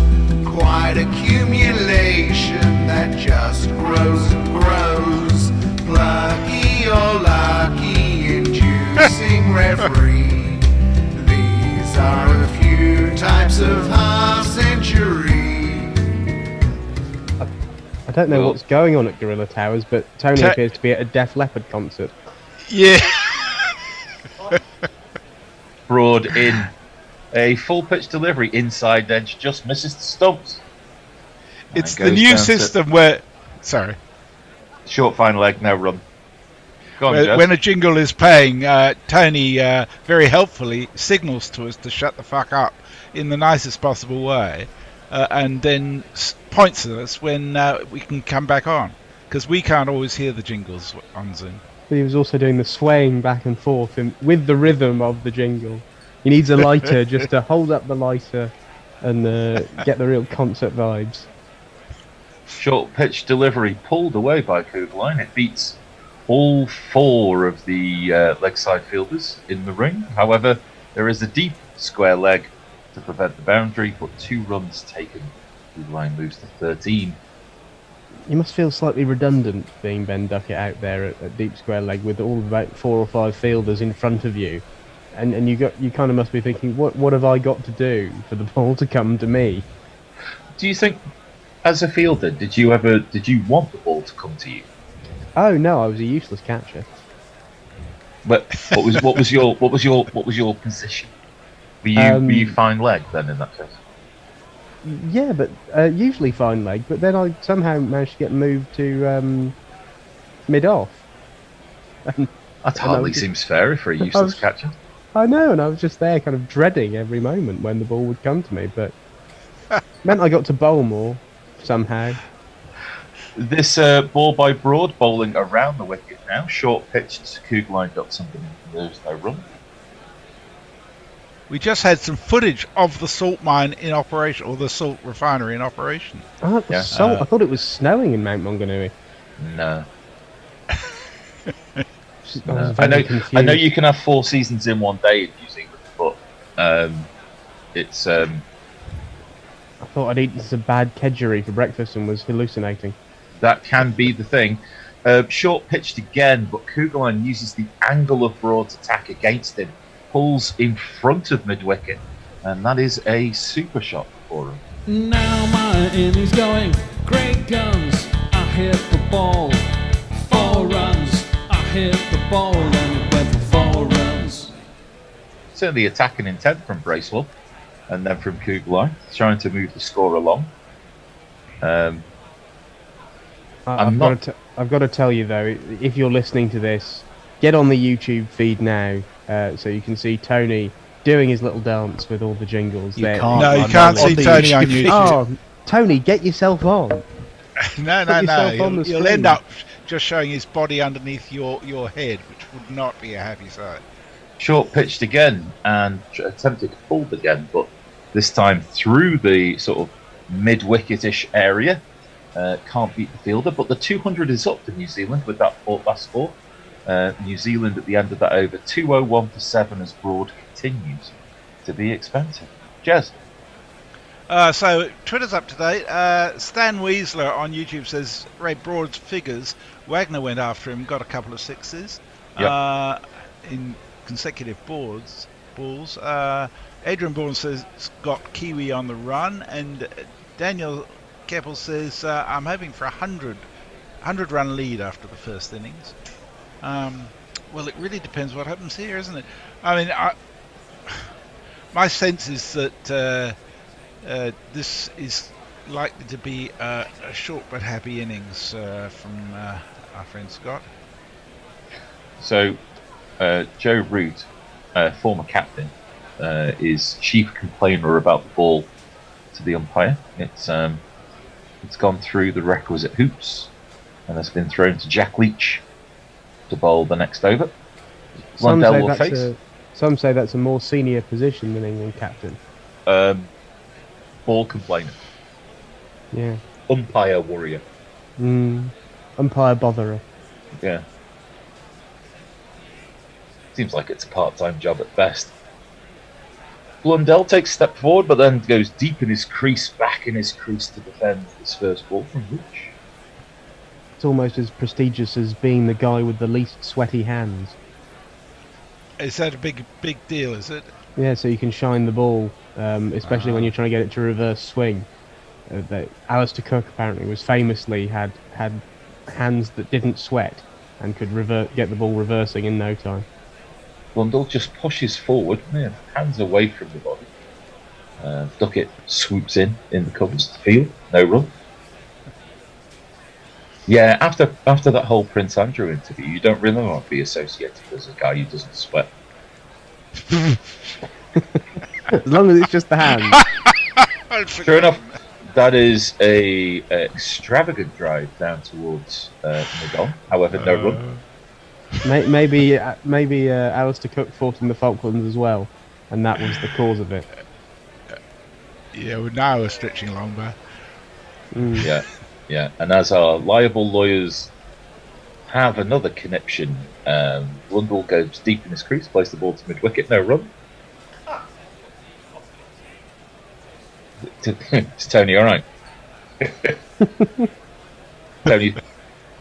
Quite accumulation that just grows and grows. Plucky or lucky, inducing reverie. These are a few types of half century. I don't know what's going on at Gorilla Towers, but Tony appears to be at a Def Leppard concert. Yeah. Broad in a full pitch delivery, inside edge, just misses the stumps. It's the new system where... Sorry. Short fine leg, no run. Go on, Jez. When a jingle is playing, Tony very helpfully signals to us to shut the fuck up in the nicest possible way, and then points at us when we can come back on, because we can't always hear the jingles on Zoom. But he was also doing the swaying back and forth with the rhythm of the jingle. He needs a lighter just to hold up the lighter and get the real concert vibes. Short pitch delivery pulled away by Kugline. It beats all 4 of the leg side fielders in the ring. However, there is a deep square leg to prevent the boundary, but 2 runs taken. Kugline moves to 13. You must feel slightly redundant being Ben Duckett out there at deep square leg with all about 4 or 5 fielders in front of you, and you kind of must be thinking, what have I got to do for the ball to come to me? Do you think, as a fielder, did you want the ball to come to you? Oh no, I was a useless catcher. But what was your position? Were you fine leg then in that case? Yeah, but usually fine leg, but then I somehow managed to get moved to mid-off. That hardly seems fair for a useless catcher. I know, and I was just there kind of dreading every moment when the ball would come to me, but meant I got to bowl more, somehow. This ball by Broad bowling around the wicket now. Short pitch to Kugline got something. There's no run. We just had some footage of the salt mine in operation, or the salt refinery in operation. Oh, it was salt. I thought it was snowing in Mount Manganui. No. No. I know you can have 4 seasons in one day in New Zealand, but it's. I thought I'd eaten some bad kedgeree for breakfast and was hallucinating. That can be the thing. Short pitched again, but Kugline uses the angle of Broad's attack against him. Pulls in front of mid-wicket, and that is a super shot for him. Now my innings going, great guns, I hit the ball, 4 runs, I hit the ball and it went for 4 runs. Certainly attacking intent from Bracewell, and then from Kugline, trying to move the score along. I've got to tell you though, if you're listening to this, get on the YouTube feed now. So you can see Tony doing his little dance with all the jingles. You can't see Tony on YouTube. Oh, Tony, get yourself on. No. You'll end up just showing his body underneath your head, which would not be a happy sight. Short pitched again and attempted to pull again, but this time through the sort of mid-wicket-ish area. Can't beat the fielder, but the 200 is up for New Zealand with that last 4. New Zealand at the end of that over 201 for 7 as Broad continues to be expensive. Jez. So Twitter's up to date. Stan Weasler on YouTube says Ray Broad's figures. Wagner went after him, got a couple of 6s in consecutive balls. Adrian Bourne says got Kiwi on the run, and Daniel Keppel says I'm hoping for a 100 run lead after the first innings. Well, it really depends what happens here, isn't it? I mean, my sense is that this is likely to be a short but happy innings from our friend Scott. So, Joe Root, former captain, is chief complainer about the ball to the umpire. It's gone through the requisite hoops and has been thrown to Jack Leach to bowl the next over. Blundell will face. Some say that's a more senior position than England captain. Ball complainer. Yeah. Umpire warrior. Umpire botherer. Yeah. Seems like it's a part-time job at best. Blundell takes a step forward, but then goes deep in his crease, back in his crease to defend his first ball from Rich. It's almost as prestigious as being the guy with the least sweaty hands. Is that a big deal, is it? Yeah, so you can shine the ball, especially when you're trying to get it to reverse swing. Alistair Cook apparently was famously had hands that didn't sweat and could get the ball reversing in no time. Blundell just pushes forward, man, hands away from the body. Duckett swoops in the covers of the field, no run. Yeah, after that whole Prince Andrew interview, you don't really want to be associated as a guy who doesn't sweat. As long as it's just the hands. Sure enough, that is a extravagant drive down towards Midon. However, no run. Maybe Alistair Cook fought in the Falklands as well, and that was the cause of it. Yeah, well, now we're stretching along there. Yeah. And as our liable lawyers have another conniption, Blundell goes deep in his crease, plays the ball to mid-wicket, no run. Is Tony all right?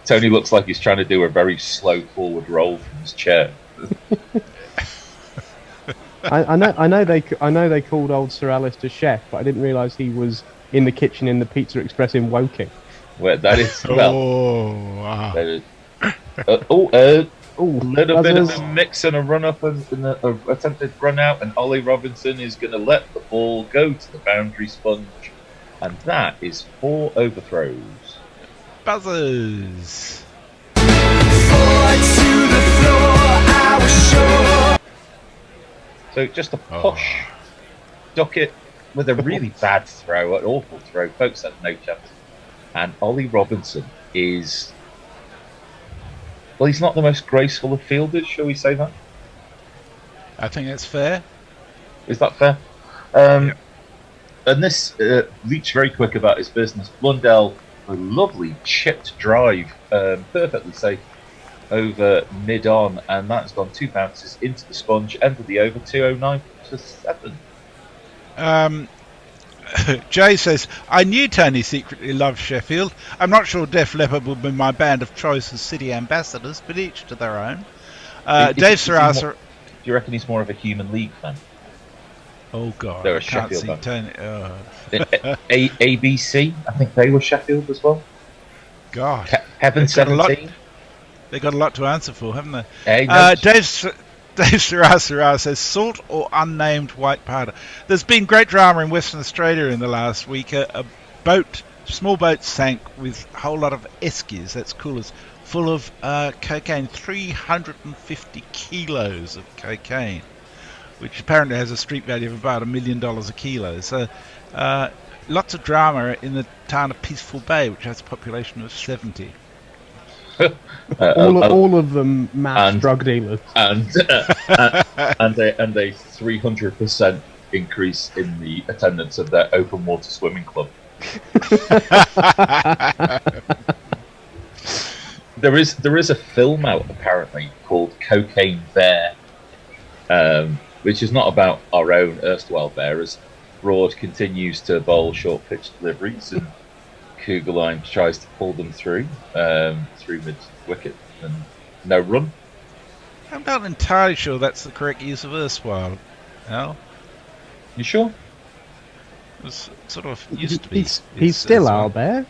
Tony looks like he's trying to do a very slow forward roll from his chair. I know they called old Sir Alistair chef, but I didn't realise he was in the kitchen in the Pizza Express in Woking. Well, that is wow. That is, a little bit of a mix and a run up and an attempted run out, and Ollie Robinson is going to let the ball go to the boundary sponge, and that is 4 overthrows. Buzzers. So just a push. Duckett with a really bad throw, an awful throw. Folks had no chance. And Ollie Robinson is... Well, he's not the most graceful of fielders, shall we say that? I think that's fair. Is that fair? And this Leach very quick about his business. Blundell, a lovely chipped drive, perfectly safe over mid-on, and that's gone 2 bounces into the sponge, end of the over, 209 to 7. Jay says, I knew Tony secretly loved Sheffield. I'm not sure Def Leppard would be my band of choice as city ambassadors, but each to their own. Dave Sarasa... Do you reckon he's more of a Human League fan? Oh, God. They're a Can't Sheffield see fan. Tony. ABC, I think they were Sheffield as well. God. Heaven 17. They got a lot to answer for, haven't they? Hey, no. Dave Sarasara says, salt or unnamed white powder. There's been great drama in Western Australia in the last week. A small boat sank with a whole lot of eskies, that's coolers, full of cocaine, 350 kilos of cocaine, which apparently has a street value of about $1 million a kilo. So lots of drama in the town of Peaceful Bay, which has a population of 70. All of them mass drug dealers, and a 300% increase in the attendance of their open water swimming club. There is a film out apparently called Cocaine Bear, which is not about our own erstwhile bear, as Broad continues to bowl short pitch deliveries and Kugelheim tries to pull them through mid-wicket and no run. I'm not entirely sure that's the correct use of erstwhile. Al? You sure? It was sort of used to be. He's still our bear.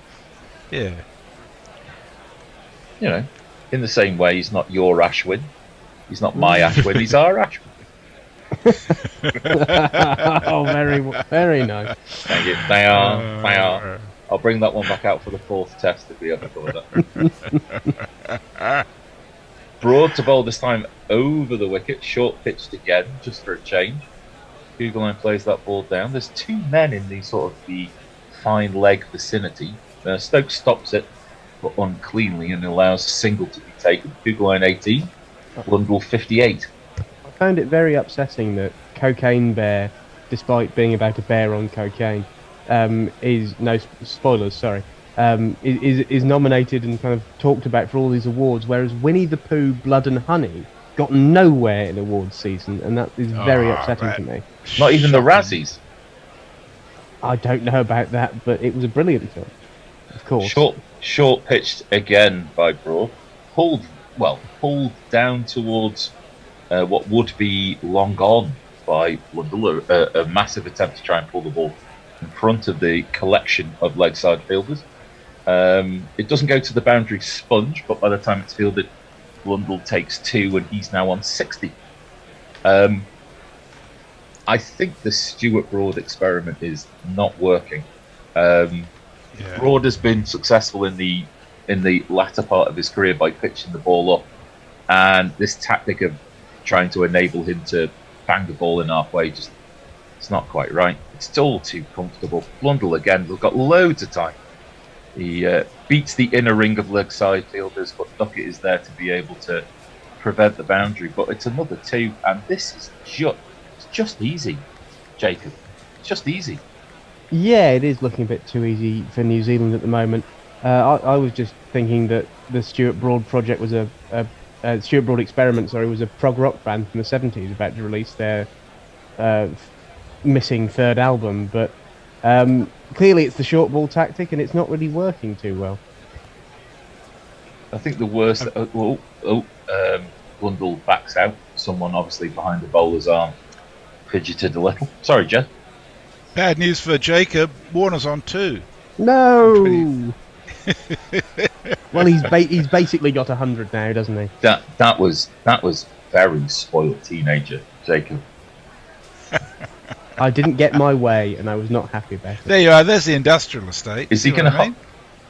Yeah. You know, in the same way, he's not your Ashwin. He's not my Ashwin. He's our Ashwin. Oh, very, very nice. Thank you. They are. I'll bring that one back out for the 4th test if we ever cover that. Broad to bowl this time over the wicket, short pitched again, just for a change. Kugelheim plays that ball down. There's 2 men in the sort of the fine leg vicinity. Stokes stops it, but uncleanly, and allows a single to be taken. Kugelheim 18, Blundell 58. I found it very upsetting that Cocaine Bear, despite being about a bear on cocaine, is nominated and kind of talked about for all these awards, whereas Winnie the Pooh, Blood and Honey gotten nowhere in awards season, and that is very upsetting to me. Not even the Razzies. I don't know about that, but it was a brilliant film, of course. Short pitched again by Broad, pulled down towards what would be long on by Blundell, a massive attempt to try and pull the ball in front of the collection of leg side fielders. It doesn't go to the boundary sponge, but by the time it's fielded, Blundell takes 2 and he's now on 60. I think the Stuart Broad experiment is not working. Broad has been successful in the latter part of his career by pitching the ball up, and this tactic of trying to enable him to bang the ball in halfway it's not quite right. It's all too comfortable. Blundell again, we've got loads of time. He beats the inner ring of leg side fielders, but Duckett is there to be able to prevent the boundary. But it's another 2, and this is just easy, Jacob. It's just easy. Yeah, it is looking a bit too easy for New Zealand at the moment. I was just thinking that the Stuart Broad project was Stuart Broad experiment, was a prog rock band from the 70s about to release their missing 3rd album, but clearly it's the short ball tactic and it's not really working too well. I think the worst... Blundell backs out. Someone obviously behind the bowler's arm fidgeted a little. Sorry, Jed. Bad news for Jacob. Warner's on 2. No! Well, he's basically got 100 now, doesn't he? That was very spoiled teenager, Jacob. I didn't get my way, and I was not happy about it. There you are. There's the industrial estate. Is he going to?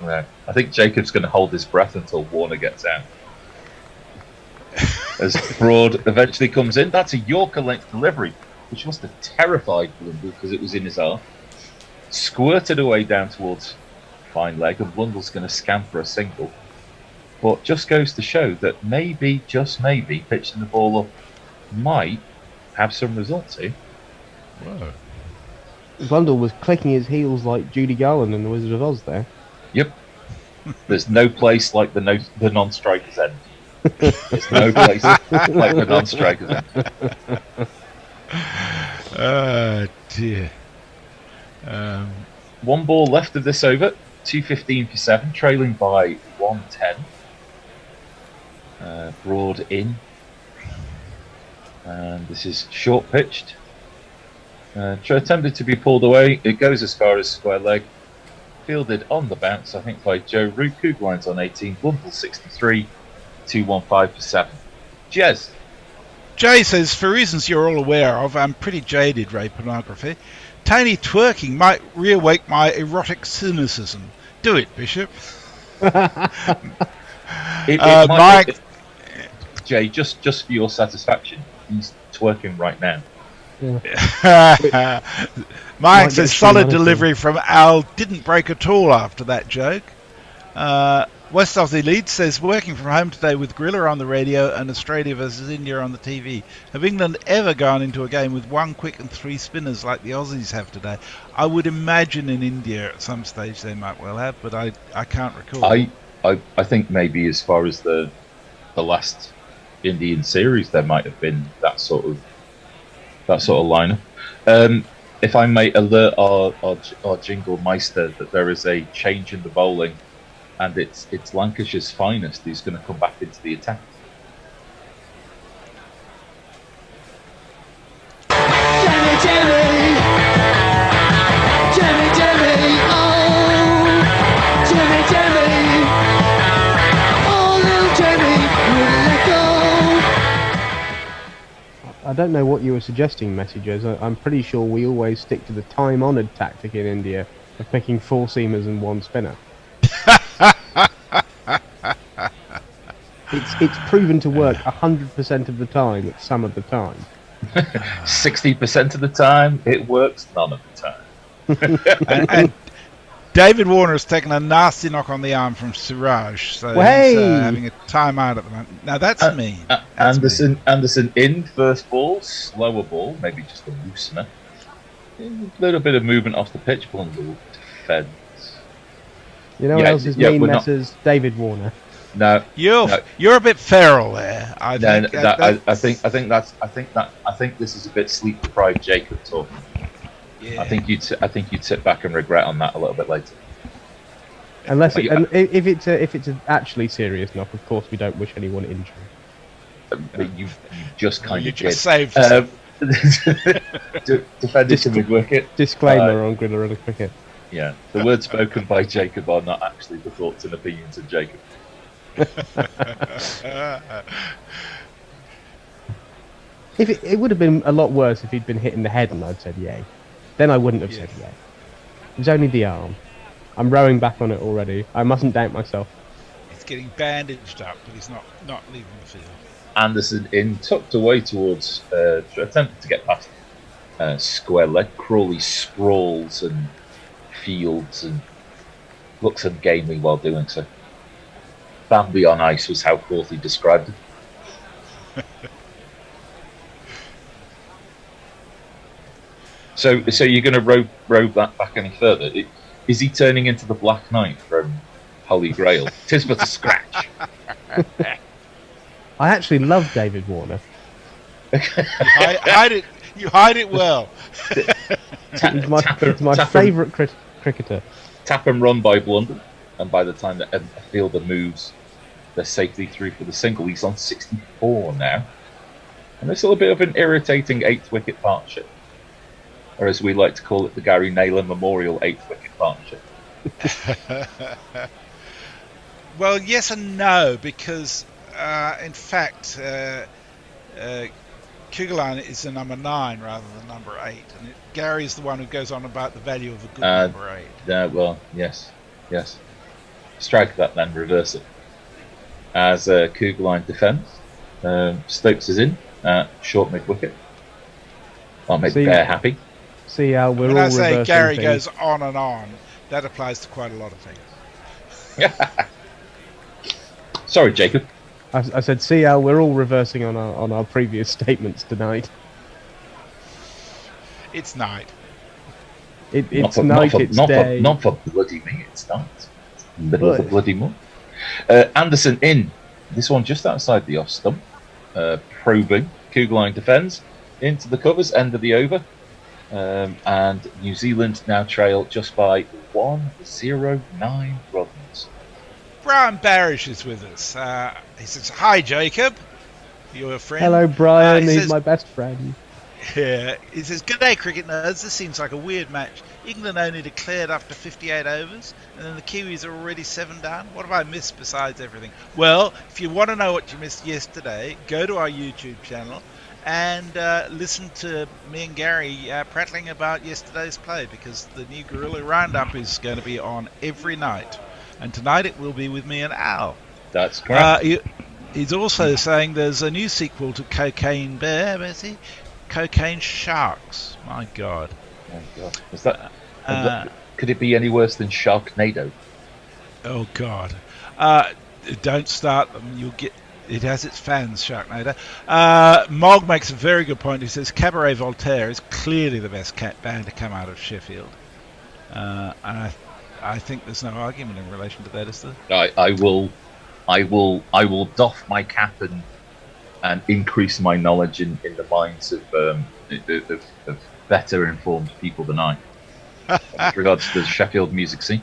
No, I think Jacob's going to hold his breath until Warner gets out. As Broad eventually comes in, that's a Yorker length delivery, which must have terrified Blundell because it was in his arm. Squirted away down towards fine leg, and Blundell's going to scamper a single. But just goes to show that maybe, just maybe, pitching the ball up might have some results here. Whoa. Blundell was clicking his heels like Judy Garland in The Wizard of Oz there. Yep. There's no place like the non-striker's end. There's no place like the non-striker's end. Oh, dear. 1 ball left of this over. 2:15 for 7, trailing by 110. Broad in. And this is short pitched. Attempted to be pulled away. It goes as far as square leg. Fielded on the bounce, I think, by Joe Root. Cougline's on 18. Blundell 63. 215 for 7. Jez. Jay says, for reasons you're all aware of, I'm pretty jaded, Ray Pornography. Tiny twerking might reawake my erotic cynicism. Do it, Bishop. Mike. Jay, just for your satisfaction, he's twerking right now. Yeah. Mike says solid delivery from Al, didn't break at all after that joke. West Aussie Leeds says working from home today with Gorilla on the radio and Australia versus India on the TV. Have England ever gone into a game with 1 quick and 3 spinners like the Aussies have today? I would imagine in India at some stage they might well have, but I can't recall. I think maybe as far as the last Indian series there might have been that sort of lineup. If I may alert our jingle meister that there is a change in the bowling, and it's Lancashire's finest who's going to come back into the attack. I don't know what you were suggesting, messages. I'm pretty sure we always stick to the time-honoured tactic in India of picking 4 seamers and 1 spinner. It's proven to work 100% of the time at some of the time. 60% of the time, it works none of the time. and David Warner has taken a nasty knock on the arm from Siraj, so hey! He's having a timeout at the moment. Now that's mean. Anderson in first ball, slower ball, maybe just a loosener. A little bit of movement off the pitch, Blundell defence. You know what else is mean, Messrs? David Warner. No, you're a bit feral there. I No, think I think this is a bit sleep deprived Jacob talking. Yeah. I think you'd sit back and regret on that a little bit later. Unless and if it's actually serious enough, of course we don't wish anyone injury. But you just kind you of just did. saved yourself. Defender to mid-wicket. Disclaimer on Gorilla Cricket. Yeah, the words spoken by Jacob are not actually the thoughts and opinions of Jacob. If it would have been a lot worse if he'd been hit in the head and I'd said yay. Then I wouldn't have said yay. It was only the arm. I'm rowing back on it already. I mustn't doubt myself. He's getting bandaged up, but he's not leaving the field. Anderson in, tucked away towards, attempting to get past square leg. Crawley sprawls and fields and looks ungainly while doing so. Bambi on ice was how Crawley described it. So you're going to row that back any further? Is he turning into the Black Knight from Holy Grail? 'Tis but a scratch. I actually love David Warner. You hide it well. He's my favourite cricketer. Tap and run by Blundell, and by the time that a fielder moves, they're safely through for the single. He's on 64 now, and there's still a bit of an irritating 8th wicket partnership, or as we like to call it, the Gary Naylor Memorial 8th wicket partnership. Well, yes and no, because in fact Kugelan is the number 9 rather than number 8, and Gary is the one who goes on about the value of a good number 8. Well, yes. Strike that then, reverse it. As Kugelan defends, Stokes is in, short mid-wicket. I'll make the bear happy. See how we're when all I say reversing Gary things. goes on and on, that applies to quite a lot of things. Sorry, Jacob. I said, see how we're all reversing on our previous statements tonight. It's night. It's night. It's day. Not for bloody me. It's not. Middle of the bloody month. Anderson in. This one just outside the off stump. Probing. Kugelan defends into the covers. End of the over. And New Zealand now trail just by 109 runs. Brian Barish is with us. He says, "Hi, Jacob. You're a friend." Hello, Brian. He He's says, my best friend. Yeah. He says, "Good day, cricket nerds. This seems like a weird match. England only declared after 58 overs, and then the Kiwis are already 7 down. What have I missed besides everything?" Well, if you want to know what you missed yesterday, go to our YouTube channel and listen to me and Gary prattling about yesterday's play, because the new Gorilla Roundup is going to be on every night. And tonight it will be with me and Al. That's correct. He's also saying there's a new sequel to Cocaine Bear, Bessie. Cocaine Sharks. My God. Oh God. Is that, could it be any worse than Sharknado? Oh God. Don't start them. You'll get. It has its fans, Sharknado. Mog makes a very good point. He says Cabaret Voltaire is clearly the best band to come out of Sheffield. And I think there's no argument in relation to that, is there? I will doff my cap and increase my knowledge in the minds of better informed people than I, with regards to the Sheffield music scene.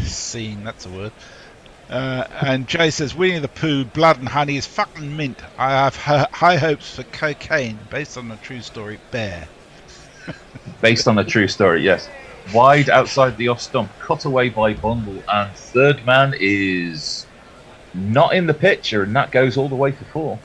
Scene, that's a word. And Jay says, Winnie the Pooh, Blood and Honey is fucking mint. I have high hopes for Cocaine, based on a true story, Bear. Based on a true story, yes. Wide outside the off stump, cut away by Bundle, and third man is not in the picture, and that goes all the way for 4.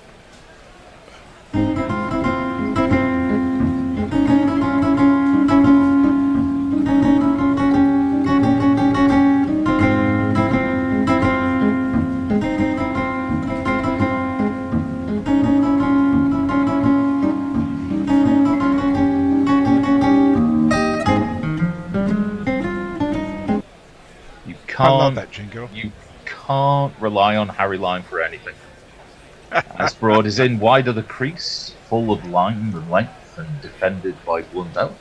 I love that jingle. You can't rely on Harry Lime for anything. As Broad is in wide of the crease, full of line and length, and defended by Blundell.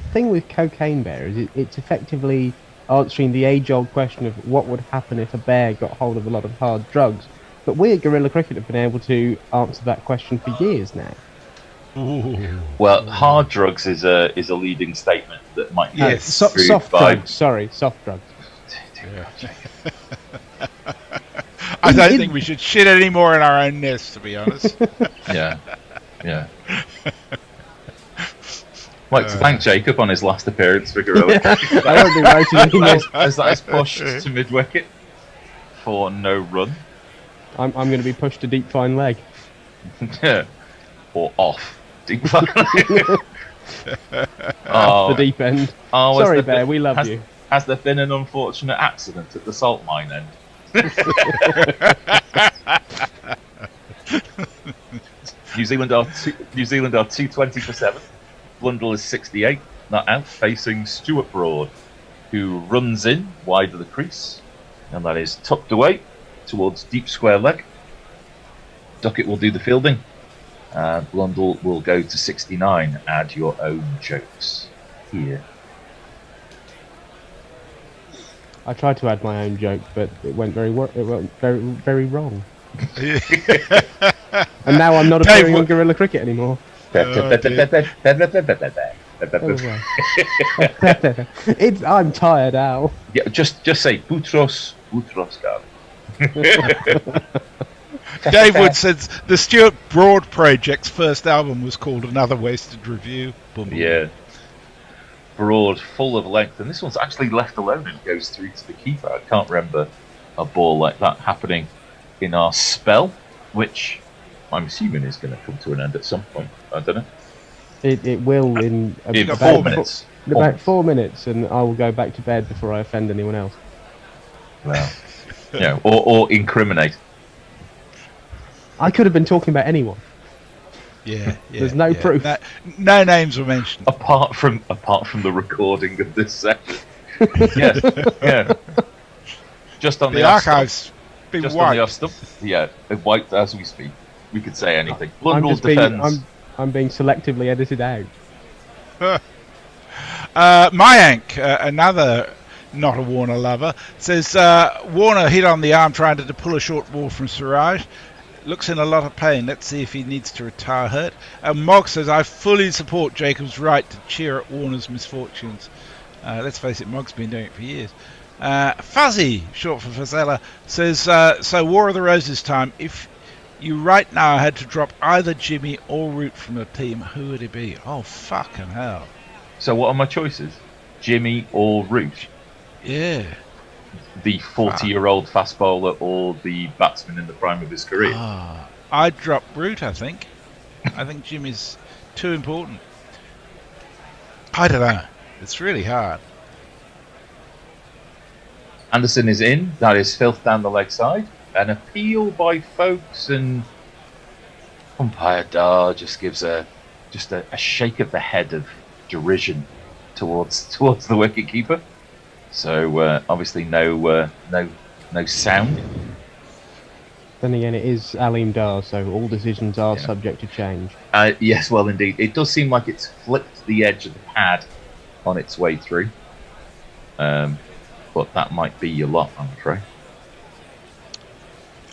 The thing with Cocaine Bear is it's effectively answering the age-old question of what would happen if a bear got hold of a lot of hard drugs. But we at Guerrilla Cricket have been able to answer that question for years now. Well, hard drugs is a leading statement that might be soft drugs. Sorry, soft drugs. I don't think we should shit any more in our own nest, to be honest. Yeah. Like to thank Jacob on his last appearance for Guerrilla Cricket. I won't be writing anymore. As that is pushed to mid-wicket for no run. I'm going to be pushed to deep fine leg. Yeah. Or off deep fine leg. The deep end. Sorry, Bear, we love you. Has there been an unfortunate accident at the salt mine end? New Zealand are 220 for 7. Blundell is 68, not out, facing Stuart Broad, who runs in wide of the crease, and that is tucked away towards deep square leg. Duckett will do the fielding. Blundell will go to 69. Add your own jokes here. I tried to add my own joke, but it went very wrong. And now I'm not appearing on Guerrilla Cricket anymore. I'm tired, Al. Yeah, just say Boutros Gal. Dave Wood says the Stuart Broad Project's first album was called Another Wasted Review. Yeah. Broad, full of length, and this one's actually left alone and goes through to the keeper. I can't remember a ball like that happening in our spell, which I'm assuming is going to come to an end at some point. I don't know. It will in about 4 minutes. About 4 minutes, and I will go back to bed before I offend anyone else. Well, yeah, or incriminate. I could have been talking about anyone. Yeah. There's no proof. No names were mentioned. Apart from the recording of this session. Yes. Yeah. Just on the archives been just wiped. On the off stump. Yeah, wiped as we speak. We could say anything. Blundell defends. I'm being selectively edited out. Mayank, another not a Warner lover, says Warner hit on the arm trying to pull a short ball from Siraj. Looks in a lot of pain. Let's see if he needs to retire hurt. Mog says, I fully support Jacob's right to cheer at Warner's misfortunes. Let's face it, Mog's been doing it for years. Fuzzy, short for Fazella, says, so War of the Roses time. If you right now had to drop either Jimmy or Root from a team, who would it be? Oh, fucking hell. So what are my choices? Jimmy or Root? Yeah. The 40-year-old fast bowler or the batsman in the prime of his career? I'd drop Root, I think. I think Jimmy's too important. I don't know. It's really hard. Anderson is in. That is filth down the leg side. An appeal by Folks, and umpire Dar just gives a shake of the head of derision towards the wicketkeeper. So obviously no sound. Then again, it is Aleem Dar, so all decisions are subject to change. Yes, well, indeed. It does seem like it's flipped the edge of the pad on its way through. But that might be your lot, I'm afraid.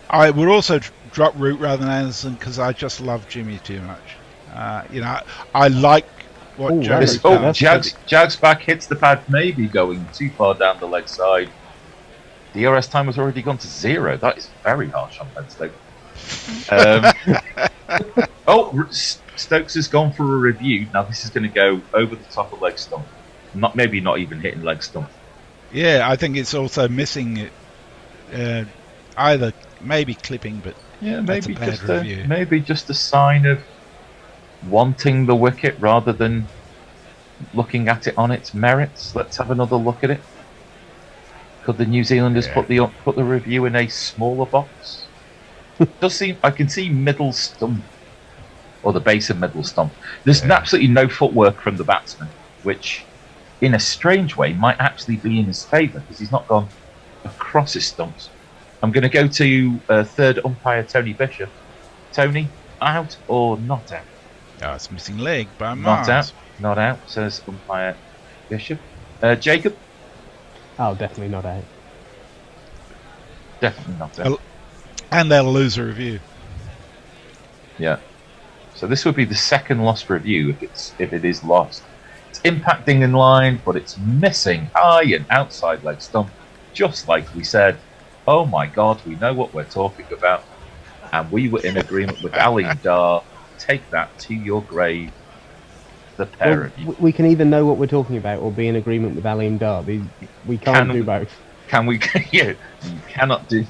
I would also drop Root rather than Anderson because I just love Jimmy too much. I like what Jags back hits the pad, maybe going too far down the leg side. The DRS time has already gone to 0. That is very harsh on Ben Stokes. Stokes has gone for a review. Now this is going to go over the top of leg stump. Maybe not even hitting leg stump. Yeah, I think it's also missing it. Either maybe clipping, but that's a bad review. Maybe just a sign of wanting the wicket rather than looking at it on its merits. Let's have another look at it. Could the New Zealanders put the review in a smaller box? Does seem I can see middle stump or the base of middle stump. There's absolutely no footwork from the batsman, which in a strange way might actually be in his favour because he's not gone across his stumps. I'm going to go to third umpire Tony Bishop. Tony, out or not out? Oh, it's missing leg by miles. Not out, says umpire Bishop. Jacob? Oh, definitely not out. Definitely not out. And they'll lose a review. Yeah. So this would be the second lost review if it is lost. It's impacting in line, but it's missing high and outside leg stump, just like we said. Oh my God, we know what we're talking about, and we were in agreement with Ali Dar. Take that to your grave, the pair of you. We can either know what we're talking about or be in agreement with Alim Dar. We can't do both. Can we? Yeah, you cannot do.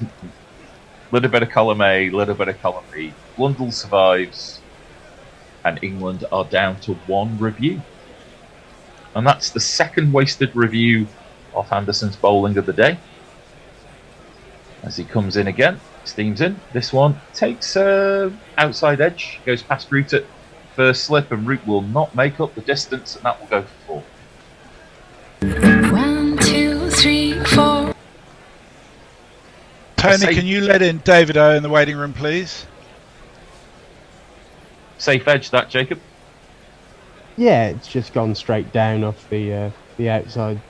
Little bit of column A, little bit of column B. Blundell survives, and England are down to one review. And that's the second wasted review of Anderson's bowling of the day. As he comes in again, steams in. This one takes outside edge, goes past Root at first slip, and Root will not make up the distance, and that will go for 4. 1, 2, 3, 4. Tony, can you let in David O in the waiting room, please? Safe edge, that, Jacob? Yeah, it's just gone straight down off the outside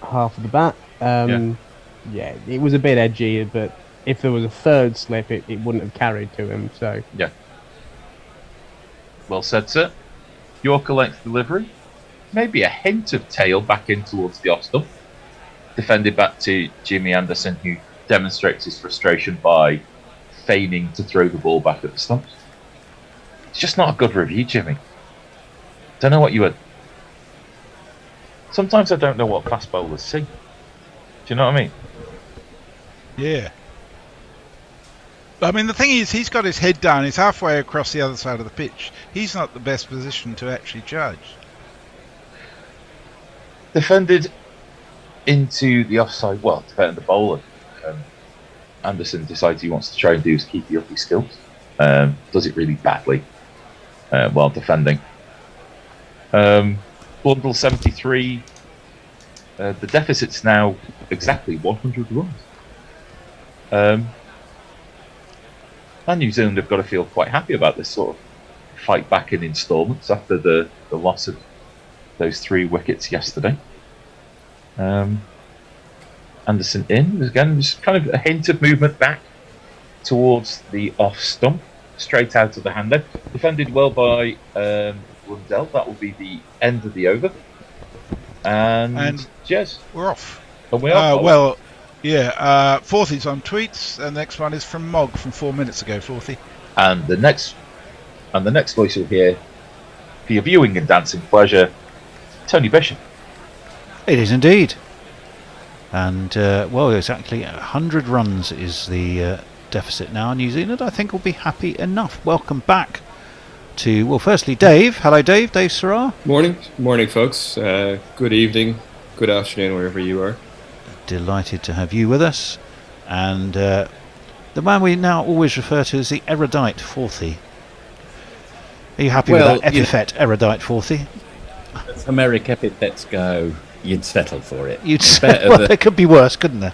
half of the bat. Yeah, it was a bit edgy, but if there was a third slip, it wouldn't have carried to him. So yeah. Well said, sir. Yorker length delivery. Maybe a hint of tail back in towards the off stump. Defended back to Jimmy Anderson, who demonstrates his frustration by feigning to throw the ball back at the stumps. It's just not a good review, Jimmy. Don't know what you would. Sometimes I don't know what fast bowlers see. Do you know what I mean? Yeah. I mean, the thing is, he's got his head down. He's halfway across the other side of the pitch. He's not the best position to actually judge. Defended into the offside. Well, defending the bowler. Anderson decides he wants to try and do his keepy uppy skills. Does it really badly while defending. Blundell 73. The deficit's now exactly 100 runs. And New Zealand have got to feel quite happy about this sort of fight back in instalments after the loss of those 3 wickets yesterday. Anderson in, again, just kind of a hint of movement back towards the off stump, straight out of the hand leg. Defended well by Blundell. That will be the end of the over. And Jez, we're off. And we are. Well, yeah. Fourthy's on tweets, and the next one is from Mog from 4 minutes ago. Fourthy. And the next voice you'll hear for your viewing and dancing pleasure, Tony Bishop. It is indeed. And well, exactly 100 runs is the deficit now. New Zealand, I think, will be happy enough. Welcome back to, well, firstly, Dave. Hello, Dave. Dave Sarrar. Morning, folks. Good evening, good afternoon, wherever you are. Delighted to have you with us. And the man we now always refer to as the erudite Fourthy. Are you happy with that epithet, erudite Fourthy? As Homeric epithets go, you'd settle for it. Well, it could be worse, couldn't there?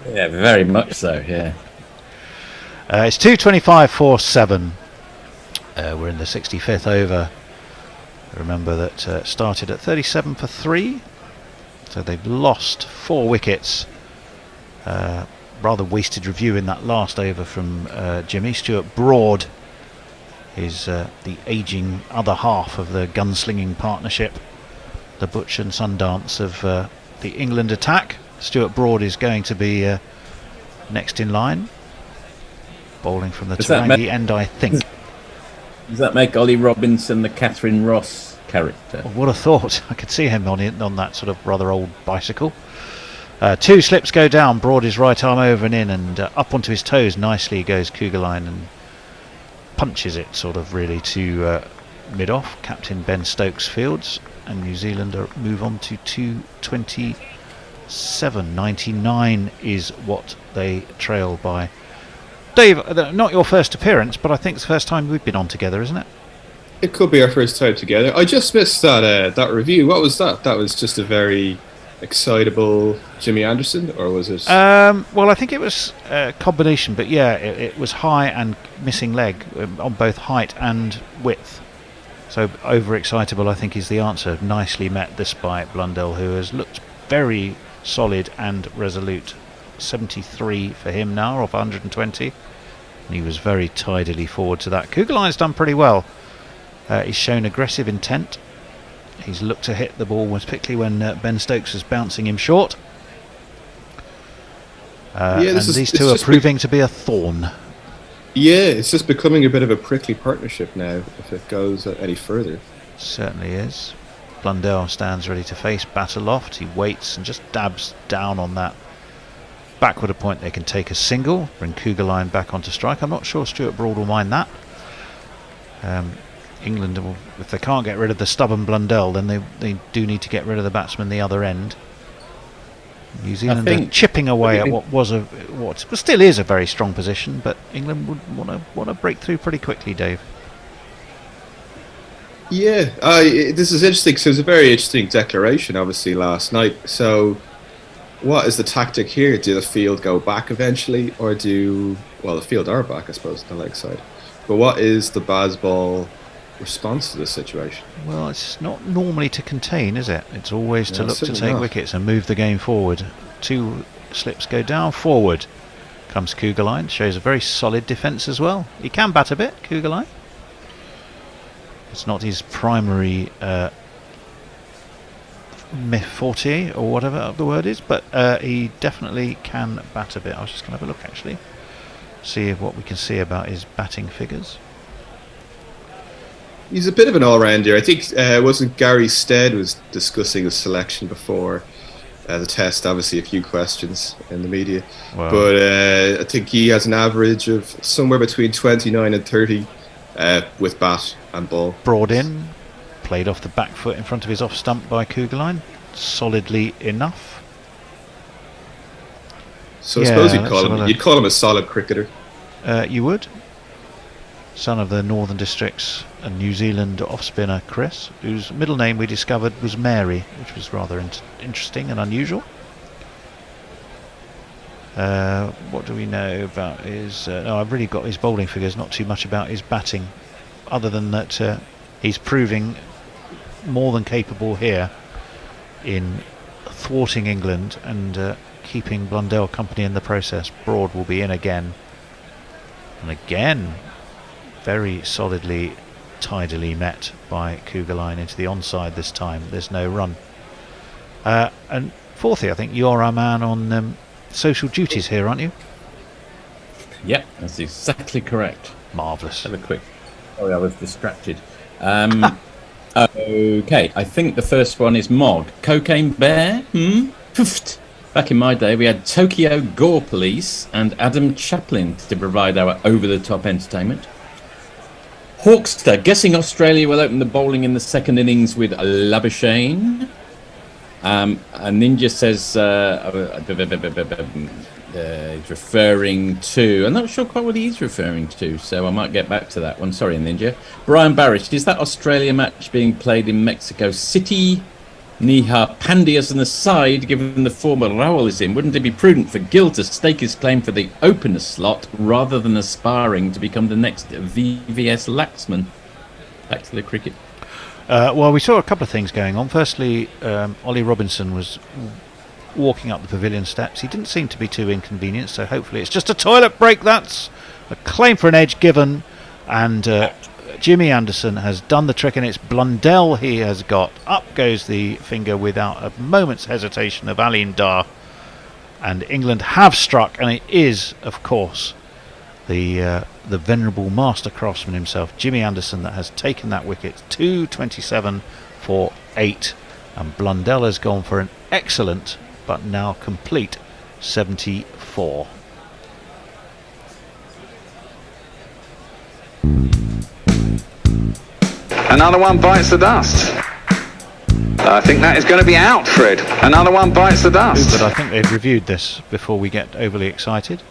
Yeah, very much so, yeah. It's 2:25.47. We're in the 65th over. Remember that started at 37 for 3. So they've lost 4 wickets. Rather wasted review in that last over from Jimmy. Stuart Broad is the ageing other half of the gunslinging partnership. The Butch and Sundance of the England attack. Stuart Broad is going to be next in line. Bowling from the Tarangi end, I think. Does that make Ollie Robinson the Catherine Ross character? Oh, what a thought. I could see him on that sort of rather old bicycle. 2 slips go down. Broad is right arm over and in, and up onto his toes nicely goes Kugelheim and punches it sort of really to mid-off. Captain Ben Stokes fields, and New Zealand move on to 227. 99 is what they trail by. Dave, not your first appearance, but I think it's the first time we've been on together, isn't it? It could be our first time together. I just missed that review. What was that? That was just a very excitable Jimmy Anderson, or was it? Well, I think it was a combination, but yeah, it was high and missing leg on both height and width. So overexcitable, I think, is the answer. Nicely met this by Blundell, who has looked very solid and resolute. 73 for him now off 120, and he was very tidily forward to that. Kugeline's done pretty well. He's shown aggressive intent. He's looked to hit the ball, particularly when Ben Stokes was bouncing him short. And these two are proving to be a thorn. Yeah, it's just becoming a bit of a prickly partnership now if it goes any further. Certainly is. Blundell stands ready to face, bat aloft. He waits and just dabs down on that backward a point. They can take a single, bring Kugeline back onto strike. I'm not sure Stuart Broad will mind that. England, if they can't get rid of the stubborn Blundell, then they do need to get rid of the batsman the other end. New Zealand are chipping away at what still is a very strong position, but England would want to break through pretty quickly, Dave. Yeah, this is interesting because it was a very interesting declaration, obviously, last night. So, what is the tactic here? Do the field go back eventually, or the field are back, I suppose, on the leg side. But what is the Bazball response to this situation? Well, it's not normally to contain, is it? It's always to look to take wickets and move the game forward. 2 slips go down, forward comes Kugeline. Shows a very solid defence as well. He can bat a bit, Kugeline. It's not his primary forte or whatever the word is, but he definitely can bat a bit. I was just going to have a look actually, see what we can see about his batting figures. He's a bit of an all-rounder. I think wasn't Gary Stead was discussing his selection before the test. Obviously, a few questions in the media, but I think he has an average of somewhere between 29 and 30 with bat and ball. Broad in, played off the back foot in front of his off stump by Kugeline, solidly enough. So I suppose you'd call him a solid cricketer. You would. Son of the Northern Districts and New Zealand off-spinner Chris, whose middle name we discovered was Mary, which was rather interesting and unusual. What do we know about his... I've really got his bowling figures, not too much about his batting, other than that he's proving more than capable here in thwarting England and keeping Blundell company in the process. Broad will be in again. And again, very solidly, tidily met by Kugeline into the onside this time. There's no run. And fourthly, I think you're our man on social duties here, aren't you? Yep, that's exactly correct. Marvellous. Have a quick... Sorry, I was distracted. Okay, I think the first one is Mog. Cocaine Bear? Back in my day, we had Tokyo Gore Police and Adam Chaplin to provide our over-the-top entertainment. Hawkster, guessing Australia will open the bowling in the second innings with Labuschagne. And Ninja says he's referring to... I'm not sure quite what he's referring to, so I might get back to that one. Sorry, Ninja. Brian Barrett, is that Australia match being played in Mexico City? Niha Pandias on the side, given the form Raoul is in. Wouldn't it be prudent for Gill to stake his claim for the opener slot rather than aspiring to become the next VVS Laxman? Back to the cricket. Well, we saw a couple of things going on. Firstly, Ollie Robinson was walking up the pavilion steps. He didn't seem to be too inconvenienced, so hopefully it's just a toilet break. That's a claim for an edge given, and Jimmy Anderson has done the trick, and it's Blundell he has got. Up goes the finger without a moment's hesitation of Aline Dar, and England have struck, and it is, of course, the venerable master craftsman himself, Jimmy Anderson, that has taken that wicket. 227 for 8, and Blundell has gone for an excellent but now complete 74. Another one bites the dust. I think that is going to be out, Fred. Another one bites the dust. But I think they've reviewed this before we get overly excited.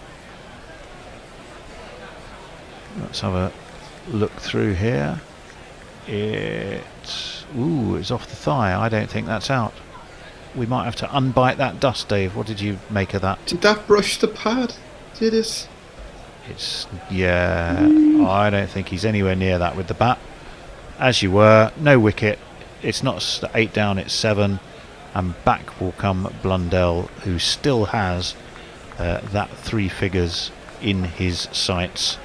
Let's have a look through here. It's off the thigh. I don't think that's out. We might have to unbite that dust, Dave. What did you make of that? Did that brush the pad? Did it? I don't think he's anywhere near that with the bat. As you were, no wicket. It's not 8 down, it's 7. and back will come Blundell, who still has that 3 figures in his sights.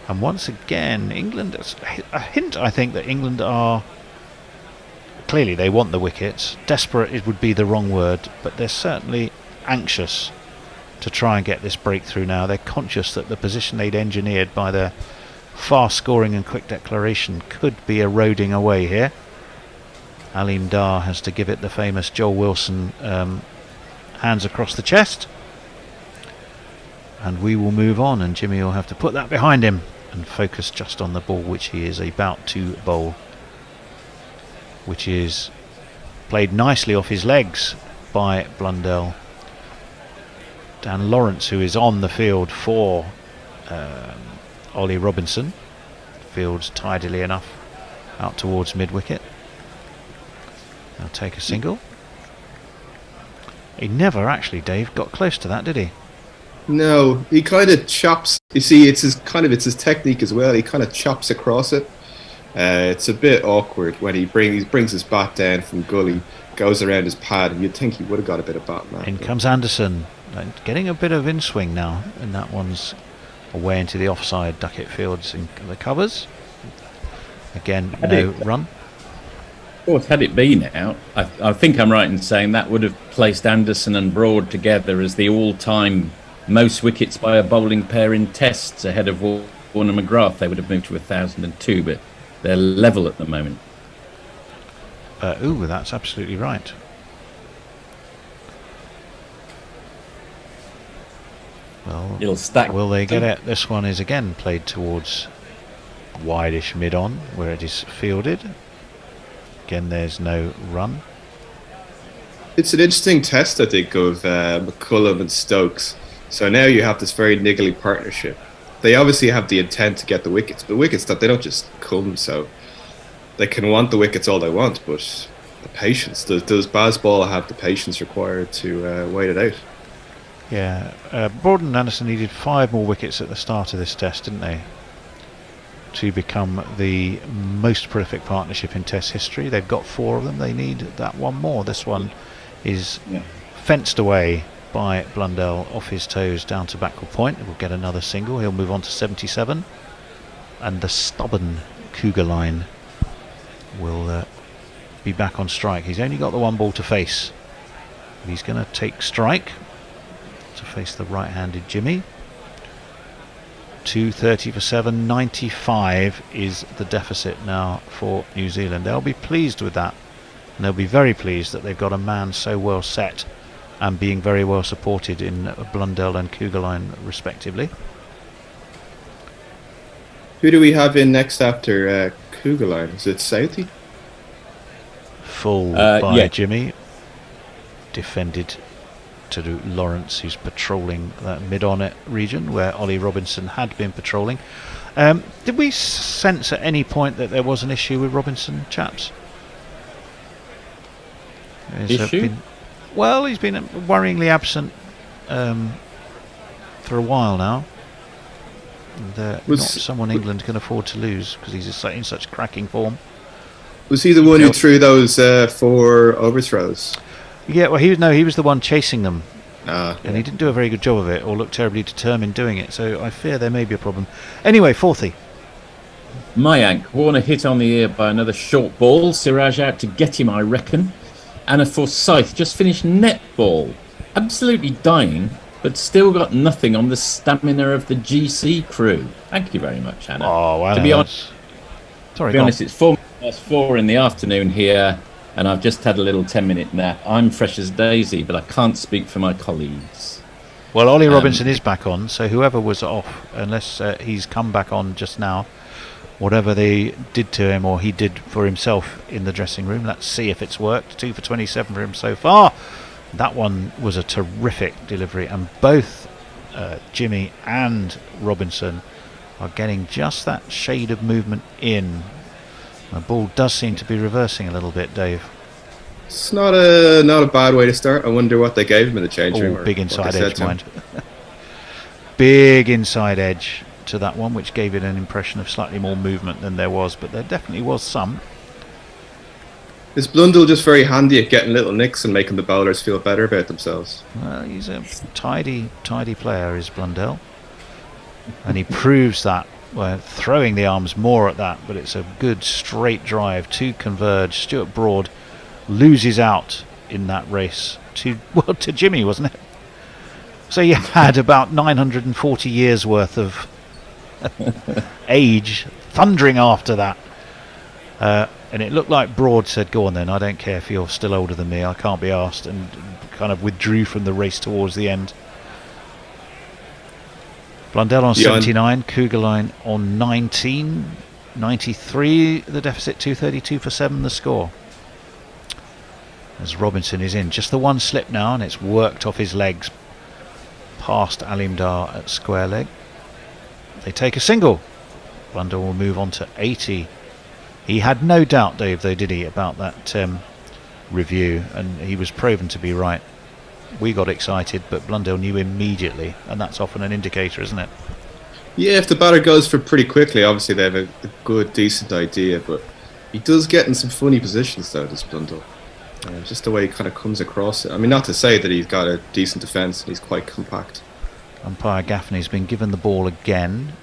And once again, England, a hint I think that England are, clearly they want the wickets. Desperate, it would be the wrong word, but they're certainly anxious to try and get this breakthrough now. They're conscious that the position they'd engineered by their fast scoring and quick declaration could be eroding away here. Alim Dar has to give it the famous Joel Wilson hands across the chest. And we will move on, and Jimmy will have to put that behind him and focus just on the ball which he is about to bowl, which is played nicely off his legs by Blundell. Dan Lawrence, who is on the field for Ollie Robinson, fields tidily enough out towards mid-wicket. Now take a single. He never actually, Dave, got close to that, did he? No, he kind of chops. You see, it's his technique as well. He kind of chops across it. It's a bit awkward when he brings his bat down from gully, goes around his pad, and you'd think he would have got a bit of bat in that. In comes Anderson, getting a bit of in-swing now, and that one's away into the offside. Duckett Fields in the covers. Again, no run. Of course, had it been out, I think I'm right in saying that would have placed Anderson and Broad together as the all-time most wickets by a bowling pair in tests, ahead of Warner McGrath. They would have moved to 1,002, but they're level at the moment. That's absolutely right. Well, it'll stack. Will they get it? This one is again played towards wideish mid-on, where it is fielded. Again, there's no run. It's an interesting test, I think, of McCullum and Stokes. So now you have this very niggly partnership. They obviously have the intent to get the wickets, but wickets that they don't just come, so they can want the wickets all they want, but the patience. Does Bazball have the patience required to wait it out? Yeah, Broad and Anderson needed 5 more wickets at the start of this test, didn't they, to become the most prolific partnership in Test history. They've got 4 of them. They need that one more. This one is fenced away by Blundell off his toes down to backward point. He'll get another single. He'll move on to 77, and the stubborn Cougar line will be back on strike. He's only got the 1 ball to face. He's going to take strike to face the right-handed Jimmy. 230 for 7, 95 is the deficit now for New Zealand. They'll be pleased with that, and they'll be very pleased that they've got a man so well set and being very well supported in Blundell and Cougar line respectively. Who do we have in next after Cougar line? Is it Southey? Full by Jimmy, defended to Lawrence, who's patrolling that mid-on region where Ollie Robinson had been patrolling. Did we sense at any point that there was an issue with Robinson, chaps? Issue? Well, he's been worryingly absent for a while now. And, not someone England can afford to lose because he's in such cracking form. Was he the one who threw those 4 overthrows? Yeah, well, he was the one chasing them, and he didn't do a very good job of it, or look terribly determined doing it. So I fear there may be a problem. Anyway, fourthie. Mayank, Warner hit on the ear by another short ball. Siraj out to get him, I reckon. Anna Forsyth just finished net ball, absolutely dying, but still got nothing on the stamina of the GC crew. Thank you very much, Anna. Oh, wow. To be honest, it's 4:04 in the afternoon here, and I've just had a little 10-minute nap. I'm fresh as daisy, but I can't speak for my colleagues. Well, Ollie Robinson is back on, so whoever was off, unless he's come back on just now, whatever they did to him or he did for himself in the dressing room, let's see if it's worked. 2 for 27 for him so far. That one was a terrific delivery, and both Jimmy and Robinson are getting just that shade of movement in. The ball does seem to be reversing a little bit, Dave. It's not a bad way to start. I wonder what they gave him in the change room. Big inside edge, mind. Big inside edge to that one, which gave it an impression of slightly more movement than there was, but there definitely was some. Is Blundell just very handy at getting little nicks and making the bowlers feel better about themselves? Well, he's a tidy player, is Blundell. And he proves that by throwing the arms more at that, but it's a good straight drive to converge. Stuart Broad loses out in that race to Jimmy, wasn't it? So you had about 940 years worth of age thundering after that. And it looked like Broad said, go on then, I don't care if you're still older than me, I can't be asked, and kind of withdrew from the race towards the end. Blundell on 79, Kugelheim on 19, 93 the deficit, 232 for 7 the score. As Robinson is in, just the one slip now, and it's worked off his legs past Alimdar at square leg. They take a single. Blundell will move on to 80. He had no doubt, Dave, though, did he, about that review, and he was proven to be right. We got excited, but Blundell knew immediately, and that's often an indicator, isn't it? Yeah, if the batter goes for pretty quickly, obviously they have a good, decent idea, but he does get in some funny positions, though, this Blundell. Just the way he kind of comes across it. I mean, not to say that he's got a decent defence, he's quite compact. Umpire Gaffney's been given the ball again.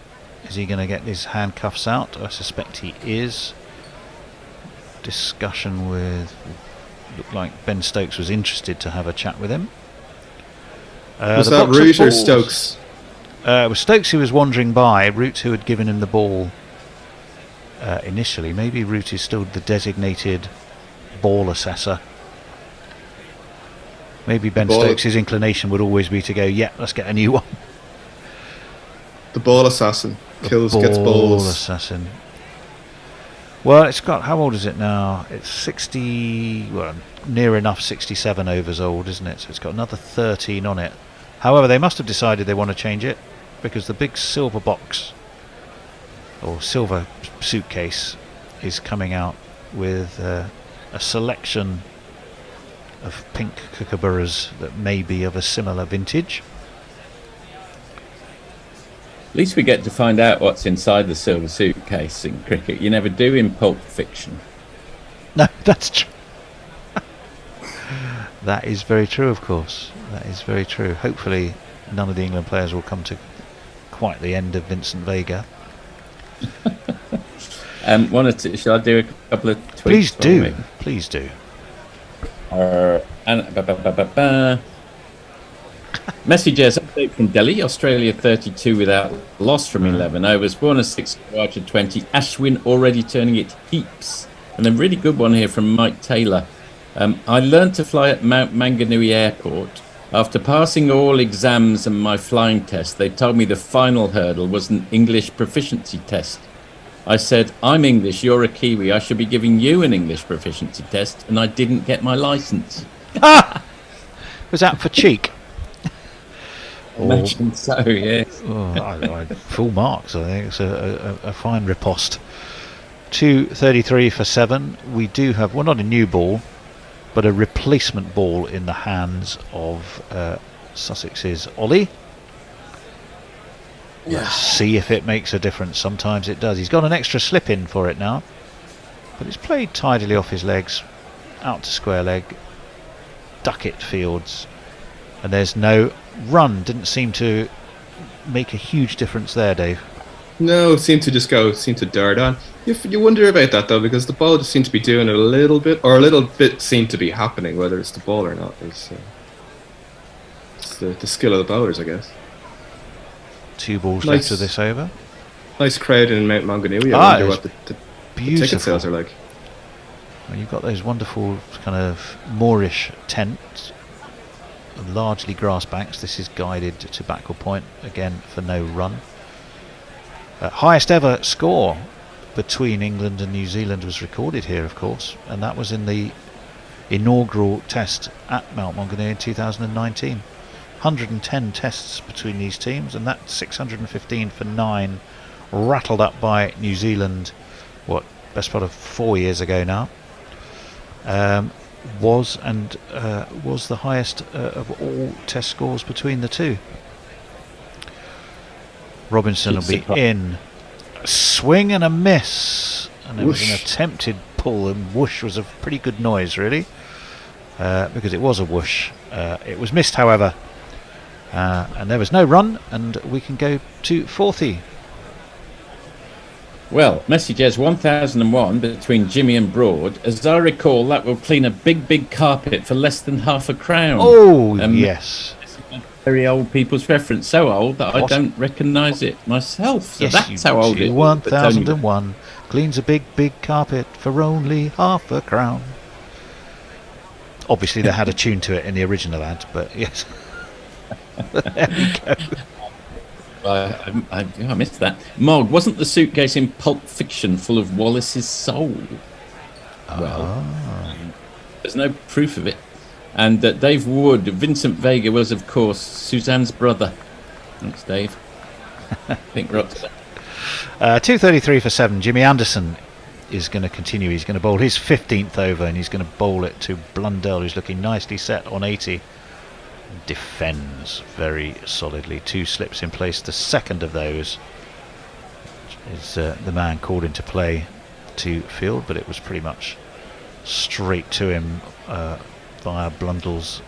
Is he going to get his handcuffs out? I suspect he is. Discussion with... Looked like Ben Stokes was interested to have a chat with him. Was that Root or Stokes? It was Stokes who was wandering by. Root who had given him the ball initially. Maybe Root is still the designated ball assessor. Maybe Ben Stokes' inclination would always be to go, yeah, let's get a new one. The ball assassin. Gets balls. Ball assassin. Well, it's got, how old is it now? It's 60, well, near enough 67 overs old, isn't it? So it's got another 13 on it. However, they must have decided they want to change it, because the big silver box, or silver suitcase, is coming out with a selection of pink kookaburras that may be of a similar vintage. At least we get to find out what's inside the silver suitcase in cricket. You never do in Pulp Fiction. No, that's true. That is very true, of course. That is very true. Hopefully none of the England players will come to quite the end of Vincent Vega. Shall I do a couple of tweets? Please do. Please do. Messages update from Delhi. Australia 32 without loss from 11 overs. Warner 6, Archer 20. Ashwin already turning it heaps. And a really good one here from Mike Taylor. I learned to fly at Mount Manganui Airport. After passing all exams and my flying test, they told me the final hurdle was an English proficiency test. I said, I'm English, you're a Kiwi, I should be giving you an English proficiency test, and I didn't get my licence. Was that for cheek? Imagine so, yes. Full marks, I think. It's a fine riposte. 233 for 7. We do have, well, not a new ball, but a replacement ball in the hands of Sussex's Ollie. Let's see if it makes a difference. Sometimes it does. He's got an extra slip in for it now, but it's played tidily off his legs, out to square leg, Duckett fields, and there's no run. Didn't seem to make a huge difference there, Dave. No, it seemed to dart on. You wonder about that, though, because the ball just seemed to be doing it a little bit, or a little bit seemed to be happening, whether it's the ball or not. It's the skill of the bowlers, I guess. 2 balls left of this over. Nice crowd in Mount Manganui. I wonder what the ticket sales are like. Well, you've got those wonderful kind of Moorish tents, largely grass banks. This is guided to backward point, again for no run. Highest ever score between England and New Zealand was recorded here, of course, and that was in the inaugural test at Mount Manganui in 2019. 110 tests between these teams, and that 615 for 9, rattled up by New Zealand, best part of 4 years ago now, was the highest of all test scores between the two. Robinson will be in. A swing and a miss, and there was an attempted ripple and whoosh was a pretty good noise, really, because it was a whoosh. It was missed, however, and there was no run, and we can go to 40. Well, messages 1001 between Jimmy and Broad. As I recall, that will clean a big carpet for less than £0.50. Oh, yes. It's a very old people's reference. So old that I don't recognise it myself. So Yes, that's how old it is. 1001 cleans a big carpet for only £0.50. Obviously, they had a tune to it in the original ad, but yes. There we go. I missed that. Mog, wasn't the suitcase in Pulp Fiction full of Wallace's soul? Well, there's no proof of it. And Dave Wood, Vincent Vega was, of course, Suzanne's brother. Thanks, Dave. I think we're up to that. 2:33 for 7. Jimmy Anderson is going to continue. He's going to bowl his 15th over, and he's going to bowl it to Blundell, who's looking nicely set on 80. Defends very solidly. 2 slips in place. The second of those is the man called into play to field, but it was pretty much straight to him via Blundell's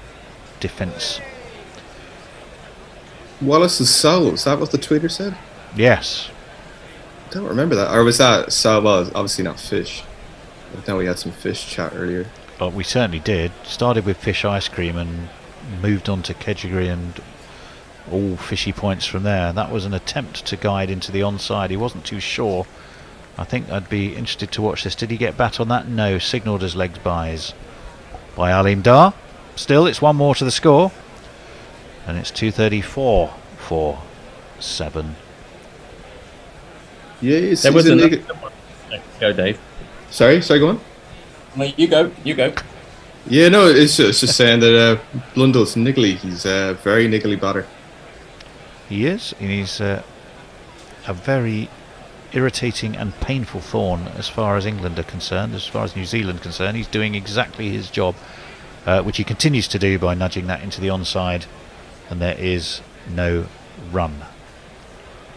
defence. Wallace's soul, is that what the tweeter said? Yes. I don't remember that. Or was that soul? Well, obviously not fish. I know we had some fish chat earlier. Well, we certainly did. Started with fish ice cream and moved on to Kedgeree and all fishy points from there. That was an attempt to guide into the onside. He wasn't too sure. I think I'd be interested to watch this. Did he get bat on that? No. Signalled as legs bys by Alim Dar. Still, it's one more to the score. And it's 2:34 for 7. Yeah, there was another... Go, Dave. Sorry, go on. No, you go. Yeah, no, it's just saying that Blundell's niggly. He's a very niggly batter. He is. He's a very irritating and painful thorn as far as England are concerned. As far as New Zealand concerned, he's doing exactly his job, which he continues to do by nudging that into the onside, and there is no run.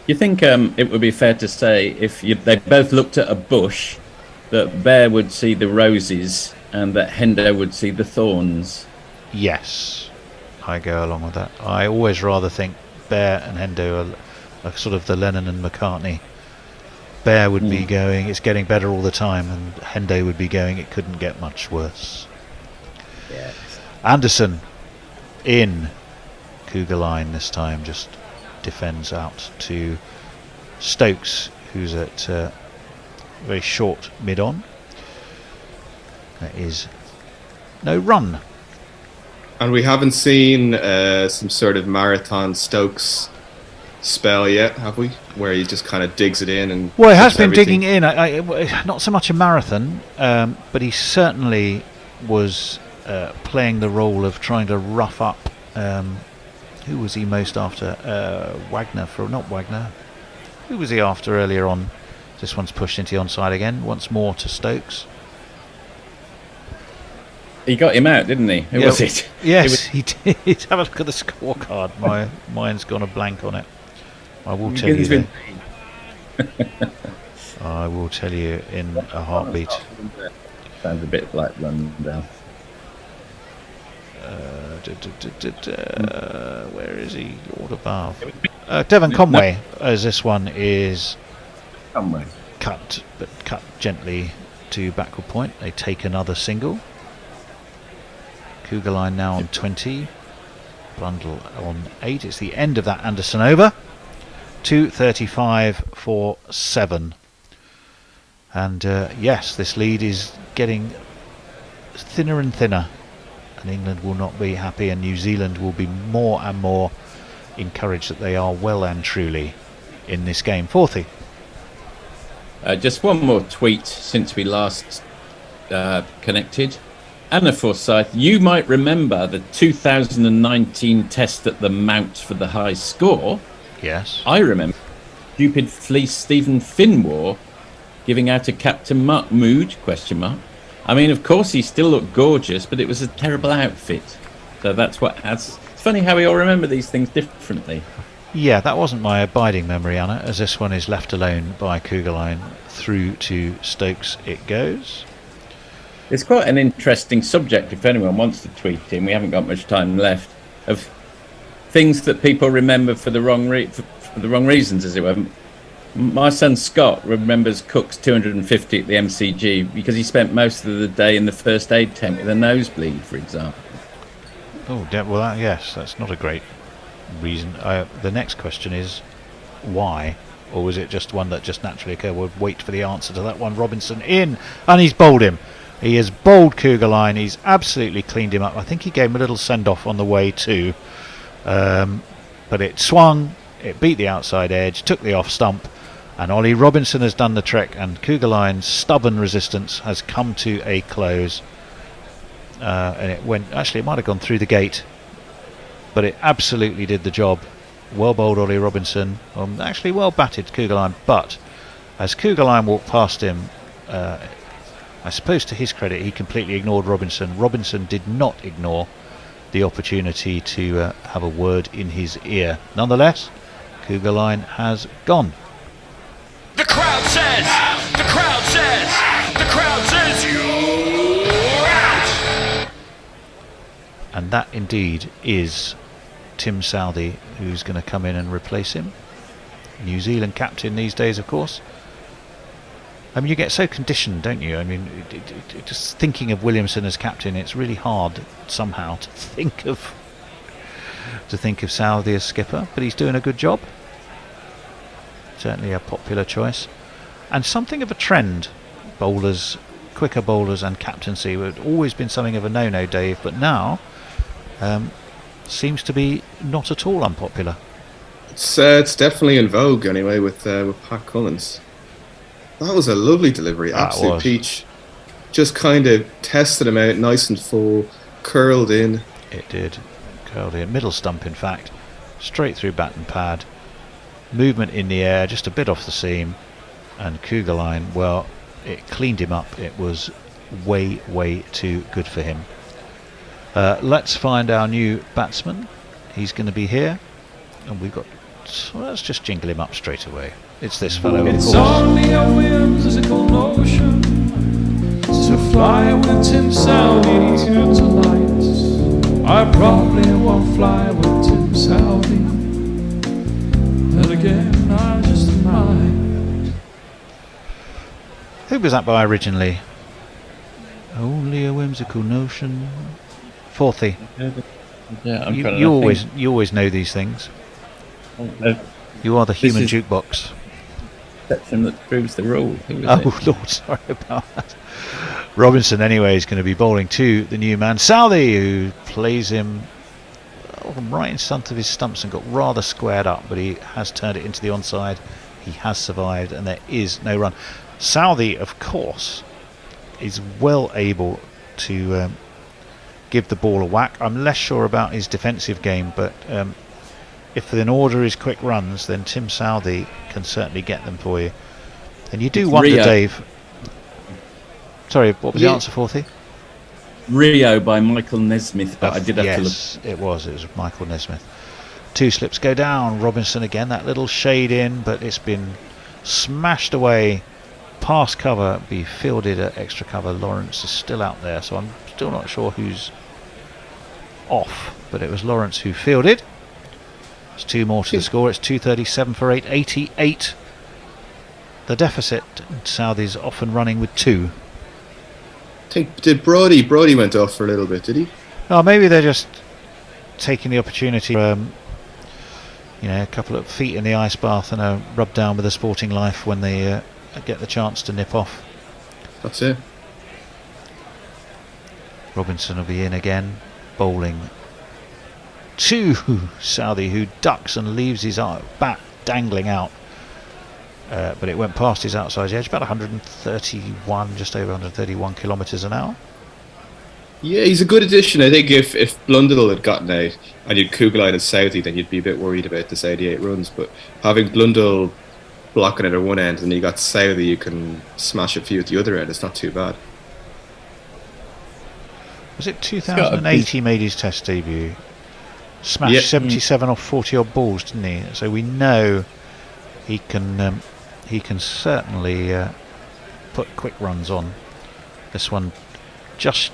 You think it would be fair to say if they both looked at a bush, that Bear would see the roses and that Hendo would see the thorns? Yes, I go along with that. I always rather think Bear and Hendo are sort of the Lennon and McCartney. Bear would be going, it's getting better all the time, and Hendo would be going, it couldn't get much worse. Yes. Anderson in Cougar line this time, just defends out to Stokes, who's at very short mid-on. There is no run. And we haven't seen some sort of marathon Stokes spell yet, have we? Where he just kind of digs it in and... Well, he has been digging in. Not so much a marathon, but he certainly was playing the role of trying to rough up... who was he most after? Wagner. Not Wagner. Who was he after earlier on? This one's pushed into the onside again. Once more to Stokes. He got him out, didn't he? Who was it? Yes, he did. Have a look at the scorecard. My mind's gone a blank on it. I will tell you. I will tell you in a heartbeat. Sounds a bit like Blundell. Where is he? Lord above. Devon Conway, as this one is cut, but cut gently to backward point. They take another single. Cougar line now on 20. Blundell on 8. It's the end of that Anderson over. 2:35 for 7. And yes, this lead is getting thinner and thinner. And England will not be happy, and New Zealand will be more and more encouraged that they are well and truly in this game. 40. Just one more tweet since we last connected. Anna Forsyth, you might remember the 2019 test at the Mount for the high score. Yes. I remember stupid fleece Stephen Finmore giving out a Captain Mood, ? I mean, of course, he still looked gorgeous, but it was a terrible outfit. So that's what adds... It's funny how we all remember these things differently. Yeah, that wasn't my abiding memory, Anna, as this one is left alone by Cougar line. Through to Stokes it goes. It's quite an interesting subject if anyone wants to tweet in. We haven't got much time left, of things that people remember for the wrong reasons, as it were. My son Scott remembers Cook's 250 at the MCG because he spent most of the day in the first aid tent with a nosebleed, for example. Oh, well, yes, that's not a great reason. The next question is why? Or was it just one that just naturally occurred? We'll wait for the answer to that one. Robinson in, and he's bowled him. He has bowled Kugelheim. He's absolutely cleaned him up. I think he gave him a little send-off on the way too. But it swung, it beat the outside edge, took the off stump, and Ollie Robinson has done the trick, and Kugelheim's stubborn resistance has come to a close. And it went, actually it might have gone through the gate, but it absolutely did the job. Well bowled Ollie Robinson, actually well batted Kugelheim, but as Kugelheim walked past him, I suppose to his credit he completely ignored Robinson. Robinson did not ignore the opportunity to have a word in his ear. Nonetheless, Kugelheim has gone. The crowd says, the crowd says, the crowd says you're out. And that indeed is Tim Southey, who's going to come in and replace him. New Zealand captain these days, of course. I mean, you get so conditioned, don't you? I mean, just thinking of Williamson as captain, it's really hard somehow to think of Southey as skipper, but he's doing a good job. Certainly a popular choice, and something of a trend. Bowlers, quicker bowlers, and captaincy had always been something of a no-no, Dave, but now seems to be not at all unpopular. It's definitely in vogue anyway with Pat Cummins. That was a lovely delivery, absolute peach. Just kind of tested him out, nice and full, curled in. It did, curled in, middle stump in fact, straight through bat and pad. Movement in the air, just a bit off the seam, and Kugelheim, well, it cleaned him up. It was way too good for him. Let's find our new batsman. He's going to be here, and we've got, so let's just jingle him up straight away. It's this fellow, of It's course. only a whimsical notion to fly with Tim Southey here tonight. I probably won't fly with Tim Southey. And again, I just might. Who was that by originally? Only a whimsical notion. Fourthy. Yeah, I'm you always know these things. You are the human jukebox. Exception that proves the rule. Oh Lord, sorry about that. Robinson anyway is going to be bowling to the new man Southey, who plays him right in front of his stumps and got rather squared up, but he has turned it into the onside. He has survived, and there is no run. Southey, of course, is well able to give the ball a whack. I'm less sure about his defensive game, but if in order is quick runs, then Tim Southey can certainly get them for you. And you do wonder, Rio. Dave. Sorry, what was the answer, Fourthy? Rio by Michael Nesmith, but I did have to look. Yes, it was Michael Nesmith. Two slips go down. Robinson again, that little shade in, but it's been smashed away past cover, be fielded at extra cover. Lawrence is still out there, so I'm still not sure who's off, but it was Lawrence who fielded. It's two more to the score. It's 237 for 8, 88. The deficit. Southey's off and running with 2. I think, did Brody went off for a little bit, did he? Oh, maybe they're just taking the opportunity, a couple of feet in the ice bath and a rub down with a Sporting Life when they get the chance to nip off. That's it. Robinson will be in again, bowling to Southey, who ducks and leaves his bat dangling out. But it went past his outside edge, about 131, just over 131 kilometres an hour. Yeah, he's a good addition. I think if Blundell had gotten out and you'd Kugelheim and Southey, then you'd be a bit worried about this 88 runs. But having Blundell blocking it at one end and you got Southey, you can smash a few at the other end. It's not too bad. Was it 2008 he made his Test debut? Smashed 77 off 40 odd balls, didn't he? So we know he can certainly put quick runs on. This one just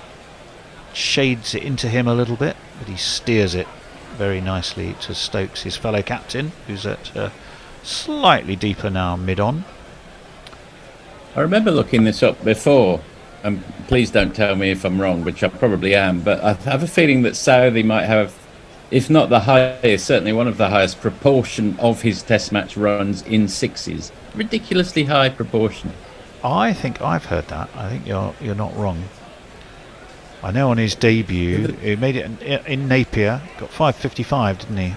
shades it into him a little bit, but he steers it very nicely to Stokes, his fellow captain, who's at slightly deeper now mid-on. I remember looking this up before, and please don't tell me if I'm wrong, which I probably am, but I have a feeling that Southey might have, if not the highest, certainly one of the highest proportion of his test match runs in sixes. Ridiculously high proportion. I think I've heard that. I think you're not wrong. I know on his debut, he made it in Napier, got 5.55, didn't he?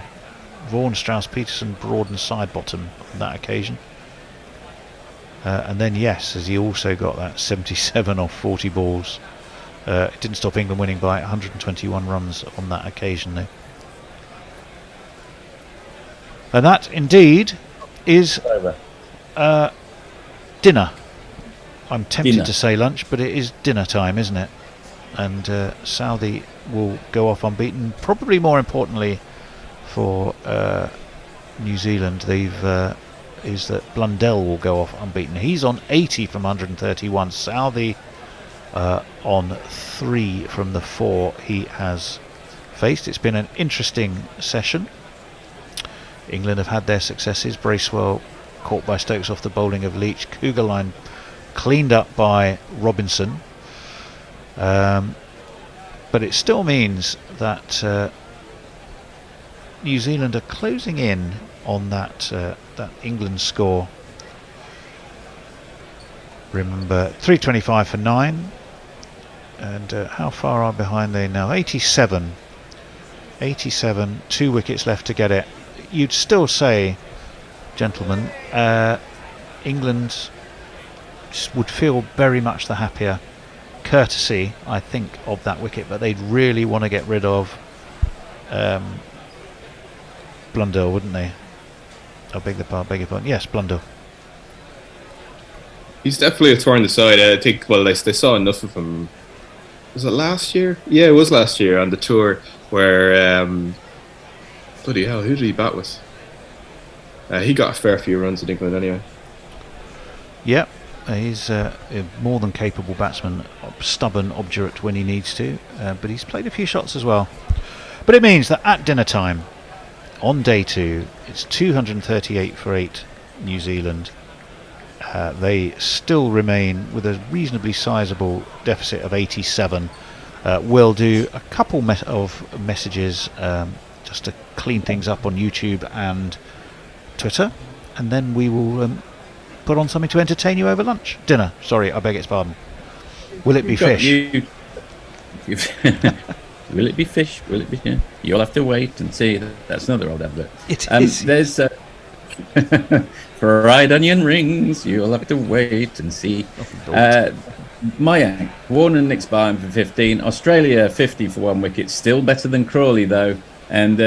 Vaughan, Strauss, Peterson, Broad and Sidebottom on that occasion. And then, yes, as he also got that 77 off 40 balls. It didn't stop England winning by 121 runs on that occasion, though. And that, indeed, is dinner. I'm tempted to say lunch, but it is dinner time, isn't it? And Southey will go off unbeaten. Probably more importantly for New Zealand, is that Blundell will go off unbeaten. He's on 80 from 131. Southey on 3 from the 4 he has faced. It's been an interesting session. England have had their successes. Bracewell caught by Stokes off the bowling of Leach. Cougar line cleaned up by Robinson. But it still means that New Zealand are closing in on that England score. Remember, 325 for 9. And how far are behind they now? 87. 87, 2 wickets left to get it. You'd still say, gentlemen, England would feel very much the happier, courtesy, I think, of that wicket, but they'd really want to get rid of Blundell, wouldn't they? I beg your pardon. Yes, Blundell. He's definitely a thorn in the side. I think, well, they saw enough of him. Was it last year? Yeah, it was last year on the tour where, bloody hell, who did he bat with? He got a fair few runs in England anyway. Yep, he's a more than capable batsman, stubborn, obdurate when he needs to, but he's played a few shots as well. But it means that at dinner time, on day 2, it's 238 for 8 New Zealand. They still remain with a reasonably sizable deficit of 87. We'll do a couple of messages just to clean things up on YouTube and Twitter, and then we will put on something to entertain you over lunch. Dinner, sorry, I beg its pardon. Will it be fish? Will it be fish? Will it be? Yeah. You'll have to wait and see. That's another old advert. It is. There's fried onion rings. You'll have to wait and see. Mayank, Warner and Nick's Barham for 15. Australia 50 for 1 wicket. Still better than Crawley though. And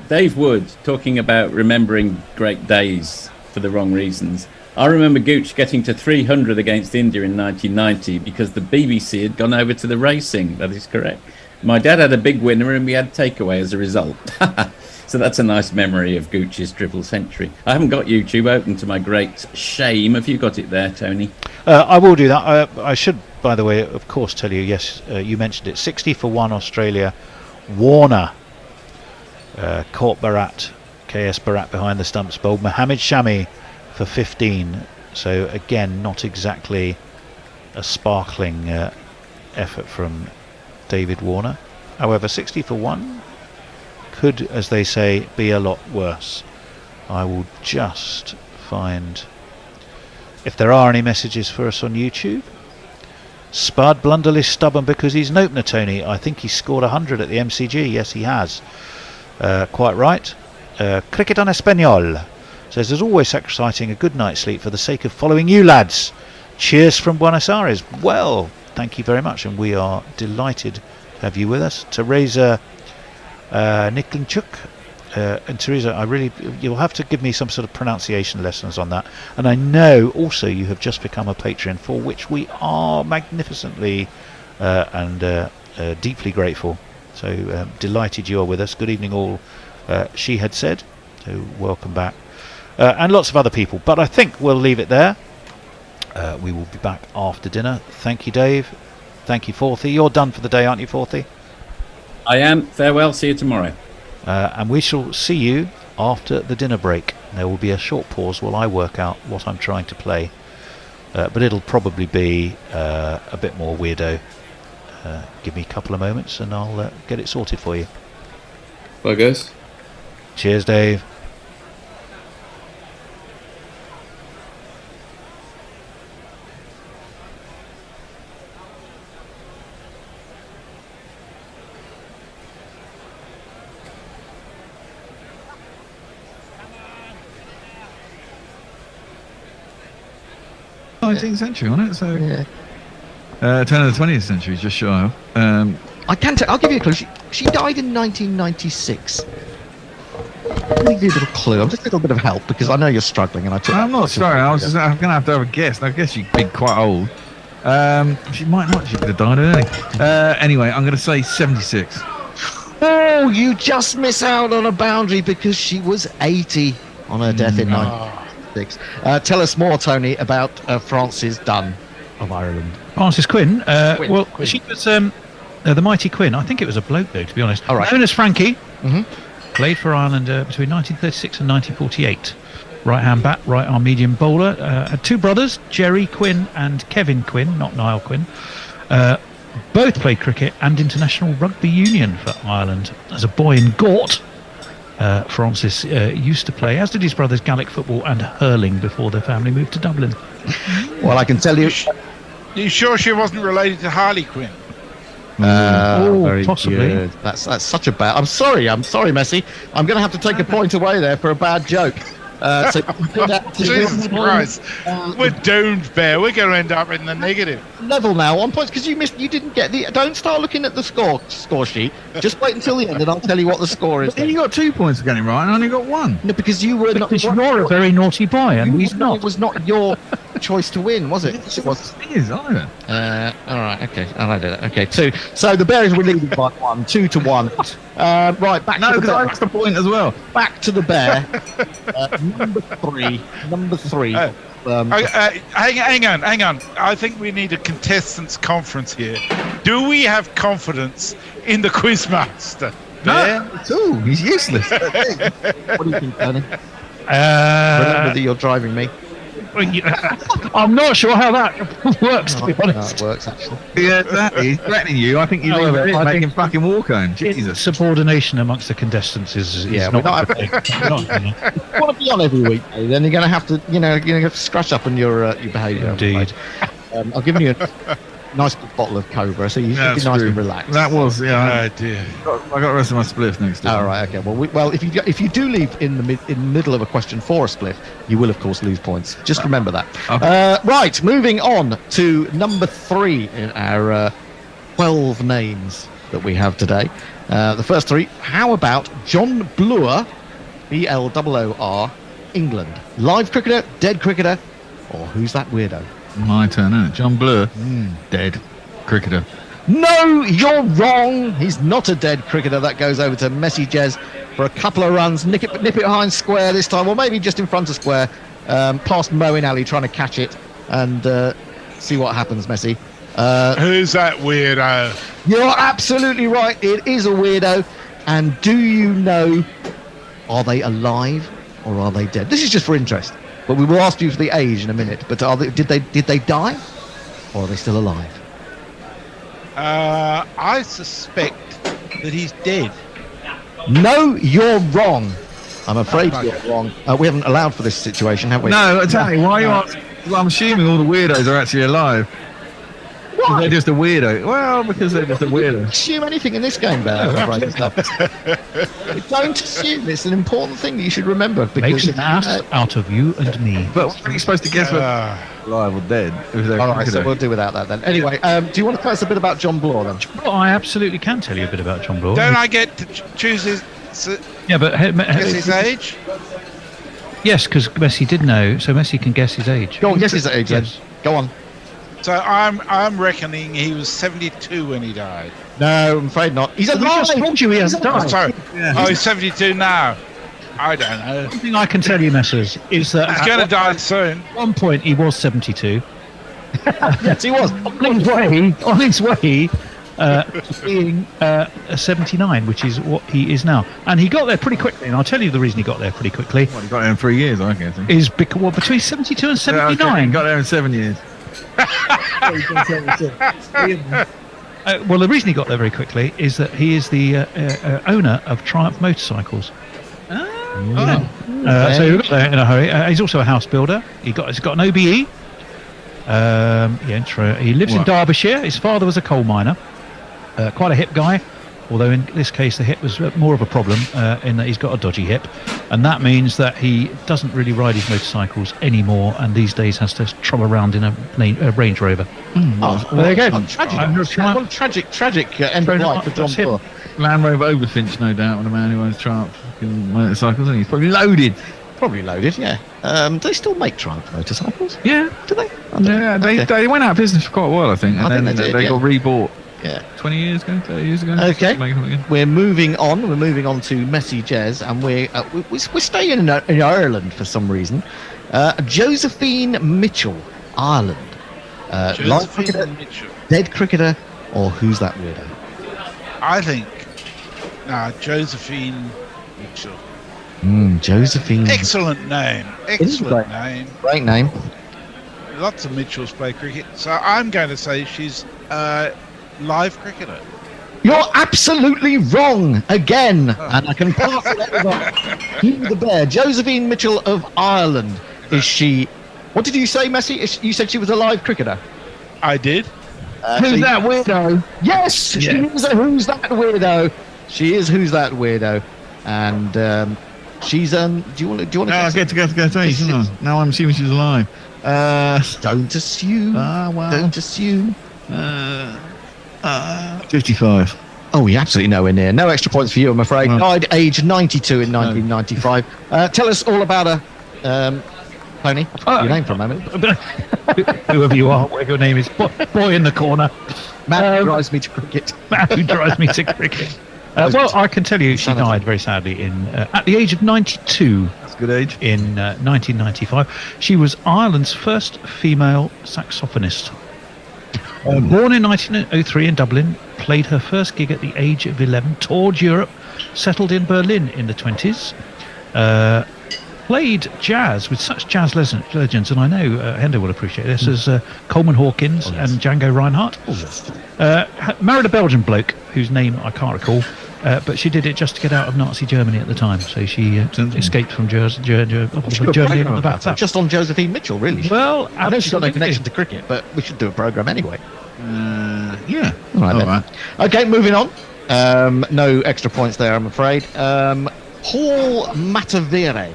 Dave Wood talking about remembering great days for the wrong reasons. I remember Gooch getting to 300 against India in 1990 because the BBC had gone over to the racing. That is correct. My dad had a big winner and we had takeaway as a result. So that's a nice memory of Gooch's triple century. I haven't got YouTube open, to my great shame. Have you got it there, Tony? I will do that. I should, by the way, of course, tell you, yes, you mentioned it. 60 for 1 Australia. Warner caught Barat, KS Barat behind the stumps, bowled Mohammed Shami for 15. So again, not exactly a sparkling effort from David Warner. However, 60 for 1 could, as they say, be a lot worse. I will just find if there are any messages for us on YouTube. Spud Blundell is stubborn because he's an opener, Tony. I think he scored 100 at the MCG. Yes, he has. Quite right. Cricket on Espanol says, as always, sacrificing a good night's sleep for the sake of following you lads. Cheers from Buenos Aires. Well, thank you very much, and we are delighted to have you with us. Teresa Niklinchuk. And Teresa, you'll have to give me some sort of pronunciation lessons on that. And I know also you have just become a patron, for which we are magnificently and deeply grateful. So delighted you are with us. Good evening all, she had said. So welcome back. And lots of other people. But I think we'll leave it there. We will be back after dinner. Thank you, Dave. Thank you, Forthy. You're done for the day, aren't you, Forthy? I am. Farewell. See you tomorrow. And we shall see you after the dinner break. There will be a short pause while I work out what I'm trying to play. But it'll probably be a bit more weirdo. Give me a couple of moments and I'll get it sorted for you. Bye, guys. Cheers, Dave. Yeah. 19th century on it, so turn of the 20th century, just shy of. I can I'll give you a clue. She died in 1996. I'll give you a little clue. I'm just a little bit of help because I know you're struggling, and I'm not struggling. I'm going to have to have a guess. I guess she'd be quite old. She might not. She could have died early. Anyway, I'm going to say 76. Oh, you just miss out on a boundary because she was 80 on her death in 1996. Tell us more, Tony, about Frances Dunn of Ireland. Frances Quinn. Quinn. She was the mighty Quinn. I think it was a bloke, though, to be honest. All right. Known as Frankie. Played for Ireland between 1936 and 1948. Right-hand bat, right-arm medium bowler. Had two brothers, Jerry Quinn and Kevin Quinn, not Niall Quinn. Both played cricket and international rugby union for Ireland. As a boy in Gort, Francis used to play, as did his brothers, Gaelic football and hurling before their family moved to Dublin. Well, I can tell you... Are you sure she wasn't related to Harley Quinn? Very possibly. good. That's such a bad... I'm sorry, Messi. I'm going to have to take a point away there for a bad joke. So Jesus Christ. We're doomed, Bear. We're going to end up in the negative. Level now, 1 point, because you didn't get the... Don't start looking at the score sheet. Just wait until the end and I'll tell you what the score is. You got 2 points for getting it right and I only got 1. No, because you were not... Because you're a very naughty boy and he's not. It was not your choice to win, was it? It was. It is either. All right, okay. I did it. Okay, 2. So the Bears were leading by 1, 2-1. Right, back to the Bear. No, that's the point as well. Back to the Bear. Number three. Hang on. I think we need a contestants conference here. Do we have confidence in the quizmaster? No, at all. He's useless. What do you think, Tony? Remember that you're driving me. I'm not sure how that works, to be honest. It works, actually. Yeah, exactly. He's threatening you. I think you leave it. Make him fucking walk home. Jesus. Subordination amongst the contestants is not not you want to be on every week, then you're going to have to, you're going to have to scratch up on your behaviour. Indeed. I've given you a nice big bottle of Cobra, so you should be nice and relaxed. That was, Oh dear. I got the rest of my spliff next to All right, okay. Well, if you do leave in the middle of a question for a spliff, you will of course lose points. Just remember that. Okay. Right, moving on to number 3 in our 12 names that we have today. The first 3. How about John Bloor, Bloor, England? Live cricketer, dead cricketer, or who's that weirdo? My turn, isn't it? John Bloor, dead cricketer. No, you're wrong. He's not a dead cricketer. That goes over to Messi Jez for a couple of runs. Nip it behind square this time, or maybe just in front of square. Past Moeen Ali trying to catch it and see what happens, Messi. Who's that weirdo? You're absolutely right. It is a weirdo. And do you know, are they alive or are they dead? This is just for interest. But we will ask you for the age in a minute. But did they die, or are they still alive? I suspect that he's dead. No, you're wrong. I'm afraid you're wrong. We haven't allowed for this situation, have we? No, exactly. Why are you asking? Well, I'm assuming all the weirdos are actually alive. Why? They're just a weirdo. Well, because they're just a weirdo. Assume anything in this game, Bear. Don't assume. It's an important thing that you should remember. Makes an ass out of you and me. But what are you supposed to guess? Alive or dead? All right, so we'll do without that then. Anyway, do you want to tell us a bit about John Bloor then? Well, I absolutely can tell you a bit about John Bloor. Don't I get to choose his? Yeah, but guess his age? Yes, because Messi did know, so Messi can guess his age. Go on, guess his age. Yes. Go on. So I'm reckoning he was 72 when he died. No, I'm afraid not. He's alive. I just told you he hasn't died. Oh, sorry. Yeah. Oh, he's 72 now. I don't know. One thing I can tell you, Messers, is that he's going to die soon. At one point he was 72. Yes, he was. On his way being 79, which is what he is now. And he got there pretty quickly, and I'll tell you the reason he got there pretty quickly. Well, he got there in 3 years, I guess. Is because, well, between 72 and 79. He got there in 7 years. Well, the reason he got there very quickly is that he is the owner of Triumph Motorcycles. So he got there in a hurry. He's also a house builder. He's got an OBE. He lives in Derbyshire. His father was a coal miner. Quite a hip guy, although in this case the hip was more of a problem in that he's got a dodgy hip, and that means that he doesn't really ride his motorcycles anymore, and these days has to troll around in a Range Rover. There you go. Tragic end of life for John Poor. Land Rover Overfinch, no doubt, when a man who owns Triumph motorcycles, and he's probably loaded. Yeah. Do they still make Triumph motorcycles? Yeah. Do they? Yeah, they went out of business for quite a while, I think, and then they got rebought. Yeah. 20 years ago, 30 years ago. Okay. We're moving on to Messy Jez, and we're staying in Ireland for some reason. Josephine Mitchell, Ireland. Live cricketer, Mitchell. dead cricketer, or who's that weirdo? I think Josephine Mitchell. Josephine. Excellent name. Excellent name. Great name. Lots of Mitchells play cricket, so I'm going to say she's live cricketer. You're absolutely wrong again, and I can pass it over to the bear. Josephine Mitchell of Ireland. Is she? What did you say, Messi? You said she was a live cricketer. I did. Who's that weirdo? Yes, she is a Who's That Weirdo. She is Who's That Weirdo, and she's Do you want to? No, I get to go. Now I'm assuming she's alive. Don't assume. Don't assume. 55. Oh, you're absolutely nowhere near. No extra points for you, I'm afraid. Died aged 92 in 1995. Tell us all about her, Tony. I forgot your name for a moment. Whoever you are, whatever your name is, boy in the corner. Man who drives me to cricket. Man who drives me to cricket. Well, I can tell you, she died very sadly at the age of 92. That's a good age. In 1995, she was Ireland's first female saxophonist. Born in 1903 in Dublin, played her first gig at the age of 11, toured Europe, settled in Berlin in the 20s, played jazz with such jazz legends, and I know Hendo will appreciate this, as Coleman Hawkins and Django Reinhardt. Married a Belgian bloke whose name I can't recall, but she did it just to get out of Nazi Germany at the time, so she escaped from Germany on the back. Just on Josephine Mitchell, really. Well, I know she's got no connection to cricket, but we should do a programme anyway. Yeah. All right. Okay, moving on. No extra points there, I'm afraid. Paul Matavire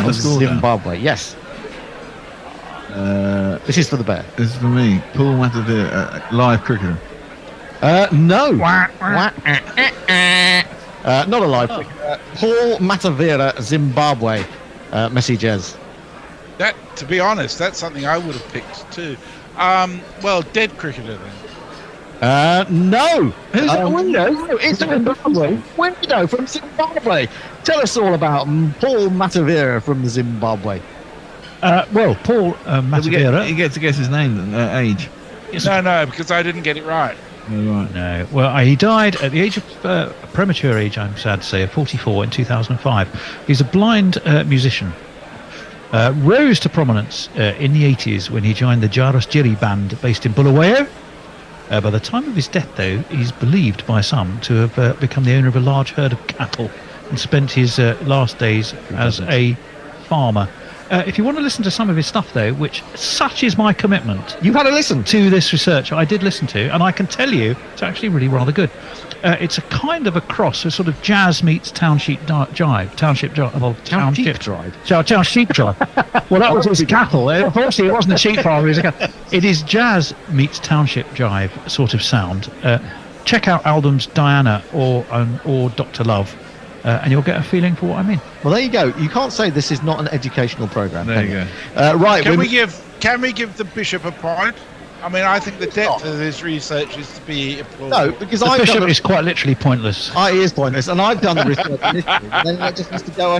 of Zimbabwe. Yes. This is for the bear. This is for me. Paul Matavire, live cricketer. No. Not a live cricketer. Paul Matavire, Zimbabwe. Messy Jez. That, to be honest, that's something I would have picked too. Well, dead cricketer then. No. Who's the window? No, it's a window from Zimbabwe. Tell us all about Paul Matavire from Zimbabwe. Well, Paul Matavire. You get to guess his name, age. No, because I didn't get it right. No. Well, he died at the age of premature age, I'm sad to say, of 44 in 2005. He's a blind musician. Rose to prominence in the 80s when he joined the Jaros Jiri band based in Bulawayo. By the time of his death, though, he's believed by some to have become the owner of a large herd of cattle and spent his last days as a farmer. If you want to listen to some of his stuff, though, which such is my commitment, you've had a listen to this research. I did listen to, and I can tell you, it's actually really rather good. It's a kind of a cross, a sort of jazz meets township jive. Township jive. Well, that was his cattle. Unfortunately, it wasn't a sheep farm. It is jazz meets township jive sort of sound. Check out albums Diana or Dr. Love. And you'll get a feeling for what I mean. Well, there you go. You can't say this is not an educational programme. There you go. Right. Can we give the bishop a point? I mean, I think the depth of this research is to be applauded. No, because The I've bishop done is quite literally pointless. It is pointless, and I've done the research initially, and then it just has to go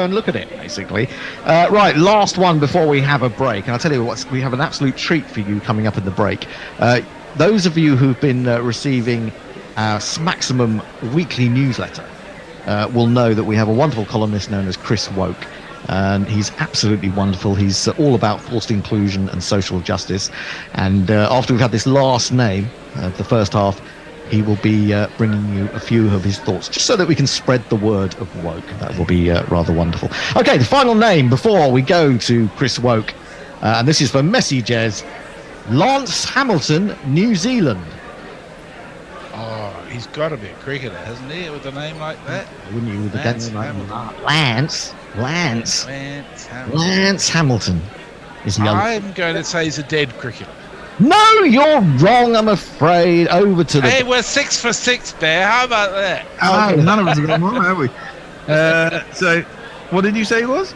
and look at it, basically. Right, last one before we have a break, and I'll tell you what, we have an absolute treat for you coming up in the break. Those of you who've been receiving our Maximum weekly newsletter will know that we have a wonderful columnist known as Chris Woke. And he's absolutely wonderful. He's all about forced inclusion and social justice. And after we've had this last name, the first half, he will be bringing you a few of his thoughts, just so that we can spread the word of woke. That will be rather wonderful. Okay, the final name before we go to Chris Woke, and this is for Messages, Lance Hamilton, New Zealand. Oh, he's got to be a cricketer, hasn't he, with a name like that? Wouldn't you with a Lance name like Hamilton. Lance Hamilton. Is he? I'm going to say he's a dead cricketer. No, you're wrong, I'm afraid. Over to the... Hey, we're 6 for 6, Bear. How about that? Oh, none of us have got one, have we? So, what did you say he was?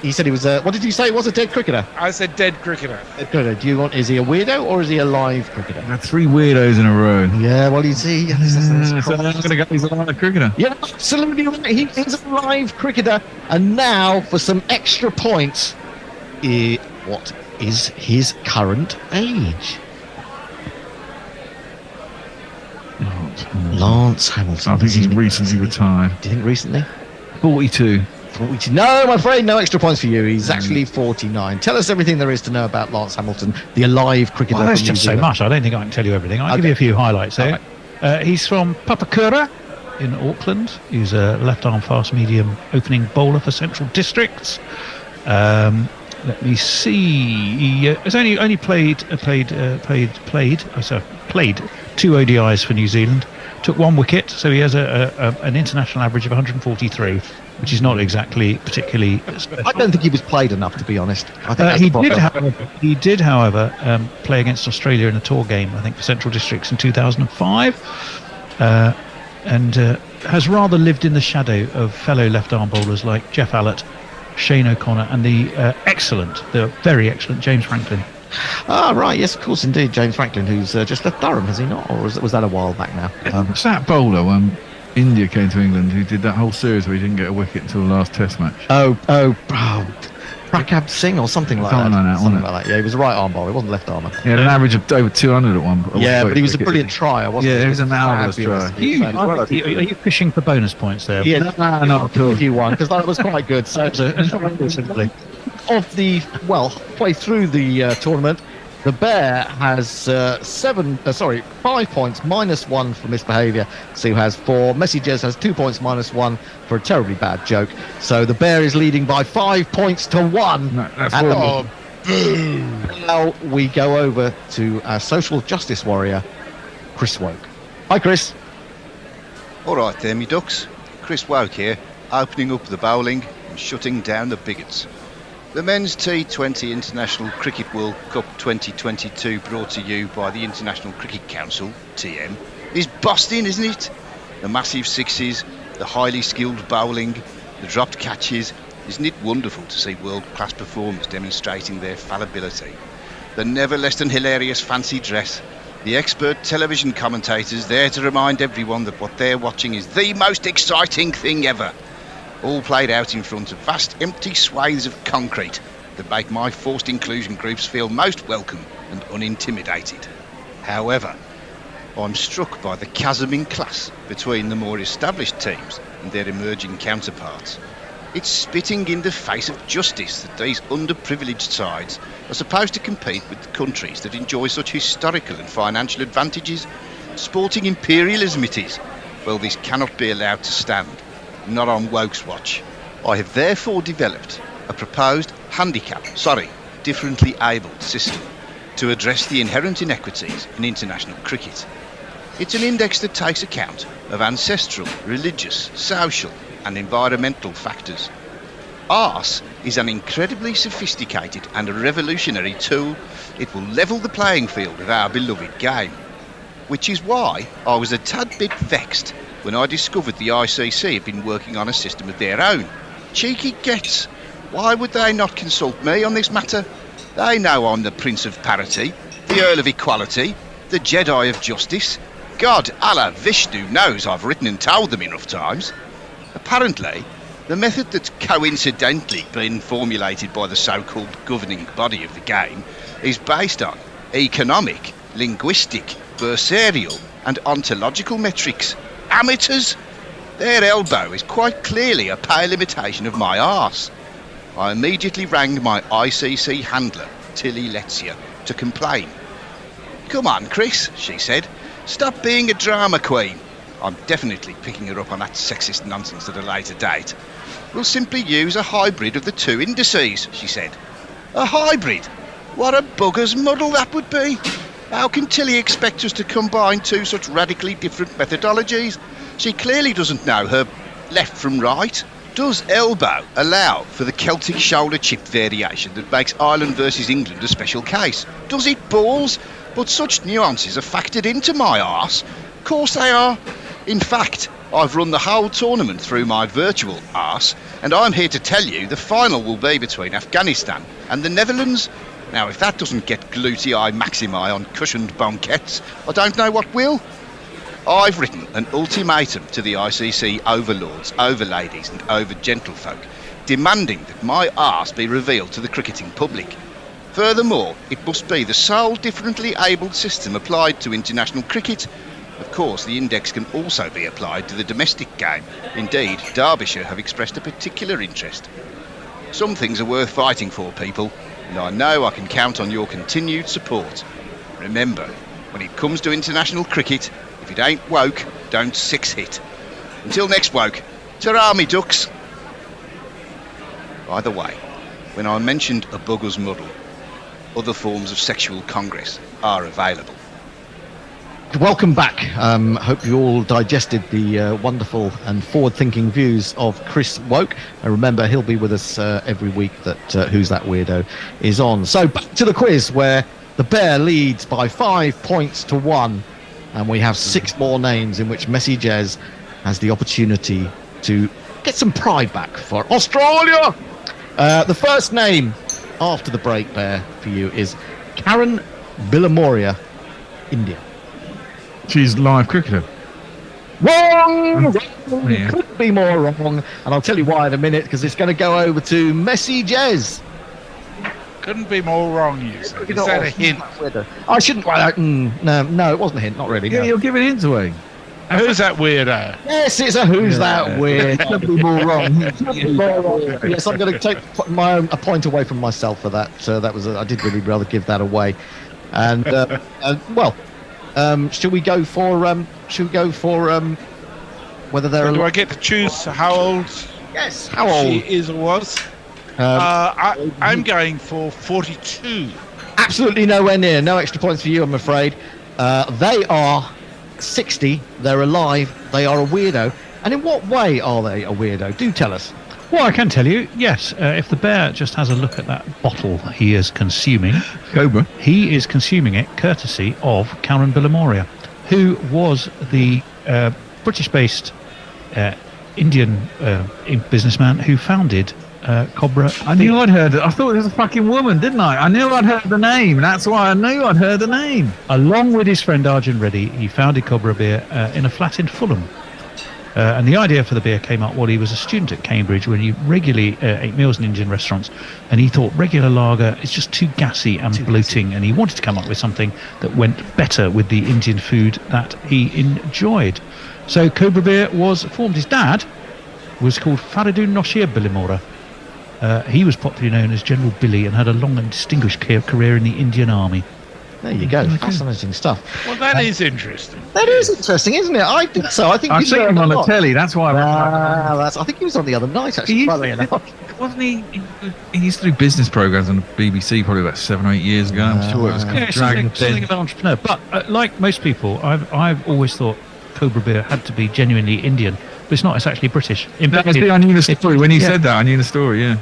He said he was what did you say he was, a dead cricketer? I said dead cricketer. Dead cricketer. Do you want, is he a weirdo or is he a live cricketer? Had 3 weirdos in a row. Yeah, well, you see... So I'm going to go, he's a live cricketer. Yeah, absolutely right. He is a live cricketer. And now, for some extra points, what is his current age? Lance Hamilton. I think he's recently retired. Do you think recently? 42. 42. No, I'm afraid no extra points for you. He's actually 49. Tell us everything there is to know about Lance Hamilton, the alive cricketer. Well, there's from New just so Zealand. much. I don't think I can tell you everything. I'll give you a few highlights there. He's from Papakura in Auckland. He's a left-arm fast-medium opening bowler for Central Districts. Let me see. He has only played 2 ODIs for New Zealand. Took 1 wicket, so he has an international average of 143, which is not exactly particularly special. I don't think he was played enough, to be honest. I think that's He the problem. did, however, play against Australia in a tour game, I think, for Central Districts in 2005, and has rather lived in the shadow of fellow left-arm bowlers like Jeff Allott, Shane O'Connor, and the very excellent James Franklin. Ah, right, yes, of course, indeed. James Franklin, who's just left Durham, has he not? Or was that a while back now? It's that bowler when India came to England who did that whole series where he didn't get a wicket until the last test match. Prakab Singh or something like Something that. like that, Something wasn't it? like that. Yeah, he was a right arm bowler. He wasn't left armer. He had an average of over 200 at one point. Yeah, but he was a brilliant trier, wasn't he? Yeah, he was a marvellous Fabulous. trier. Are you fishing for bonus points there? Yeah, not at all. If you won, because that was quite good. So, simply. Halfway through the tournament, the Bear has 5 points, -1 for misbehaviour. Sue has 4. Messages has 2 points, -1 for a terribly bad joke. So the Bear is leading by 5 points to 1. No, that's horrible. Now we go over to our social justice warrior, Chris Woke. Hi, Chris. All right there, me ducks. Chris Woke here, opening up the bowling and shutting down the bigots. The Men's T20 International Cricket World Cup 2022, brought to you by the International Cricket Council, TM, is busting, isn't it? The massive sixes, the highly skilled bowling, the dropped catches. Isn't it wonderful to see world-class performers demonstrating their fallibility? The never less than hilarious fancy dress, the expert television commentators there to remind everyone that what they're watching is the most exciting thing ever. All played out in front of vast empty swathes of concrete that make my forced inclusion groups feel most welcome and unintimidated. However, I'm struck by the chasm in class between the more established teams and their emerging counterparts. It's spitting in the face of justice that these underprivileged sides are supposed to compete with countries that enjoy such historical and financial advantages. Sporting imperialism it is. Well, this cannot be allowed to stand. Not on Woke's watch. I have therefore developed a proposed differently abled system to address the inherent inequities in international cricket. It's an index that takes account of ancestral, religious, social and environmental factors. ARSE is an incredibly sophisticated and revolutionary tool. It will level the playing field of our beloved game. Which is why I was a tad bit vexed when I discovered the ICC had been working on a system of their own. Cheeky gets. Why would they not consult me on this matter? They know I'm the Prince of Parity. the Earl of Equality, the Jedi of Justice. God, Allah, Vishnu knows I've written and told them enough times. Apparently, the method that's coincidentally been formulated by the so-called governing body of the game is based on economic, linguistic, versarial and ontological metrics. Amateurs! Their elbow is quite clearly a pale imitation of my arse. I immediately rang my ICC handler, Tilly Letsia, to complain. Come on, Chris, she said. Stop being a drama queen. I'm definitely picking her up on that sexist nonsense at a later date. We'll simply use a hybrid of the two indices, she said. A hybrid? What a bugger's muddle that would be. How can Tilly expect us to combine two such radically different methodologies? She clearly doesn't know her left from right. Does elbow allow for the Celtic shoulder chip variation that makes Ireland versus England a special case? Does it, balls? But such nuances are factored into my arse. Of course they are. In fact, I've run the whole tournament through my virtual arse, and I'm here to tell you the final will be between Afghanistan and the Netherlands. Now, if that doesn't get gluteae maximi on cushioned banquettes, I don't know what will. I've written an ultimatum to the ICC overlords, overladies and over-gentlefolk, demanding that my arse be revealed to the cricketing public. Furthermore, it must be the sole differently abled system applied to international cricket. Of course, the index can also be applied to the domestic game. Indeed, Derbyshire have expressed a particular interest. Some things are worth fighting for, people, and I know I can count on your continued support. Remember, when it comes to international cricket, if it ain't woke, don't six hit. Until next woke, ta-ra me ducks. By the way, when I mentioned a bugger's muddle, other forms of sexual congress are available. Welcome back. Hope you all digested the wonderful and forward-thinking views of Chris Woke. And remember, he'll be with us every week that Who's That Weirdo is on. So back to the quiz, where the Bear leads by 5 points to 1. And we have 6 more names in which Messi Jez has the opportunity to get some pride back for Australia. The first name after the break, Bear, for you is Karen Billamoria, India. She's live cricketer. Wrong! Yeah. Couldn't be more wrong. And I'll tell you why in a minute, because it's going to go over to Messi Jez. Couldn't be more wrong, you said. Is that a hint? I shouldn't. No, it wasn't a hint. Not really. Yeah, no. you're giving hints away. Who's that weirdo? Yes, it's a who's that weird. Couldn't be more wrong. Yes, I'm going to take a point away from myself for that. That was I did really rather give that away. And shall we go for whether they're? Do I get to choose how old? Yes, how old she is or was? I'm going for 42. Absolutely nowhere near. No extra points for you, I'm afraid. They are 60. They're alive. They are a weirdo. And in what way are they a weirdo? Do tell us. Well, I can tell you, yes. If the Bear just has a look at that bottle he is consuming, Cobra, he is consuming it courtesy of Karen Billamoria, who was the British-based Indian businessman who founded Cobra. I knew I'd heard it. I thought it was a fucking woman, didn't I? I knew I'd heard the name. That's why I knew I'd heard the name. Along with his friend Arjun Reddy, he founded Cobra Beer in a flat in Fulham. And the idea for the beer came up while he was a student at Cambridge, when he regularly ate meals in Indian restaurants, and he thought regular lager is just too gassy and bloating, and he wanted to come up with something that went better with the Indian food that he enjoyed. So Cobra Beer was formed. His dad was called Faridun Noshir Bilimora. He was popularly known as General Billy and had a long and distinguished career in the Indian Army. There you go. Fascinating stuff. Well, that is interesting. That is interesting, isn't it? I think so. I think I've seen him on the telly. That's why. I think he was on the other night, actually. Wasn't he? He used to do business programs on the BBC probably about 7 or 8 years ago. I'm sure it was something of an entrepreneur. But like most people, I've always thought Cobra Beer had to be genuinely Indian, but it's not. It's actually British. I knew the story when he said that. I knew the story. Yeah.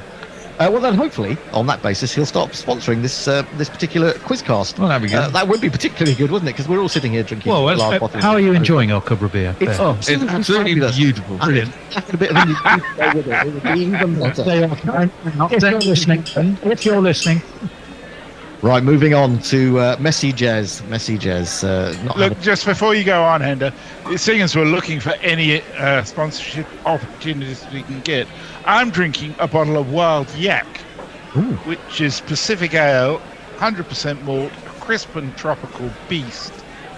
Well, then hopefully, on that basis, he'll stop sponsoring this particular quizcast. Well, that'd be good. That would be particularly good, wouldn't it? Because we're all sitting here drinking large bottles. How are you enjoying our Cobra Beer? It's absolutely beautiful. Brilliant. A bit of Indian with it. It would be even better. If you're listening, Right, moving on to messages. Look, just before you go on, Hender, seeing as we're looking for any sponsorship opportunities we can get, I'm drinking a bottle of Wild Yak, which is Pacific Ale, 100% malt, crisp and tropical beast,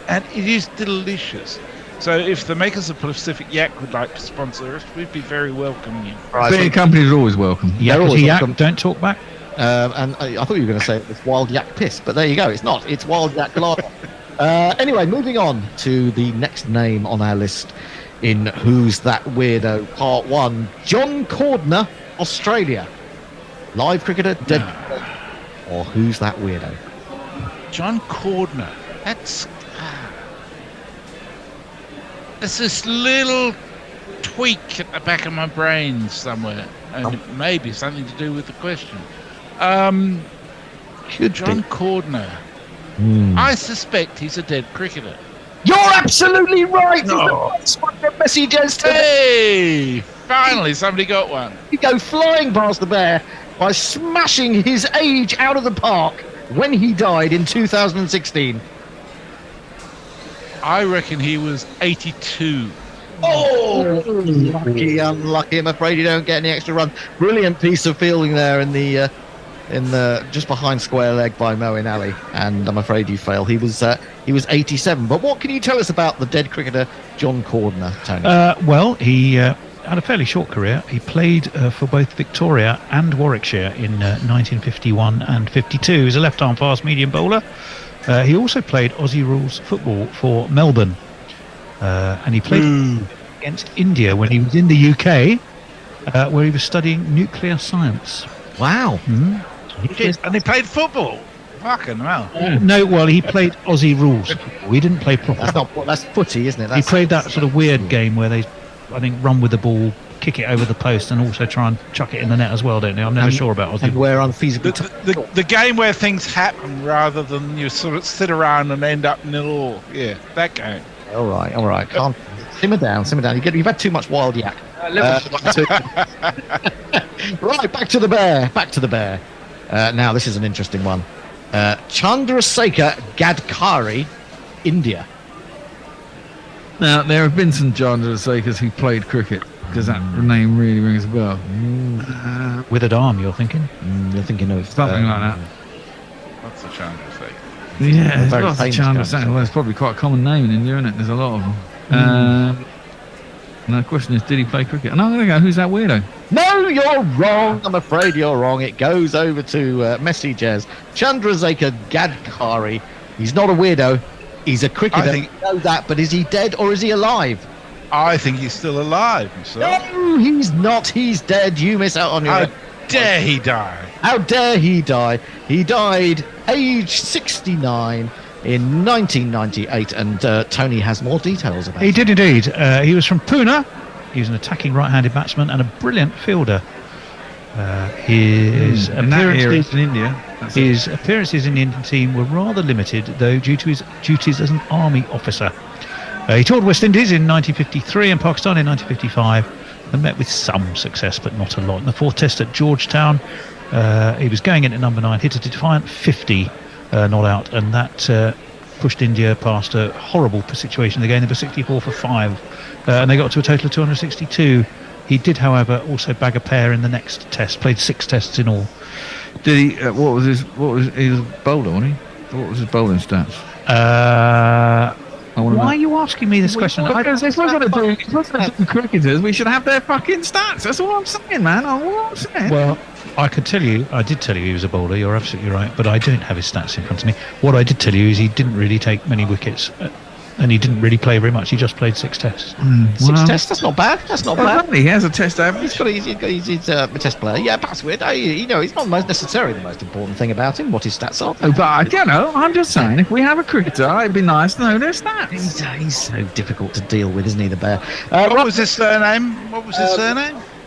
and it is delicious. So if the makers of Pacific Yak would like to sponsor us, we'd be very welcoming. Right, beer companies are always welcome. They're always Yak, welcome. don't talk back. And I thought you were going to say it's Wild Yak Piss, but there you go. It's not. It's Wild Yak Lager. Anyway, moving on to the next name on our list in Who's That Weirdo, Part 1. John Cordner, Australia. Live cricketer, dead. Or Who's That Weirdo? John Cordner. That's there's this little tweak at the back of my brain somewhere, and it may be something to do with the question. John Cordner. I suspect he's a dead cricketer. You're absolutely right. No. Messages. Hey, finally somebody got one. You go flying past the bear by smashing his age out of the park when he died in 2016. I reckon he was 82. Oh, unlucky. I'm afraid you don't get any extra run. Brilliant piece of fielding there in the just behind square leg by Moeen Ali, and I'm afraid you fail. He was 87. But what can you tell us about the dead cricketer John Cordner, Tony? Well, he had a fairly short career. He played for both Victoria and Warwickshire in 1951 and 52. He was a left-arm fast medium bowler. He also played Aussie rules football for Melbourne, and he played against India when he was in the UK, where he was studying nuclear science. Wow. And he played football. Fucking hell. No, well, he played Aussie rules football. He didn't play proper. That's footy, isn't it? He played that sort of weird game where they, I think, run with the ball, kick it over the post, and also try and chuck it in the net as well, don't they? I'm never sure about Aussie. And where unfeasible. The game where things happen rather than you sort of sit around and end up 0-0. Yeah, that game. All right. Calm. Simmer down. You've had too much Wild Yak. Right, back to the bear. Now, this is an interesting one. Chandrasekhar Gadkari, India. Now, there have been some Chandrasekhars who played cricket. Does that name really rings a bell? Withered arm, you're thinking? You're thinking of something like that. What's the Chandrasekhar? Yeah, there's lots of Chandrasekhar. Well, it's probably quite a common name in India, isn't it? There's a lot of them. And the question is, did he play cricket? And I'm going to go, who's that weirdo? No, you're wrong. I'm afraid you're wrong. It goes over to messages. Chandrasekhar Gadkari. He's not a weirdo. He's a cricketer. I know that, but is he dead or is he alive? I think he's still alive himself. No, he's not. He's dead. You miss out on your... How dare he die? How dare he die? He died age 69 in 1998, and Tony has more details about it. He did indeed. He was from Pune. He was an attacking right-handed batsman and a brilliant fielder. His appearances in India. His appearances in the Indian team were rather limited, though, due to his duties as an army officer. He toured West Indies in 1953 and Pakistan in 1955 and met with some success, but not a lot. In the fourth test at Georgetown, he was going in at number 9, hit a defiant 50 not out, and that pushed India past a horrible situation. They were 64 for 5, and they got to a total of 262. He did, however, also bag a pair in the next test. Played 6 tests in all. Did he? He was a bowler, wasn't he? What was his bowling stats? Why are you asking me this question? Because if we're going to do cricketers, we should have their fucking stats. That's all I'm saying, man. Well, I did tell you he was a bowler. You're absolutely right, but I don't have his stats in front of me. What I did tell you is he didn't really take many wickets, and he didn't really play very much. He just played 6 tests. 6 tests? That's not bad. He has a test average. He's a test player. Yeah, that's weird. It's not necessarily the most important thing about him, what his stats are. But I don't know. I'm just saying, if we have a cricketer, it'd be nice to know their stats. He's so difficult to deal with, isn't he, the bear? What was his surname?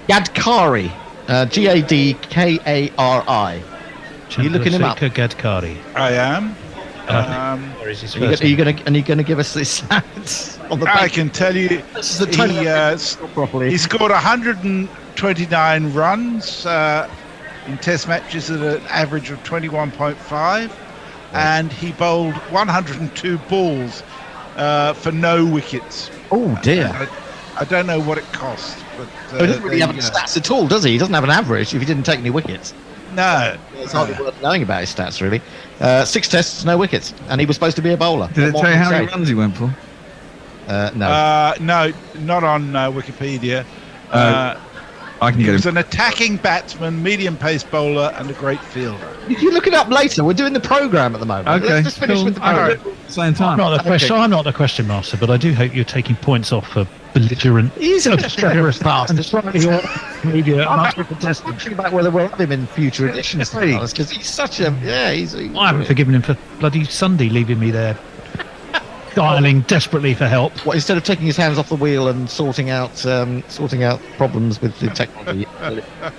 Gadkari. Gadkari. Are you looking him up? Gadkari. I am. Where is his Are you going to give us this stats on the I can tell you, he scored 129 runs in Test matches at an average of 21.5. and he bowled 102 balls for no wickets. Oh dear. I don't know what it cost, but He doesn't really have any stats at all, does he? He doesn't have an average if he didn't take any wickets. No. It's hardly worth knowing about his stats, really. 6 tests, no wickets, and he was supposed to be a bowler. Did it tell you how many runs he went for? No. No, not on Wikipedia. I can He get was him. an attacking batsman, medium-pace bowler, and a great fielder. You look it up later. We're doing the programme at the moment. Okay, Let's just finish cool. with the programme. Same time. I'm not the question master, but I do hope you're taking points off for belligerent. He's a treacherous bastard. Media. I'm actually about whether we'll have him in future editions, because he's such a I haven't forgiven him for bloody Sunday leaving me there, dialing desperately for help. What, instead of taking his hands off the wheel and sorting out problems with the technology.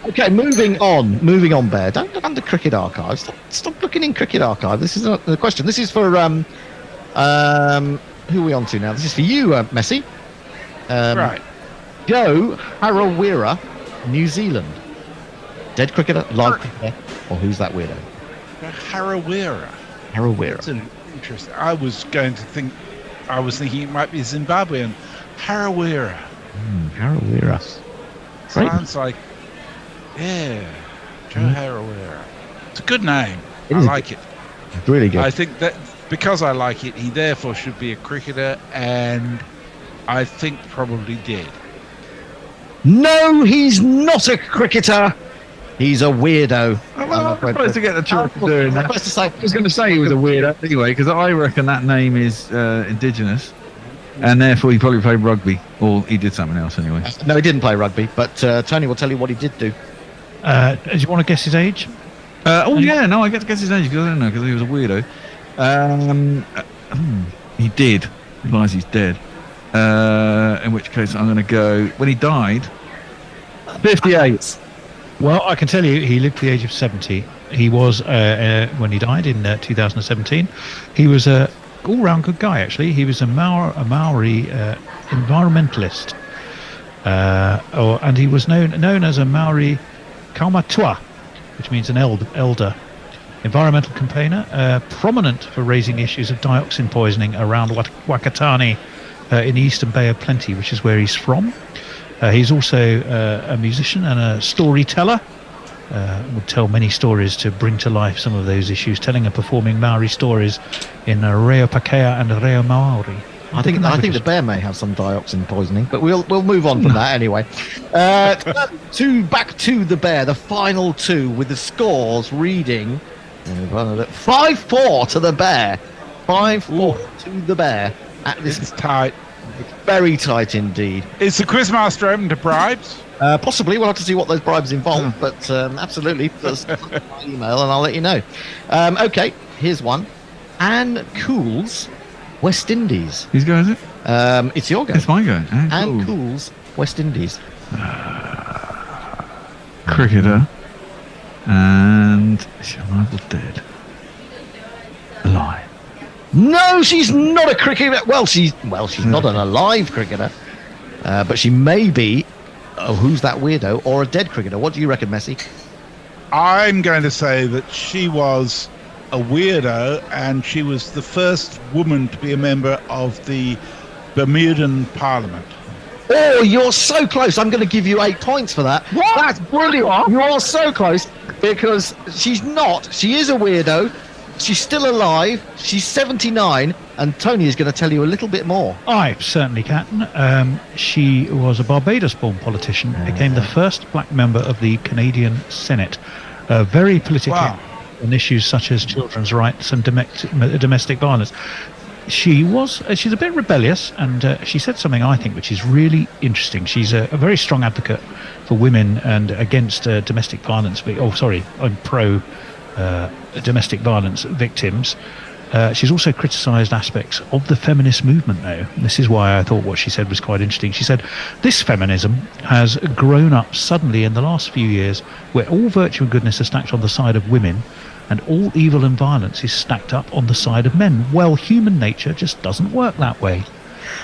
Okay, moving on, Bear. Don't look under Cricket Archive. Stop looking in Cricket Archive. This is not the question. This is for who are we on to now? This is for you, Messi. Right. Joe Harawira, New Zealand. Dead cricketer, live cricketer, or who's that weirdo? Harawira. Harawira. That's interesting. I was thinking it might be Zimbabwean. Harawira. Harawira. Sounds like, Joe Harawira. It's a good name. I like it. It's really good. I think that because I like it, he therefore should be a cricketer, and I think probably dead. No, he's not a cricketer. He's a weirdo. I'm supposed to get the choice of doing that. I was going to say he was a weirdo anyway, because I reckon that name is indigenous, and therefore he probably played rugby, or he did something else anyway. No, he didn't play rugby, but Tony will tell you what he did do. Do you want to guess his age? I get to guess his age because I don't know, because he was a weirdo. He did. He realised he's dead. In which case I'm going to go, when he died, 58. Well, I can tell you, he lived to the age of 70. He was, when he died in 2017, he was a all-round good guy, actually. He was a Maori environmentalist. And he was known as a Maori kaumatua, which means an elder. Environmental campaigner, prominent for raising issues of dioxin poisoning around Wakatani in the Eastern Bay of Plenty, which is where he's from. He's also a musician and a storyteller. Would tell many stories to bring to life some of those issues, telling and performing Maori stories in Reo Pakea and Reo Maori. I think the bear may have some dioxin poisoning, but we'll move on from that anyway. Back to the bear, the final two with the scores reading 5-4 to the bear. 5-4 to the bear. It's tight. It's very tight indeed. Is the quizmaster open to bribes? Possibly. We'll have to see what those bribes involve, but absolutely. There's my email and I'll let you know. Okay, here's one. Anne Cools, West Indies. Whose go is it? It's your go. It's my go. Anne Cools, West Indies. Cricketer. And is she alive or dead? Alive. No, she's not a cricketer. Well, she's not an alive cricketer, but she may be. Oh, who's that weirdo? Or a dead cricketer? What do you reckon, Messi? I'm going to say that she was a weirdo, and she was the first woman to be a member of the Bermudan Parliament. Oh, you're so close. I'm going to give you 8 points for that. What? That's brilliant. You are so close, because she's not. She is a weirdo. She's still alive. She's 79, and Tony is going to tell you a little bit more. I certainly can. She was a Barbados-born politician, became the first black member of the Canadian Senate. Very political on issues such as children's rights and domestic violence. She's a bit rebellious, and she said something I think which is really interesting. She's a very strong advocate for women and against domestic violence. I'm pro domestic violence victims. She's also criticised aspects of the feminist movement, though. This is why I thought what she said was quite interesting. She said, this feminism has grown up suddenly in the last few years, where all virtue and goodness are stacked on the side of women, and all evil and violence is stacked up on the side of men. Well, human nature just doesn't work that way.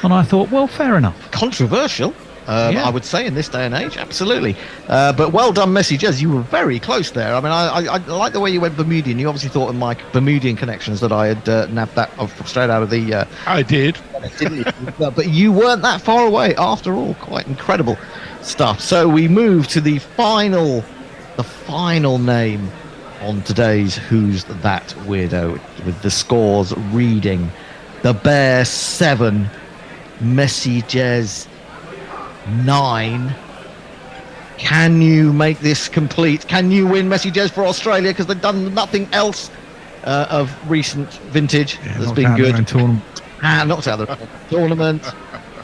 And I thought, well, fair enough. Controversial. I would say in this day and age, absolutely. But well done, Messi Jez. You were very close there. I mean, I like the way you went Bermudian. You obviously thought in my Bermudian connections that I had nabbed that straight out of the. I did, didn't you? But you weren't that far away after all. Quite incredible stuff. So we move to the final name on today's Who's That Weirdo, with the scores reading: the Bear 7, Messi Jez 9. Can you make this complete? Can you win, Messi Jez, for Australia? Because they've done nothing else of recent vintage that's been good. Knocked out the tournament,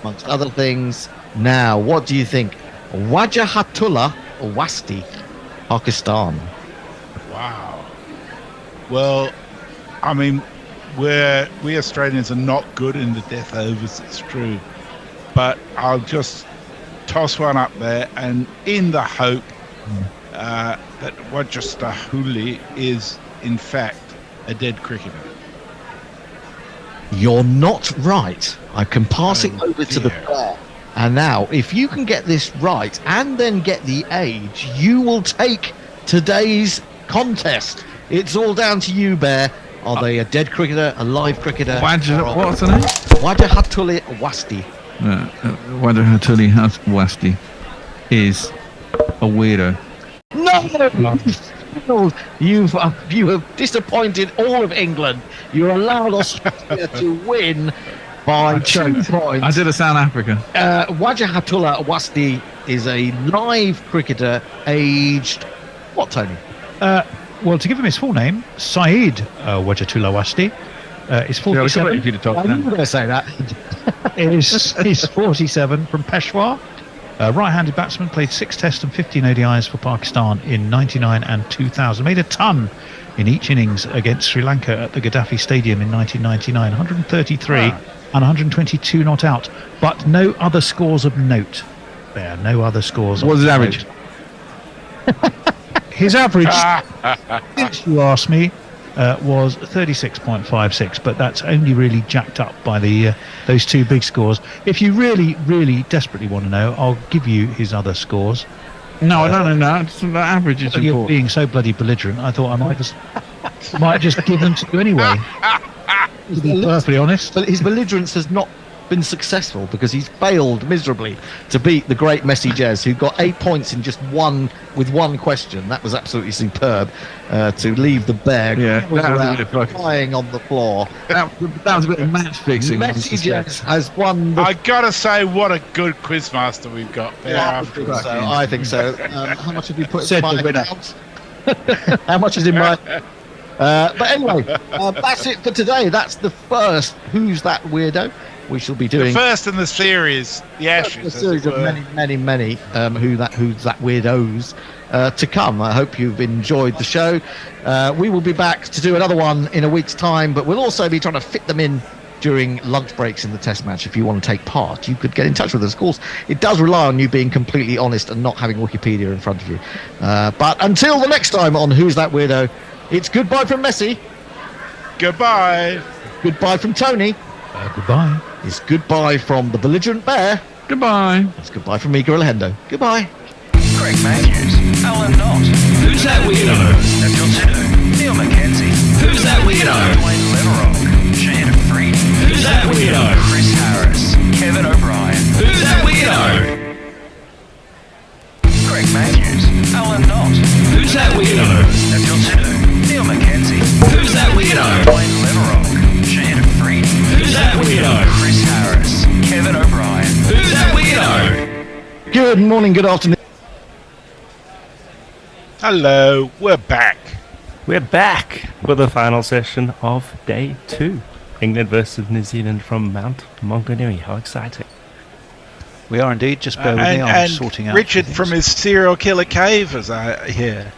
amongst other things. Now, what do you think? Wajahatullah Wasti, Pakistan. Wow. Well, I mean, we Australians are not good in the death overs, it's true. But I'll just toss one up there, and in the hope that Wajastahuli is, in fact, a dead cricketer. You're not right. I can pass it over to the Bear. And now, if you can get this right and then get the age, you will take today's contest. It's all down to you, Bear. Are they a dead cricketer, a live cricketer? What's the name? Wajahatullah Wasti. Wajahatullah Wasti is a weirdo. No! You have disappointed all of England. You're allowed Australia to win by 2 points. I did a South Africa. Wajahatullah Wasti is a live cricketer aged... What, Tony? Well, to give him his full name, Saeed Wajatullah Wasti. Is 47. I knew you were going to say that. He's 47 from Peshawar. Right-handed batsman, played 6 Tests and 15 ODIs for Pakistan in 99 and 2000. Made a ton in each innings against Sri Lanka at the Gaddafi Stadium in 1999. 133 and 122 not out. But no other scores of note there. No other scores. What's his average? His average, since you asked me, was 36.56, but that's only really jacked up by those 2 big scores. If you really, really desperately want to know, I'll give you his other scores. No. It's the average is you're important. being so bloody belligerent, I thought I might just give them to you anyway. To be perfectly honest. But his belligerence has not been successful because he's failed miserably to beat the great Messi Jez, who got 8 points in just one question. That was absolutely superb to leave the Bear lying on the floor. That was a bit of match fixing. Messi Jez has won. I gotta say, what a good quizmaster we've got there. I think so. How much have you put in my account? How much is in my... but anyway, that's it for today. That's the first Who's That Weirdo. We shall be doing the first in the series, the Ashes, a series of many Who's That Weirdos to come. I hope you've enjoyed the show. We will be back to do another one in a week's time, but we'll also be trying to fit them in during lunch breaks in the test match. If you want to take part, you could get in touch with us. Of course, it does rely on you being completely honest and not having Wikipedia in front of you. But until the next time on Who's That Weirdo, it's goodbye from Messi. Goodbye. Goodbye from Tony. Goodbye. It's goodbye from the belligerent Bear. Goodbye. It's goodbye from me, Gorilla Hendo. Goodbye. Craig Matthews, Alan Knott. Who's that weirdo? Nigel Sidhu, Neil Mackenzie. Who's that weirdo? Wayne Leverock, Shane Freed. Who's that weirdo? Chris Harris, Kevin O'Brien. Who's that weirdo? Craig Matthews, Alan Knott. Who's that weirdo? Nigel Sidhu, Neil Mackenzie. Who's that weirdo? Wayne Leverock, Shane Freed. Who's that weirdo? Chris Harris, Kevin O'Brien. Who's that weirdo? Good morning, good afternoon. Hello, we're back. We're back for the final session of day 2. England versus New Zealand from Mount Manganui. How exciting. We are indeed. Just bear with me. I'm sorting out. Richard from his serial killer cave, as I hear.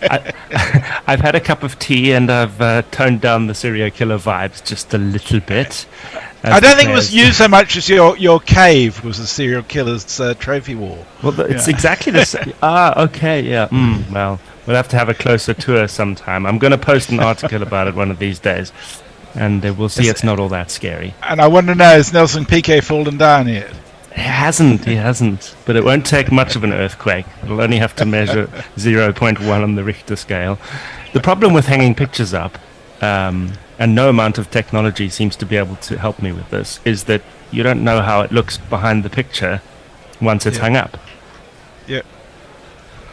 I've had a cup of tea and I've toned down the serial killer vibes just a little bit. I don't think it was you so much as your cave was the serial killer's trophy wall. Well, it's exactly the same. Okay, yeah. Well, we'll have to have a closer tour sometime. I'm going to post an article about it one of these days, and we'll see it's not all that scary. And I want to know, has Nelson Piquet fallen down yet? He hasn't. But it won't take much of an earthquake. It'll only have to measure 0.1 on the Richter scale. The problem with hanging pictures up, and no amount of technology seems to be able to help me with this, is that you don't know how it looks behind the picture once it's hung up. Yeah.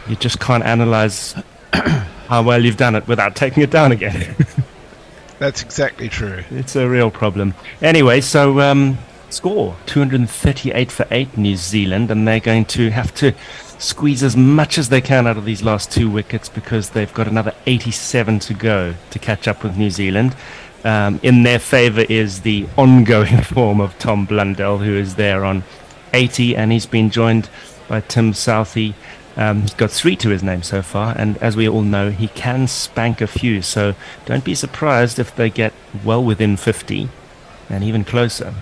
You just can't analyze how well you've done it without taking it down again. That's exactly true. It's a real problem. Anyway, so score 238 for 8 New Zealand, and they're going to have to squeeze as much as they can out of these last 2 wickets because they've got another 87 to go to catch up with New Zealand. In their favour is the ongoing form of Tom Blundell, who is there on 80, and he's been joined by Tim Southey. He's got 3 to his name so far, and as we all know, he can spank a few, so don't be surprised if they get well within 50 and even closer.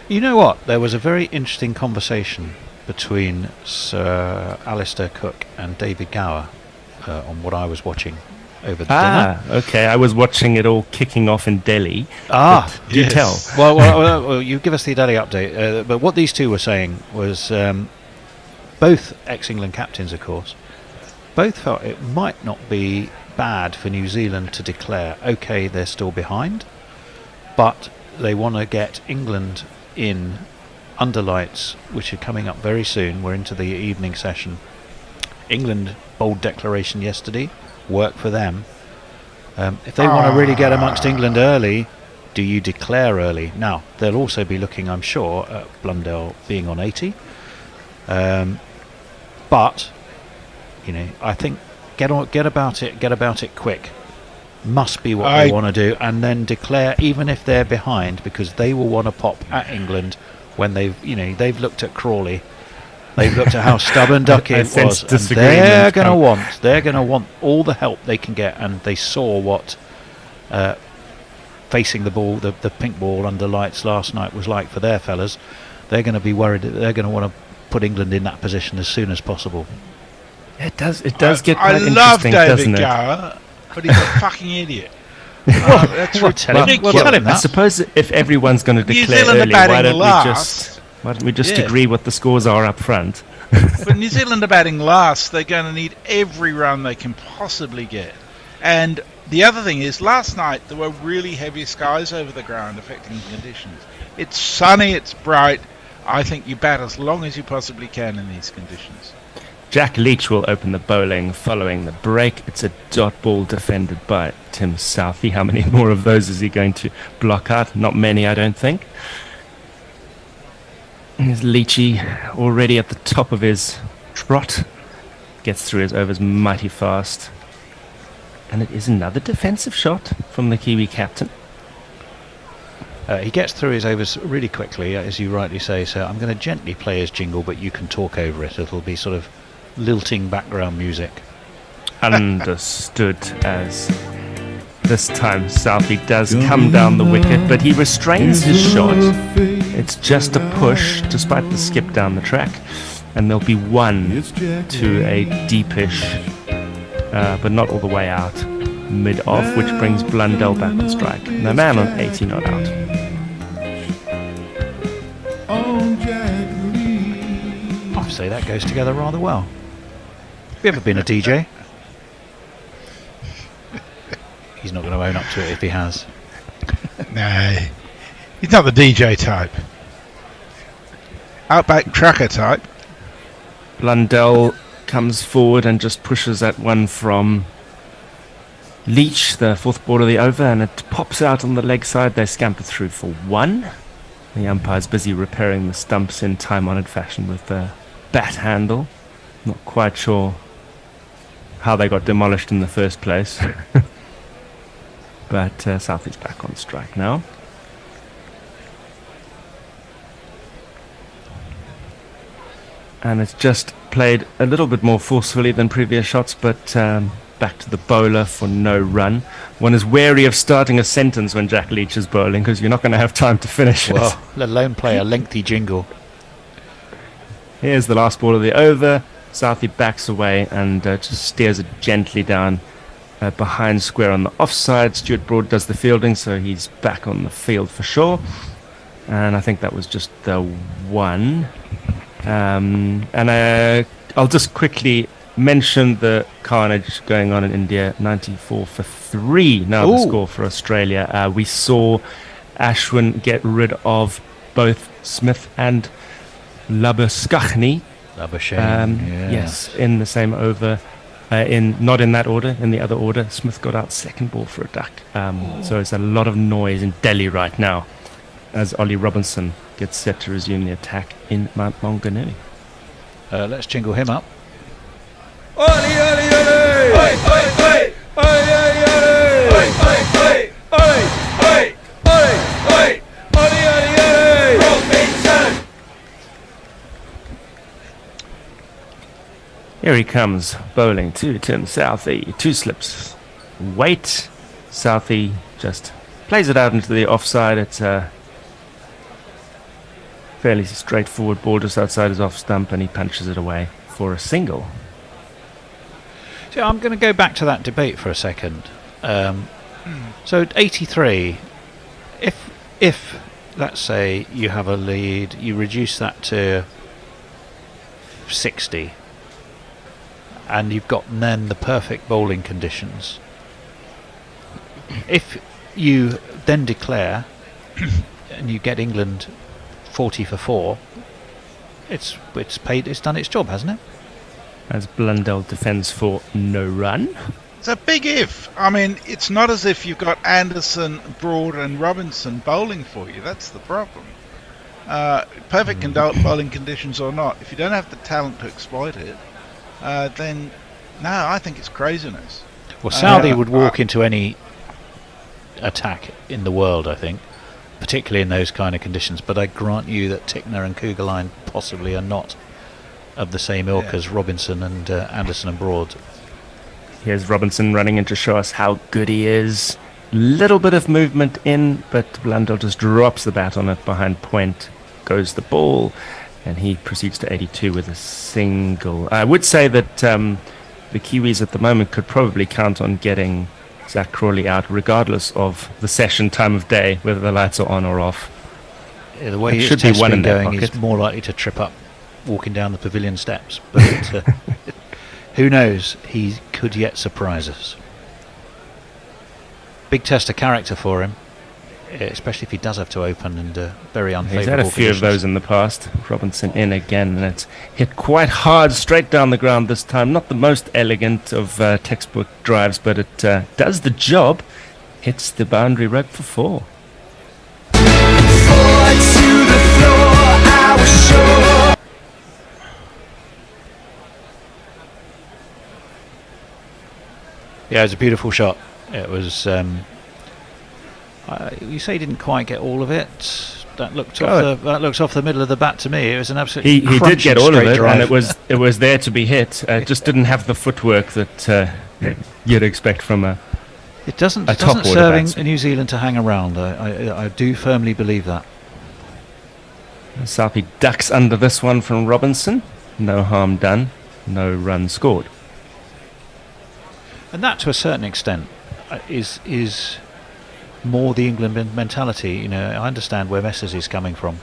You know what? There was a very interesting conversation between Sir Alistair Cook and David Gower on what I was watching over the dinner. Okay, I was watching it all kicking off in Delhi. Do tell. Well, you give us the Delhi update, but what these two were saying was... both ex-England captains, of course, both felt it might not be bad for New Zealand to declare, okay, they're still behind, but they want to get England in under lights, which are coming up very soon. We're into the evening session. England, bold declaration yesterday, work for them. If they want to really get amongst England early, do you declare early? Now, they'll also be looking, I'm sure, at Blundell being on 80. But I think get about it quick must be what they want to do, and then declare even if they're behind, because they will want to pop at England when they've looked at Crawley, they've looked at how stubborn Ducky was, and they're going to want all the help they can get, and they saw what facing the ball, the pink ball under lights last night was like for their fellas. They're going to be worried. They're going to want to put England in that position as soon as possible. It does get quite I love interesting, David doesn't it? Gower, but he's a fucking idiot. That's ridiculous. Tell him that. I suppose if everyone's going to declare early, why don't we just agree what the scores are up front? But New Zealand are batting last. They're going to need every run they can possibly get. And the other thing is, last night there were really heavy skies over the ground affecting conditions. It's sunny, it's bright. I think you bat as long as you possibly can in these conditions. Jack Leach will open the bowling following the break. It's a dot ball defended by Tim Southey. How many more of those is he going to block out? Not many, I don't think. Here's Leachy already at the top of his trot. Gets through his overs mighty fast. And it is another defensive shot from the Kiwi captain. He gets through his overs really quickly, as you rightly say, so I'm going to gently play his jingle, but you can talk over it. It'll be sort of lilting background music. Understood, as this time Southey does come down the wicket, but he restrains his shot. It's just a push, despite the skip down the track, and there'll be one to a deepish, but not all the way out, mid-off, which brings Blundell back on strike. The man on 80 not out. I say that goes together rather well. Have you ever been a DJ? He's not going to own up to it if he has. No, he's not the DJ type. Outback trucker type. Blundell comes forward and just pushes that one from Leach, the fourth ball of the over, and it pops out on the leg side. They scamper through for 1. The umpire's busy repairing the stumps in time-honoured fashion with the bat handle. Not quite sure how they got demolished in the first place. But Southey's back on strike now. And it's just played a little bit more forcefully than previous shots, but back to the bowler for no run. One is wary of starting a sentence when Jack Leach is bowling, because you're not going to have time to finish it. Well, let alone play a lengthy jingle. Here's the last ball of the over. Southey backs away and just steers it gently down behind square on the offside. Stuart Broad does the fielding, so he's back on the field for sure. and I think that was just the one. And I'll just quickly mention the carnage going on in India. 94 for 3 now the score for Australia. We saw Ashwin get rid of both Smith and Labuschagne. Yes, in the same over. Not in that order, in the other order. Smith got out second ball for a duck. So it's a lot of noise in Delhi right now as Ollie Robinson gets set to resume the attack in Mount Manganui. Let's jingle him up. Oi, oi, oi! Oi, oi, oi! Oi, oi, oi! Oi, oi, oi! Oi, oi, oi! Oi, oi, oi! Robinson! Here he comes, bowling to Tim Southey. 2 slips. Wait. Southey just plays it out into the offside. It's a fairly straightforward ball just outside his off stump, and he punches it away for a single. So I'm going to go back to that debate for a second. So at 83, if let's say you have a lead, you reduce that to 60, and you've got then the perfect bowling conditions. If you then declare and you get England 40 for 4, it's done its job, hasn't it? As Blundell defends for no run. It's a big if. I mean, it's not as if you've got Anderson, Broad and Robinson bowling for you. That's the problem. Perfect bowling conditions or not, if you don't have the talent to exploit it, then no, I think it's craziness. Well, Southey would walk into any attack in the world, I think, particularly in those kind of conditions. But I grant you that Tickner and Kugelheim possibly are not of the same ilk as Robinson and Anderson and Broad. Here's Robinson running in to show us how good he is. Little bit of movement in, but Blundell just drops the bat on it. Behind point goes the ball, and he proceeds to 82 with a single. I would say that the Kiwis at the moment could probably count on getting Zach Crawley out, regardless of the session time of day, whether the lights are on or off. Yeah, the way it his should be test one been in their going, pocket. he's more likely to trip up walking down the pavilion steps. But who knows? He could yet surprise us. Big test of character for him, especially if he does have to open and very unfavourable He's had a few of those in the past. Robinson in again, and it's hit quite hard straight down the ground this time. Not the most elegant of textbook drives, but it does the job. Hits the boundary rope for 4. Forward to the floor, I was sure. Yeah, it was a beautiful shot. It was. You say he didn't quite get all of it. That looked off the middle of the bat to me. It was an absolute. He did get all of it, drive. and it was there to be hit. Just didn't have the footwork that you'd expect from a. It doesn't top order serving batsman. New Zealand to hang around. I do firmly believe that. Southey ducks under this one from Robinson. No harm done. No run scored. And that, to a certain extent, is more the England mentality. You know, I understand where Messers is coming from,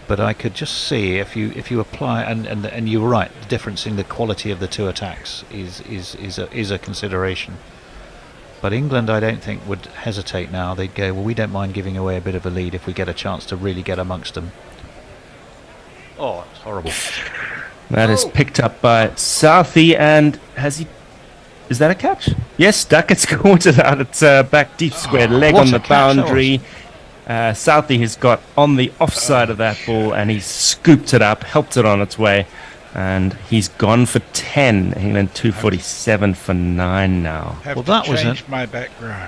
but I could just see if you apply and you're right, the difference in the quality of the two attacks is a consideration. But England, I don't think, would hesitate now. They'd go, well, we don't mind giving away a bit of a lead if we get a chance to really get amongst them. Oh, it's horrible. That is picked up by Southey, and is that a catch? Yes, Duckett's caught it out. It's back deep square leg on the boundary. Southey has got on the offside of that ball, and he's scooped it up, helped it on its way, and he's gone for 10. England 247 for 9 now. Well, that was an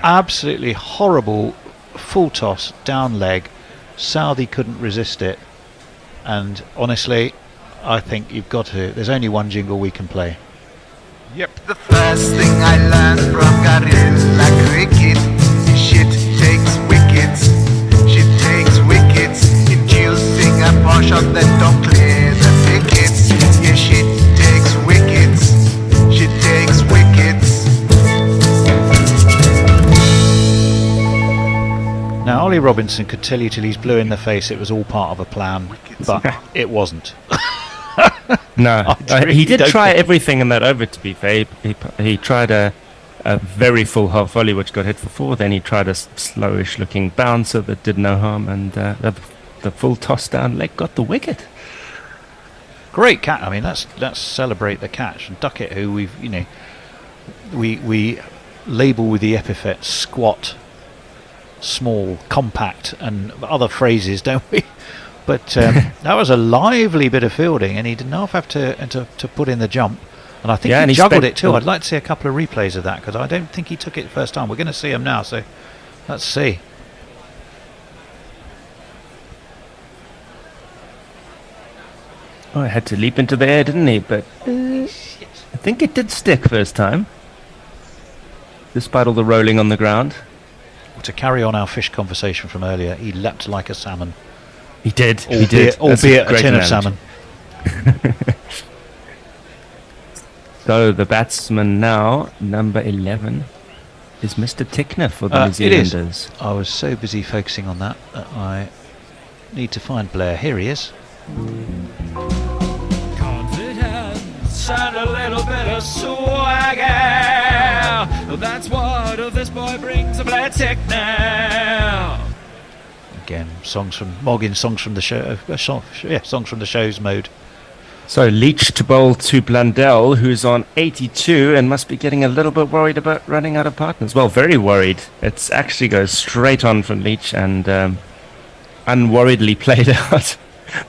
absolutely horrible full toss down leg. Southey couldn't resist it, and honestly, I think you've got to. There's only one jingle we can play. Yep. The first thing I learned from Gorilla Cricket, shit takes wickets. Shit takes wickets, inducing a poor shot that don't clear the wickets. Yeah, shit takes wickets. Shit takes wickets. Now, Ollie Robinson could tell you till he's blue in the face it was all part of a plan, but it wasn't. No, really he did don't try think- everything in that over, to be fair. He tried a very full half volley, which got hit for 4. Then he tried a slowish looking bouncer that did no harm, and the full toss down leg got the wicket. Great catch. I mean, let's celebrate the catch. And Duckett, who we label with the epithet squat, small, compact, and other phrases, don't we? But that was a lively bit of fielding, and he didn't half have to put in the jump. And I think Yeah, and he he juggled spent- it too. I'd like to see a couple of replays of that, because I don't think he took it the first time. We're going to see him now, so let's see. Oh, I had to leap into the air, didn't he? But I think it did stick first time, despite all the rolling on the ground. To carry on our fish conversation from earlier, he leapt like a salmon. He did. Albeit, he did. That's albeit a great tin of analogy. salmon. So the batsman now, number 11, is Mr. Tickner for the New It is. Zealanders. I was so busy focusing on that I need to find Blair. Here he is. Confidence and a little bit of swagger. That's what this boy brings a Blair Tickner. Again, songs from Morgan, songs from the show, songs from the show's mode. So Leach to bowl to Blundell, who's on 82 and must be getting a little bit worried about running out of partners. Well, very worried. It actually goes straight on from Leach and unworriedly played out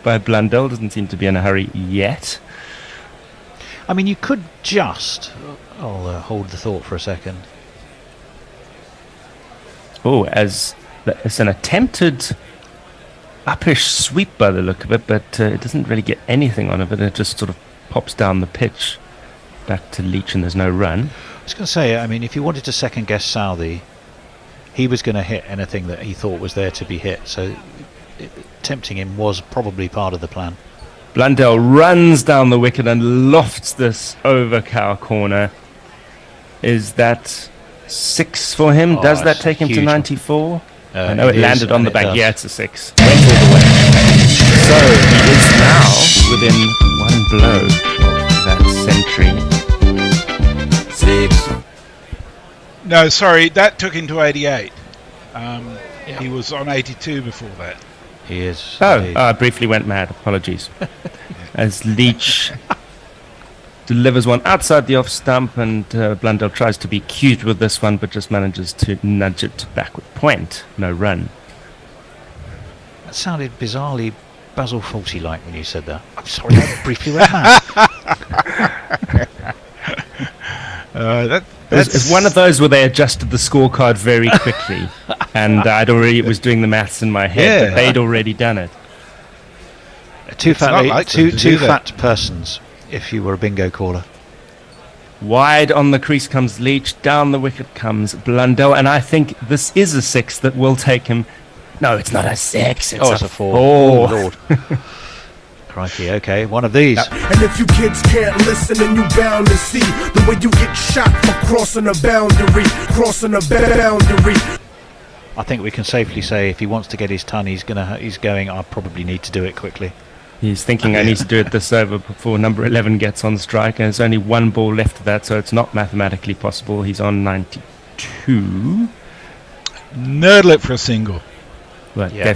by Blundell. Doesn't seem to be in a hurry yet. I mean, you could just... I'll hold the thought for a second. Oh, as it's an attempted uppish sweep by the look of it, but it doesn't really get anything on it. It just sort of pops down the pitch back to Leach, and there's no run. I was going to say, I mean, if you wanted to second guess Southey, he was going to hit anything that he thought was there to be hit. So tempting him was probably part of the plan. Blundell runs down the wicket and lofts this over cow corner. Is that 6 for him? Oh, Does that that's take him to huge. 94? I know It it is, landed on and the it back. does. Yeah, it's a 6. Went all the way. So he is now within one blow of that century. 6. No, sorry, that took him to 88. He was on 82 before that. He is. Oh, I briefly went mad. Apologies. As Leach delivers one outside the off stump, and Blundell tries to be cute with this one, but just manages to nudge it to backward point. No run. That sounded bizarrely Basil Fawlty-like when you said that. I'm sorry, I briefly went mad. It's one of those where they adjusted the scorecard very quickly, and I'd already was doing the maths in my head, but they'd already done it. Two not like them to do that. fat persons, if you were a bingo caller. Wide on the crease comes Leach, down the wicket comes Blundell, and I think this is a 6 that will take him. No, it's not a 6. It's a 4. Oh, Lord. Crikey, okay, one of these. And if you kids can't listen, then you bound to see the way you get shot for crossing a boundary, I think we can safely say if he wants to get his ton, he's going, I probably need to do it quickly. He's thinking I need to do it this over before number 11 gets on strike, and there's only one ball left of that, so it's not mathematically possible. He's on 92. Nurdle it for a single. But Yeah.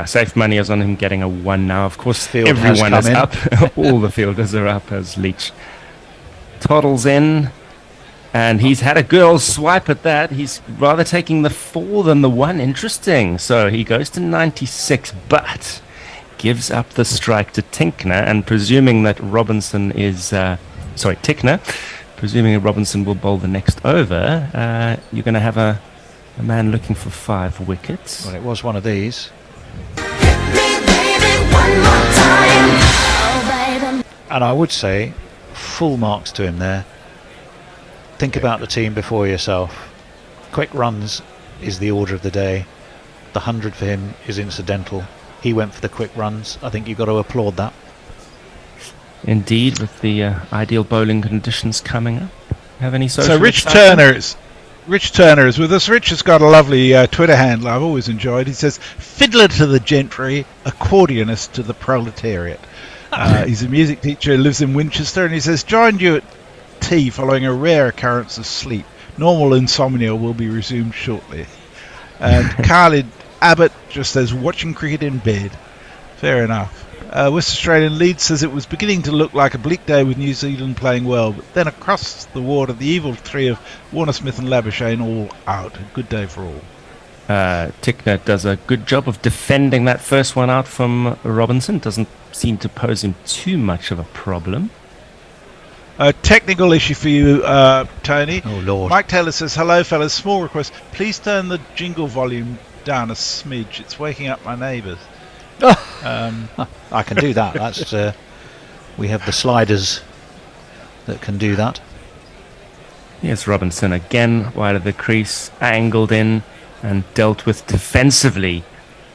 safe money is on him getting a 1 now. Of course, Field has everyone is come in. up. All the fielders are up as Leach toddles in. And he's had a good old swipe at that. He's rather taking the 4 than the 1. Interesting. So he goes to 96, but gives up the strike to Tickner, and presuming that Robinson is... Tickner. Presuming Robinson will bowl the next over, you're going to have a man looking for 5 wickets. Well, it was one of these. And I would say full marks to him there. Think about the team before yourself. Quick runs is the order of the day. The 100 for him is incidental. He went for the quick runs. I think you've got to applaud that. Indeed, with the ideal bowling conditions coming up. Have any social... So Rich Turner is Rich Turner is with us. Rich has got a lovely Twitter handle I've always enjoyed. He says, "Fiddler to the gentry, accordionist to the proletariat." He's a music teacher, lives in Winchester, and he says, "Joined you at tea following a rare occurrence of sleep. Normal insomnia will be resumed shortly." And Khalid Abbott just says, "Watching cricket in bed." Fair enough. West Australian Leeds says it was beginning to look like a bleak day with New Zealand playing well, but then across the water, the evil three of Warner, Smith and Labuschagne all out. A good day for all. Tickner does a good job of defending that first one out from Robinson. Doesn't seem to pose him too much of a problem. A technical issue for you, Tony. Oh, Lord. Mike Taylor says, "Hello, fellas. Small request. Please turn the jingle volume down a smidge. It's waking up my neighbours." I can do that. That's we have the sliders that can do that. Here's Robinson again, wide of the crease, angled in and dealt with defensively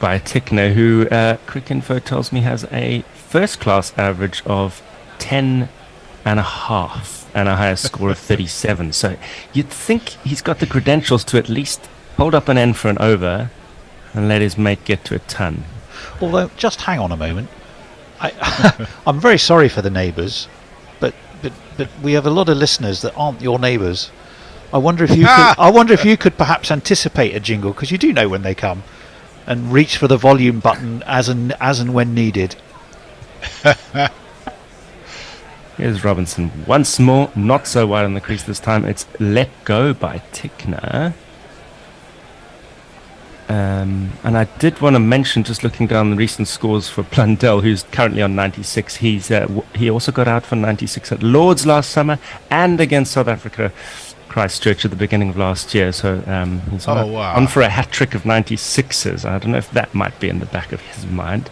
by Tickner, who Cricinfo tells me has a first-class average of 10.5 and a highest score of 37. So you'd think he's got the credentials to at least hold up an end for an over and let his mate get to a ton. Although, just hang on a moment. I'm very sorry for the neighbours, but we have a lot of listeners that aren't your neighbours. I wonder if you could perhaps anticipate a jingle, because you do know when they come, and reach for the volume button as and when needed. Here's Robinson once more, not so wide on the crease this time. It's let go by Tickner. And I did want to mention, just looking down the recent scores for Blundell, who's currently on 96. He also got out for 96 at Lord's last summer and against South Africa, Christchurch, at the beginning of last year. So he's on for a hat trick of 96s. I don't know if that might be in the back of his mind.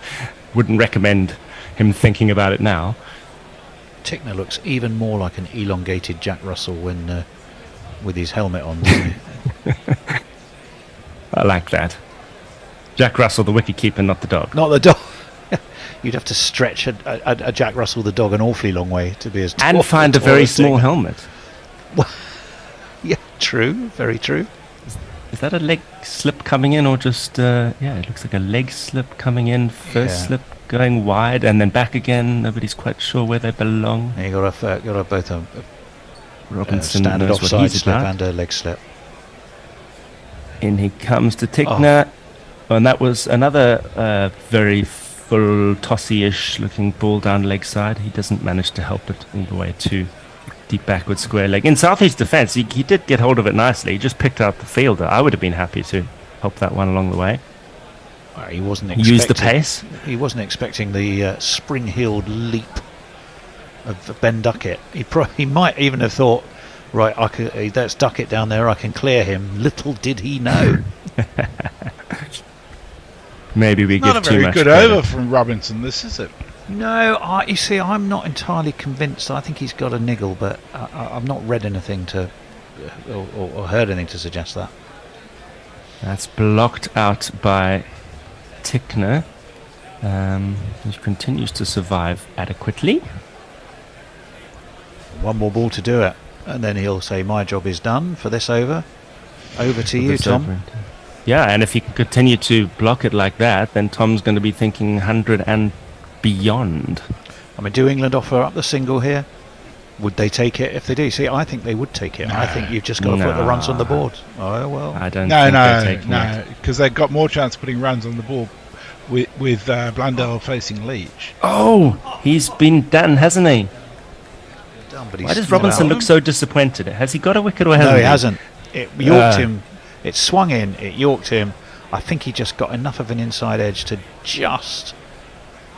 Wouldn't recommend him thinking about it now. Tickner looks even more like an elongated Jack Russell when with his helmet on, doesn't he? I like that. Jack Russell, the wicket-keeper, not the dog. Not the dog. You'd have to stretch a Jack Russell the dog an awfully long way to be as tall. And find a very small helmet. Yeah, true. Very true. Is that a leg slip coming in, or just... it looks like a leg slip coming in. First slip going wide, and then back again. Nobody's quite sure where they belong. You got both a Robinson standard knows what offside he's slip about. and a leg slip. In he comes to Tickner. And that was another very full, tossy-ish looking ball down leg side. He doesn't manage to help it all the way to deep backward square leg. In Southeast defence, he did get hold of it nicely. He just picked out the fielder. I would have been happy to help that one along the way. He wasn't Use the pace. He wasn't expecting the spring-heeled leap of Ben Duckett. He might even have thought, right, that's Duckett down there, I can clear him. Little did he know. Maybe we give too much credit. Not a very good over from Robinson, this, is it? No, you see, I'm not entirely convinced. I think he's got a niggle, but I've not read anything or heard anything to suggest that. That's blocked out by Tickner. He continues to survive adequately. One more ball to do it, and then he'll say, my job is done for this over. Over to you, Tom. Yeah, and if he can continue to block it like that, then Tom's going to be thinking 100 and beyond. I mean, do England offer up the single here? Would they take it if they do? See, I think they would take it. No. I think you've just got to put the runs on the board. Oh, well. I don't think they're taking it. Because they've got more chance of putting runs on the board with Blundell facing Leach. Oh, he's been done, hasn't he? Why does Robinson look so disappointed? Has he got a wicket or hasn't he? No, he hasn't. It yorked him. It swung in. It yorked him. I think he just got enough of an inside edge to just...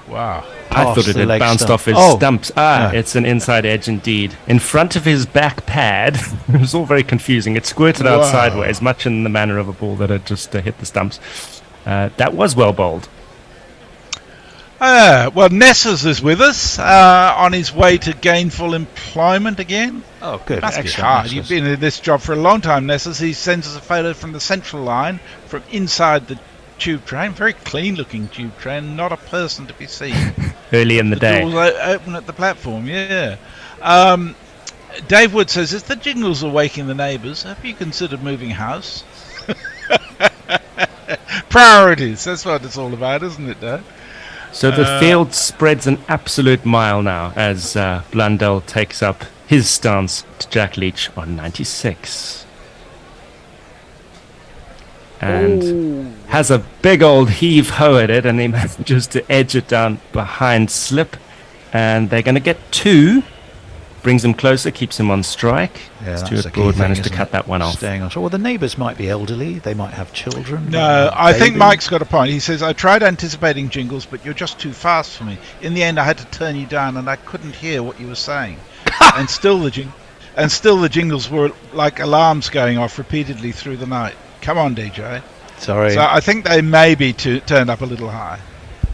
Wow. I thought it had bounced off his stumps. It's an inside edge indeed. In front of his back pad. It was all very confusing. It squirted out sideways, much in the manner of a ball that had just hit the stumps. That was well bowled. Well, Nessers is with us on his way to gainful employment again. Oh, good. Must be hard. You've been in this job for a long time, Nessers. He sends us a photo from the central line, from inside the tube train. Very clean-looking tube train. Not a person to be seen. Early in the day. Doors open at the platform. Yeah. Dave Wood says, if the jingles are waking the neighbours, have you considered moving house? Priorities, that's what it's all about, isn't it, Dave? So the field spreads an absolute mile now as Blundell takes up his stance to Jack Leach on 96. And has a big old heave-ho at it, and he manages to edge it down behind slip. And they're going to get 2. Brings him closer, keeps him on strike. Yeah, Stuart Broad managed to cut that one off. Staying on. Well, the neighbours might be elderly. They might have children. No, I think Mike's got a point. He says, I tried anticipating jingles, but you're just too fast for me. In the end, I had to turn you down, and I couldn't hear what you were saying. and still the jingles were like alarms going off repeatedly through the night. Come on, DJ. Sorry. So I think they may be turned up a little high.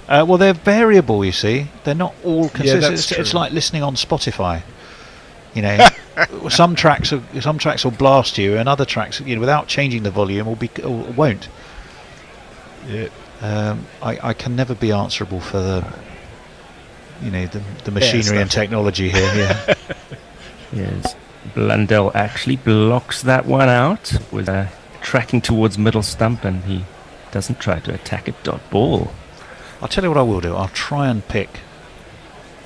Well, they're variable, you see. They're not all consistent. that's It's true. like listening on Spotify. You know, some tracks will blast you, and other tracks, without changing the volume, or won't. Yeah. I can never be answerable for the machinery and technology here. Yeah. Yes, Blundell actually blocks that one out with tracking towards middle stump, and he doesn't try to attack it dot ball. I'll tell you what I will do. I'll try and pick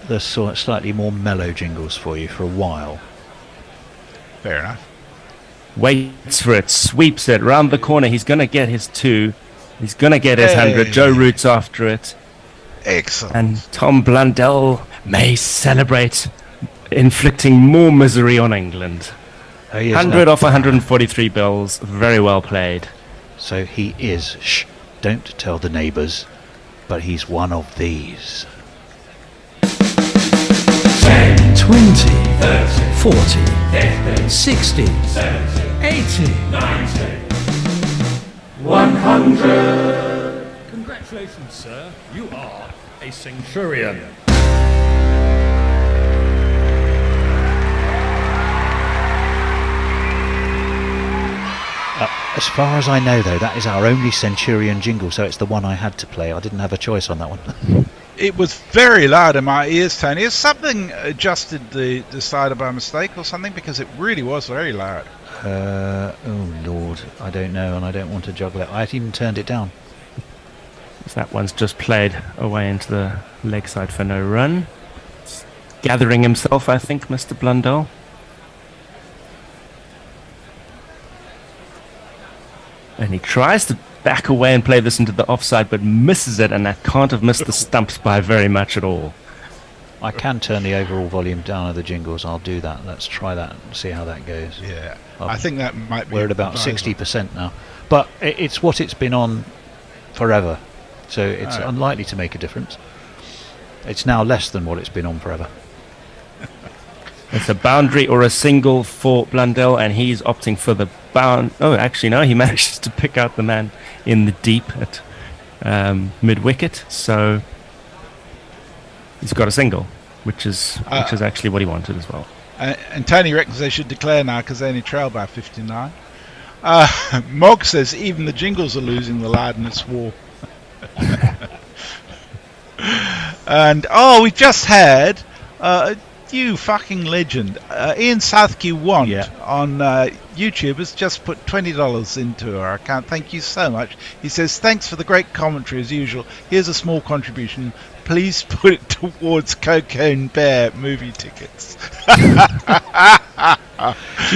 the slightly more mellow jingles for you for a while. Fair enough. Waits for it, sweeps it round the corner. He's going to get his 2. He's going to get his 100. Joe Root's after it. Excellent. And Tom Blundell may celebrate, inflicting more misery on England. 100 off 143 bills. Very well played. So he is. Shh! Don't tell the neighbours. But he's one of these. 20, 40, 60, 80, 100. Congratulations, sir. You are a centurion. As far as I know, though, that is our only Centurion jingle, so it's the one I had to play. I didn't have a choice on that one. It was very loud in my ears, Tony. Has something adjusted the decider by mistake or something? Because it really was very loud. Oh, Lord. I don't know, and I don't want to juggle it. I had even turned it down. That one's just played away into the leg side for no run. Gathering himself, I think, Mr. Blundell. And he tries to back away and play this into the offside, but misses it, and that can't have missed the stumps by very much at all. I can turn the overall volume down of the jingles. I'll do that. Let's try that and see how that goes. Yeah, I think that might be. We're at about 60% now. But it's what it's been on forever. So it's unlikely to make a difference. It's now less than what it's been on forever. It's a boundary or a single for Blundell, and he's opting for the bound. Oh, actually, no, he manages to pick out the man in the deep at mid-wicket. So he's got a single, which is actually what he wanted as well. And Tony reckons they should declare now because they only trail by 59. Mog says even the jingles are losing the loudness war. And we just had you fucking legend Ian Southkey Want on YouTube has just put $20 into our account. Thank you so much. He says thanks for the great commentary as usual. Here's a small contribution. Please put it towards Cocaine Bear movie tickets. Do you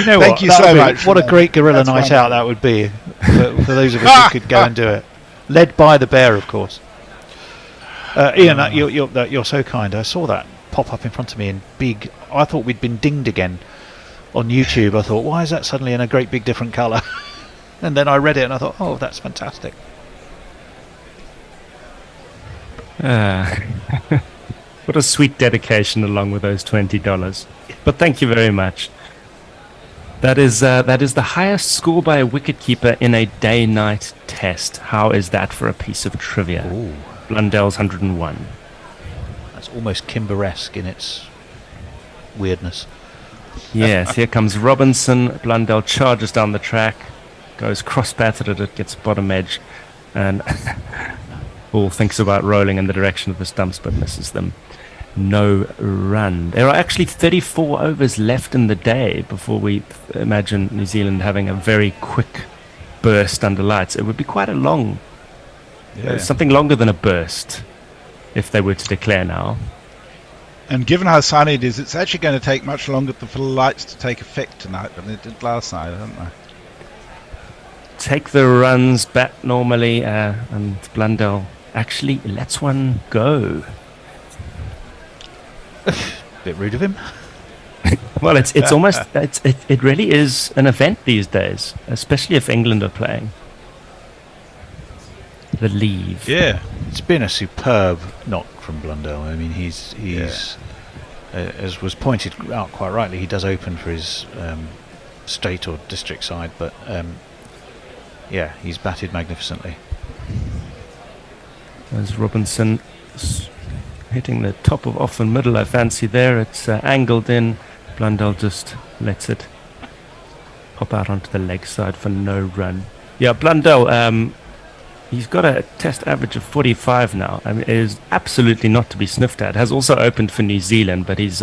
know Thank you so much. What a great guerrilla night out that would be for those of us who could go and do it. Led by the bear, of course. Ian, you're so kind. I saw that pop up in front of me in big. I thought we'd been dinged again on YouTube. I thought, why is that suddenly in a great big different colour? And then I read it and I thought, oh, that's fantastic. What a sweet dedication along with those $20. But thank you very much. That is the highest score by a wicketkeeper in a day-night test. How is that for a piece of trivia? Ooh. Blundell's 101. That's almost Kimber-esque in its weirdness. Yes, here comes Robinson. Blundell charges down the track, goes cross-batted at it, gets bottom edge, and ball thinks about rolling in the direction of the stumps but misses them. no run. There are actually 34 overs left in the day before we imagine New Zealand having a very quick burst under lights. It would be quite a long, something longer than a burst if they were to declare now. And given how sunny it is, it's actually going to take much longer for the lights to take effect tonight than it did last night, haven't they? Take the runs bat normally, and Blundell actually lets one go. Bit rude of him. Well, it's almost it really is an event these days, especially if England are playing. The leave. Yeah, it's been a superb knock from Blundell. I mean, he's as was pointed out quite rightly, he does open for his state or district side, but yeah, he's batted magnificently. As Robinson hitting the top of off and middle, I fancy there. It's angled in. Blundell just lets it pop out onto the leg side for no run. Yeah, Blundell, he's got a test average of 45 now. I mean, it is absolutely not to be sniffed at. Has also opened for New Zealand, but he's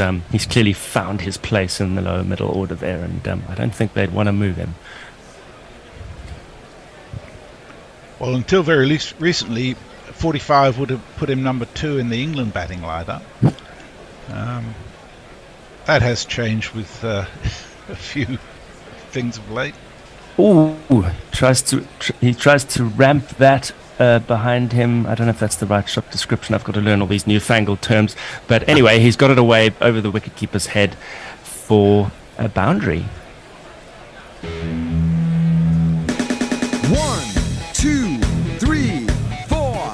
clearly found his place in the lower middle order there, and I don't think they'd want to move him. Well, until very recently, 45 would have put him number 2 in the England batting lineup. That has changed with a few things of late. Ooh, he tries to ramp that behind him. I don't know if that's the right shot description. I've got to learn all these newfangled terms. But anyway, he's got it away over the wicketkeeper's head for a boundary. 1, 2, 3, 4.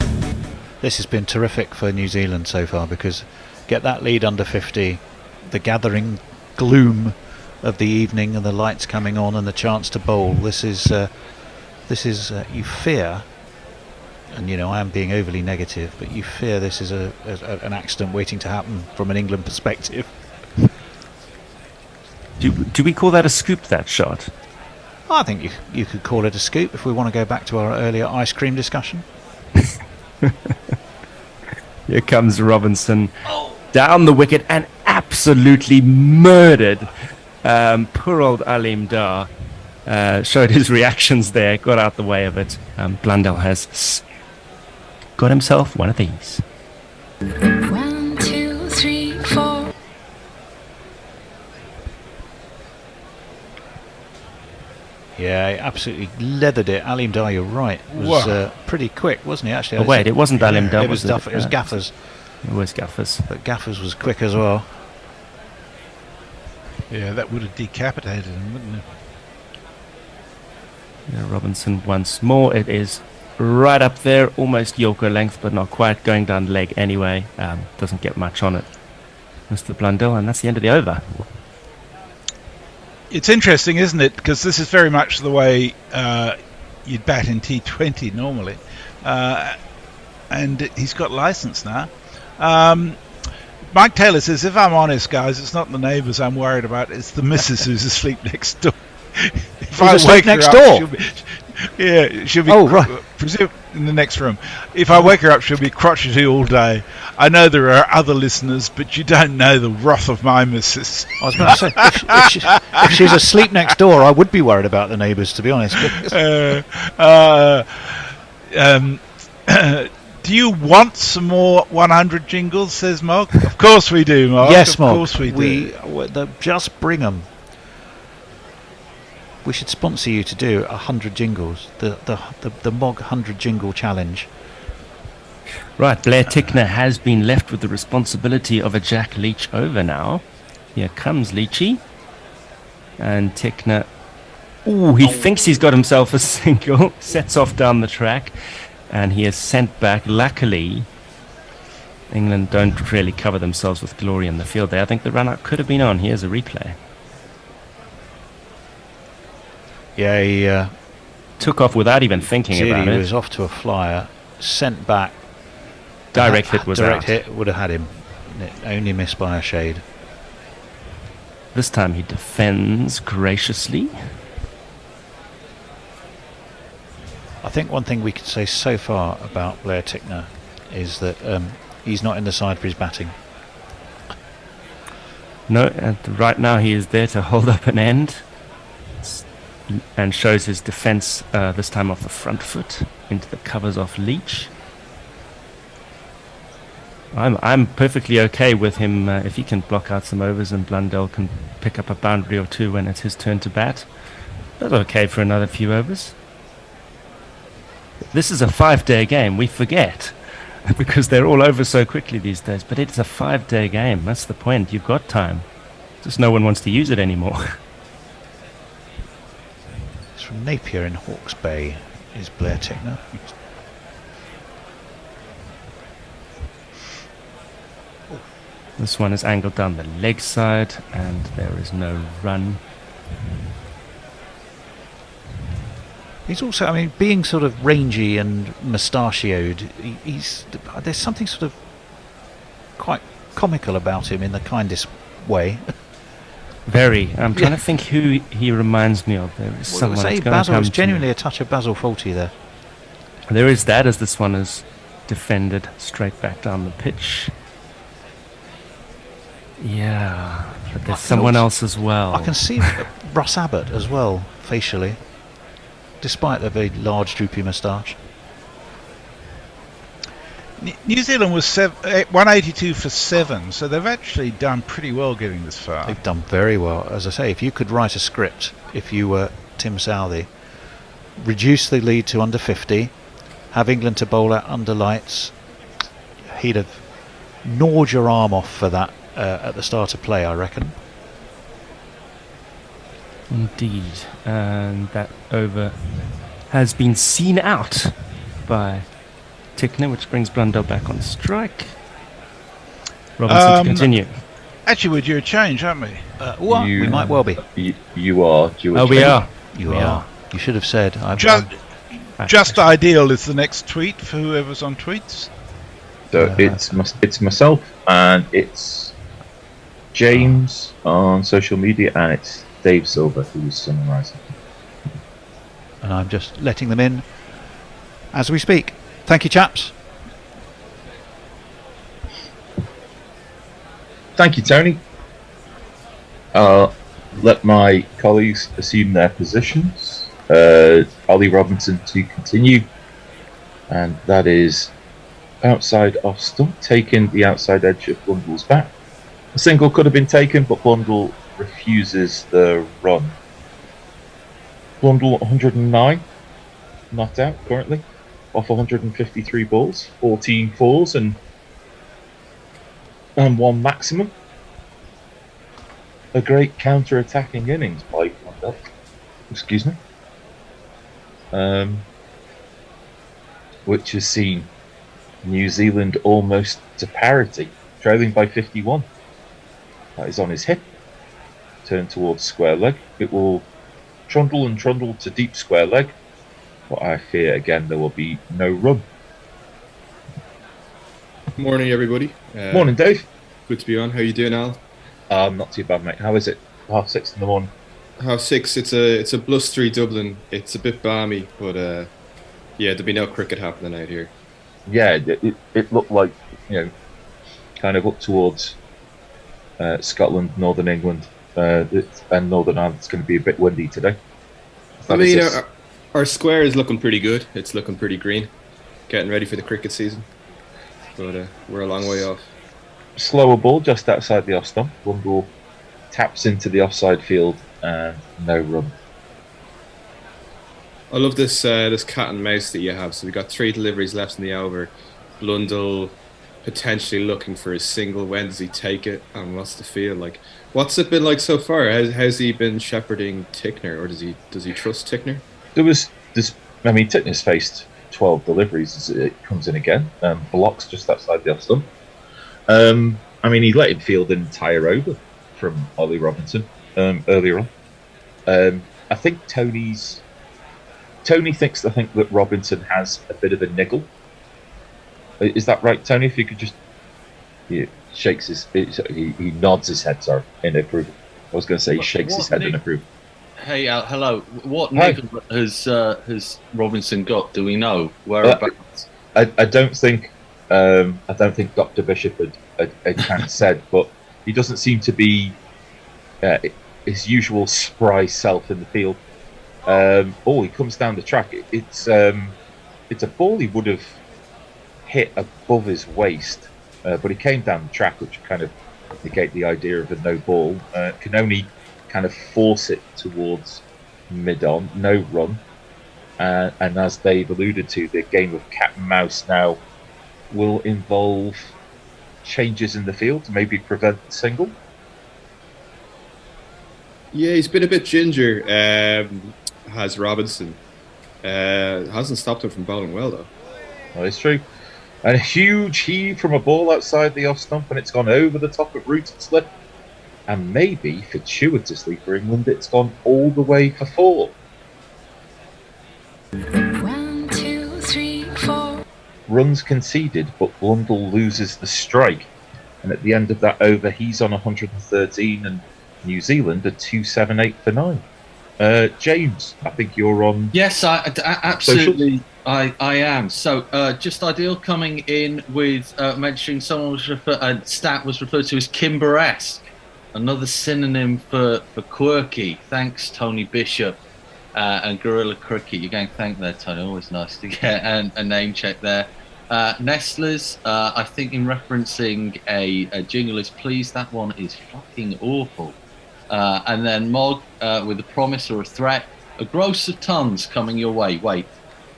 This has been terrific for New Zealand so far, because get that lead under 50, the gathering gloom of the evening and the lights coming on and the chance to bowl. This is you fear, and you know I am being overly negative, but you fear this is an accident waiting to happen from an England perspective. Do we call that a scoop, that shot? I think you could call it a scoop if we want to go back to our earlier ice cream discussion. Here comes Robinson down the wicket and absolutely murdered poor old Alim Dar. Showed his reactions there, got out the way of it. Blundell has got himself one of these. 1, 2, 3, 4. Yeah, he absolutely leathered it. Alim Dar, you're right, was pretty quick, wasn't he? Actually, Oh wait, it wasn't Alim Dar. It was Gaffers. It was Gaffers. But Gaffers was quick as well. Yeah, that would have decapitated him, wouldn't it? Yeah, Robinson once more. It is right up there, almost Yorker length, but not quite, going down leg anyway. Doesn't get much on it, Mr. Blundell, and that's the end of the over. It's interesting, isn't it? Because this is very much the way you'd bat in T20 normally. And he's got license now. Mike Taylor says, if I'm honest, guys, it's not the neighbours I'm worried about, it's the missus who's asleep next door. If I wake her up, she'll be presume in the next room. If I wake her up, she'll be crotchety all day. I know there are other listeners, but you don't know the wrath of my missus. I was going to say, if she's asleep next door, I would be worried about the neighbours, to be honest. Do you want some more 100 jingles, says Mark? Of course we do, Mark. Yes, Mark. Of course we do. Just bring them. We should sponsor you to do 100 jingles. The Mog 100 jingle challenge. Right, Blair Tickner has been left with the responsibility of a Jack Leach over now. Here comes Leachy. And Tickner, he thinks he's got himself a single. Sets off down the track. And he is sent back. Luckily, England don't really cover themselves with glory in the field there. I think the run-out could have been on. Here's a replay. Yeah, he took off without even thinking about it. He was off to a flyer, sent back. Direct hit was direct out. Hit would have had him. It only missed by a shade. This time he defends graciously. I think one thing we could say so far about Blair Tickner is that he's not in the side for his batting. No, right now he is there to hold up an end and shows his defense, this time off the front foot, into the covers off Leach. I'm perfectly okay with him if he can block out some overs and Blundell can pick up a boundary or two when it's his turn to bat. That's okay for another few overs. This is a 5-day game, we forget, because they're all over so quickly these days, but it's a 5-day game. That's the point. You've got time. Just no one wants to use it anymore. It's from Napier in Hawke's Bay, is Blair Tickner. This one is angled down the leg side, and there is no run. He's also, I mean, being sort of rangy and mustachioed, there's something sort of quite comical about him in the kindest way. Very. I'm trying to think who he reminds me of. There is someone that's going to come Basil's to genuinely me. a touch of Basil faulty there. There is that, as this one is defended straight back down the pitch. Yeah, but there's someone else as well. I can see Russ Abbott as well, facially, despite the very large droopy moustache. New Zealand was 182 for 7, so they've actually done pretty well getting this far. They've done very well. As I say, if you could write a script, if you were Tim Southey, reduce the lead to under 50, have England to bowl at under lights, he'd have gnawed your arm off for that at the start of play, I reckon. Indeed, and that over has been seen out by Tickner, which brings Blundell back on strike. Robinson to continue. Actually, we're due a change, aren't we? What? We might well be. You are due a change. We are. You are. You should have said. Just ideal is the next tweet for whoever's on tweets. So it's myself and it's James on social media and it's Dave Silver who's summarising. And I'm just letting them in as we speak. Thank you, chaps. Thank you, Tony. Let my colleagues assume their positions. Ollie Robinson to continue, and that is outside off stump, taking the outside edge of Blundell's bat. A single could have been taken, but Blundell refuses the run. Blundell 109, not out currently, off 153 balls, 14 fours and one maximum. A great counter-attacking innings by Blundell. Excuse me. Which has seen New Zealand almost to parity, trailing by 51. That is on his hip. Turn towards square leg. It will trundle and trundle to deep square leg, but I fear again there will be no run. Morning, everybody. Morning, Dave. Good to be on. How you doing, Al? Not too bad, mate. How is it? 6:30 in the morning. 6:30. It's a blustery Dublin. It's a bit balmy, but yeah, there'll be no cricket happening out here. Yeah, it looked like, kind of up towards Scotland, Northern England, and Northern Ireland. It's going to be a bit windy today. I mean, our square is looking pretty good. It's looking pretty green. Getting ready for the cricket season. But we're a long way off. Slower ball just outside the off stump. One ball taps into the offside field and no run. I love this cat and mouse that you have. So we got 3 deliveries left in the over. Blundell potentially looking for a single. When does he take it? And what's the feel like? What's it been like so far? How's he been shepherding Tickner, or does he trust Tickner? Tickner's faced 12 deliveries as it comes in again. Blocks just outside the off stump. He let him field an entire over from Ollie Robinson earlier on. I think Tony thinks that Robinson has a bit of a niggle. Is that right, Tony? If you could just shakes he nods his head, sorry, in approval. I was going to say he shakes his head in approval. Hey, Al, hello. What niggle has Robinson got? Do we know whereabouts? I don't think Dr. Bishop had kind of said, but He doesn't seem to be his usual spry self in the field. He comes down the track. It's a ball he would have hit above his waist, but he came down the track, which kind of negate the idea of a no ball. Can only kind of force it towards mid-on, no run. And as Dave alluded to, the game of cat and mouse now will involve changes in the field to maybe prevent the single. Yeah, he's been a bit ginger, has Robinson. Hasn't stopped him from bowling well, though. Well, it's true. And a huge heave from a ball outside the off stump, and it's gone over the top of root and slip. And maybe, fortuitously for England, it's gone all the way for 4. 1, 2, 3, 4. Runs conceded, but Blundell loses the strike. And at the end of that over, he's on 113, and New Zealand are 278 for 9. James, I think you're on. Yes, absolutely. I am. So, just ideal coming in with mentioning someone was stat was referred to as Kimber-esque, another synonym for quirky. Thanks, Tony Bishop and Gorilla Cricket. You're going to thank there, Tony. Always nice to get a name check there. Nestlers, I think in referencing a jingle is please. That one is fucking awful. And then Mog with a promise or a threat. A gross of tons coming your way. Wait,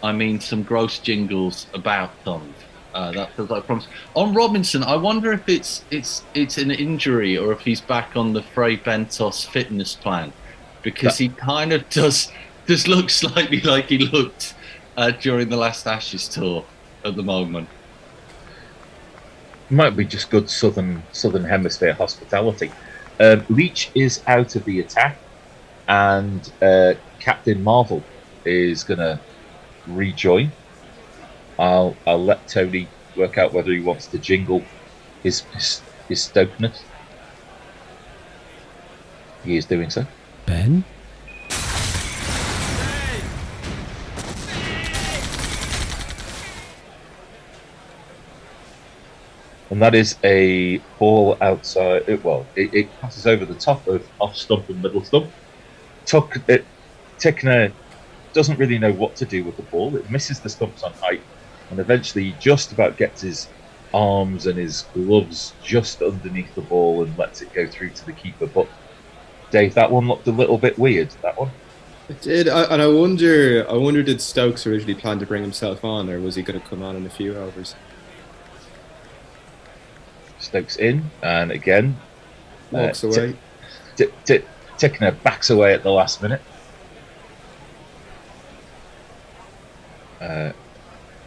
I mean some gross jingles about tons. That feels like a promise. On Robinson, I wonder if it's an injury or if he's back on the Frey Bentos fitness plan, because he kind of does look slightly like he looked during the last Ashes tour at the moment. Might be just good southern hemisphere hospitality. Leach is out of the attack, and Captain Marvel is going to rejoin. I'll let Tony work out whether he wants to jingle his Stokeness. He is doing so. Ben? And that is a ball outside. It passes over the top of off stump and middle stump. Tickner doesn't really know what to do with the ball. It misses the stumps on height, and eventually just about gets his arms and his gloves just underneath the ball and lets it go through to the keeper. But Dave, that one looked a little bit weird. That one. It did, and I wonder did Stokes originally plan to bring himself on, or was he going to come on in a few overs? Stokes in, and again walks away. Tickner backs away at the last minute.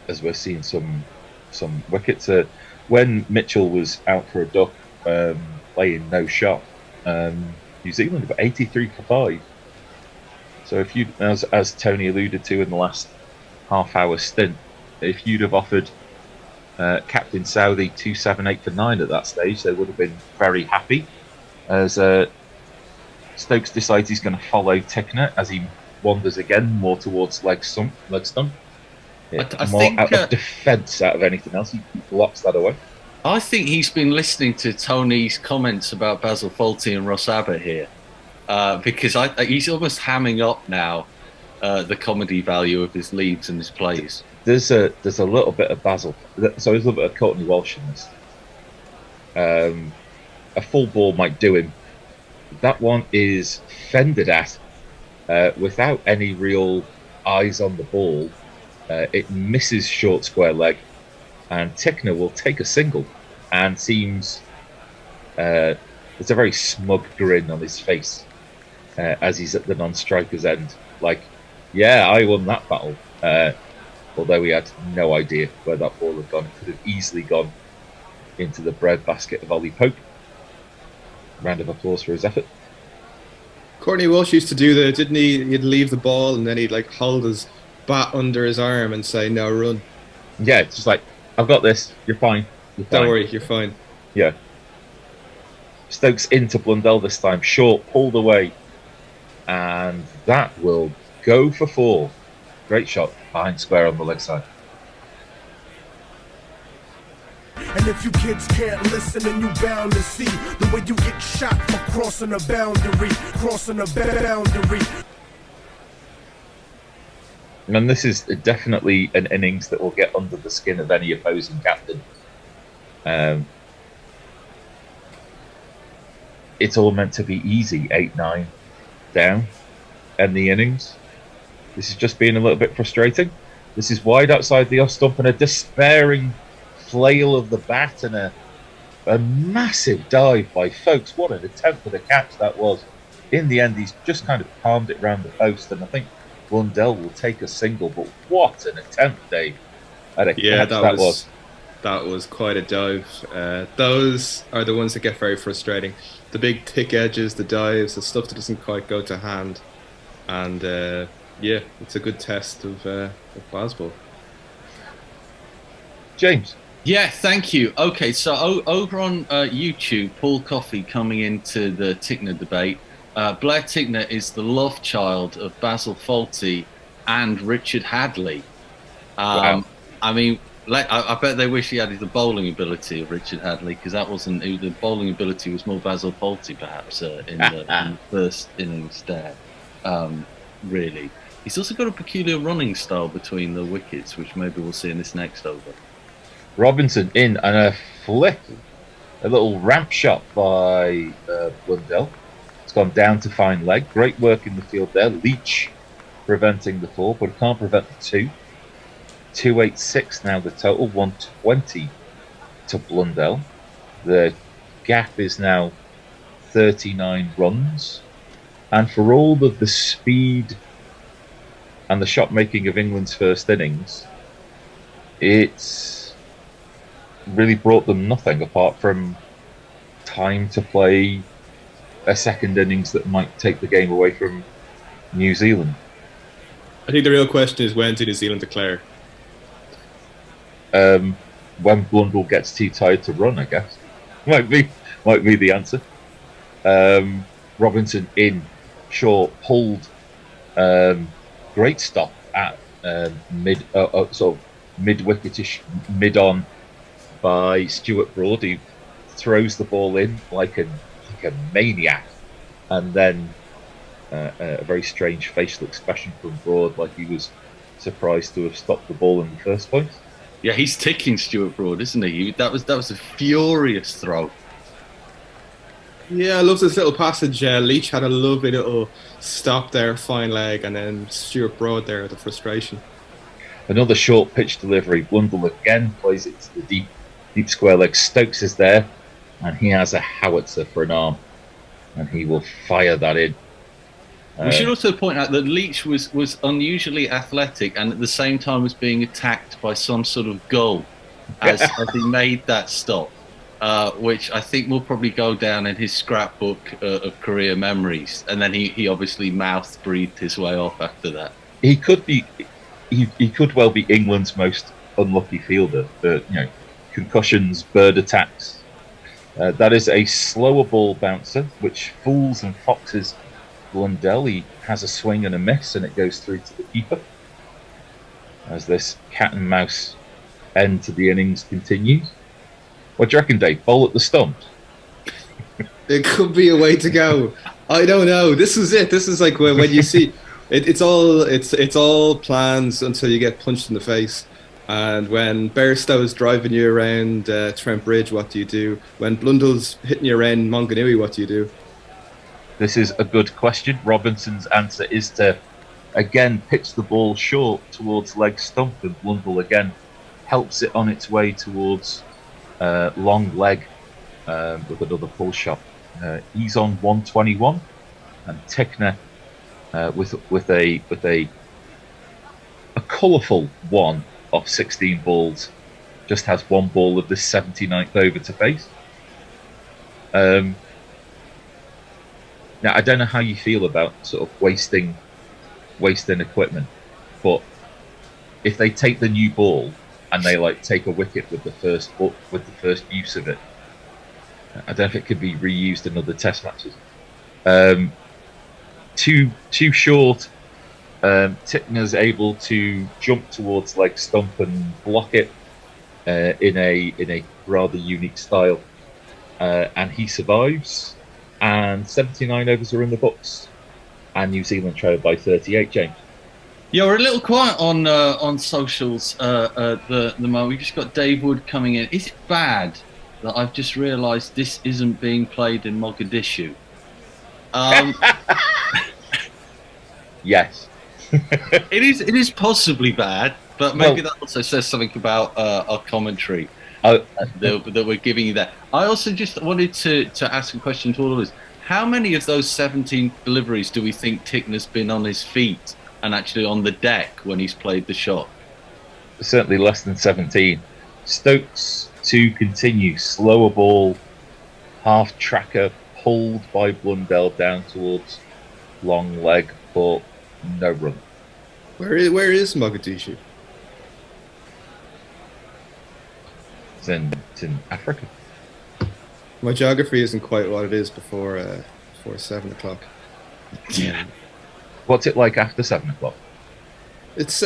As we're seeing some wickets. When Mitchell was out for a duck, playing no shot, New Zealand got 83 for 5. So if you, as Tony alluded to in the last half-hour stint, if you'd have offered Captain Saudi 278 for 9 at that stage, they would have been very happy. As Stokes decides he's going to follow Tickner as he wanders again more towards leg stump. Yeah, I more think, out of defence out of anything else. He blocks that away. I think he's been listening to Tony's comments about Basil Fawlty and Ross Abbott here, because he's almost hamming up now the comedy value of his leads and his plays. There's a little bit of Basil. So there's a little bit of Courtney Walsh in this. A full ball might do him. That one is fended at without any real eyes on the ball. It misses short square leg, and Tickner will take a single, and seems there's a very smug grin on his face as he's at the non-striker's end. Like, yeah, I won that battle. Although he had no idea where that ball had gone. It could have easily gone into the breadbasket of Ollie Pope. Round of applause for his effort. Courtney Walsh used to do that, didn't he? He'd leave the ball and then he'd like hold his bat under his arm and say, "No, run." Yeah, it's just like, I've got this. You're fine. Don't worry, you're fine. Yeah. Stokes into Blundell this time. Short, pulled away. And that will go for 4. Great shot behind square on the leg side. And if you kids can't listen, then you bound to see the way you get shot for crossing a boundary, crossing a boundary. And this is definitely an innings that will get under the skin of any opposing captain. It's all meant to be easy, 8-9 down, end the innings. This is just being a little bit frustrating. This is wide outside the off stump and a despairing flail of the bat and a massive dive by Stokes. What an attempt for the catch that was. In the end, he's just kind of palmed it round the post, and I think Blundell will take a single, but what an attempt, Dave, at a catch that was. That was quite a dive. Those are the ones that get very frustrating. The big thick edges, the dives, the stuff that doesn't quite go to hand. And yeah, it's a good test of baseball. James. Yeah, thank you. Okay, so over on YouTube, Paul Coffey coming into the Tickner debate. Blair Tickner is the love child of Basil Fawlty and Richard Hadley. Wow. I mean, I bet they wish he had the bowling ability of Richard Hadley, because that wasn't the bowling ability was more Basil Fawlty perhaps in the first innings there. Really, he's also got a peculiar running style between the wickets, which maybe we'll see in this next over. Robinson in and a flick, a little ramp shot by Blundell. It's gone down to fine leg. Great work in the field there. Leach preventing the fall, but can't prevent the two. 286 now the total, 120 to Blundell. The gap is now 39 runs. And for all of the speed and the shot making of England's first innings, it's really brought them nothing apart from time to play a second innings that might take the game away from New Zealand. I think the real question is, when did New Zealand declare? When Blundell gets too tired to run, I guess. Might be the answer. Robinson in, short, pulled, great stop at mid wicketish, mid on by Stuart Broad, who throws the ball in like a maniac, and then a very strange facial expression from Broad, like he was surprised to have stopped the ball in the first place. Yeah, he's ticking Stuart Broad, isn't he? That was a furious throw. Yeah, I love this little passage. Leach had a lovely little stop there, fine leg, and then Stuart Broad there, the frustration. Another short pitch delivery. Blundell again plays it to the deep square leg. Stokes is there, and he has a howitzer for an arm, and he will fire that in. We should also point out that Leach was unusually athletic, and at the same time was being attacked by some sort of gull as he made that stop, which I think will probably go down in his scrapbook of career memories. And then he obviously mouth-breathed his way off after that. He could well be England's most unlucky fielder. Concussions, bird attacks. That is a slower ball bouncer, which fools and foxes Blundell. He has a swing and a miss, and it goes through to the keeper. As this cat and mouse end to the innings continues. What do you reckon, Dave? Bowl at the stumps? It could be a way to go. I don't know. This is it. This is like when you see it's all plans until you get punched in the face. And when Bairstow's driving you around Trent Bridge, what do you do? When Blundell's hitting you around Manganui, what do you do? This is a good question. Robinson's answer is to, again, pitch the ball short towards leg stump, and Blundell again helps it on its way towards long leg with another pull shot. He's on 121, and Tickner with a colourful one off 16 balls just has one ball of this 79th over to face. Now, I don't know how you feel about sort of wasting equipment, but if they take the new ball and they take a wicket with the first use of it, I don't know if it could be reused in other Test matches. Too short. Tickner's able to jump towards leg stump and block it. in a rather unique style, and he survives. And 79 overs are in the books, and New Zealand trail by 38. James. Yeah, we're a little quiet on socials the moment. We've just got Dave Wood coming in. Is it bad that I've just realised this isn't being played in Mogadishu? Yes. It is possibly bad, but maybe that also says something about our commentary that we're giving you there. I also just wanted to ask a question to all of us. How many of those 17 deliveries do we think Tickner's been on his feet and actually on the deck when he's played the shot? Certainly less than 17. Stokes to continue. Slower ball, half tracker, pulled by Blundell down towards long leg, but no run. Where is Mogadishu? It's in Africa. My geography isn't quite what it is before 7 o'clock. Yeah. What's it like after 7 o'clock? It's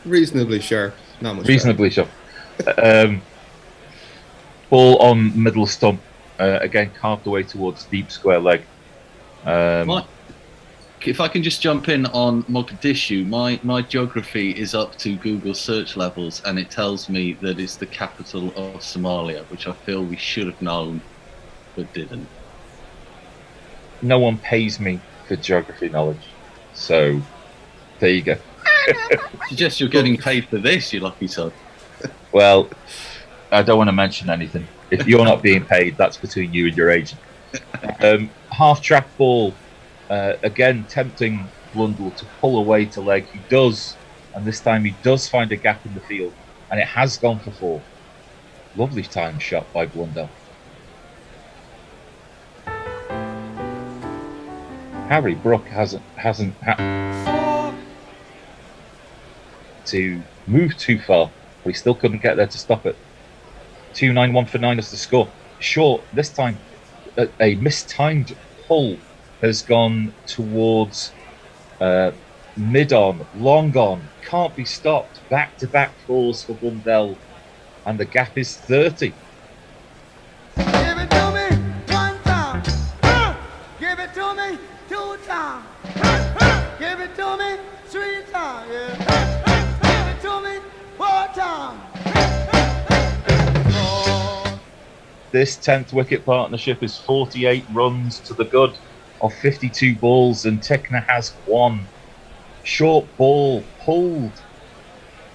reasonably sharp. Not much. Reasonably sharp. Ball on middle stump. Again, carved away towards deep square leg. If I can just jump in on Mogadishu, my geography is up to Google search levels, and it tells me that it's the capital of Somalia, which I feel we should have known, but didn't. No one pays me for geography knowledge, so there you go. Suggest you're getting paid for this, you lucky son. Well, I don't want to mention anything. If you're not being paid, that's between you and your agent. Half track ball. Again, tempting Blundell to pull away to leg. He does, and this time he does find a gap in the field, and it has gone for 4. Lovely time shot by Blundell. Harry Brook hasn't had to move too far, but he still couldn't get there to stop it. 2-9-1 for 9 is the score. Short this time, a mistimed pull has gone towards mid-on, long on, can't be stopped, back-to-back 4s for Blundell, and the gap is 30. Give it to me 1 time. Give it to me 2 times. Give it to me 3 times. Yeah. Give it to me 4 times. This 10th wicket partnership is 48 runs to the good of 52 balls, and Tickner has 1. Short ball pulled,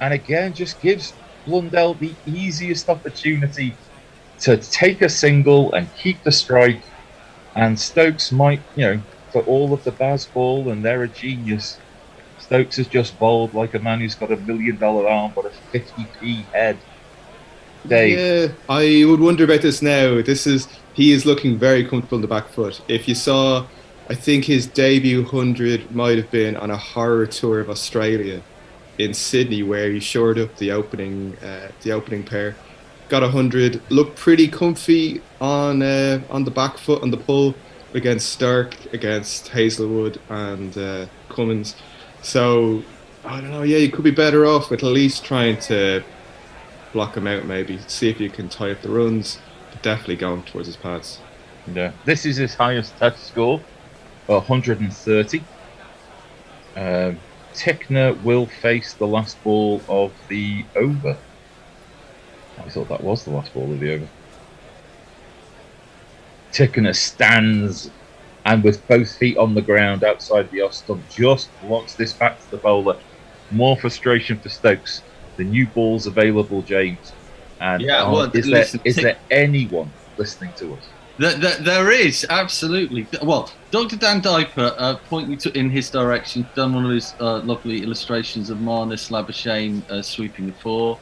and again just gives Blundell the easiest opportunity to take a single and keep the strike. And Stokes might, for all of the Baz ball, and they're a genius, Stokes has just bowled like a man who's got $1 million arm but a 50p head. Dave. Yeah, I would wonder about this now. He is looking very comfortable in the back foot. If you saw, I think his debut 100 might have been on a horror tour of Australia in Sydney, where he shored up the opening pair, got 100, looked pretty comfy on the back foot on the pull against Stark, against Hazelwood and Cummins. So I don't know. Yeah, you could be better off with at least trying to block him out, maybe see if you can tie up the runs, but definitely going towards his pads. Yeah, this is his highest test score, 130. Tickner will face the last ball of the over. I thought that was the last ball of the over. Tickner stands, and with both feet on the ground outside the off stump, just blocks this back to the bowler. More frustration for Stokes. The new ball's available, James. And is there anyone listening to us? There is, absolutely. Well, Dr. Dan Diper pointing in his direction, done one of his lovely illustrations of Marnus Labuschagne sweeping the 4.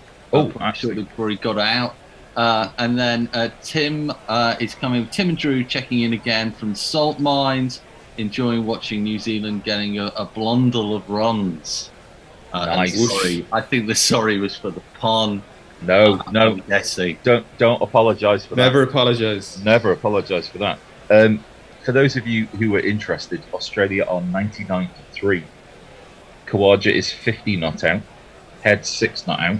Shortly before he got out. And then Tim is coming. Tim and Drew checking in again from Salt Mines, enjoying watching New Zealand getting a Blundell of runs. Nice. Sorry, I think the sorry was for the pun. No. Jesse. Don't apologise for that. Never apologise. Never apologise for that. For those of you who are interested, Australia are 99 for 3. Khawaja is 50 not out. Head 6 not out.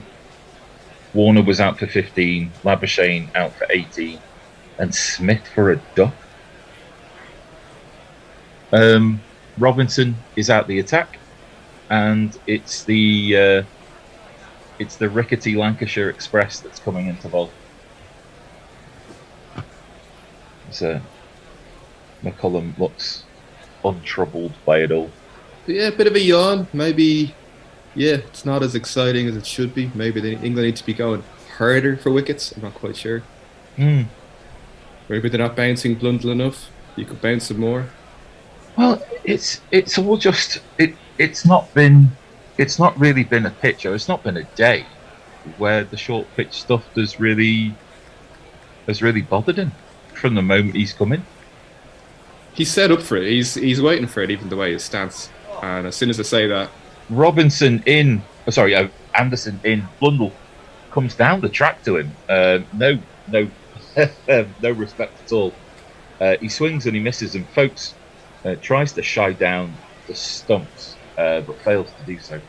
Warner was out for 15, Labuschagne out for 18, and Smith for a duck. Robinson is out the attack, and it's the rickety Lancashire Express that's coming into bowl. So McCullum looks untroubled by it all. Yeah, a bit of a yawn. Maybe, yeah, it's not as exciting as it should be. Maybe England need to be going harder for wickets. I'm not quite sure. Maybe they're not bouncing Blundell enough. You could bounce them more. Well, it's all just it's not really been a pitch, or it's not been a day where the short pitch stuff has really bothered him from the moment he's come in. He's set up for it. He's waiting for it, even the way his stance. And as soon as I say that, Anderson in, Blundell comes down the track to him. No no respect at all. He swings and he misses, and Folks tries to shy down the Stumps, but fails to do so.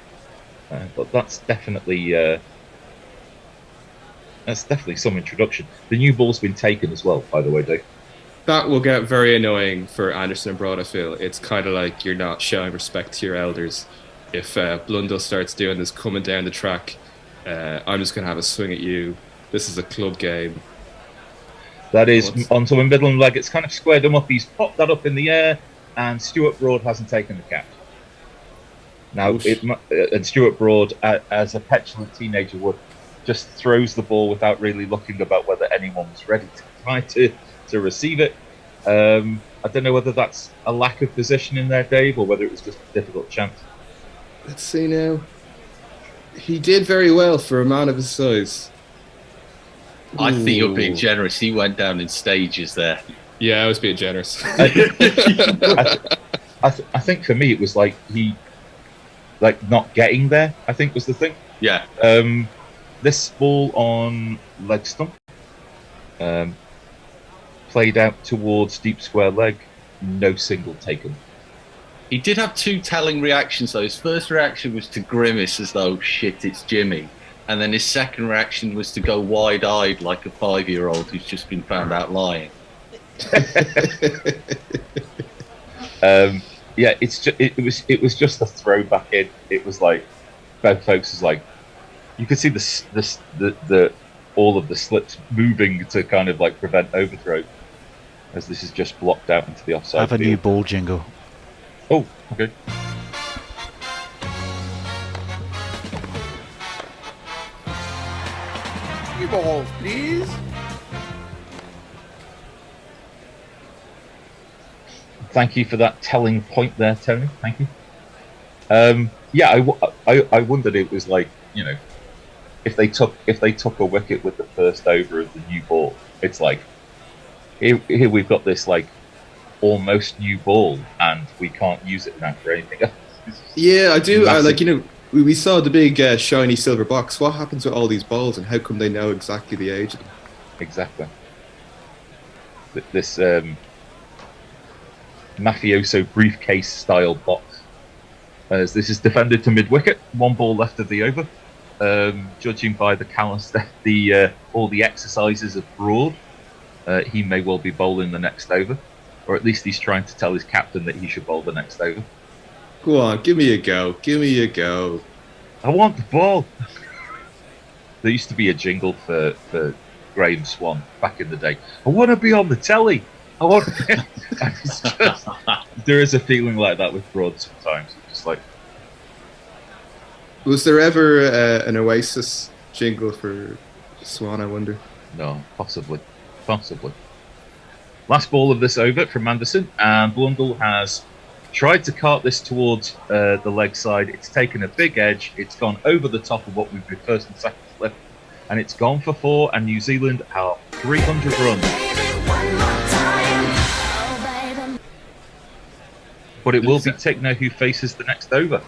But that's definitely some introduction. The new ball's been taken as well, by the way, Dave. that will get very annoying for Anderson and Broad, I feel. It's kind of like you're not showing respect to your elders. If Blundell starts doing this coming down the track, I'm just going to have a swing at you. This is a club game. That is onto a middle leg. It's kind of squared him up. He's popped that up in the air, and Stuart Broad hasn't taken the catch. Now, and Stuart Broad, as a petulant teenager would, just throws the ball without really looking about whether anyone was ready to try to receive it. I don't know whether that's a lack of positioning there, Dave, or whether it was just a difficult chance. Let's see now. He did very well for a man of his size. I think you're being generous. He went down in stages there. Yeah, I was being generous. I think for me it was like he, not getting there, I think was the thing. Yeah. This ball on leg stump, played out towards deep square leg, no single taken. He did have two telling reactions though. His first reaction was to grimace as though, shit, it's Jimmy. And then his second reaction was to go wide-eyed like a 5-year-old who's just been found out lying. Yeah, it was just a throwback in. It was like both folks was like, you could see the all of the slips moving to kind of like prevent overthrow, as this is just blocked out into the offside. Have a new ball jingle. Oh, okay. New balls, please. Thank you for that telling point there, Tony. Thank you. Yeah, I wondered, it was like, you know, if they took a wicket with the first over of the new ball, it's like here we've got this like almost new ball and we can't use it now for anything else. Yeah, I do. We saw the big shiny silver box. What happens with all these balls, and how come they know exactly the age of them? Exactly. This mafioso briefcase style box. As this is defended to mid wicket, one ball left of the over. Judging by the calendar, all the exercises of Broad, he may well be bowling the next over, or at least he's trying to tell his captain that he should bowl the next over. Go on, give me a go. Give me a go. I want the ball. There used to be a jingle for Graham Swan back in the day. I want to be on the telly. I want. There is a feeling like that with Broad sometimes. It's just like. Was there ever an Oasis jingle for Swan, I wonder? No, possibly. Last ball of this over from Anderson, and Blundell has tried to cart this towards the leg side. It's taken a big edge. It's gone over the top of what we've been first and second slip, and it's gone for 4, and New Zealand are 300 runs. But it will be Tickner who faces the next over.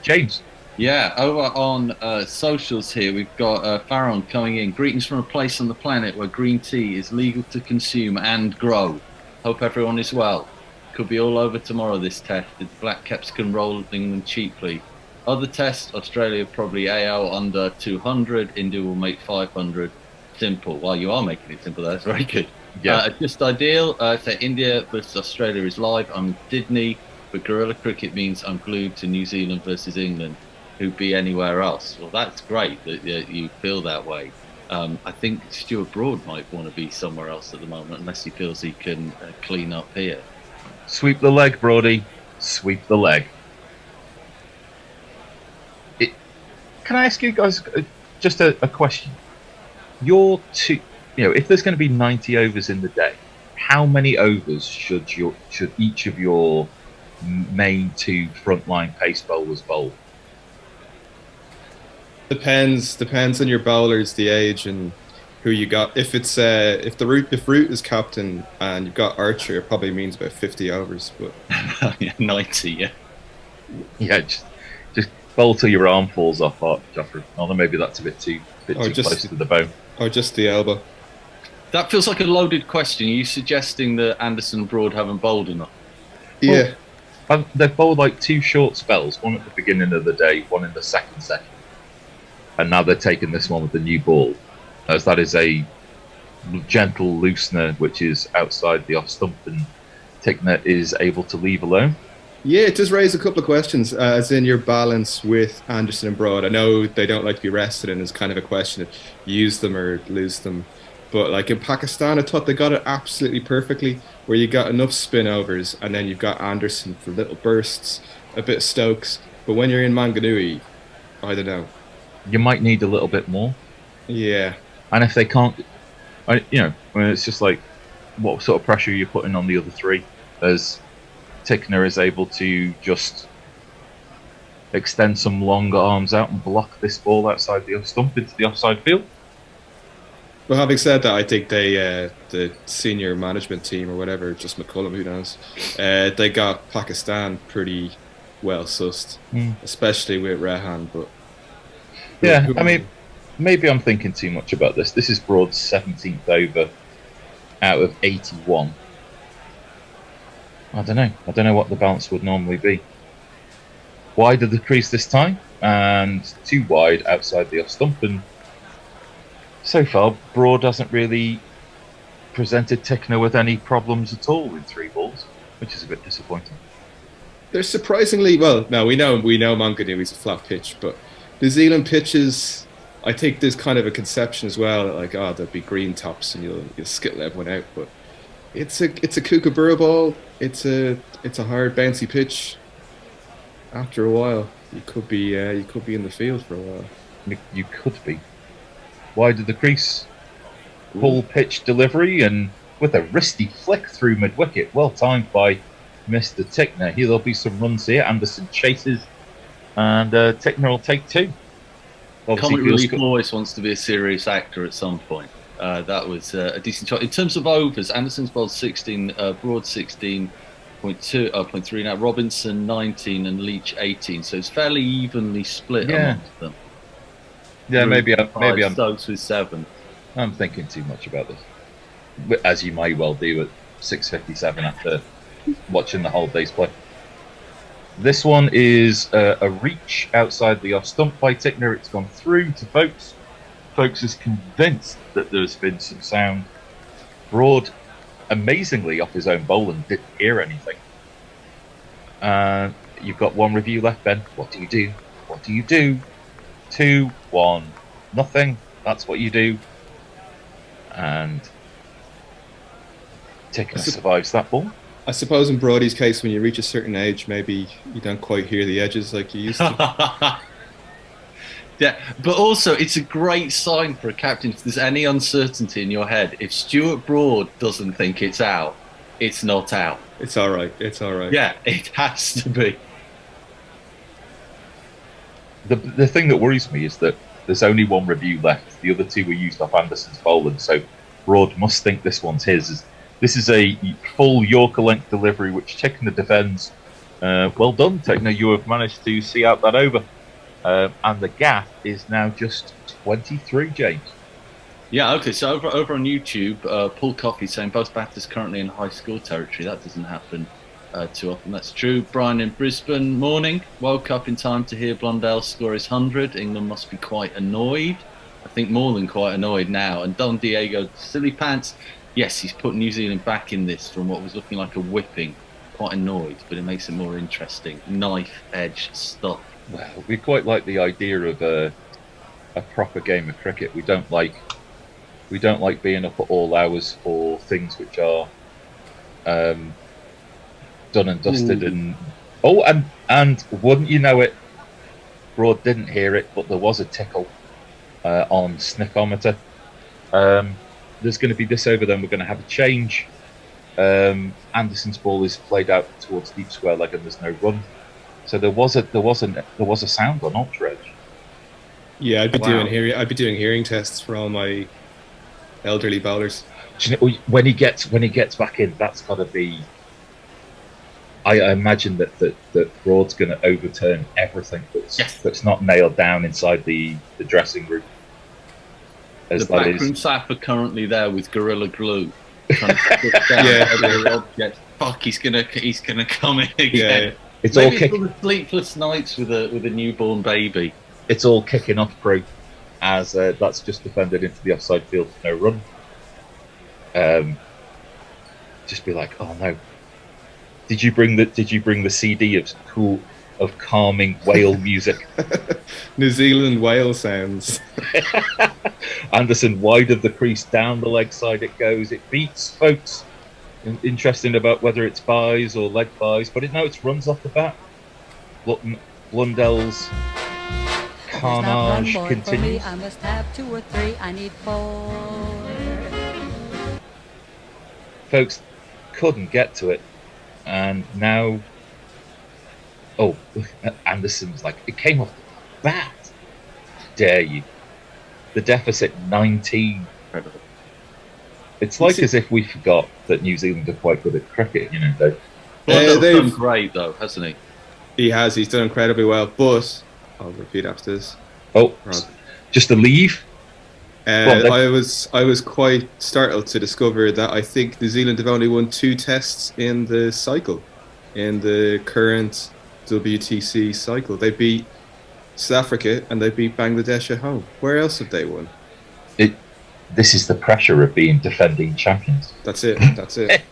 James. Yeah, over on socials here, we've got Farron coming in. Greetings from a place on the planet where green tea is legal to consume and grow. Hope everyone is well. Could be all over tomorrow, this test. The Black Caps can roll England cheaply. Other tests, Australia probably AL under 200. India will make 500. Simple. Well, you are making it simple. That's very good. Yeah. Just ideal. Say India versus Australia is live. I'm in Sydney, but guerrilla cricket means I'm glued to New Zealand versus England. Who'd be anywhere else? Well, that's great that you feel that way. I think Stuart Broad might want to be somewhere else at the moment, unless he feels he can clean up here. Sweep the leg, Brody. Sweep the leg. Can I ask you guys just a question? If there's going to be 90 overs in the day, how many overs should each of your main two frontline pace bowlers bowl? Depends on your bowlers, the age, and who you got. If it's if Root is captain and you've got Archer, it probably means about 50 overs. But 90, yeah. Yeah, just bowl till your arm falls off, Joffrey. Although maybe that's a bit too close to the bone. Or just the elbow. That feels like a loaded question. Are you suggesting that Anderson and Broad haven't bowled enough? Yeah. They've bowled like 2 short spells, one at the beginning of the day, one in the second session. And now they're taking this one with the new ball, as that is a gentle loosener which is outside the off stump, and Tickner is able to leave alone. Yeah, it does raise a couple of questions, as in your balance with Anderson and Broad. I know they don't like to be rested, and it's kind of a question of use them or lose them. But like in Pakistan, I thought they got it absolutely perfectly, where you got enough spin overs, and then you've got Anderson for little bursts, a bit of Stokes. But when you're in Manganui, I don't know. You might need a little bit more. Yeah. And if they can't, it's just like, what sort of pressure are you putting on the other 3? As Tickner is able to just extend some longer arms out and block this ball outside the off stump into the offside field. Well, having said that, I think the senior management team or whatever, just McCullum, who knows, they got Pakistan pretty well sussed, especially with Rehan. But yeah, I mean, maybe I'm thinking too much about this. This is Broad's 17th over out of 81. I don't know what the balance would normally be. Wide of the crease this time, and too wide outside the off stump. And so far, Broad hasn't really presented Tickner with any problems at all in 3 balls, which is a bit disappointing. They're surprisingly well. Now we know Manganui's a flat pitch, but New Zealand pitches, I think there's kind of a conception as well that like, there'll be green tops and you'll skittle everyone out. But it's a kookaburra ball. It's a hard bouncy pitch. After a while, you could be in the field for a while. You could be. Wide of the crease, full pitch delivery, and with a wristy flick through mid wicket, well timed by Mr. Tickner. Here there'll be some runs here. Anderson chases, and Tickner will take 2. Comic Relief always wants to be a serious actor at some point. That was a decent shot. In terms of overs, Anderson's bowled 16, Broad 16.3 now, Robinson 19 and Leach 18. So it's fairly evenly split amongst them. Yeah, maybe I'm Stokes with 7. I'm thinking too much about this, as you might well do at 6:57 after watching the whole day's play. This one is a reach outside the off stump by Tickner. It's gone through to Folks. Folks is convinced that there's been some sound. Broad, amazingly off his own bowling, didn't hear anything. You've got 1 review left, Ben. What do you do? What do you do? 2, 1, nothing. That's what you do. And Tickner survives that ball. I suppose in Brody's case, when you reach a certain age, maybe you don't quite hear the edges like you used to. Yeah, but also it's a great sign for a captain if there's any uncertainty in your head. If Stuart Broad doesn't think it's out, it's not out. It's all right. It's all right. Yeah, it has to be. The thing that worries me is that there's only 1 review left. The other 2 were used off Anderson's bowling, so Broad must think this one's his. This is a full Yorker length delivery which Tickner defends. Well done, Tickner. You have managed to see out that over. And the gap is now just 23, James. Yeah, okay, so over on YouTube, Paul Coffey saying both batters currently in high score territory. That doesn't happen too often. That's true. Brian in Brisbane, morning. Woke up in time to hear Blundell score his 100. England must be quite annoyed. I think more than quite annoyed now. And Don Diego, silly pants. Yes, he's put New Zealand back in this from what was looking like a whipping. Quite annoyed, but it makes it more interesting. Knife edge stuff. Well, we quite like the idea of a proper game of cricket. We don't like being up at all hours for things which are done and dusted. And wouldn't you know it, Broad didn't hear it, but there was a tickle on Snickometer. There's going to be this over, then we're going to have a change. Anderson's ball is played out towards deep square leg, and there's no run. So there was a sound on Ultra Edge. Yeah, I'd be doing hearing tests for all my elderly bowlers. When he gets back in, that's got to be. I imagine that Broad's going to overturn everything that's not nailed down inside the dressing room. The backroom staff are currently there with Gorilla Glue, trying to put down every object. Fuck, he's gonna come in again. Yeah. It's all the sleepless nights with a newborn baby. It's all kicking off, Crew, as that's just defended into the offside field for no run. Just be like, oh no. Did you bring the CD of calming whale music? New Zealand whale sounds. Anderson wide of the crease, down the leg side it goes. It beats, folks. Interesting about whether it's buys or leg buys, but it's runs off the bat. Blundell's carnage continues. I must have 2 or 3. I need 4. Folks couldn't get to it, and now. Oh, Anderson's like, it came off the bat. Dare you? The deficit 19. It's like as if we forgot that New Zealand are quite good at cricket, They've done great though, hasn't he? He has. He's done incredibly well. But I'll repeat after this. Oh, just a leave. I was quite startled to discover that I think New Zealand have only won 2 tests in the cycle, in the current WTC cycle. They beat South Africa and they beat Bangladesh at home. Where else have they won? This is the pressure of being defending champions. That's it.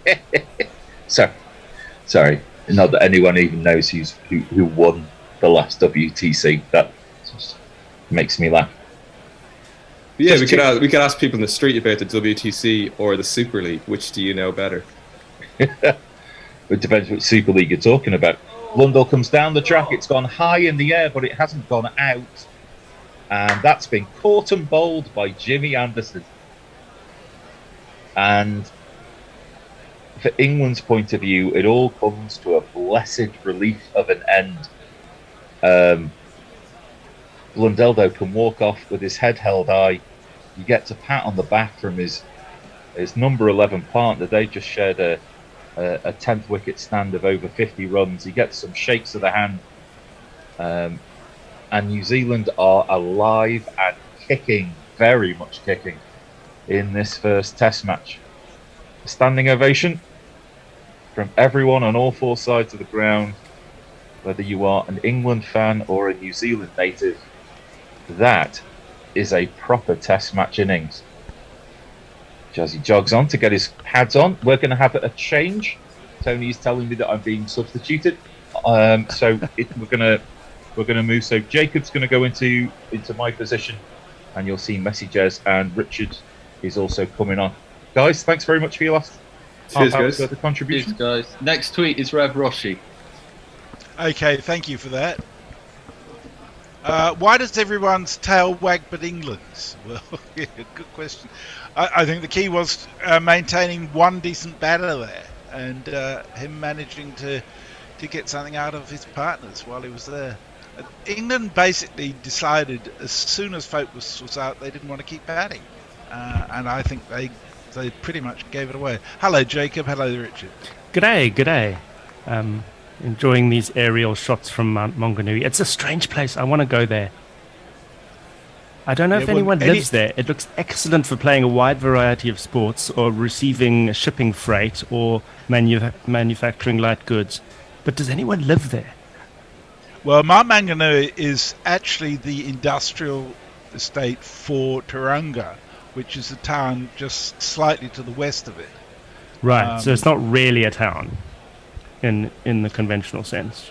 Sorry. Not that anyone even knows who won the last WTC. That just makes me laugh. Yeah, we could ask people in the street about the WTC or the Super League. Which do you know better? It depends which Super League you're talking about. Blundell comes down the track. It's gone high in the air, but it hasn't gone out. And that's been caught and bowled by Jimmy Anderson. And for England's point of view, it all comes to a blessed relief of an end. Blundell, though, can walk off with his head held high. He gets a pat on the back from his number 11 partner. They just shared a 10th wicket stand of over 50 runs. He gets some shakes of the hand. And New Zealand are alive and kicking, very much kicking, in this first test match. A standing ovation from everyone on all 4 sides of the ground, whether you are an England fan or a New Zealand native. That is a proper test match innings. Jazzy jogs on to get his pads on. We're going to have a change. Tony's telling me that I'm being substituted. So we're going to move. So Jacob's going to go into my position, and you'll see messages, and Richard is also coming on. Guys, thanks very much for your last Cheers, guys. For the contribution. Cheers, guys. Next tweet is Rev Roshi. Okay, thank you for that. Why does everyone's tail wag but England's? Well, yeah, good question. I think the key was maintaining one decent batter there, and him managing to get something out of his partners while he was there. England basically decided as soon as focus was out they didn't want to keep batting, and I think they pretty much gave it away. Hello, Jacob. Hello, Richard. G'day. Enjoying these aerial shots from Mount Manganui. It's a strange place. I want to go there. I don't know Yeah, if well, anyone lives there. It looks excellent for playing a wide variety of sports or receiving shipping freight or manufacturing light goods. But does anyone live there? Well, Manganui is actually the industrial estate for Turunga, which is a town just slightly to the west of it. Right, so it's not really a town in the conventional sense.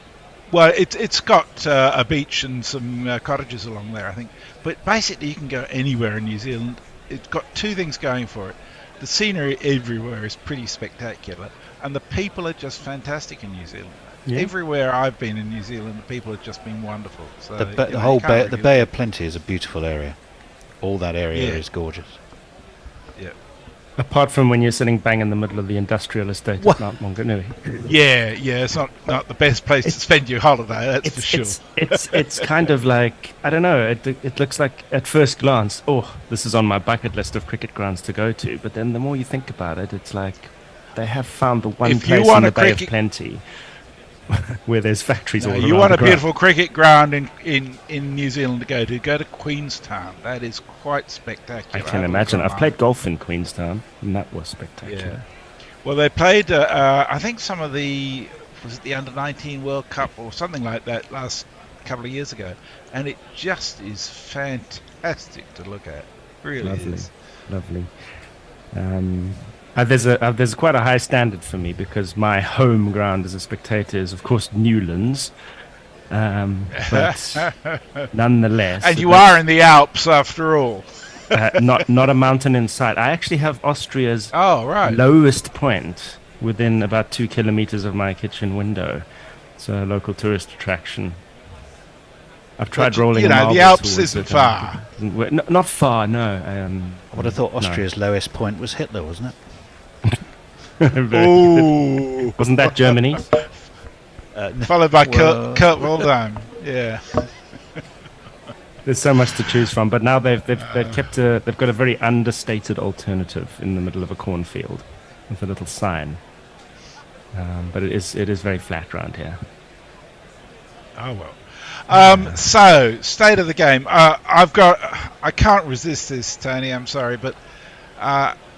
Well, it's got a beach and some cottages along there, I think. But basically, you can go anywhere in New Zealand. It's got two things going for it. The scenery everywhere is pretty spectacular, and the people are just fantastic in New Zealand. Yeah. Everywhere I've been in New Zealand, the people have just been wonderful. So The whole bay, the Bay of Plenty is a beautiful area. All that area Yeah. is gorgeous. Yeah. Apart from when you're sitting bang in the middle of the industrial estate of Mount Manganui. Yeah, it's not the best place to spend your holiday, that's for sure. It's kind of like, I don't know, it looks like at first glance, oh, this is on my bucket list of cricket grounds to go to. But then the more you think about it, it's like they have found the one place in the Bay of Plenty where there's factories all around. You want the a ground. beautiful cricket ground in New Zealand to go to Queenstown. That is quite spectacular. I can imagine. I've played golf in Queenstown, and that was spectacular. Yeah. Well, they played, I think was it the Under-19 World Cup or something like that last couple of years ago, and it just is fantastic to look at. Really is. Lovely. There's quite a high standard for me because my home ground as a spectator is, of course, Newlands. But nonetheless, and you are in the Alps after all. not a mountain in sight. I actually have Austria's lowest point within about 2 kilometers of my kitchen window. It's a local tourist attraction. I've tried rolling. You know, the Alps isn't far. Not far, no. I would have thought Austria's lowest point was Hitler, wasn't it? Ooh. Wasn't that Germany? Followed by Kurt Waldheim. Yeah. There's so much to choose from, but now they've got a very understated alternative in the middle of a cornfield with a little sign. But it is very flat around here. Oh well. So state of the game. I can't resist this, Tony. I'm sorry, but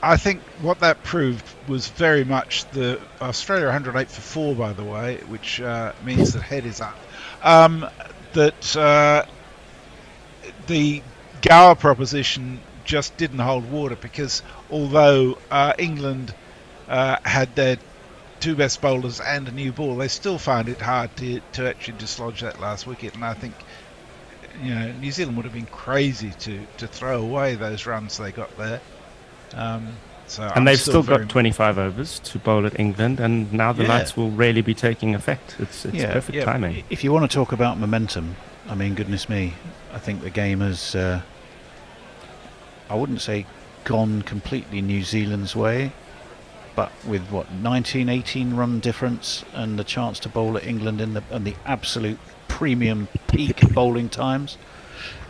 I think what that proved was very much the Australia 108 for 4, by the way, which means that head is up. The Gower proposition just didn't hold water because although England had their two best bowlers and a new ball, they still found it hard to actually dislodge that last wicket. And I think New Zealand would have been crazy to throw away those runs they got there. And they've still got 25 overs to bowl at England, and now the lights will really be taking effect. It's perfect timing. If you want to talk about momentum, I mean, goodness me, I think the game has, I wouldn't say gone completely New Zealand's way, but with 18 run difference and the chance to bowl at England in the absolute premium peak bowling times,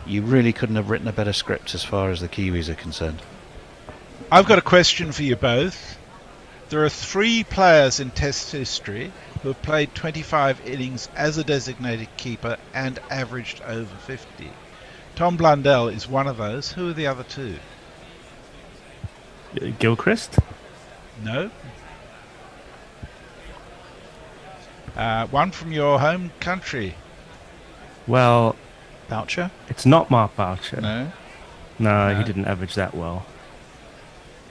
you really couldn't have written a better script as far as the Kiwis are concerned. I've got a question for you both. There are 3 players in Test history who have played 25 innings as a designated keeper and averaged over 50. Tom Blundell is one of those. Who are the other 2? Gilchrist? No. One from your home country. Well, Boucher? It's not Mark Boucher. No, he didn't average that well.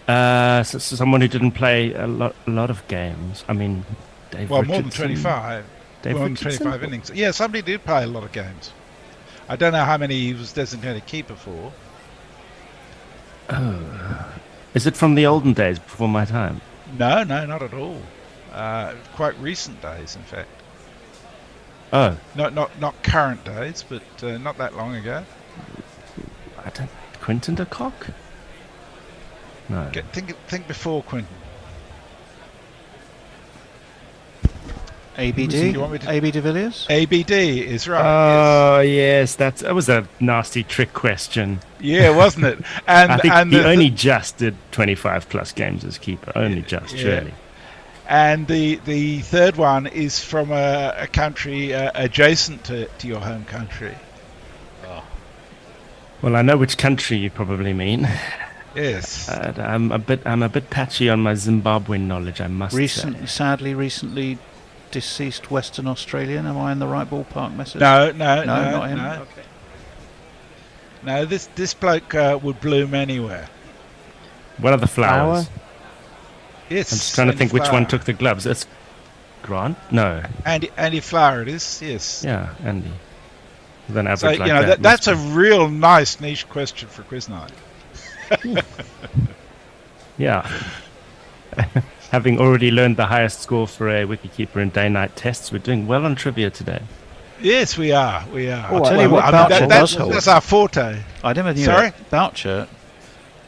So someone who didn't play a lot of games. I mean, Dave Richardson. More than 25. More than 25 innings. Yeah, somebody did play a lot of games. I don't know how many he was designated keeper for. Oh. Is it from the olden days, before my time? No, not at all. Quite recent days, in fact. Oh. Not current days, but not that long ago. Quinton de Kock? No. Think before Quinton. ABD? AB de Villiers? ABD is right. Oh, yes. That was a nasty trick question. Yeah, wasn't it? And I think he only just did 25 plus games as keeper. Only just, surely. And the third one is from a country adjacent to your home country. Well, I know which country you probably mean. Yes. I'm a bit patchy on my Zimbabwean knowledge, I must say. Sadly, recently deceased Western Australian. Am I in the right ballpark, message? No, not him. no. Okay. No, this bloke would bloom anywhere. What are the flowers? Yes. I'm just trying to think which one took the gloves. It's Grant? No. Andy Flower it is, yes. Yeah, Andy. With an average So, like you know, that. that's a real nice niche question for quiz night. Yeah. Having already learned the highest score for a wicketkeeper in day-night tests, we're doing well on trivia today. Yes, we are. We are. I'll tell you what Boucher does hold. That's our forte. I never knew Sorry? it. Boucher,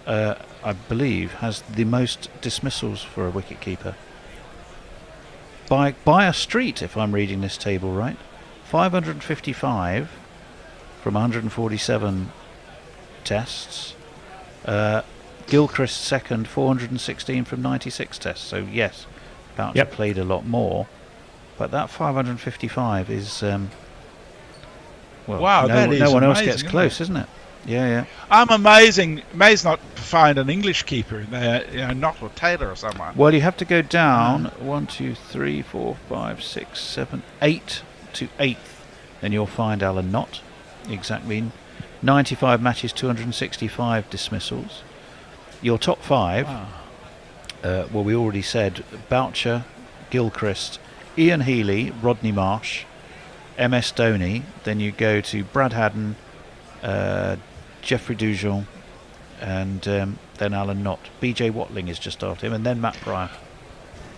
I believe, has the most dismissals for a wicketkeeper. By a street, if I'm reading this table right. 555 from 147 tests. Gilchrist second, 416 from 96 tests. So yes, Boucher played a lot more. But that 555 is wow, no one else amazing, gets close, isn't it? Yeah. I'm amazed not find an English keeper in there, Knott or Taylor or someone. Well, you have to go down 1, 2, 3, 4, 5, 6, 7, 8 to 8th. Then you'll find Alan Knott. Exactly. 95 matches, 265 dismissals. Your top 5, well, we already said Boucher, Gilchrist, Ian Healy, Rodney Marsh, MS Dhoni. Then you go to Brad Haddon, Geoffrey Dujon, and then Alan Knott. BJ Watling is just after him, and then Matt Pryor.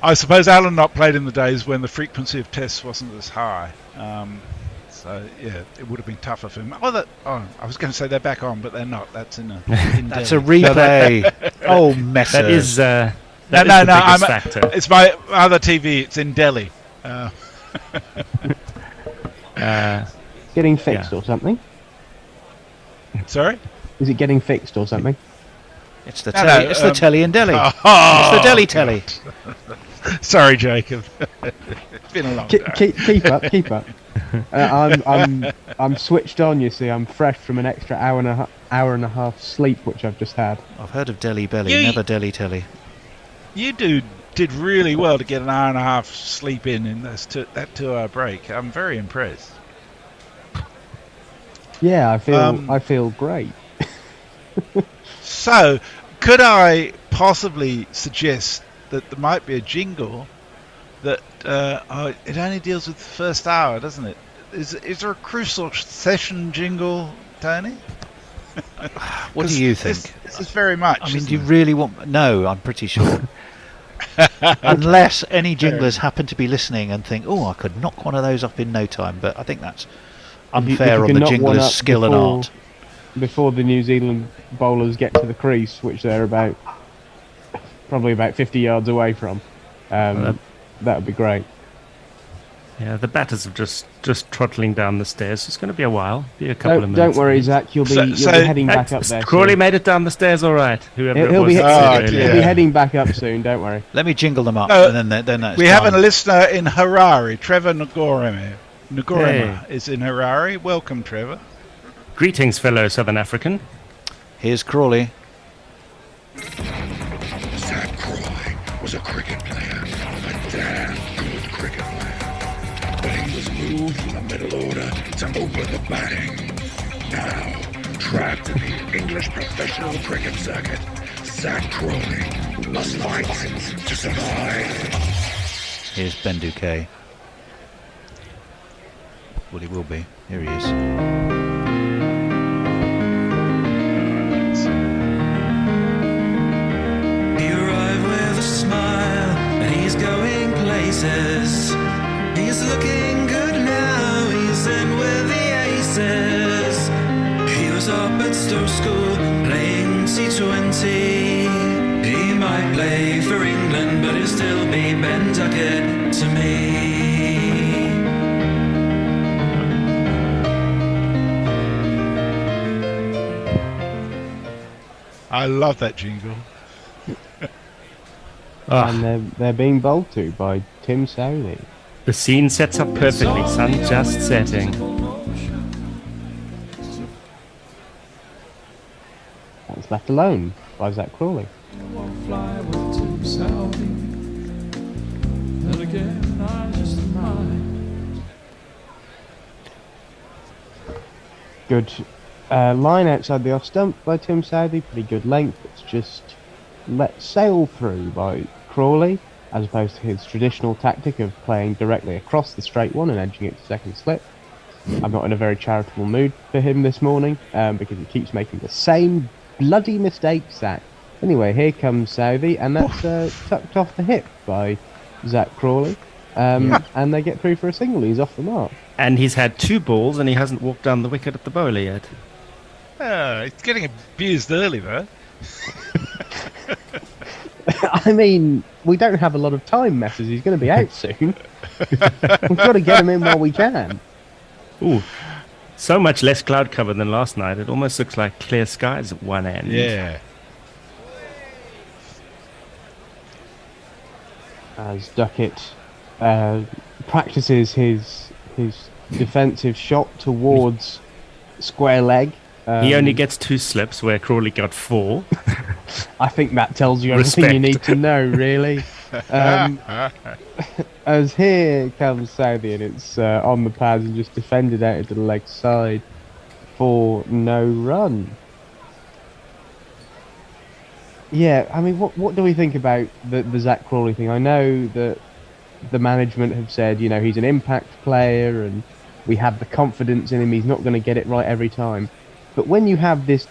I suppose Alan Knott played in the days when the frequency of tests wasn't as high. So yeah, it would have been tougher for him. I was going to say they're back on, but they're not. That's in that's a replay. Oh, mess. That is no. Factor. It's my other TV. It's in Delhi. Getting fixed or something? Sorry? Is it getting fixed or something? It's the telly. It's the telly in Delhi. It's the Delhi telly. Sorry, Jacob. It's been a long time. Keep up. I'm switched on. You see, I'm fresh from an extra hour and a half sleep, which I've just had. I've heard of Delhi Belly, never Delhi telly. You did really well to get an hour and a half sleep in that 2-hour break. I'm very impressed. Yeah, I feel great. So, could I possibly suggest that there might be a jingle that it only deals with the first hour, doesn't it? Is there a crucial session jingle, Tony? What do you think? This is very much. I mean, do you really want? No, I'm pretty sure. Unless any jinglers happen to be listening and think, "Oh, I could knock one of those up in no time," but I think that's unfair on the jingler's skill and art. Before the New Zealand bowlers get to the crease, which they're probably about 50 yards away from, that would be great. Yeah, the batters are just trotting down the stairs. It's going to be a while. Be a couple of minutes. Don't worry, Zach. You'll be heading back up there. Crawley made it down the stairs, all right. He'll be heading back up soon. Don't worry. Let me jingle them up, and then that's we have a listener in Harare, Trevor Ngorema. Is in Harare. Welcome, Trevor. Greetings, fellow Southern African. Here's Crawley. Zach Crawley was a cricket player, a damn good cricket player. But he was moved from the middle order to open the batting. Now, trapped in the English professional cricket circuit, Zach Crawley must fight to survive. Here's Ben Duque. Well, he will be. Here he is. He's looking good now, he's in with the aces. He was up at Stokes School playing T20. He might play for England, but he'll still be Ben Duckett to me. I love that jingle. And they're being bowled to by Tim Sowley. The scene sets up perfectly, sun just setting. That's left alone by Zach Crawley. Won't fly with Tim Southey. And again, I just mind. Good line outside the off stump by Tim Southey. Pretty good length. It's just let sail through by Crawley, as opposed to his traditional tactic of playing directly across the straight one and edging it to second slip. I'm not in a very charitable mood for him this morning because he keeps making the same bloody mistakes, Zach. Anyway, here comes Southey, and that's tucked off the hip by Zach Crawley. And they get through for a single. He's off the mark. And he's had 2 balls, and he hasn't walked down the wicket at the bowler yet. It's getting abused early, though. I mean, we don't have a lot of time, Messers. He's going to be out soon. We've got to get him in while we can. Ooh, so much less cloud cover than last night. It almost looks like clear skies at one end. Yeah. As Duckett practices his defensive shot towards square leg. He only gets 2 slips where Crawley got 4. I think that tells you everything you need to know, really. As here comes Southey, and it's on the pads and just defended out into the leg side for no run. Yeah, I mean, what do we think about the Zach Crawley thing? I know that the management have said, you know, he's an impact player and we have the confidence in him, he's not going to get it right every time. But when you have this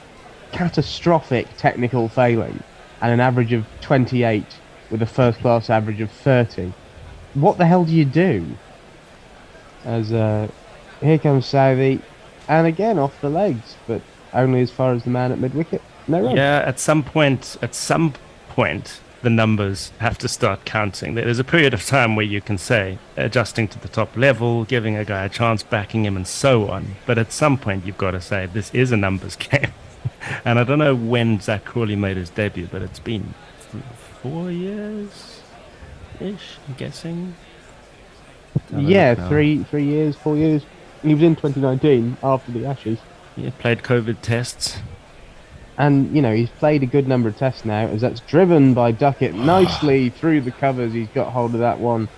catastrophic technical failing and an average of 28 with a first-class average of 30, what the hell do you do? As here comes Southey, and again off the legs, but only as far as the man at mid-wicket. No run. Yeah, at some point, the numbers have to start counting. There's a period of time where you can say, adjusting to the top level, giving a guy a chance, backing him, and so on. But at some point, you've got to say, this is a numbers game. And I don't know when Zach Crawley made his debut, but it's been 4 years-ish, I'm guessing. Yeah, 3 years, 4 years. He was in 2019 after the Ashes. Yeah, played COVID tests. And, you know, he's played a good number of tests now, as that's driven by Duckett nicely through the covers. He's got hold of that one.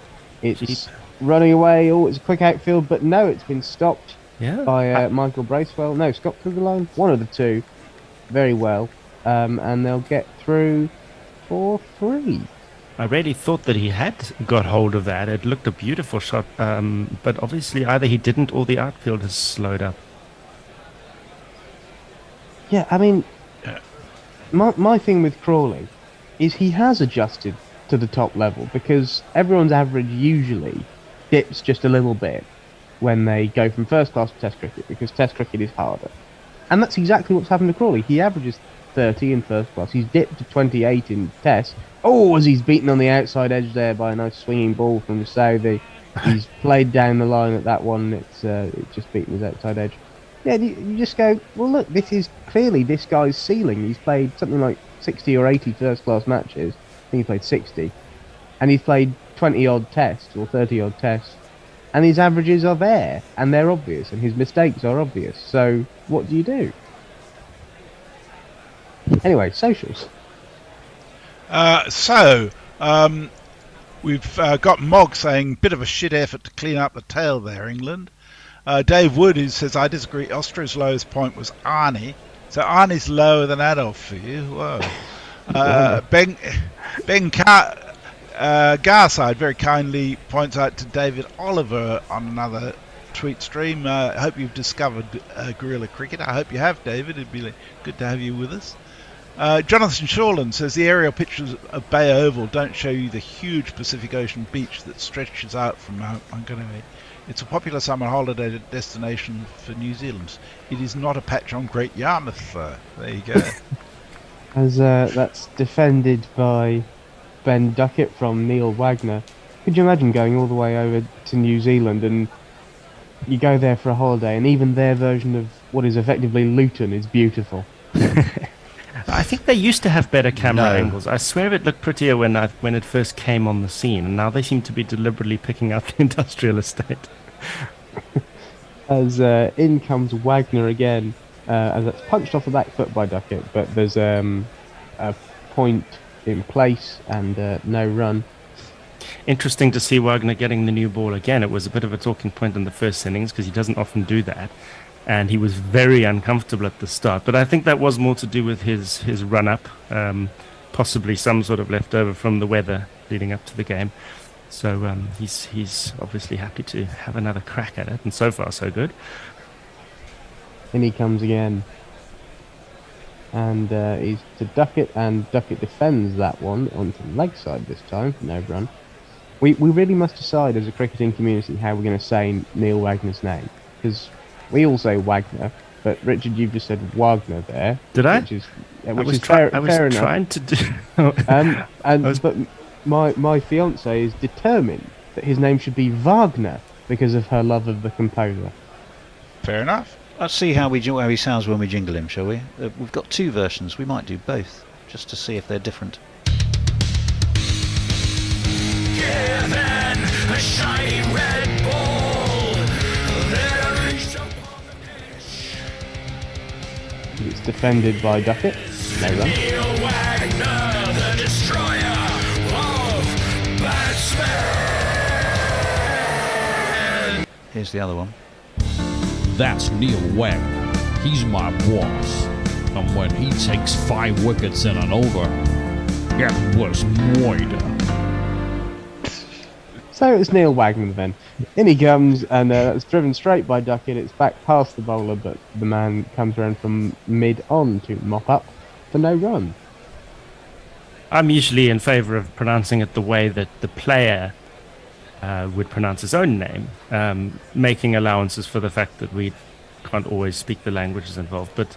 It's running away. Oh, it's a quick outfield, but no, it's been stopped by Michael Bracewell. No, Scott Kugelline, one of the two. Very well. And they'll get through for 3. I really thought that he had got hold of that. It looked a beautiful shot, but obviously either he didn't or the outfield has slowed up. Yeah, I mean, my thing with Crawley is he has adjusted to the top level because everyone's average usually dips just a little bit when they go from first class to Test cricket because Test cricket is harder. And that's exactly what's happened to Crawley. He averages 30 in first class. He's dipped to 28 in Test. Oh, as he's beaten on the outside edge there by a nice swinging ball from Southey. He's played down the line at that one. It's just beaten his outside edge. Yeah, you just go, well, look, this is clearly this guy's ceiling. He's played something like 60 or 80 first-class matches. I think he played 60. And he's played 20-odd tests or 30-odd tests. And his averages are there, and they're obvious, and his mistakes are obvious. So what do you do? Anyway, socials. We've got Mog saying, bit of a shit effort to clean up the tail there, England. Dave Wood, who says, I disagree, Austria's lowest point was Arnie. So Arnie's lower than Adolf for you. Whoa. Ben Garside very kindly points out to David Oliver on another tweet stream. I hope you've discovered guerrilla cricket. I hope you have, David. It'd be good to have you with us. Jonathan Shorland says the aerial pictures of Bay Oval don't show you the huge Pacific Ocean beach that stretches out from Mount Manganui. It's a popular summer holiday destination for New Zealanders. It is not a patch on Great Yarmouth, though. There you go. As that's defended by Ben Duckett from Neil Wagner. Could you imagine going all the way over to New Zealand and you go there for a holiday and even their version of what is effectively Luton is beautiful? I think they used to have better camera angles. I swear it looked prettier when it first came on the scene, and now they seem to be deliberately picking up the industrial estate. As in comes Wagner again, as that's punched off the back foot by Duckett, but there's a point in place and no run. Interesting to see Wagner getting the new ball again. It was a bit of a talking point in the first innings because he doesn't often do that, and he was very uncomfortable at the start. But I think that was more to do with his run up, possibly some sort of leftover from the weather leading up to the game. So he's obviously happy to have another crack at it, and so far so good. In he comes again. And he's to Duckett, and Duckett defends that one onto the leg side this time, no run. We really must decide as a cricketing community how we're going to say Neil Wagner's name, because we all say Wagner, but Richard, you've just said Wagner there. Did I? Which is fair enough. Trying to do. But my fiance is determined that his name should be Wagner because of her love of the composer. Fair enough. Let's see how he sounds when we jingle him, shall we? We've got two versions. We might do both, just to see if they're different. Given a shiny red ball, there is It's defended by Duckett. No run. Neil Wagner, the destroyer of batsmen. Here's the other one. That's Neil Wagner. He's my boss. And when he takes 5 wickets in an over, it was murder. So it's Neil Wagner then. In he comes, and it's driven straight by Duckett. It's back past the bowler, but the man comes around from mid-on to mop up for no run. I'm usually in favour of pronouncing it the way that the player would pronounce his own name, making allowances for the fact that we can't always speak the languages involved. But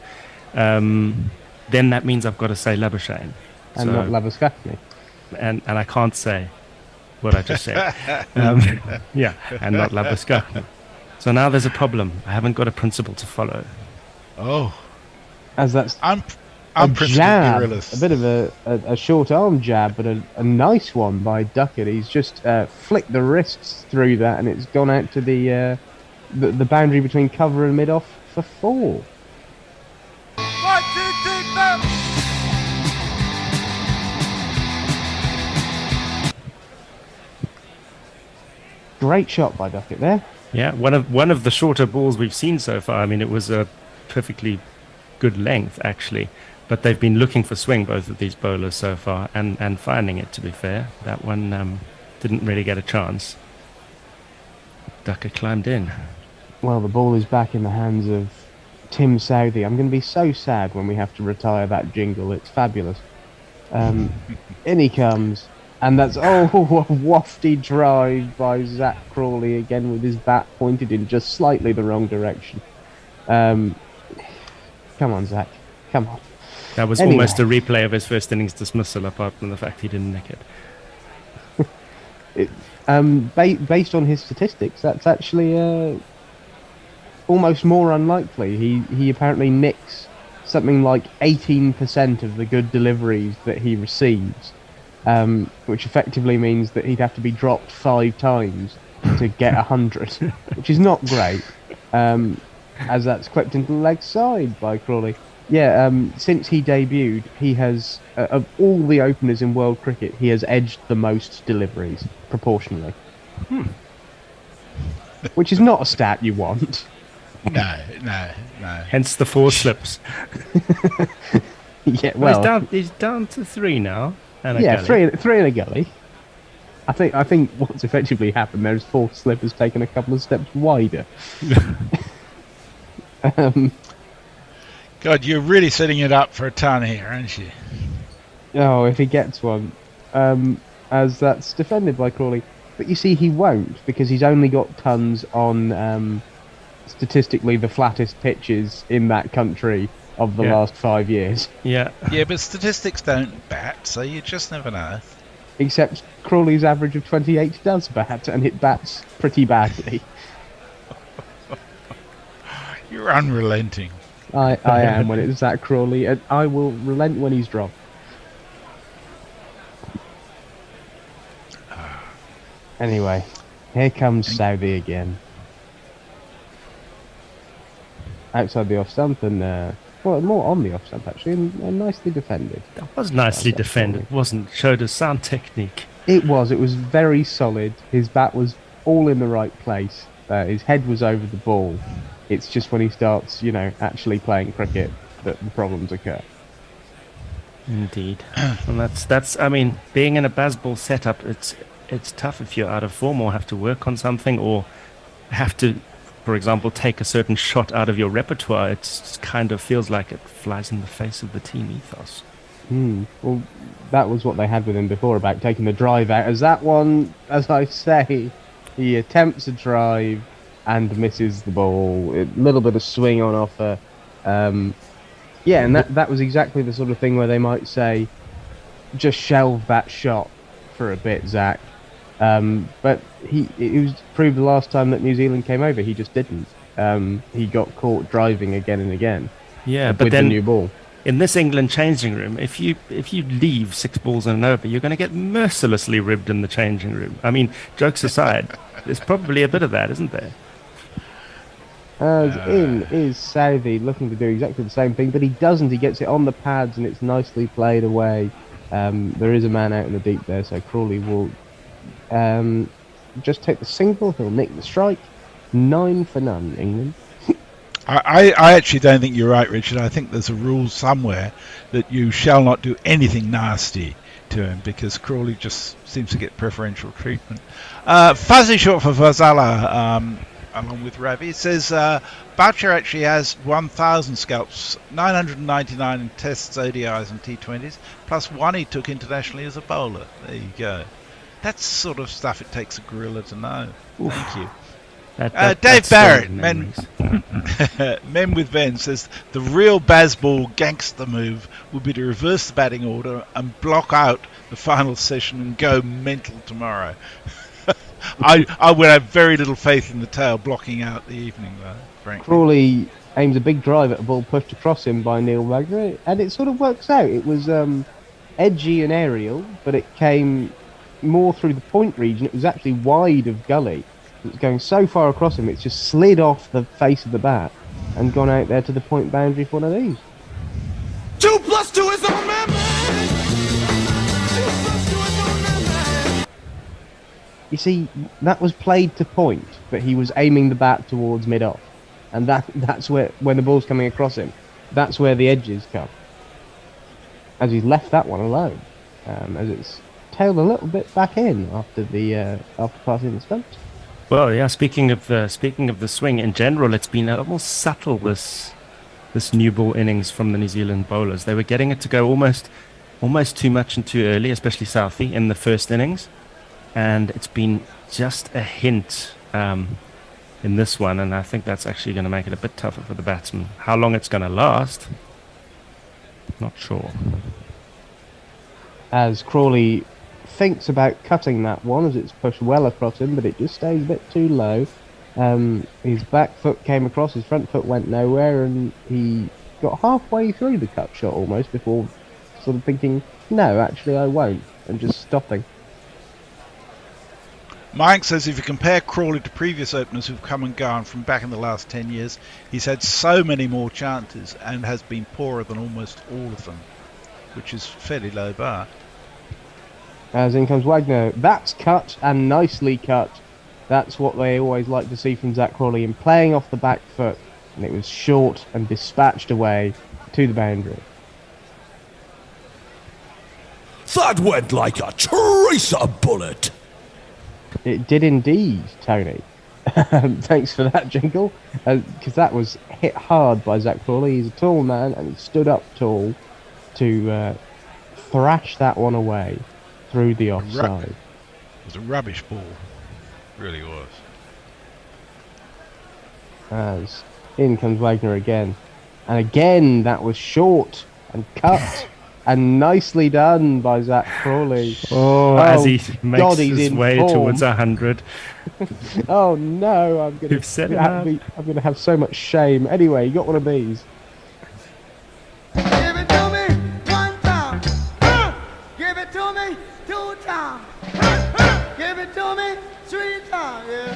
then that means I've got to say Labuschagne. And not Labuschagne. And I can't say what I just said. Yeah, and not Labuschagne. So now there's a problem. I haven't got a principle to follow. Oh. As that's I'm a jab, a bit of a short arm jab, but a nice one by Duckett. He's just flicked the wrists through that, and it's gone out to the boundary between cover and mid off for 4. 1, 2, 3, 4. Great shot by Duckett there. Yeah, one of the shorter balls we've seen so far. I mean, it was a perfectly good length actually. But they've been looking for swing, both of these bowlers so far, and finding it, to be fair. That one didn't really get a chance. Duckett climbed in. Well, the ball is back in the hands of Tim Southey. I'm going to be so sad when we have to retire that jingle. It's fabulous. In he comes, and that's a wafty drive by Zach Crawley again with his bat pointed in just slightly the wrong direction. Come on, Zach. Come on. That was almost a replay of his first innings dismissal, apart from the fact he didn't nick it. Based on his statistics, that's actually almost more unlikely. He apparently nicks something like 18% of the good deliveries that he receives, which effectively means that he'd have to be dropped 5 times to get 100, which is not great. As that's clipped into the leg side by Crawley. Yeah, since he debuted, he has, of all the openers in world cricket, he has edged the most deliveries, proportionally. Which is not a stat you want. No. Hence the 4 slips. Yeah, well... He's down to 3 now. And a gully. three in a gully. I think what's effectively happened there is 4 slip has taken a couple of steps wider. God, you're really setting it up for a ton here, aren't you? Oh, if he gets one. As that's defended by Crawley. But you see, he won't, because he's only got tons on statistically the flattest pitches in that country of the last 5 years. Yeah. Yeah, but statistics don't bat, so you just never know. Except Crawley's average of 28 does bat, and it bats pretty badly. You're unrelenting. I am when it's Zach Crawley, and I will relent when he's dropped. Anyway, here comes Southey again. outside the off stump and well, more on the off stump actually, and nicely defended. That was nicely defended, wasn't? Showed a sound technique. It was very solid. His bat was all in the right place. His head was over the ball. It's just when he starts, actually playing cricket that the problems occur. Indeed. And that's. I mean, being in a baseball setup, it's tough if you're out of form or have to work on something or have to, for example, take a certain shot out of your repertoire. It kind of feels like it flies in the face of the team ethos. Well, that was what they had with him before about taking the drive out. As that one, as I say, he attempts a drive and misses the ball. A little bit of swing on offer. Yeah, and that was exactly the sort of thing where they might say, just shelve that shot for a bit, Zach. But it was proved the last time that New Zealand came over, he just didn't. He got caught driving again and again. Yeah, with but then the new ball. In this England changing room, if you leave 6 balls and an over, you're going to get mercilessly ribbed in the changing room. I mean, jokes aside, there's probably a bit of that, isn't there? In is Southey looking to do exactly the same thing, but he doesn't. He gets it on the pads and it's nicely played away. There is a man out in the deep there, so Crawley will just take the single. He'll nick the strike. 9 for none, England. I actually don't think you're right, Richard. I think there's a rule somewhere that you shall not do anything nasty to him because Crawley just seems to get preferential treatment. Fuzzy short for Vazala, along with Ravi. It says Boucher actually has 1,000 scalps, 999 in tests, ODIs and T20s, plus 1 he took internationally as a bowler. There you go. That's the sort of stuff it takes a gorilla to know. Oof. Thank you. That's Dave Barrett, Men with Ben, says the real baseball gangster move would be to reverse the batting order and block out the final session and go mental tomorrow. I would have very little faith in the tail blocking out the evening, though, frankly. Crawley aims a big drive at a ball pushed across him by Neil Wagner, and it sort of works out. It was edgy and aerial, but it came more through the point region. It was actually wide of gully. It was going so far across him, it's just slid off the face of the bat and gone out there to the point boundary for one of these. 2 + 2 is a man. You see, that was played to point, but he was aiming the bat towards mid-off. And that's where, when the ball's coming across him, that's where the edges come. As he's left that one alone, as it's tailed a little bit back in after passing the stumps. Well, yeah. Speaking of the swing in general, it's been almost subtle this new ball innings from the New Zealand bowlers. They were getting it to go almost too much and too early, especially Southey in the first innings, and it's been just a hint in this one. And I think that's actually going to make it a bit tougher for the batsman. How long it's going to last, not sure. As Crawley thinks about cutting that one as it's pushed well across him, but it just stays a bit too low. His back foot came across, his front foot went nowhere, and he got halfway through the cut shot almost before sort of thinking, no, actually I won't, and just stopping. Mike says if you compare Crawley to previous openers who've come and gone from back in the last 10 years, he's had so many more chances and has been poorer than almost all of them, which is fairly low bar. As in comes Wagner. That's cut, and nicely cut. That's what they always like to see from Zach Crawley, and playing off the back foot. And it was short and dispatched away to the boundary. That went like a tracer bullet. It did indeed, Tony. Thanks for that jingle. Because that was hit hard by Zach Crawley. He's a tall man, and he stood up tall to thrash that one away through the offside. It was a rubbish ball. It really was. As in comes Wagner again. And again, that was short and cut and nicely done by Zach Crawley. As he makes God, his way form. towards 100. Oh no, I'm going to have so much shame. Anyway, you got one of these. Give it to me 1 time. Give it to me 2 times. Give it to me 3 times. Yeah.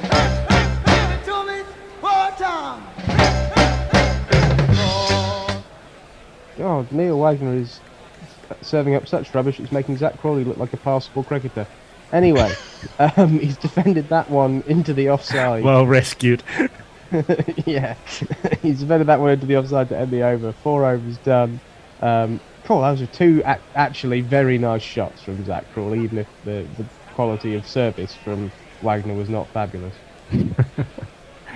Give it to me 4 times. God, Neil Wagner is serving up such rubbish, it's making Zach Crawley look like a passable cricketer. Anyway, he's defended that one into the offside. Well rescued. Yeah, he's defended that one into the offside to end the over. 4 overs done. Cool, those are two actually very nice shots from Zach Crawley, even if the quality of service from Wagner was not fabulous.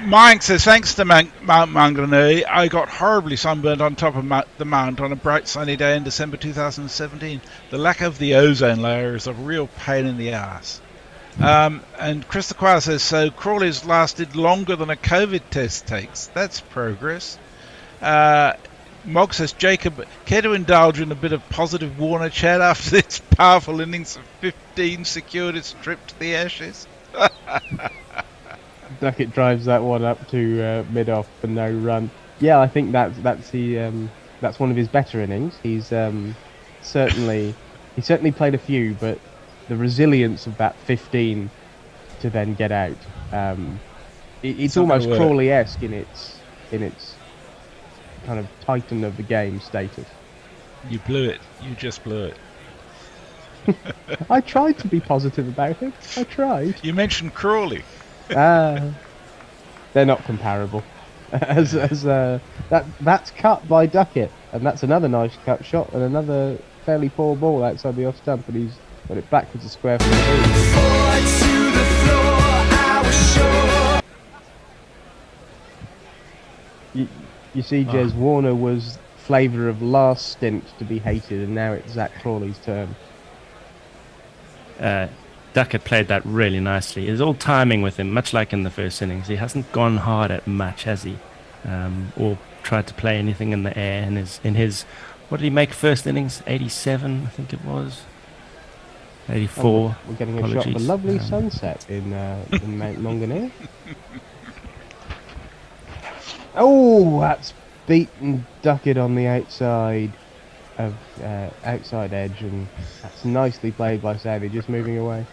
Mike says, thanks to Mount Manganui, I got horribly sunburned on top of the mount on a bright sunny day in December 2017. The lack of the ozone layer is a real pain in the ass. And Chris the Choir says, so Crawley's lasted longer than a COVID test takes. That's progress. Mog says, Jacob, care to indulge in a bit of positive Warner chat after this powerful innings of 15 secured its trip to the Ashes? Duckett drives that one up to mid-off for no run. Yeah, I think that's one of his better innings. He's certainly played a few, but the resilience of that 15 to then get out, it's almost Crawley-esque in its kind of titan of the game status. You blew it. You just blew it. I tried to be positive about it. I tried. You mentioned Crawley. They're not comparable. That's cut by Duckett, and that's another nice cut shot, and another fairly poor ball outside the off stump, and he's got it backwards to square for You see, Jez, Warner was flavour of last stint to be hated, and now it's Zach Crawley's turn. Duckett played that really nicely. It's all timing with him, much like in the first innings. He hasn't gone hard at much, has he? Or tried to play anything in the air. In his, what did he make first innings? 87, I think it was. 84. We're getting a shot of a lovely sunset in Mount Manganui. Oh, that's beaten Duckett on the outside of outside edge, and that's nicely played by Savvy, just moving away.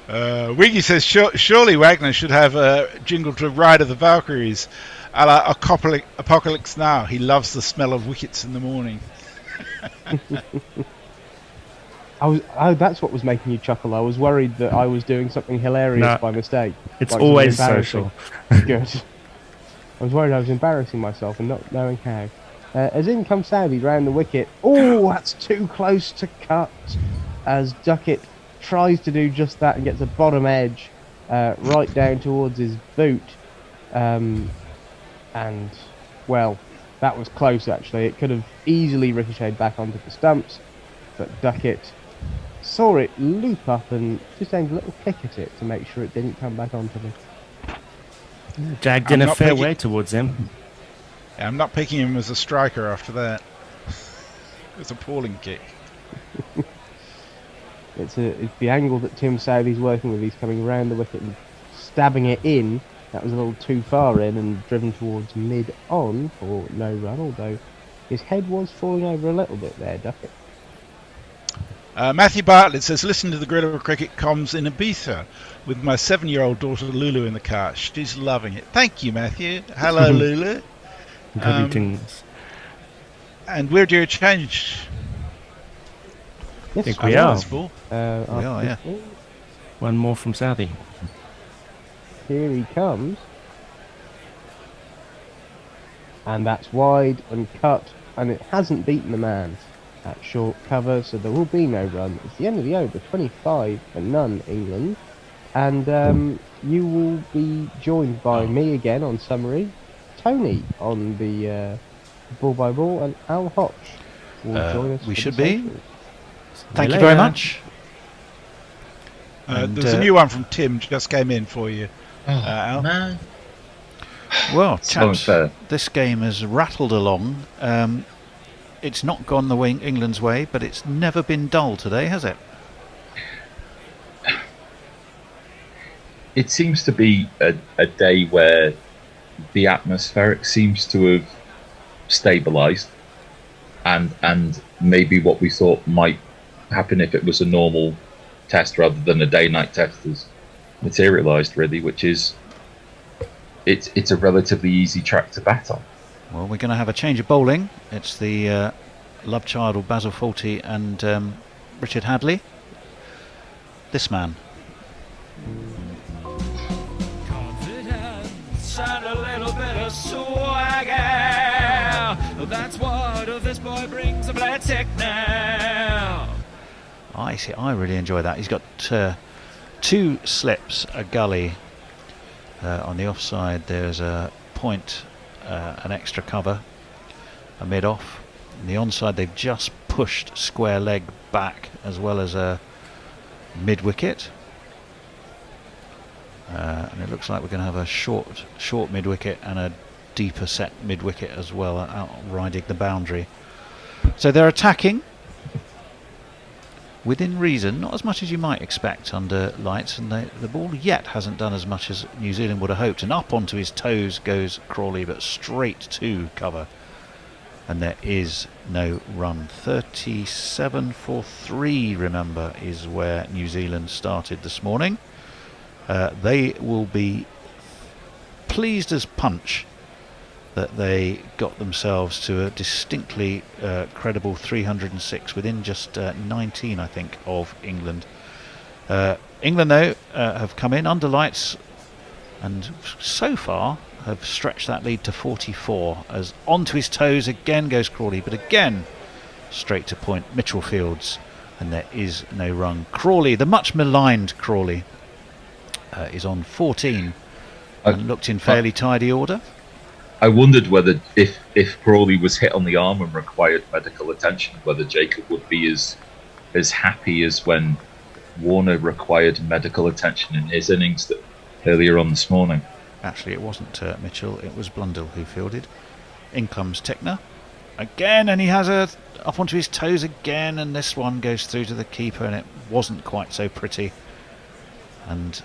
Wiggy says, surely Wagner should have a jingle to Ride of the Valkyries, a la Apocalypse Now. He loves the smell of wickets in the morning. That's what was making you chuckle. I was worried that I was doing something hilarious by mistake. It's like always social. Good. I was worried I was embarrassing myself and not knowing how. As in comes Savvy round the wicket. Oh, that's too close to cut. As Duckett tries to do just that and gets a bottom edge right down towards his boot. And, well, that was close actually. It could have easily ricocheted back onto the stumps, but Duckett saw it loop up and just aimed a little kick at it to make sure it didn't come back onto them. Jagged in a fair way towards him. Yeah, I'm not picking him as a striker after that. It's a appalling kick. It's the angle that Tim Southey's working with. He's coming round the wicket and stabbing it in. That was a little too far in and driven towards mid-on for no run, although his head was falling over a little bit there, Duckett. Matthew Bartlett says, listen to the Grid of Cricket comms in Ibiza with my 7-year-old daughter Lulu in the car. She's loving it. Thank you, Matthew. Hello, Lulu. Greetings. And we're due a change. I think we are. We are, yeah. One more from Southey. Here he comes. And that's wide and cut, and it hasn't beaten the man at short cover, so there will be no run. It's the end of the over, 25 for none, England. And you will be joined by me again on summary, Tony on the ball by ball, and Al Hotch will join us. We for should the be. socials. Thank you very much. There's a new one from Tim, just came in for you. Al. Man. Well, chaps, this game has rattled along. It's not gone the way England's way, but it's never been dull today, has it? It seems to be a day where the atmospheric seems to have stabilised, and maybe what we thought might happen if it was a normal test rather than a day-night test has materialised, really, which is it's a relatively easy track to bat on. Well, we're going to have a change of bowling. It's the love child of Basil Fawlty and Richard Hadley. This man. Confidence and a little bit of swagger. That's what this boy brings. Let's tick now. I see. I really enjoy that. He's got 2 slips, a gully. On the offside, there's a point, an extra cover, a mid-off. On the onside, they've just pushed square leg back as well as a mid-wicket. And it looks like we're going to have a short mid-wicket and a deeper set mid-wicket as well, out riding the boundary. So they're attacking within reason, not as much as you might expect under lights, and the ball yet hasn't done as much as New Zealand would have hoped, and up onto his toes goes Crawley, but straight to cover, and there is no run. 37 for 3, remember, is where New Zealand started this morning. They will be pleased as punch that they got themselves to a distinctly credible 306 within just 19, I think, of England. England, though, have come in under lights and so far have stretched that lead to 44, as onto his toes again goes Crawley, but again straight to point Mitchell Fields, and there is no run. Crawley, the much maligned Crawley, is on 14 and looked in fairly tidy order. I wondered whether if Crawley was hit on the arm and required medical attention, whether Jacob would be as happy as when Warner required medical attention in his innings earlier on this morning. Actually, it wasn't Mitchell, it was Blundell who fielded. In comes Tickner again, and he has up onto his toes again, and this one goes through to the keeper, and it wasn't quite so pretty. And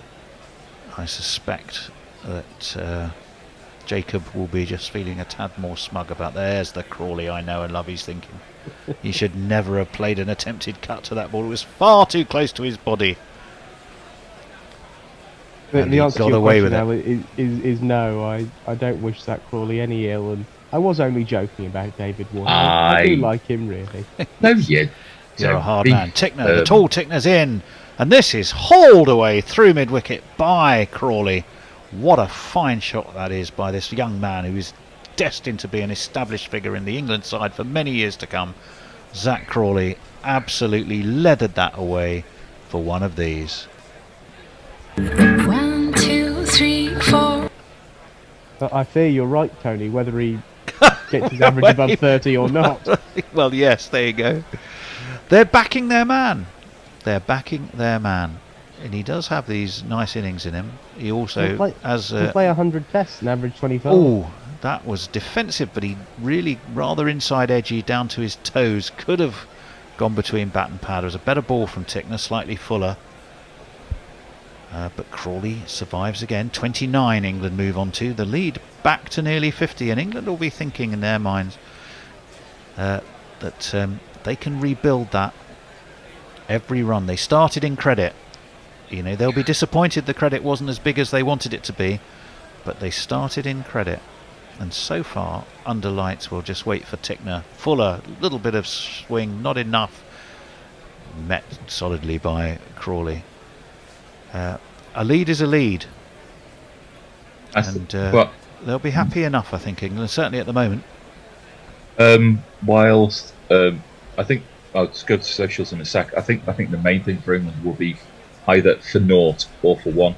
I suspect that Jacob will be just feeling a tad more smug about, there's the Crawley I know and love. He's thinking he should never have played an attempted cut to that ball. It was far too close to his body. The answer to got your away question with now is no. I don't wish Zach Crawley any ill, and I was only joking about David Warner. I do like him, really. No, you're a hard man. Tickner, the tall Tickner's in, and this is hauled away through mid-wicket by Crawley. What a fine shot that is by this young man who is destined to be an established figure in the England side for many years to come. Zach Crawley absolutely leathered that away for one of these. 1, 2, 3, 4. But I fear you're right, Tony, whether he gets his average above 30 or not. Well, yes, there you go. They're backing their man. They're backing their man. And he does have these nice innings in him. He also He'll play 100 tests and average 25. Oh, that was defensive, but he really rather inside edgy down to his toes. Could have gone between bat and pad. It was a better ball from Tickner, slightly fuller. But Crawley survives again. 29 England move on to. The lead back to nearly 50, and England will be thinking in their minds that they can rebuild that every run. They started in credit. You know, they'll be disappointed the credit wasn't as big as they wanted it to be, but they started in credit. And so far, under lights, we'll just wait for Tickner. Fuller, little bit of swing, not enough. Met solidly by Crawley. A lead is a lead. And they'll be happy enough, I think, England, certainly at the moment. Whilst I think I'll just go to socials in a sec. I think the main thing for England will be either for naught or for one.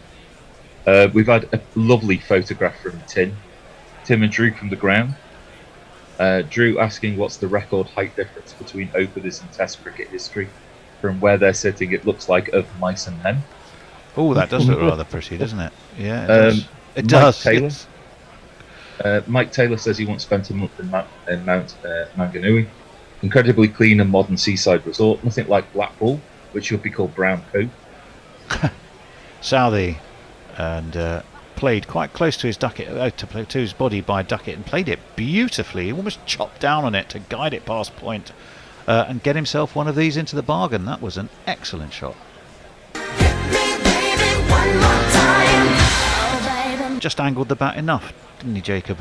We've had a lovely photograph from Tim and Drew from the ground. Drew asking what's the record height difference between openers in Test cricket history. From where they're sitting, it looks like of mice and men. Oh, that does look rather pretty, doesn't it? Yeah, it does. It does. Taylor, yes. Mike Taylor says he once spent a month in Mount Manganui. Incredibly clean and modern seaside resort. Nothing like Blackpool, which should be called Brown Cove. Southey, and played quite close to his ducket, to his body by Duckett, and played it beautifully. He almost chopped down on it to guide it past point and get himself one of these into the bargain. That was an excellent shot. Just angled the bat enough, didn't he, Jacob?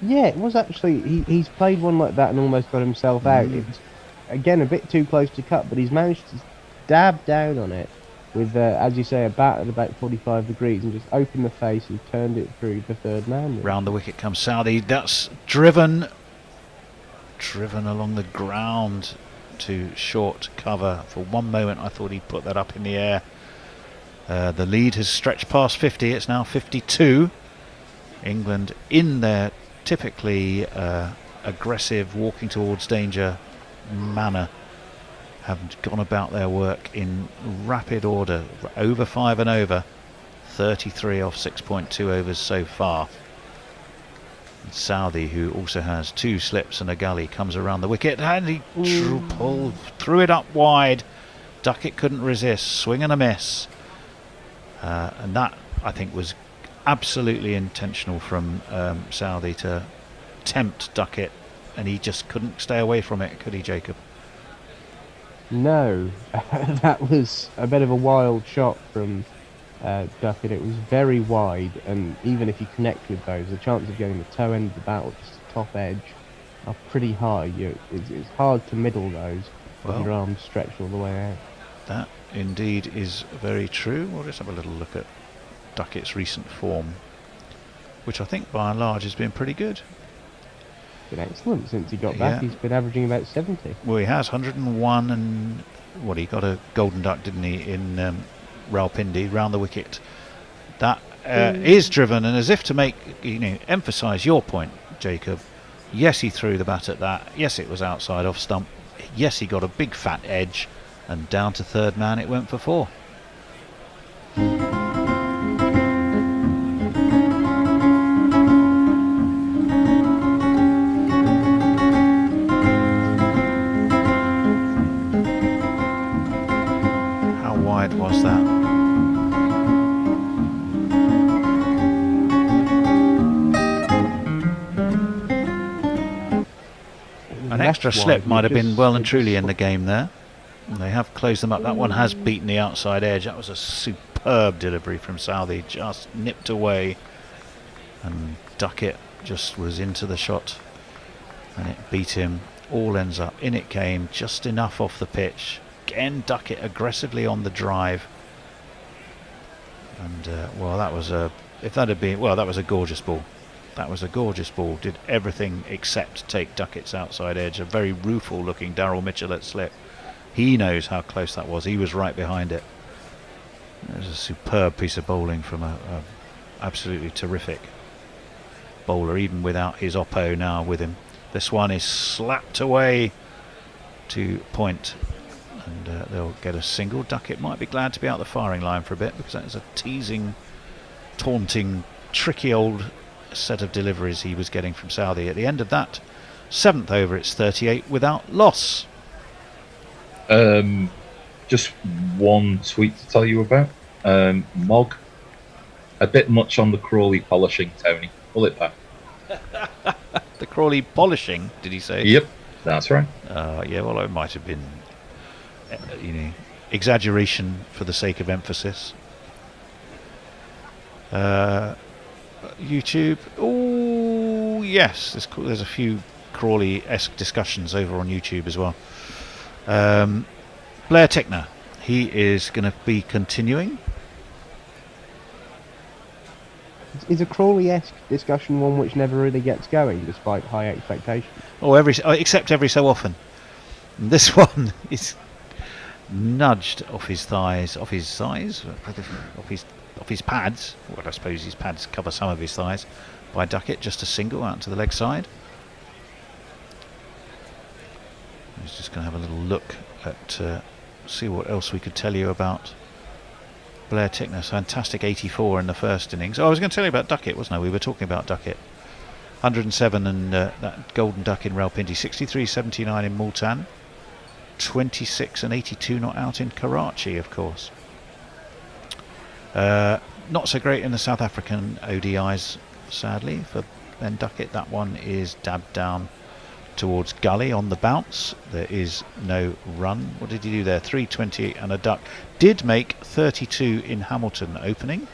Yeah, it was actually. He's played one like that and almost got himself out. It's again a bit too close to cut, but he's managed to dab down on it with, as you say, a bat at about 45 degrees and just opened the face and turned it through the third man. Round the wicket comes Southey. That's driven along the ground to short cover. For one moment I thought he'd put that up in the air. The lead has stretched past 50. It's now 52. England in their typically aggressive, walking towards danger manner have gone about their work in rapid order. Over 5 and over. 33 off 6.2 overs so far. And Southey, who also has 2 slips and a gully, comes around the wicket and he threw it up wide. Duckett couldn't resist. Swing and a miss. And that, I think, was absolutely intentional from Southey to tempt Duckett, and he just couldn't stay away from it, could he, Jacob? No, that was a bit of a wild shot from Duckett. It was very wide, and even if you connect with those, the chance of getting the toe end of the bat or just the top edge are pretty high. It's hard to middle those with your arms stretched all the way out. That indeed is very true. We'll just have a little look at Duckett's recent form, which I think by and large has been pretty good. Been excellent since he got back. He's been averaging about 70. Well, he has 101, and he got a golden duck, didn't he, in Rawalpindi, round the wicket. That is driven, and as if to make, emphasise your point, Jacob. Yes, he threw the bat at that. Yes, it was outside off stump. Yes, he got a big fat edge, and down to third man it went for 4. Was that? An extra slip might have been well and truly in the game there. And they have closed them up. That one has beaten the outside edge. That was a superb delivery from Southey, just nipped away, and Duckett just was into the shot and it beat him. All ends up. In it came, just enough off the pitch. Again, Duckett aggressively on the drive, and that was a that was a gorgeous ball. That was a gorgeous ball. Did everything except take Duckett's outside edge. A very rueful looking Daryl Mitchell slip. He knows how close that was. He was right behind it. It was a superb piece of bowling from a absolutely terrific bowler, even without his oppo now with him. This one is slapped away to point, and they'll get a single. Duckett might be glad to be out the firing line for a bit, because that is a teasing, taunting, tricky old set of deliveries he was getting from Southey. At the end of that 7th over, it's 38 without loss. Just one tweet to tell you about. Mog, a bit much on the Crawley polishing, Tony. Pull it back. The Crawley polishing, did he say? Yep, that's right. Yeah, well, it might have been exaggeration for the sake of emphasis. YouTube. Oh yes, there's a few Crawley-esque discussions over on YouTube as well. Blair Tickner, he is going to be continuing. Is a Crawley-esque discussion one which never really gets going despite high expectations? Except every so often. And this one is nudged off his thighs, off his pads. Well, I suppose his pads cover some of his thighs. By Duckett, just a single out to the leg side. He's just going to have a little look at see what else we could tell you about Blair Tickner's fantastic 84 in the first innings. I was going to tell you about Duckett, wasn't I? We were talking about Duckett. 107 and that golden duck in Rawalpindi. 63-79 in Multan. 26 and 82 not out in Karachi, of course. Not so great in the South African ODIs, sadly, for Ben Duckett. That one is dabbed down towards gully on the bounce. There is no run. What did he do there? 320 and a duck. Did make 32 in Hamilton opening.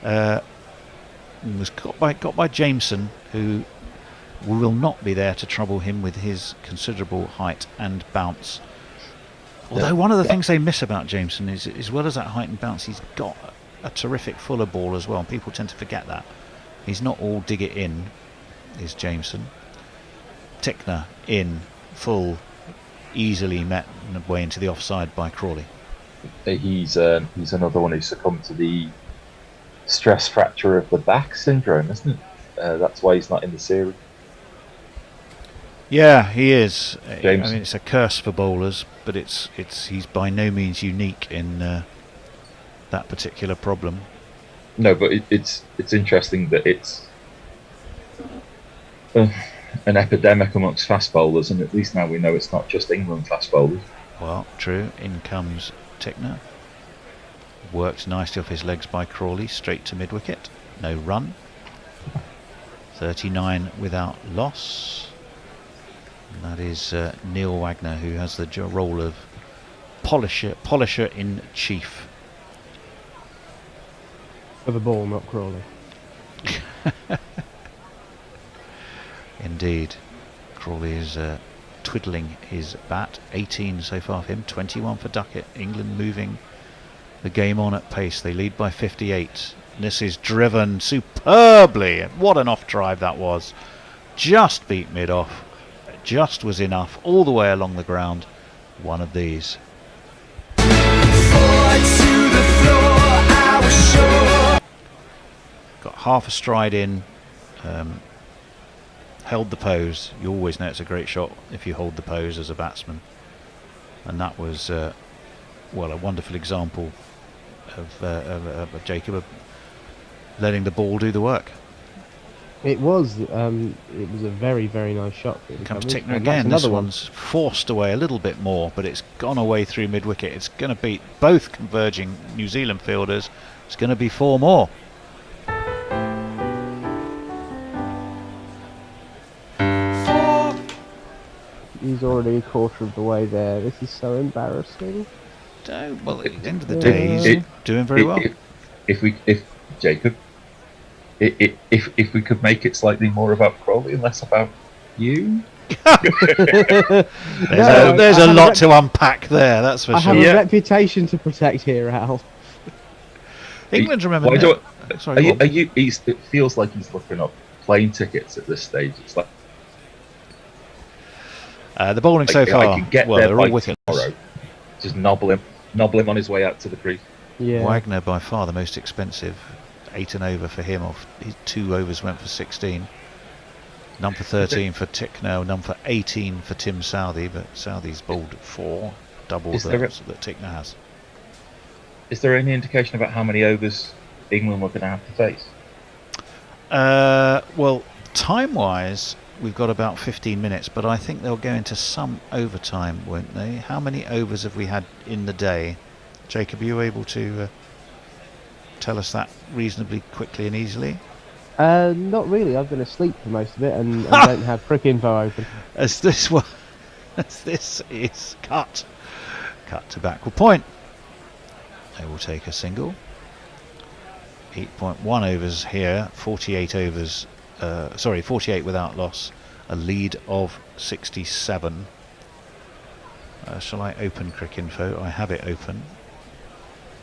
Was got by Jameson, who we will not be there to trouble him with his considerable height and bounce. Although one of the things they miss about Jameson is, as well as that height and bounce, he's got a terrific fuller ball as well. People tend to forget that. He's not all dig it in, is Jameson. Tickner in, full, easily met way into the offside by Crawley. He's another one who succumbed to the stress fracture of the back syndrome, isn't it? That's why he's not in the series. Yeah, he is. James. I mean, it's a curse for bowlers, but he's by no means unique in that particular problem. No, but it's interesting that it's an epidemic amongst fast bowlers, and at least now we know it's not just England fast bowlers. Well, true. In comes Tickner. Worked nicely off his legs by Crawley, straight to mid-wicket. No run. 39 without loss. And that is Neil Wagner, who has the role of polisher in chief. For the ball, not Crawley. Indeed. Crawley is twiddling his bat. 18 so far for him, 21 for Duckett. England moving the game on at pace. They lead by 58. This is driven superbly. What an off drive that was. Just beat mid off. Just was enough all the way along the ground. One of these. Got half a stride in. Held the pose. You always know it's a great shot if you hold the pose as a batsman. And that was, well, a wonderful example of Jacob letting the ball do the work. It was a very, very nice shot. Comes Tickner again. This one's forced away a little bit more, but it's gone away through mid-wicket. It's going to beat both converging New Zealand fielders. It's going to be 4 more. He's already a quarter of the way there. This is so embarrassing. Well, at the end of the day, he's doing very well. If Jacob, if we could make it slightly more about Crawley and less about you. There's a lot to unpack there, that's for sure. I have a reputation to protect here, Al. England, remember. It feels like he's looking up plane tickets at this stage. It's like the bowling so far. I can get well, there they're by all wickets. Tomorrow. Just nobble him on his way out to the crease. Yeah. Wagner by far the most expensive. 8 and over for him. Off his 2 overs went for 16. None for 13 for Tickner. None for 18 for Tim Southey. But Southey's bowled 4, double that Tickner has. Is there any indication about how many overs England were going to have to face? Well, time-wise, we've got about 15 minutes, but I think they'll go into some overtime, won't they? How many overs have we had in the day? Jacob, are you able to tell us that reasonably quickly and easily? Not really. I've been asleep for most of it and don't have crick info open. As this is cut to backward point. They will take a single. 8.1 overs here, 48 overs. 48 without loss. A lead of 67. Shall I open crick info? I have it open.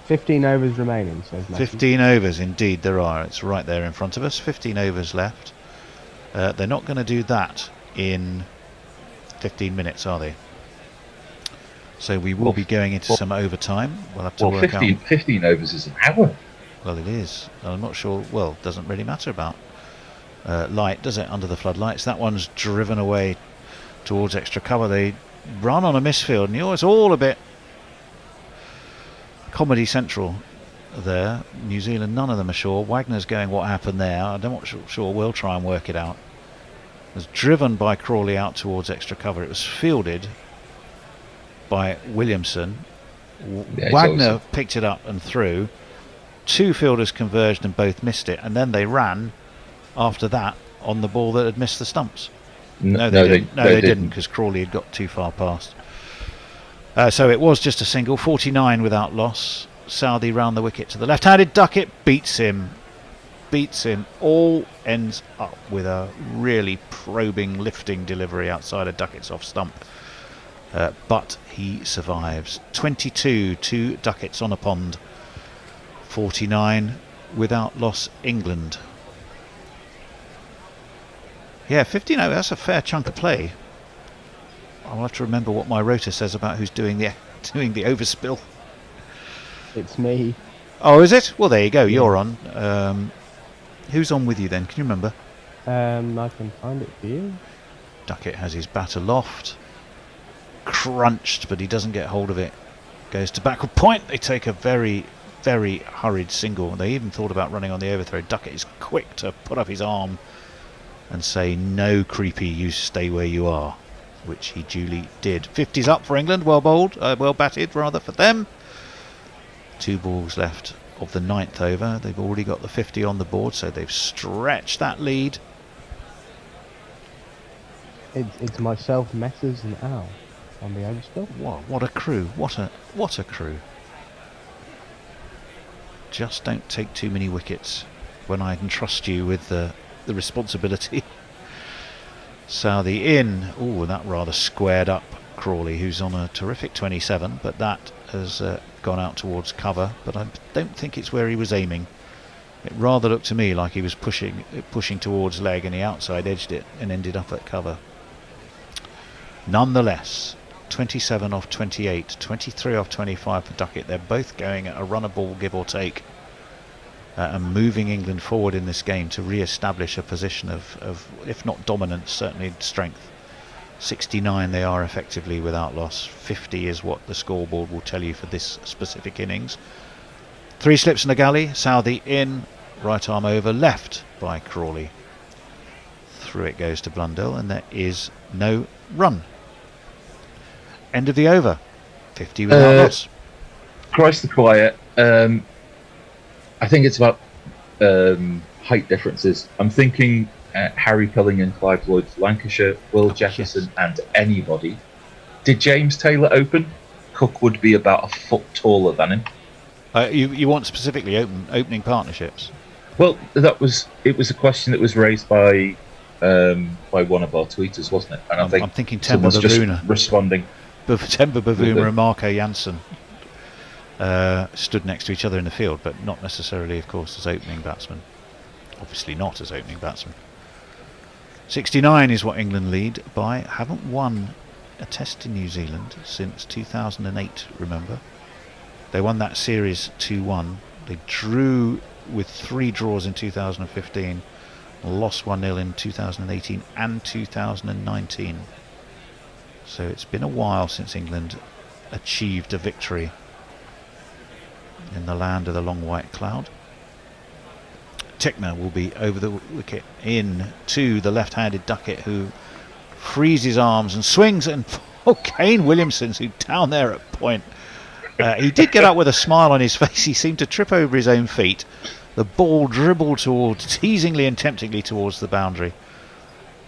15 overs remaining, says Matthew. 15 overs, indeed there are. It's right there in front of us. 15 overs left. They're not going to do that in 15 minutes, are they? So we will be going into some overtime. We'll have to work 15 overs is an hour. Well, it is. I'm not sure. Well, it doesn't really matter about light, does it, under the floodlights? That one's driven away towards extra cover. They run on a misfield, and it's all a bit Comedy Central there. New Zealand, none of them are sure. Wagner's going, what happened there? I'm not sure. We'll try and work it out. It was driven by Crawley out towards extra cover. It was fielded by Williamson. Wagner picked it up and threw. 2 fielders converged and both missed it, and then they ran after that on the ball that had missed the stumps. No, they didn't, because Crawley had got too far past. So it was just a single. 49 without loss. Southey round the wicket to the left-handed. Duckett beats him. beats in, all ends up with a really probing, lifting delivery outside of Duckett's off stump. But he survives. 22, 2 Duckett's on a pond. 49 without loss, England. Yeah, 15 over, that's a fair chunk of play. I'll have to remember what my rota says about who's doing the overspill. It's me. Oh, is it? Well, there you go. Yeah. You're on. Who's on with you then? Can you remember? I can find it for you. Duckett has his bat aloft. Crunched, but he doesn't get hold of it. Goes to backward point. They take a very, very hurried single. They even thought about running on the overthrow. Duckett is quick to put up his arm and say, "No, creepy, you stay where you are," which he duly did. 50's up for England. Well bowled, well batted rather for them. 2 balls left of the 9th over. They've already got the 50 on the board, so they've stretched that lead. It's myself, Messers, and Al on the overspill. Wow, what a crew! What a crew! Just don't take too many wickets when I entrust you with the responsibility. Southey in. Oh, that rather squared up Crawley, who's on a terrific 27, but that has gone out towards cover. But I don't think it's where he was aiming. It rather looked to me like he was pushing towards leg, and he outside edged it and ended up at cover. Nonetheless, 27 off 28, 23 off 25 for Duckett. They're both going at a run a ball, give or take, and moving England forward in this game to re-establish a position of, if not dominance, certainly strength. 69 they are effectively without loss. 50 is what the scoreboard will tell you for this specific innings. 3 slips in the galley. Southey in, right arm over, left by Crawley. Through it goes to Blundell, and there is no run. End of the over. 50 without loss. Christ the quiet. I think it's about height differences. I'm thinking Harry Pilling, Clive Lloyd, Lancashire, Will Jefferson, and anybody. Did James Taylor open? Cook would be about a foot taller than him. You want specifically opening partnerships? Well, it was a question that was raised by one of our tweeters, wasn't it? And I'm thinking Temba Bavuna responding. Temba Bavuna and Marco Janssen stood next to each other in the field, but not necessarily, of course, as opening batsmen. Obviously not as opening batsmen. 69 is what England lead by. Haven't won a test in New Zealand since 2008, remember? They won that series 2-1. They drew with 3 draws in 2015, lost 1-0 in 2018 and 2019. So it's been a while since England achieved a victory in the land of the long white cloud. Tickner will be over the wicket in to the left-handed Duckett, who frees his arms and swings, and Kane Williamson's who down there at point. He did get up with a smile on his face. He seemed to trip over his own feet. The ball dribbled teasingly and temptingly towards the boundary,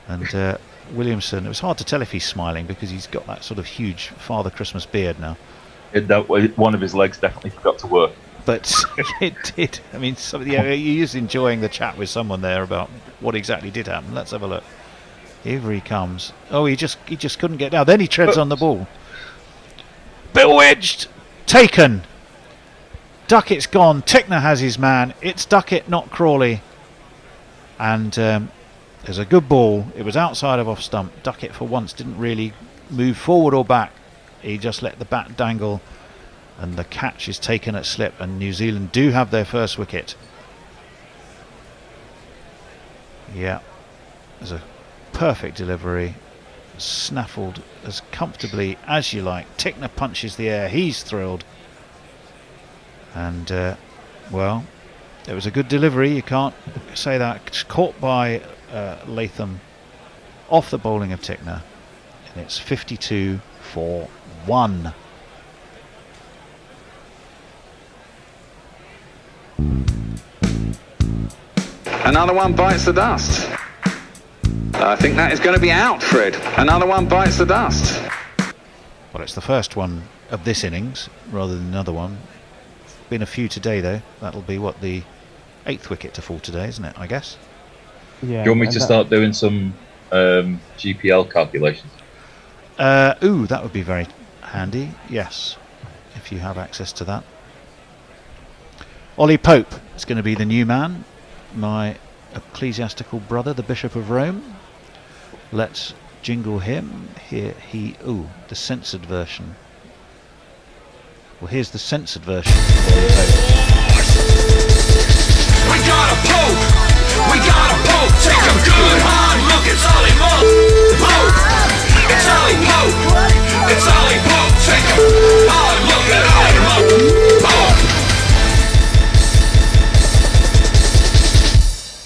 and Williamson, it was hard to tell if he's smiling because he's got that sort of huge Father Christmas beard now. One of his legs definitely forgot to work. But it did. I mean, he was enjoying the chat with someone there about what exactly did happen. Let's have a look. Here he comes. Oh, he just couldn't get down. Then he treads on the ball. Bewitched! Taken! Duckett's gone. Tickner has his man. It's Duckett, not Crawley. And there's a good ball. It was outside of off stump. Duckett for once didn't really move forward or back. He just let the bat dangle, and the catch is taken at slip, and New Zealand do have their first wicket. Yeah, there's a perfect delivery, snaffled as comfortably as you like. Tickner punches the air. He's thrilled, and well, it was a good delivery. You can't say that. It's caught by Latham off the bowling of Tickner, and it's 52 for 1. Another one bites the dust. I think that is going to be out, Fred. Another one bites the dust. Well, it's the first one of this innings rather than another one. Been a few today though. That'll be what, the 8th wicket to fall today, isn't it? I guess. Yeah. Do you want me to start doing some GPL calculations? Ooh, that would be very handy. Yes, if you have access to that. Ollie Pope is going to be the new man. My ecclesiastical brother, the Bishop of Rome. Let's jingle him. Here he... Ooh, the censored version. Well, here's the censored version of Ollie Pope. We got a Pope! We got a Pope! Take a good hard look, it's Ollie Pope! It's Ollie Pope! It's Ollie Pope! Take a hard look at Ollie Pope!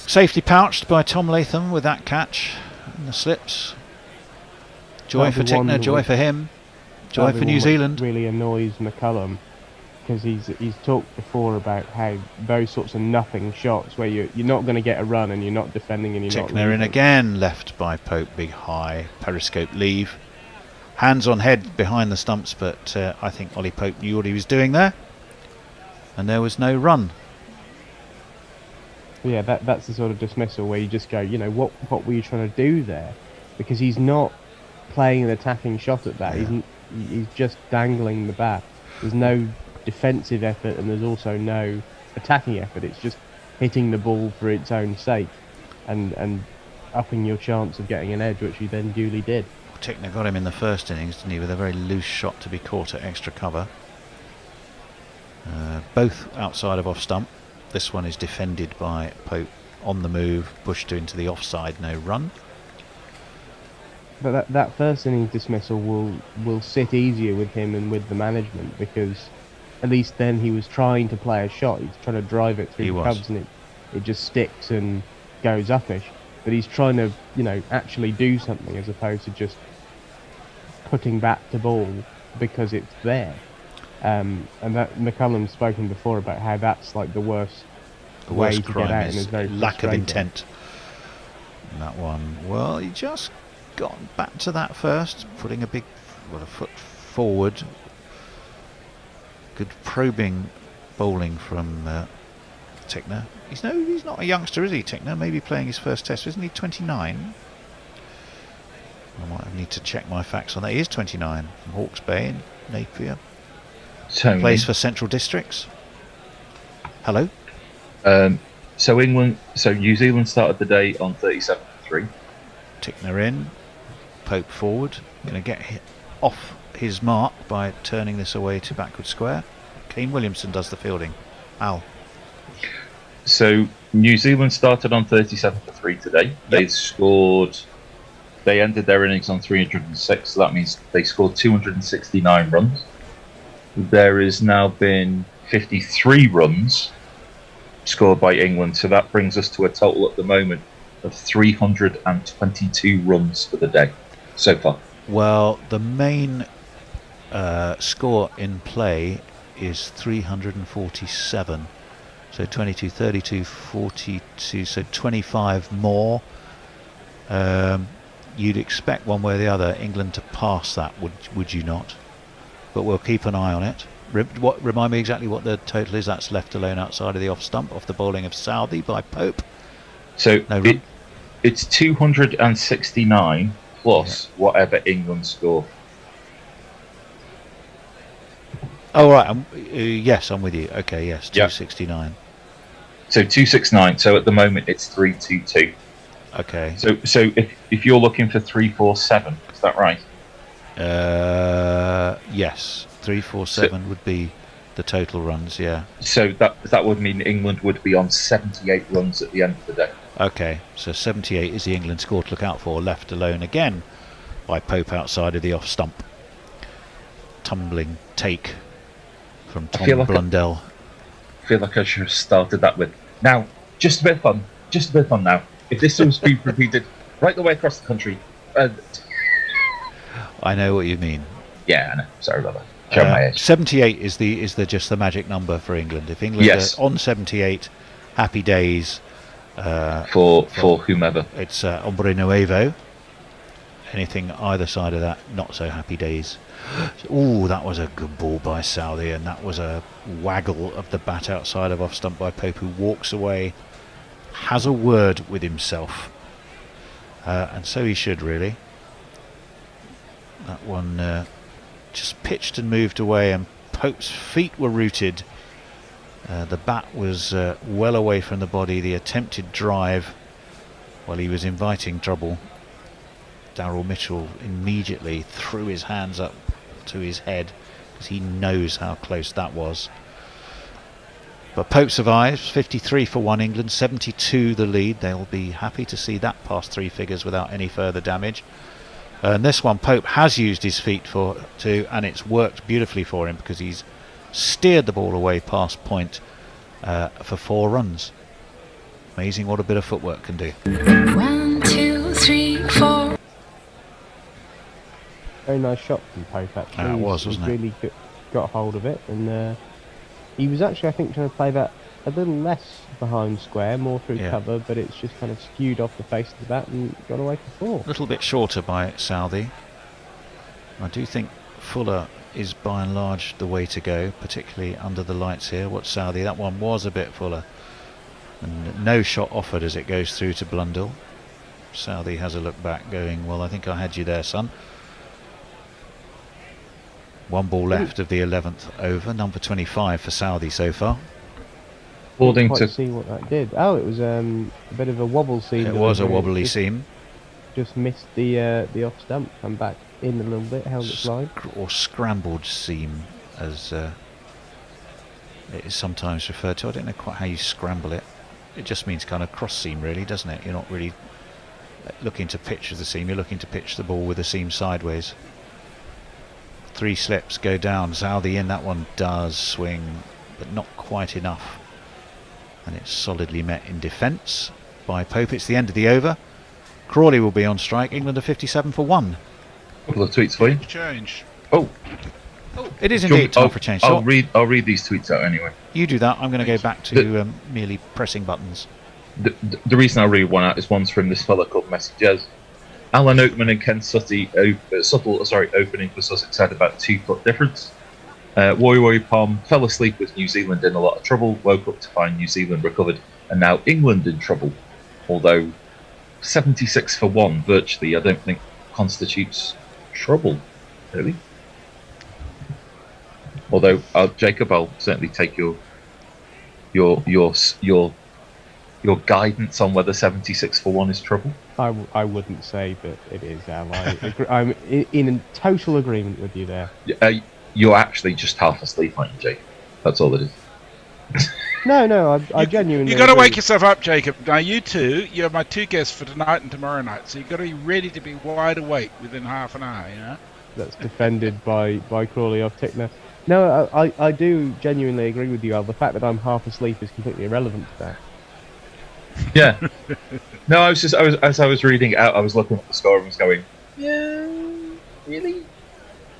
Safety pouched by Tom Latham with that catch and the slips. Joy for Tickner, joy for him, joy for New Zealand. Really annoys McCullum because he's talked before about how those sorts of nothing shots where you're not going to get a run and you're not defending and you're not Tickner in again, left by Pope, big high periscope leave. Hands on head behind the stumps, but I think Ollie Pope knew what he was doing there, and there was no run. Yeah, that's the sort of dismissal where you just go, what were you trying to do there? Because he's not playing an attacking shot at that. Yeah. He's just dangling the bat. There's no defensive effort and there's also no attacking effort. It's just hitting the ball for its own sake and upping your chance of getting an edge, which he then duly did. Tickner got him in the first innings, didn't he, with a very loose shot to be caught at extra cover. Both outside of off stump. This one is defended by Pope on the move, pushed into the offside, no run. But that first innings dismissal will sit easier with him and with the management, because at least then he was trying to play a shot. He's trying to drive it through the covers and it just sticks and goes uppish. But he's trying to, actually do something as opposed to just putting back the ball because it's there. And that McCullum's spoken before about how that's like the worst way to get out, and is very lack of intent. And that one, well, he just got back to that first, putting a foot forward. Good probing bowling from Tickner. He's not a youngster, is he, Tickner? Maybe playing his first test, isn't he? 29. I might need to check my facts on that. He is 29 from Hawke's Bay in Napier. Plays for Central Districts. Hello. So New Zealand started the day on 37 for 3. Tickner in, Pope forward. Going to get off his mark by turning this away to backward square. Kane Williamson does the fielding. Al. So New Zealand started on 37 for 3 today. Yep. They ended their innings on 306. So that means they scored 269 runs. There has now been 53 runs scored by England, so that brings us to a total at the moment of 322 runs for the day so far. Well, the main score in play is 347. So 22, 32, 42, so 25 more. You'd expect one way or the other England to pass that, would you not? But we'll keep an eye on it. Remind me exactly what the total is. That's left alone outside of the off stump, off the bowling of Southey by Pope. So it's 269 plus whatever England score. Oh, right. Yes, I'm with you. Okay, yes, 269. So 269. So at the moment it's 322. Okay. So if you're looking for 347, is that right? Yes, 347 would be the total runs. Yeah. So that would mean England would be on 78 runs at the end of the day. Okay, so 78 is the England score to look out for. Left alone again by Pope outside of the off stump. Tumbling take from Tom Blundell. I feel like I should have started that with. Now, just a bit of fun now. If this was being repeated right the way across the country. I know what you mean. Yeah, I know. Sorry about that. Show my age. 78 is the just the magic number for England. If England are on 78, happy days. For whomever. It's Hombre Nuevo. anything either side of that, not so happy days. Ooh, that was a good ball by Southey, and that was a waggle of the bat outside of off stump by Pope, who walks away, has a word with himself, and so he should really. That one just pitched and moved away, and Pope's feet were rooted. The bat was well away from the body. The attempted drive, well, he was inviting trouble. Darryl Mitchell immediately threw his hands up to his head because he knows how close that was. But Pope survives. 53 for 1 England, 72 the lead. They'll be happy to see that past 3 figures without any further damage. And this one Pope has used his feet to, and it's worked beautifully for him because he's steered the ball away past point for 4 runs. Amazing what a bit of footwork can do. 1, 2, 3, 4. Very nice shot from Pope, actually. It was, wasn't it? Really got hold of it, and he was actually, I think, trying to play that a little less behind square, more through cover, but it's just kind of skewed off the face of the bat and got away for 4. A little bit shorter by Southey. I do think Fuller is by and large the way to go, particularly under the lights here. Watch Southey, that one was a bit fuller. And no shot offered as it goes through to Blundell. Southey has a look back going, well, I think I had you there, son. 1 ball left of the 11th over, number 25 for Southey so far. Didn't quite see what that did. Oh, it was a bit of a wobble seam. It was a wobbly seam. Just missed the off stump, come back in a little bit, held it line. Or scrambled seam, as it is sometimes referred to. I don't know quite how you scramble it. It just means kind of cross seam, really, doesn't it? You're not really looking to pitch the seam, you're looking to pitch the ball with the seam sideways. 3 slips go down. Southey in, that one does swing, but not quite enough. And it's solidly met in defence by Pope. It's the end of the over. Crawley will be on strike. England are 57 for 1. Couple of tweets for you. Change. Oh, it is indeed time for change. I'll read these tweets out anyway. You do that. I'm going to go back to merely pressing buttons. The reason I read one out is one's from this fella called Messages. Alan Oakman and Ken Suttle opening for Sussex had about 2 foot difference. Woy Woy Pom fell asleep with New Zealand in a lot of trouble, woke up to find New Zealand recovered, and now England in trouble. Although 76 for 1 virtually, I don't think constitutes trouble, really. Although Jacob, I'll certainly take your guidance on whether 76 for 1 is trouble. I wouldn't say that it is, Al. I'm in total agreement with you there. You're actually just half asleep, aren't you, Jacob? That's all it is. No, I genuinely. You got to wake yourself up, Jacob. Now, you two, you're my 2 guests for tonight and tomorrow night, so you've got to be ready to be wide awake within half an hour, you know? That's defended by Crawley off Tickner. No, I do genuinely agree with you, Al. The fact that I'm half asleep is completely irrelevant to that. Yeah. No, as I was reading it out, I was looking at the score and was going, yeah, really?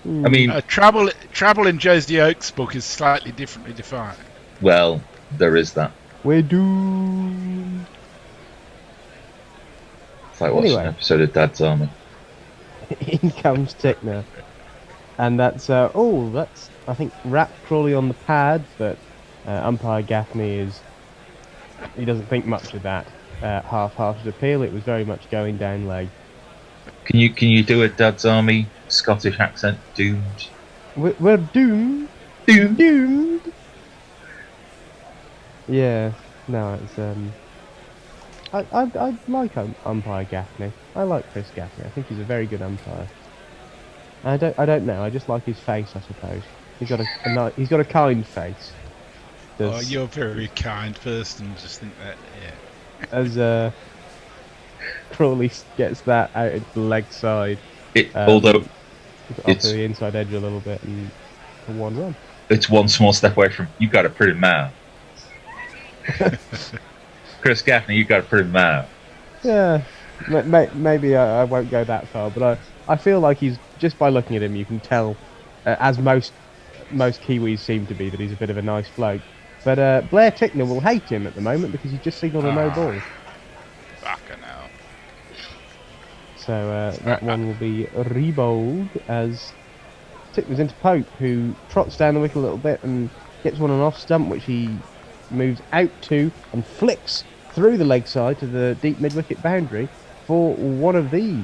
I mean, trouble in Josie Oakes' book is slightly differently defined. Well, there is that. We're doomed. It's like watching an episode of Dad's Army. In comes Tickner, and that's I think wrapped Crawley on the pad, but umpire Gaffney he doesn't think much of that half-hearted appeal. It was very much going down leg. Can you do a Dad's Army Scottish accent? Doomed. We're doomed. Doomed. Yeah. No, it's I like umpire Gaffney. I like Chris Gaffney. I think he's a very good umpire. I don't know. I just like his face, I suppose. He's got a kind face. Oh, you're a very kind person. Just think that, yeah. As Crawley gets that out at the leg side. Although it's off the inside edge a little bit and for 1 run. It's one small step away from you got a pretty mouth. Chris Gaffney, you got a pretty mouth. Yeah, maybe I won't go that far, but I feel like he's, just by looking at him, you can tell, as most Kiwis seem to be, that he's a bit of a nice bloke. But Blair Tickner will hate him at the moment because he just signalled a no ball. Fucking hell. So that one will be rebowled as tip was into Pope, who trots down the wicket a little bit and gets one on off stump, which he moves out to and flicks through the leg side to the deep mid-wicket boundary for one of these.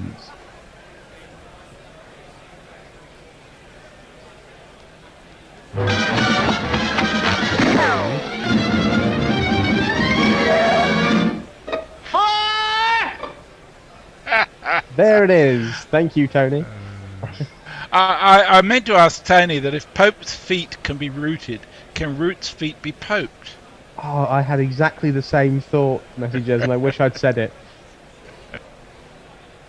There it is. Thank you, Tony. I meant to ask Tony that if Pope's feet can be rooted, can Root's feet be poked? Oh, I had exactly the same thought, messages, and I wish I'd said it.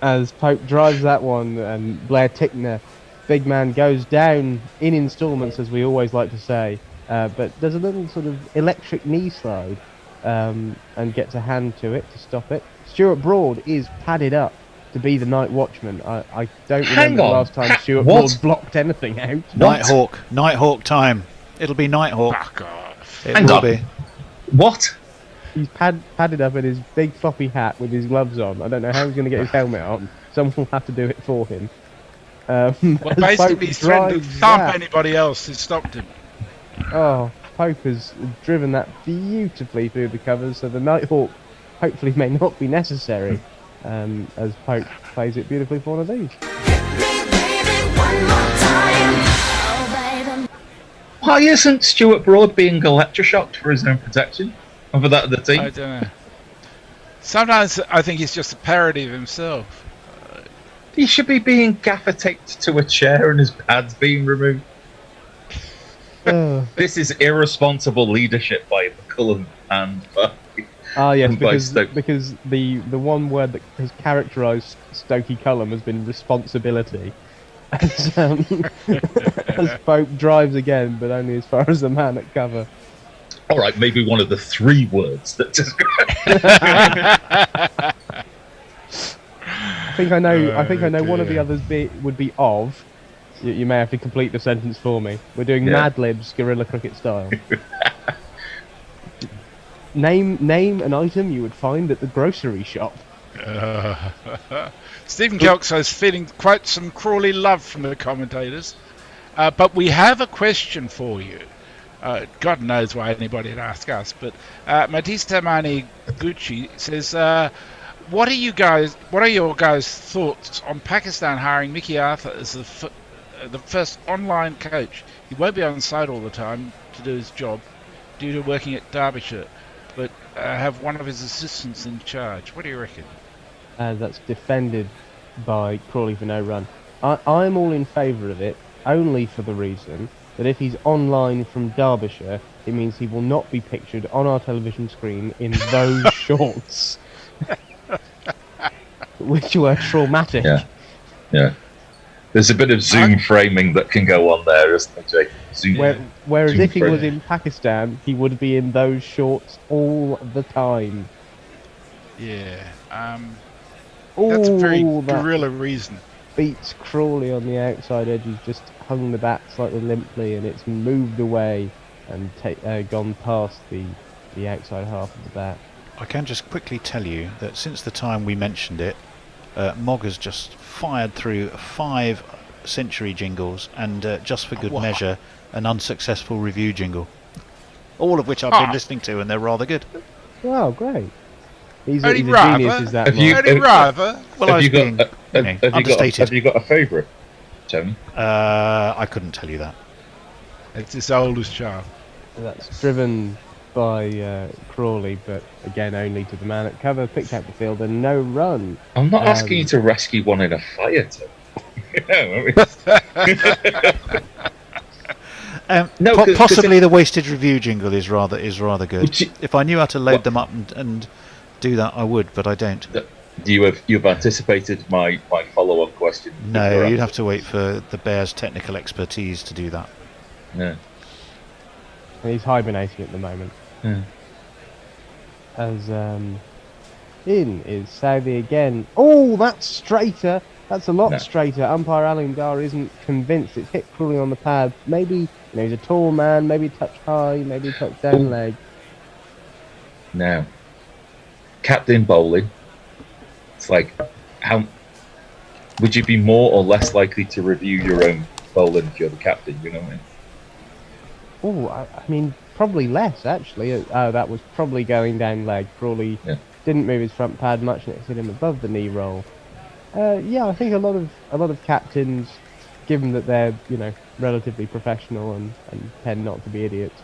As Pope drives that one, and Blair Tickner, big man, goes down in instalments, as we always like to say, but does a little sort of electric knee slide and gets a hand to it to stop it. Stuart Broad is padded up to be the Nightwatchman. I don't remember the last time Stuart Broad blocked anything out. Nighthawk time. It'll be Nighthawk. Fuck off. It will be. What? He's padded up in his big floppy hat with his gloves on. I don't know how he's going to get his helmet on. Someone will have to do it for him. Well, basically, he's threatened to thump anybody else who stopped him. Oh, Pope has driven that beautifully through the covers, so the Nighthawk hopefully may not be necessary, as Pope plays it beautifully for one of these. Why isn't Stuart Broad being electroshocked for his own protection? And for that of the team? I don't know. Sometimes I think he's just a parody of himself. He should be being gaffer taped to a chair and his pads being removed. This is irresponsible leadership by McCullum and yes, because the one word that has characterised Stokey Cullum has been responsibility. As Pope drives again, but only as far as the man at cover. All right, maybe one of the three words that describe. I think I know. One of the others would be of. You may have to complete the sentence for me. We're doing Mad Libs, guerrilla cricket style. Name an item you would find at the grocery shop. Stephen Kelso is feeling quite some Crawley love from the commentators. But we have a question for you. God knows why anybody would ask us, but Matista Mani Gucci says, what are your guys' thoughts on Pakistan hiring Mickey Arthur as the first online coach? He won't be on site all the time to do his job due to working at Derbyshire, but have one of his assistants in charge. What do you reckon? That's defended by Crawley for no run. I'm all in favour of it, only for the reason that if he's online from Derbyshire, it means he will not be pictured on our television screen in those shorts, which were traumatic. Yeah. There's a bit of zoom framing that can go on there, isn't there, Jake? Whereas if he was in Pakistan, he would be in those shorts all the time. Yeah. That's a very guerrilla reason. Beats Crawley on the outside edge. He's just hung the bat slightly limply, and it's moved away and gone past the outside half of the bat. I can just quickly tell you that since the time we mentioned it, Mog has just fired through 5 century jingles and, just for good measure, an unsuccessful review jingle. All of which I've been listening to, and they're rather good. Wow, great. He's a genius, is that Well, have you got a favourite, Tony? I couldn't tell you that. It's his oldest child. That's driven by Crawley, but again only to the man at cover, picked out the field and no run. I'm not asking you to rescue one in a fire, Tony. Possibly the wasted review jingle is rather good. If I knew how to load them up and do that, I would, but I don't. You've anticipated my follow-up question. No, you'd have to wait for the Bears' technical expertise to do that. Yeah. He's hibernating at the moment. Yeah. As in is Saudi again. Oh, that's straighter. That's a lot straighter. Umpire Alim Dar isn't convinced. It's hit Crawley on the pad. Maybe he's a tall man. Maybe a touch high. Maybe a touch down leg. Now, captain bowling. It's like how would you be more or less likely to review your own bowling if you're the captain? You know what I mean? Oh, I mean, probably less actually. That was probably going down leg. Crawley didn't move his front pad much, and it hit him above the knee roll. Yeah, I think a lot of captains, given that they're relatively professional and tend not to be idiots,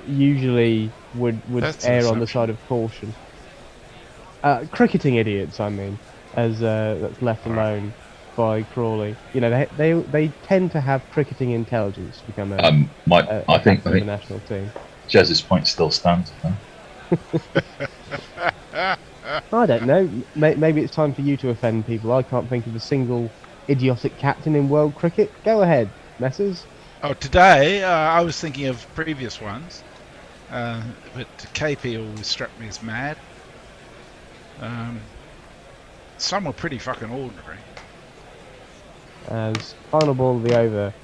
usually would err on the side of caution. Cricketing idiots, I mean, as that's left alone by Crawley. They tend to have cricketing intelligence to become I think the national team. Jez's point still stands. I don't know. Maybe it's time for you to offend people. I can't think of a single idiotic captain in world cricket. Go ahead, Messrs. Oh, today I was thinking of previous ones, but KP always struck me as mad. Some were pretty fucking ordinary. As final ball of the over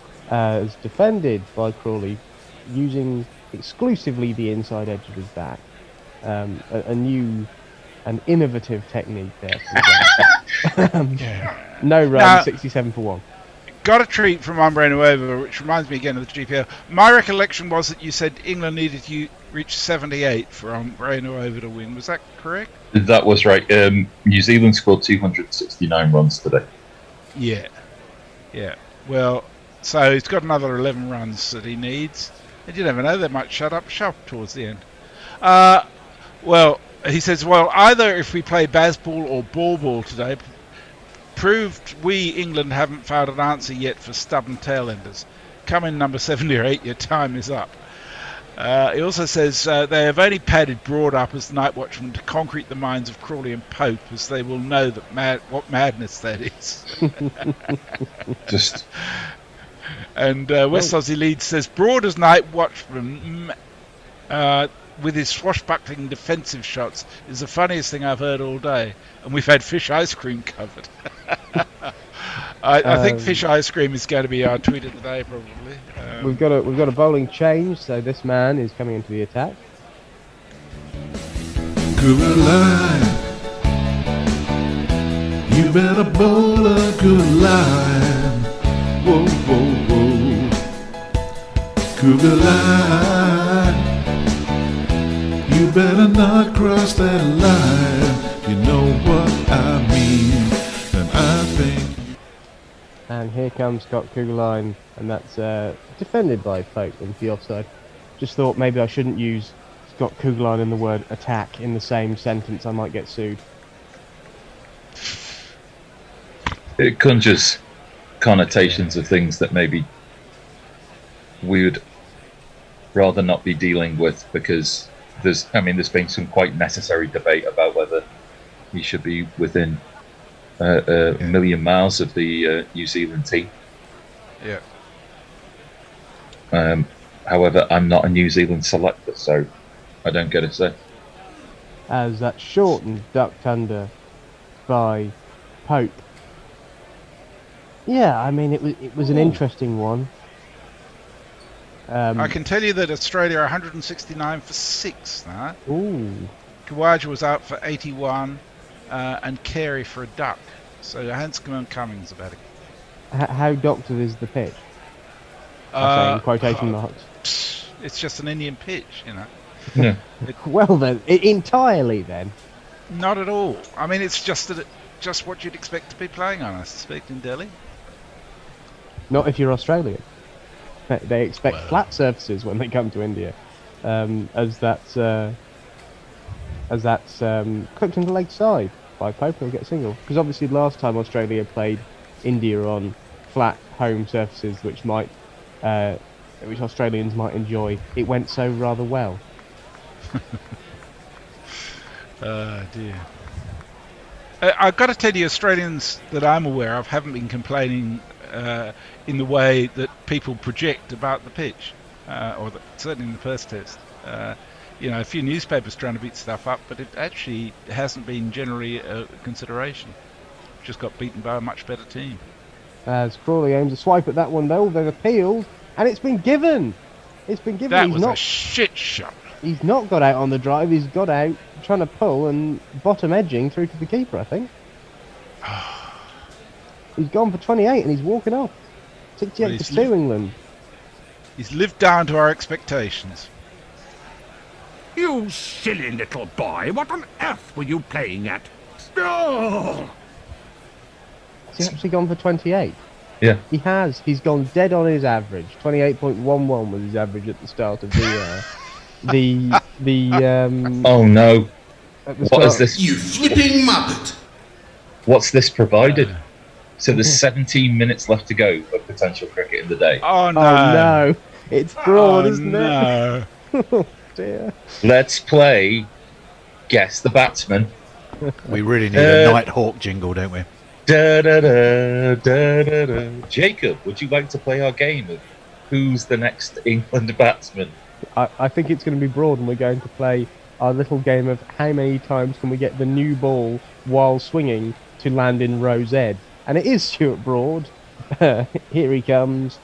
is defended by Crawley using exclusively the inside edge of his bat. A new and innovative technique there. No run, now, 67 for 1. Got a treat from Umbrano Over, which reminds me again of the GPL. My recollection was that you said England needed to reach 78 for Umbrano Over to win. Was that correct? That was right. New Zealand scored 269 runs today. Yeah. Well, so he's got another 11 runs that he needs. And you never know, they might shut up sharp towards the end. Well, he says, either if we play Bazball or Ball today, proved we, England, haven't found an answer yet for stubborn tailenders. Come in number 7 or 8, your time is up. He also says they have only padded Broad up as the Nightwatchman to concrete the minds of Crawley and Pope, as they will know that what madness that is. And West Aussie Leeds says Broad as Nightwatchman with his swashbuckling defensive shots is the funniest thing I've heard all day, and we've had fish ice cream covered. I think fish ice cream is going to be our tweet of the day, probably. We've got a bowling change, so this man is coming into the attack. Good line. You better bowl a good line. Whoa, whoa, whoa. Cougar line. You better not cross that line. You know what I mean. And I think. And here comes Scott Kugelheim, and that's defended by Pope into the offside. Just thought maybe I shouldn't use Scott Kugelheim and the word attack in the same sentence. I might get sued. It conjures connotations of things that maybe we would rather not be dealing with, because there's been some quite necessary debate about whether he should be within a million miles of the New Zealand team. Yeah. However, I'm not a New Zealand selector, so I don't get a say. As that short and ducked under by Pope. Yeah, I mean it was an interesting one. I can tell you that Australia are 169 for 6 now. Ooh. Kawaja was out for 81. And Carey for a duck. So Hanscom and Cummings about it. How doctored is the pitch? I say in quotation marks. It's just an Indian pitch, Yeah. Well then, entirely then. Not at all. I mean, it's just what you'd expect to be playing on, I suspect, in Delhi. Not if you're Australian. They expect flat surfaces when they come to India, as that's clipped into leg side by Pope. He'll get a single, because obviously last time Australia played India on flat home surfaces, which Australians might enjoy, it went so rather well. Dear. I've got to tell you, Australians that I'm aware of haven't been complaining in the way that people project about the pitch, certainly in the first test. A few newspapers trying to beat stuff up, but it actually hasn't been generally a consideration. Just got beaten by a much better team. As Crawley aims a swipe at that one, though, they've appealed, and it's been given. That was a shit shot. He's not got out on the drive. He's got out trying to pull and bottom edging through to the keeper, I think. He's gone for 28 and he's walking off. 68 Well, for 2 England. He's lived down to our expectations. You silly little boy, what on earth were you playing at? Oh! Has he actually gone for 28? Yeah. He has. He's gone dead on his average. 28.11 was his average at the start of the Oh no. What start. is this? You flipping muppet! What's this provided? So there's 17 minutes left to go of potential cricket in the day. Oh no! Oh no! It's Broad, isn't no. it? Oh dear. Let's play Guess the Batsman. We really need a Nighthawk jingle, don't we? Da, da, da, da, da, da. Jacob, would you like to play our game of who's the next England batsman? I think it's going to be Broad, and we're going to play our little game of how many times can we get the new ball while swinging to land in row Z. And it is Stuart Broad. Here he comes.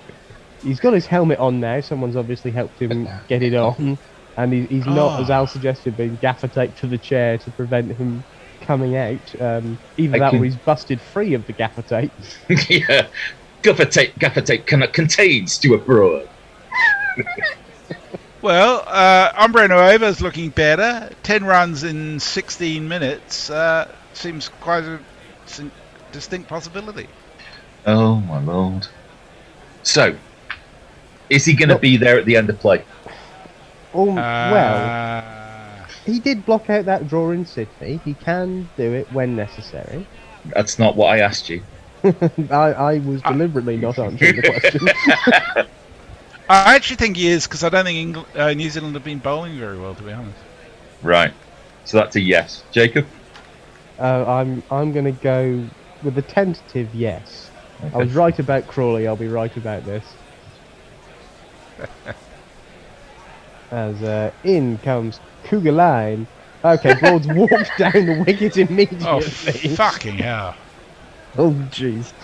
He's got his helmet on now. Someone's obviously helped him get it on. And he's not, as Al suggested, being gaffer taped to the chair to prevent him coming out. Either that or he's busted free of the gaffer tape. Yeah, gaffer tape cannot contain Stuart Broad. Well, Umbrella looking better. 10 runs in 16 minutes seems quite a distinct possibility. Oh my lord! So, is he going to be there at the end of play? Well, he did block out that draw in Sydney. He can do it when necessary. That's not what I asked you. I was deliberately not answering the question. I actually think he is, because I don't think New Zealand have been bowling very well, to be honest. Right. So that's a yes. Jacob? I'm going to go with a tentative yes. Okay. I was right about Crawley. I'll be right about this. As in comes Cougar Line. Okay, Broad's walked down the wicket immediately. Oh, fucking hell. Oh, jeez.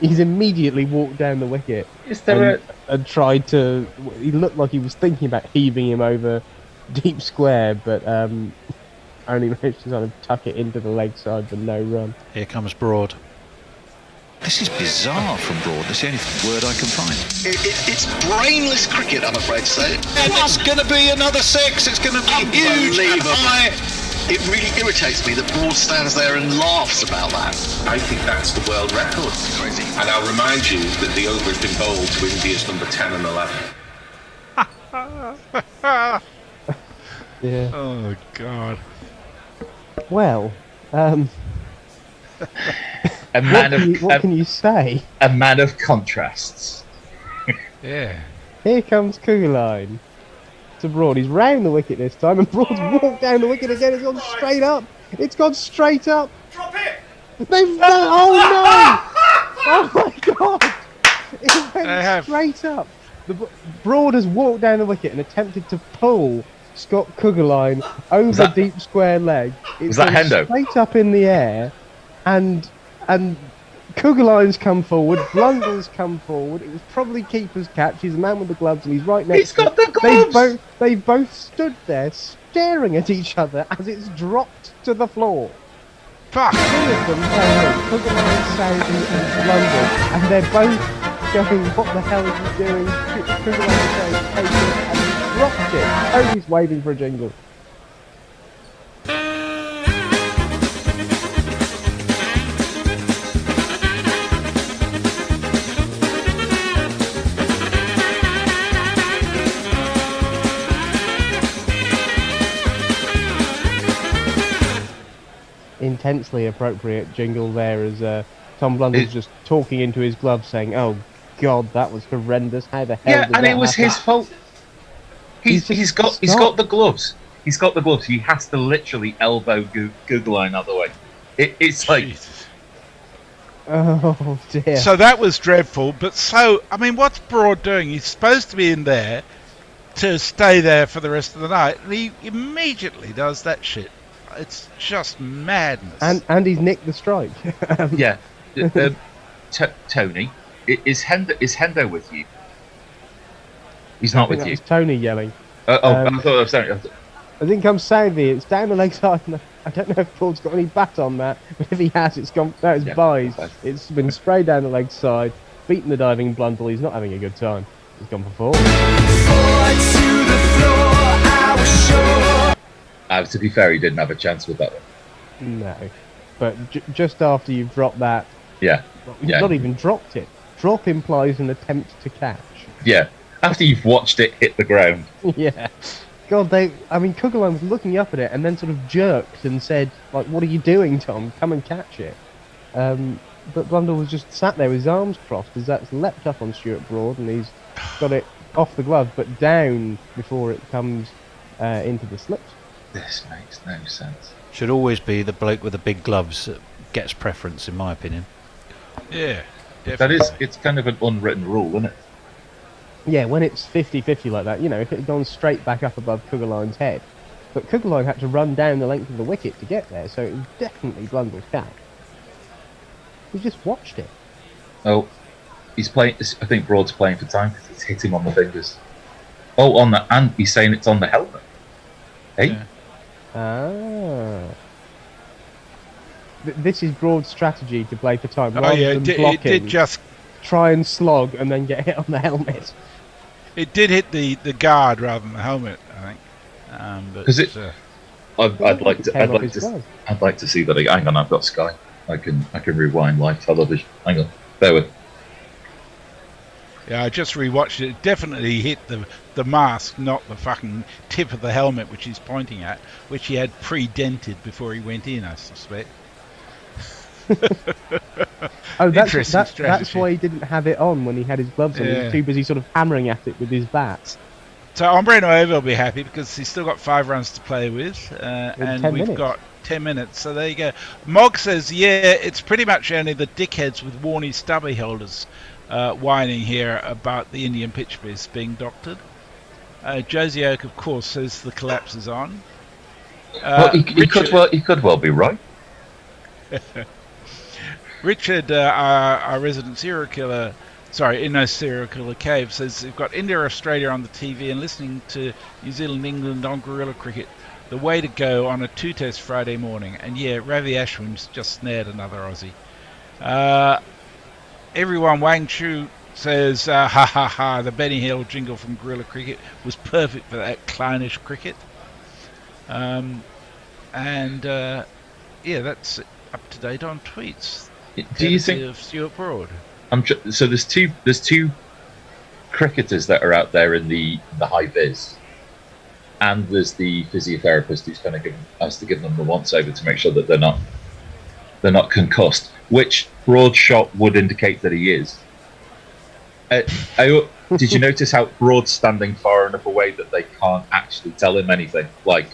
He's immediately walked down the wicket. Is there and tried to... He looked like he was thinking about heaving him over deep square, but only managed to kind of tuck it into the leg side for no run. Here comes Broad. This is bizarre from Broad. That's the only word I can find. It's brainless cricket, I'm afraid to say. And it's going to be another six. It's going to be huge and high. It really irritates me that Broad stands there and laughs about that. I think that's the world record. Crazy. And I'll remind you that the over has been bowled to India's number 10 and 11. Yeah. Oh, God. Well, what can you say? A man of contrasts. Yeah. Here comes Cougar to Broad. He's round the wicket this time, and Broad's walked down the wicket again. It's gone straight up. It's gone straight up. Drop it! They've done. Oh no! Oh my God! It went straight up. Broad has walked down the wicket and attempted to pull Scott Cougarline over deep square leg. Was that Hendo? Straight up in the air, and Cougarline's come forward, Blundell's come forward. It was probably keeper's catch. He's the man with the gloves, and he's right next to him. He's got the gloves! They both stood there staring at each other as it's dropped to the floor. Fuck! Two of them Cougarline, Saudi, and Blundell, and they're both going, what the hell is he doing? Cougarline saying, take it, and he dropped it. Oh, he's waving for a jingle. Intensely appropriate jingle there as Tom Blundell's just talking into his glove saying, oh God, that was horrendous. How the hell did and that it was happen? his fault. He's got the gloves. He's got the gloves. He has to literally elbow Googline out the way. It's like... Jesus. Oh dear. So that was dreadful, but what's Broad doing? He's supposed to be in there to stay there for the rest of the night, and he immediately does that shit. It's just madness. And he's nicked the strike. Yeah. Tony, is Hendo with you? He's not with you. Tony yelling. I thought I was saying. As it comes Southie, it's down the leg side. I don't know if Broad's got any bat on that, but if he has, it's gone. That is buys. It's been sprayed down the leg side, beaten the diving Blundell. He's not having a good time. He's gone for 4. To be fair, he didn't have a chance with that one. No, but just after you've dropped that, Yeah. you've not even dropped it. Drop implies an attempt to catch. Yeah. After you've watched it hit the ground. Yeah. God, Kugelheim was looking up at it and then sort of jerked and said, like, what are you doing, Tom? Come and catch it. But Blundell was just sat there with his arms crossed as that's leapt up on Stuart Broad and he's got it off the glove but down before it comes into the slips. This makes no sense. Should always be the bloke with the big gloves that gets preference, in my opinion. Yeah, definitely. It's kind of an unwritten rule, isn't it? Yeah, when it's 50-50 like that, if it had gone straight back up above Kugelheim's head. But Kugelheim had to run down the length of the wicket to get there, so it was definitely Blundell's catch. We just watched it. Oh, he's playing. I think Broad's playing for time because it's hit him on the fingers. Oh, and he's saying it's on the helmet. Hey? Yeah. This is Broad's strategy to play for time. Oh, Rather yeah, than it blocking, did just try and slog and then get hit on the helmet. It did hit the guard rather than the helmet, I think. Because I'd like to see that. Hang on, I've got Sky. I can rewind live television. Hang on, bear with. Yeah, I just rewatched it. It definitely hit the mask, not the fucking tip of the helmet which he's pointing at, which he had pre-dented before he went in, I suspect. Oh, that's why he didn't have it on when he had his gloves on. He was too busy sort of hammering at it with his bat. So Hombre Nuevo will be happy because he's still got 5 runs to play with, and we've got 10 minutes. So there you go. Mog says, yeah, it's pretty much only the dickheads with Warney stubby holders whining here about the Indian pitch biz being doctored. Josie Oak, of course, says the collapse is on. Well, he could well be right. Richard, our resident serial killer, serial killer cave, says we've got India, Australia on the TV and listening to New Zealand, England on guerrilla cricket. The way to go on a 2-test Friday morning. And yeah, Ravi Ashwin's just snared another Aussie. Everyone, Wang Chu says, ha ha ha, the Benny Hill jingle from guerrilla cricket was perfect for that clownish cricket. Yeah, that's up to date on tweets. Do you think of Stuart Broad? So there's two cricketers that are out there in the high vis, and there's the physiotherapist who's kind of has to give them the once over to make sure that they're not concussed. Which Broad shot would indicate that he is. Did you notice how Broad's standing far enough away that they can't actually tell him anything? Like,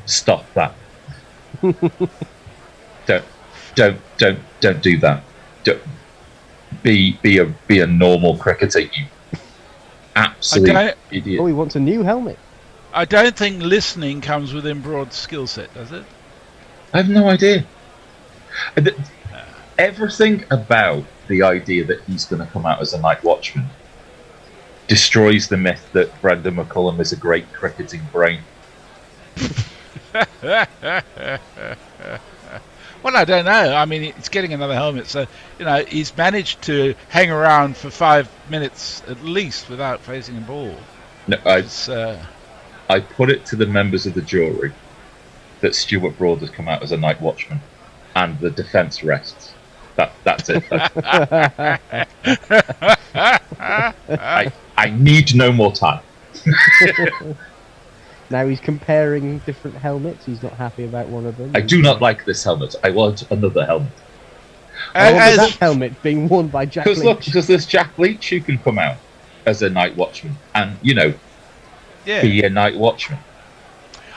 stop that. Don't do that. Don't be a normal cricketer, you absolute idiot. Oh, he wants a new helmet. I don't think listening comes within Broad's skill set, does it? I have no idea. Everything about the idea that he's going to come out as a night watchman destroys the myth that Brendan McCullum is a great cricketing brain. Well, I don't know. I mean, he's getting another helmet, so he's managed to hang around for 5 minutes at least without facing a ball. No, I put it to the members of the jury that Stuart Broad has come out as a night watchman, and the defence rests. That's it. I need no more time. Now he's comparing different helmets. He's not happy about one of them. I do not like this helmet. I want another helmet. That helmet being worn by Jack Leach. Look, because there's Jack Leach who can come out as a night watchman and, be a night watchman.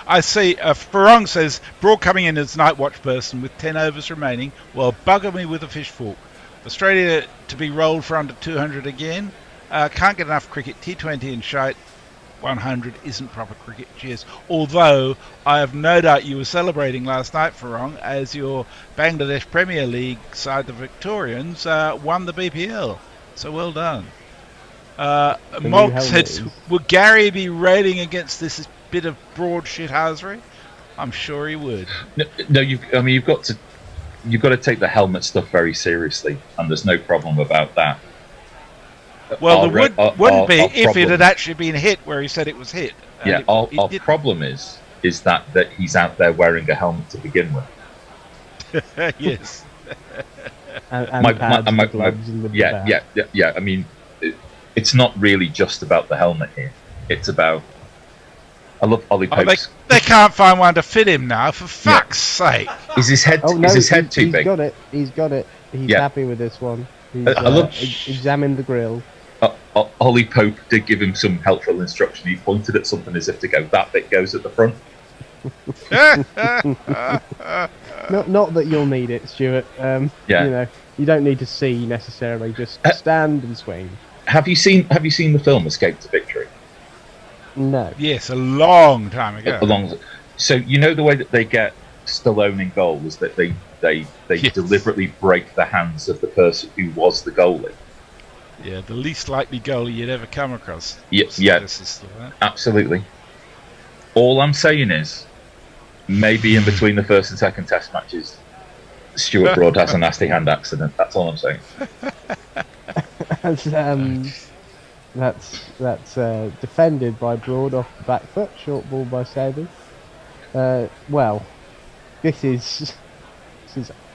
I see. Farong says, Broad coming in as night watch person with 10 overs remaining. Well, bugger me with a fish fork. Australia to be rolled for under 200 again. Can't get enough cricket. T20 and shite. 100 isn't proper cricket. Cheers. Although I have no doubt you were celebrating last night, Farong, as your Bangladesh Premier League side, the Victorians, won the BPL. So well done. Mog said, will Gary be railing against this bit of broad shithousery, I'm sure he would. No, you've got to take the helmet stuff very seriously, and there's no problem about that. Well, there wouldn't be if it had actually been hit where he said it was hit. Yeah, our problem is that he's out there wearing a helmet to begin with. Yes. and gloves and the yeah. I mean, it's not really just about the helmet here. It's about. I love Ollie Pope's. They can't find one to fit him now. For fuck's sake! Is his head? Is his head too big? He's got it. He's happy with this one. He's, I love. Examined the grill. Ollie Pope did give him some helpful instruction. He pointed at something as if to go, that bit goes at the front. Not that you'll need it, Stuart. You don't need to see necessarily. Just stand and swing. Have you seen the film Escape to Victory? No. Yes, a long time ago. So you know the way that they get Stallone in goal is that they deliberately break the hands of the person who was the goalie. Yeah, the least likely goalie you'd ever come across. Yeah, absolutely. All I'm saying is, maybe in between the first and second Test matches, Stuart Broad has a nasty hand accident. That's all I'm saying. That's defended by Broad off the back foot, short ball by Savey. Well, this is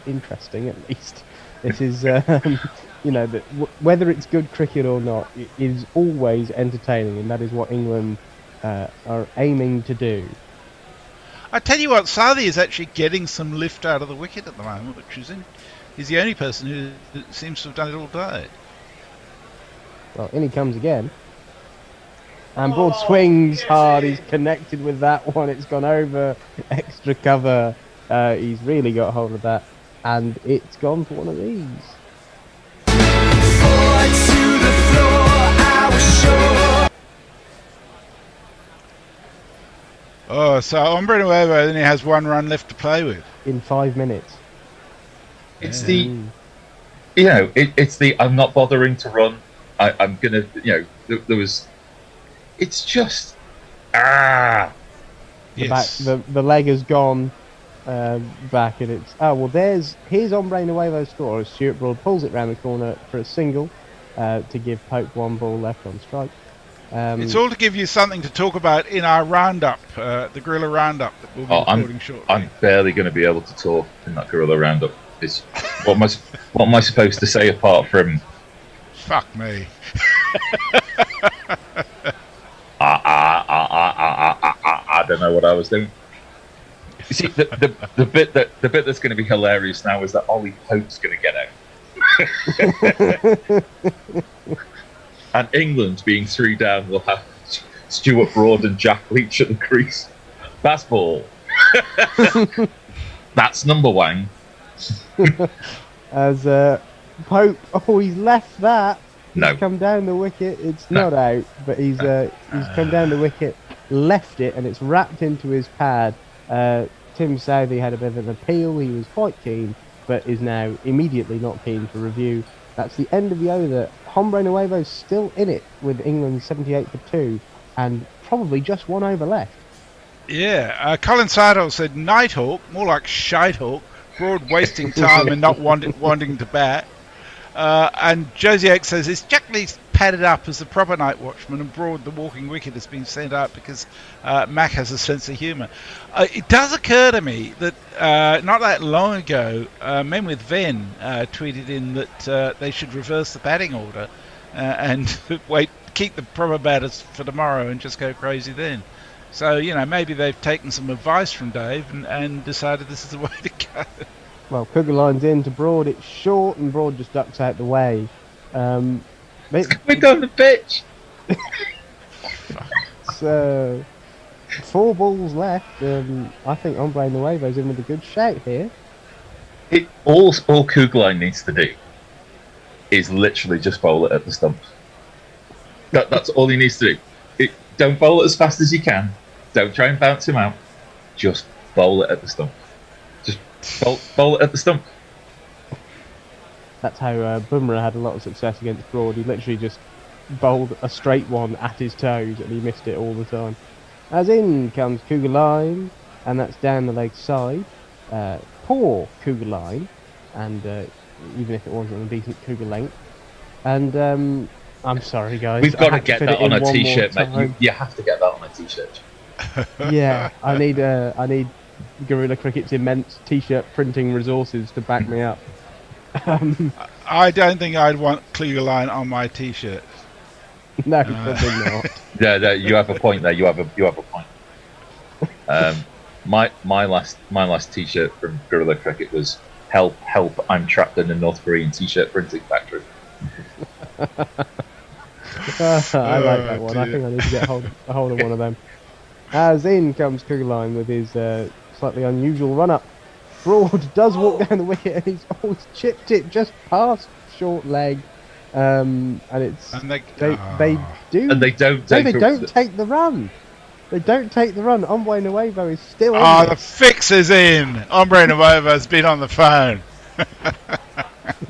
interesting at least. This is whether it's good cricket or not, it is always entertaining, and that is what England are aiming to do. I tell you what, Southey is actually getting some lift out of the wicket at the moment, which is he's the only person who seems to have done it all day. Well, in he comes again. And Broad swings hard. He's connected with that one. It's gone over extra cover. He's really got hold of that. And it's gone for one of these. Oh, so Hombre Nuevo only has one run left to play with. In 5 minutes. It's it's the I'm not bothering to run. I'm gonna, there was. It's just Yes. The leg has gone back, and it's here's Hombre Nuevo's score as Stuart Broad pulls it round the corner for a single to give Pope one ball left on strike. It's all to give you something to talk about in our roundup, the Guerrilla Roundup that we'll be recording shortly. I'm barely going to be able to talk in that Guerrilla Roundup. What am I supposed to say apart from? Fuck me. I don't know what I was doing. You see, the bit that's going to be hilarious now is that Ollie Pope's going to get out. And England, being 3 down, will have Stuart Broad and Jack Leach at the crease. That's ball. That's number one. As Pope, he's left that. No. He's come down the wicket. It's not out, but he's come down the wicket, left it, and it's wrapped into his pad. Tim Southey had a bit of an appeal. He was quite keen, but is now immediately not keen for review. That's the end of the over. Hombre Nuevo's still in it with England 78 for 2 and probably just 1 over left. Yeah, Colin Sidle said Nighthawk, more like Shitehawk, Broad wasting time and not wanting to bat. And Josie X says, is Jack Leach padded up as the proper Nightwatchman and Broad the walking wicket has been sent out because Mac has a sense of humour? It does occur to me that not that long ago, Men with Ven tweeted in that they should reverse the batting order and keep the proper batters for tomorrow and just go crazy then. So, maybe they've taken some advice from Dave and decided this is the way to go. Well, Kugelline's in to Broad. It's short, and Broad just ducks out the way. We're on the pitch. So, 4 balls left. I think Hombre Nuevo's in with a good shout here. All Kugelline needs to do is literally just bowl it at the stumps. That's all he needs to do. Don't bowl it as fast as you can. Don't try and bounce him out. Just bowl it at the stump. Just bowl it at the stump. That's how Bumrah had a lot of success against Broad. He literally just bowled a straight one at his toes and he missed it all the time. As in comes Cougar Line, and that's down the leg side. Poor Cougar Line, and even if it wasn't a decent Cougar length. And I'm sorry, guys. We've got I to had get fit that it in on a one more t-shirt, mate. time. You have to get that on a t-shirt. Yeah, I need Gorilla Cricket's immense t-shirt printing resources to back me up. I don't think I'd want Cougar Line on my t-shirt. No, probably not. Yeah, you have a point there. You have a point. My last t-shirt from Gorilla Cricket was "Help! I'm trapped in a North Korean t-shirt printing factory." I like that one. I think I need to get a hold of one of them. As in comes Cougar Line with his slightly unusual run-up. Broad does walk down the wicket, and he's always chipped it just past short leg. And it's they do. And they don't. No, they don't take the run. They don't take the run. Hombre Nuevo is still in Oh, it. the fix is in. Hombre Nuevo has been on the phone.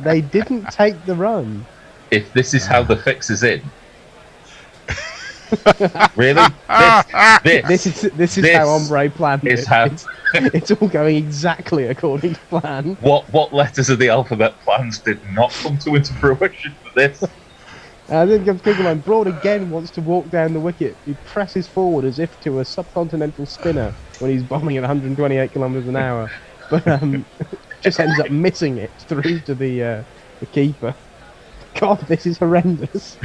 They didn't take the run. If this is how the fix is in, really? This is how Hombre planned is it. how It's all going exactly according to plan. what letters of the alphabet plans did not come into fruition for this? Then comes Cougar Line. Broad again wants to walk down the wicket. He presses forward as if to a subcontinental spinner when he's bombing at 128 kilometres an hour, but just ends up missing it through to the keeper. God, this is horrendous.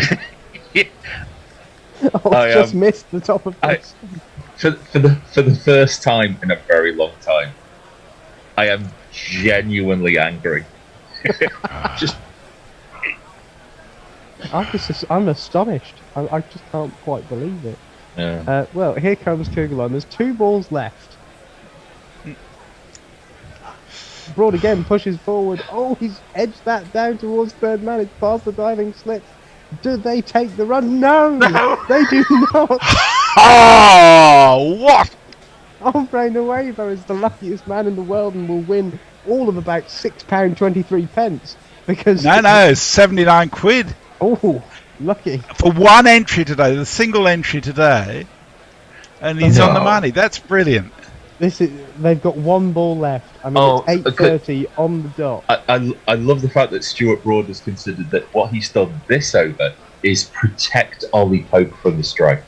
I just missed the top of this. For the first time in a very long time, I am genuinely angry. I'm astonished. I just can't quite believe it. Yeah. Well, here comes Cougar Line. There's 2 balls left. Broad again pushes forward. Oh, he's edged that down towards third man. It's past the diving slip. Do they take the run? No! They do not! Oh, what? Hombre Nuevo is the luckiest man in the world and will win all of about £6.23 because... No, 79 quid. Oh, lucky. For one entry today, the single entry today, and he's on the money. That's brilliant. They've got 1 ball left. I mean, it's 8:30 on the dot. I love the fact that Stuart Broad has considered that what he's done this over is protect Ollie Pope from the strike.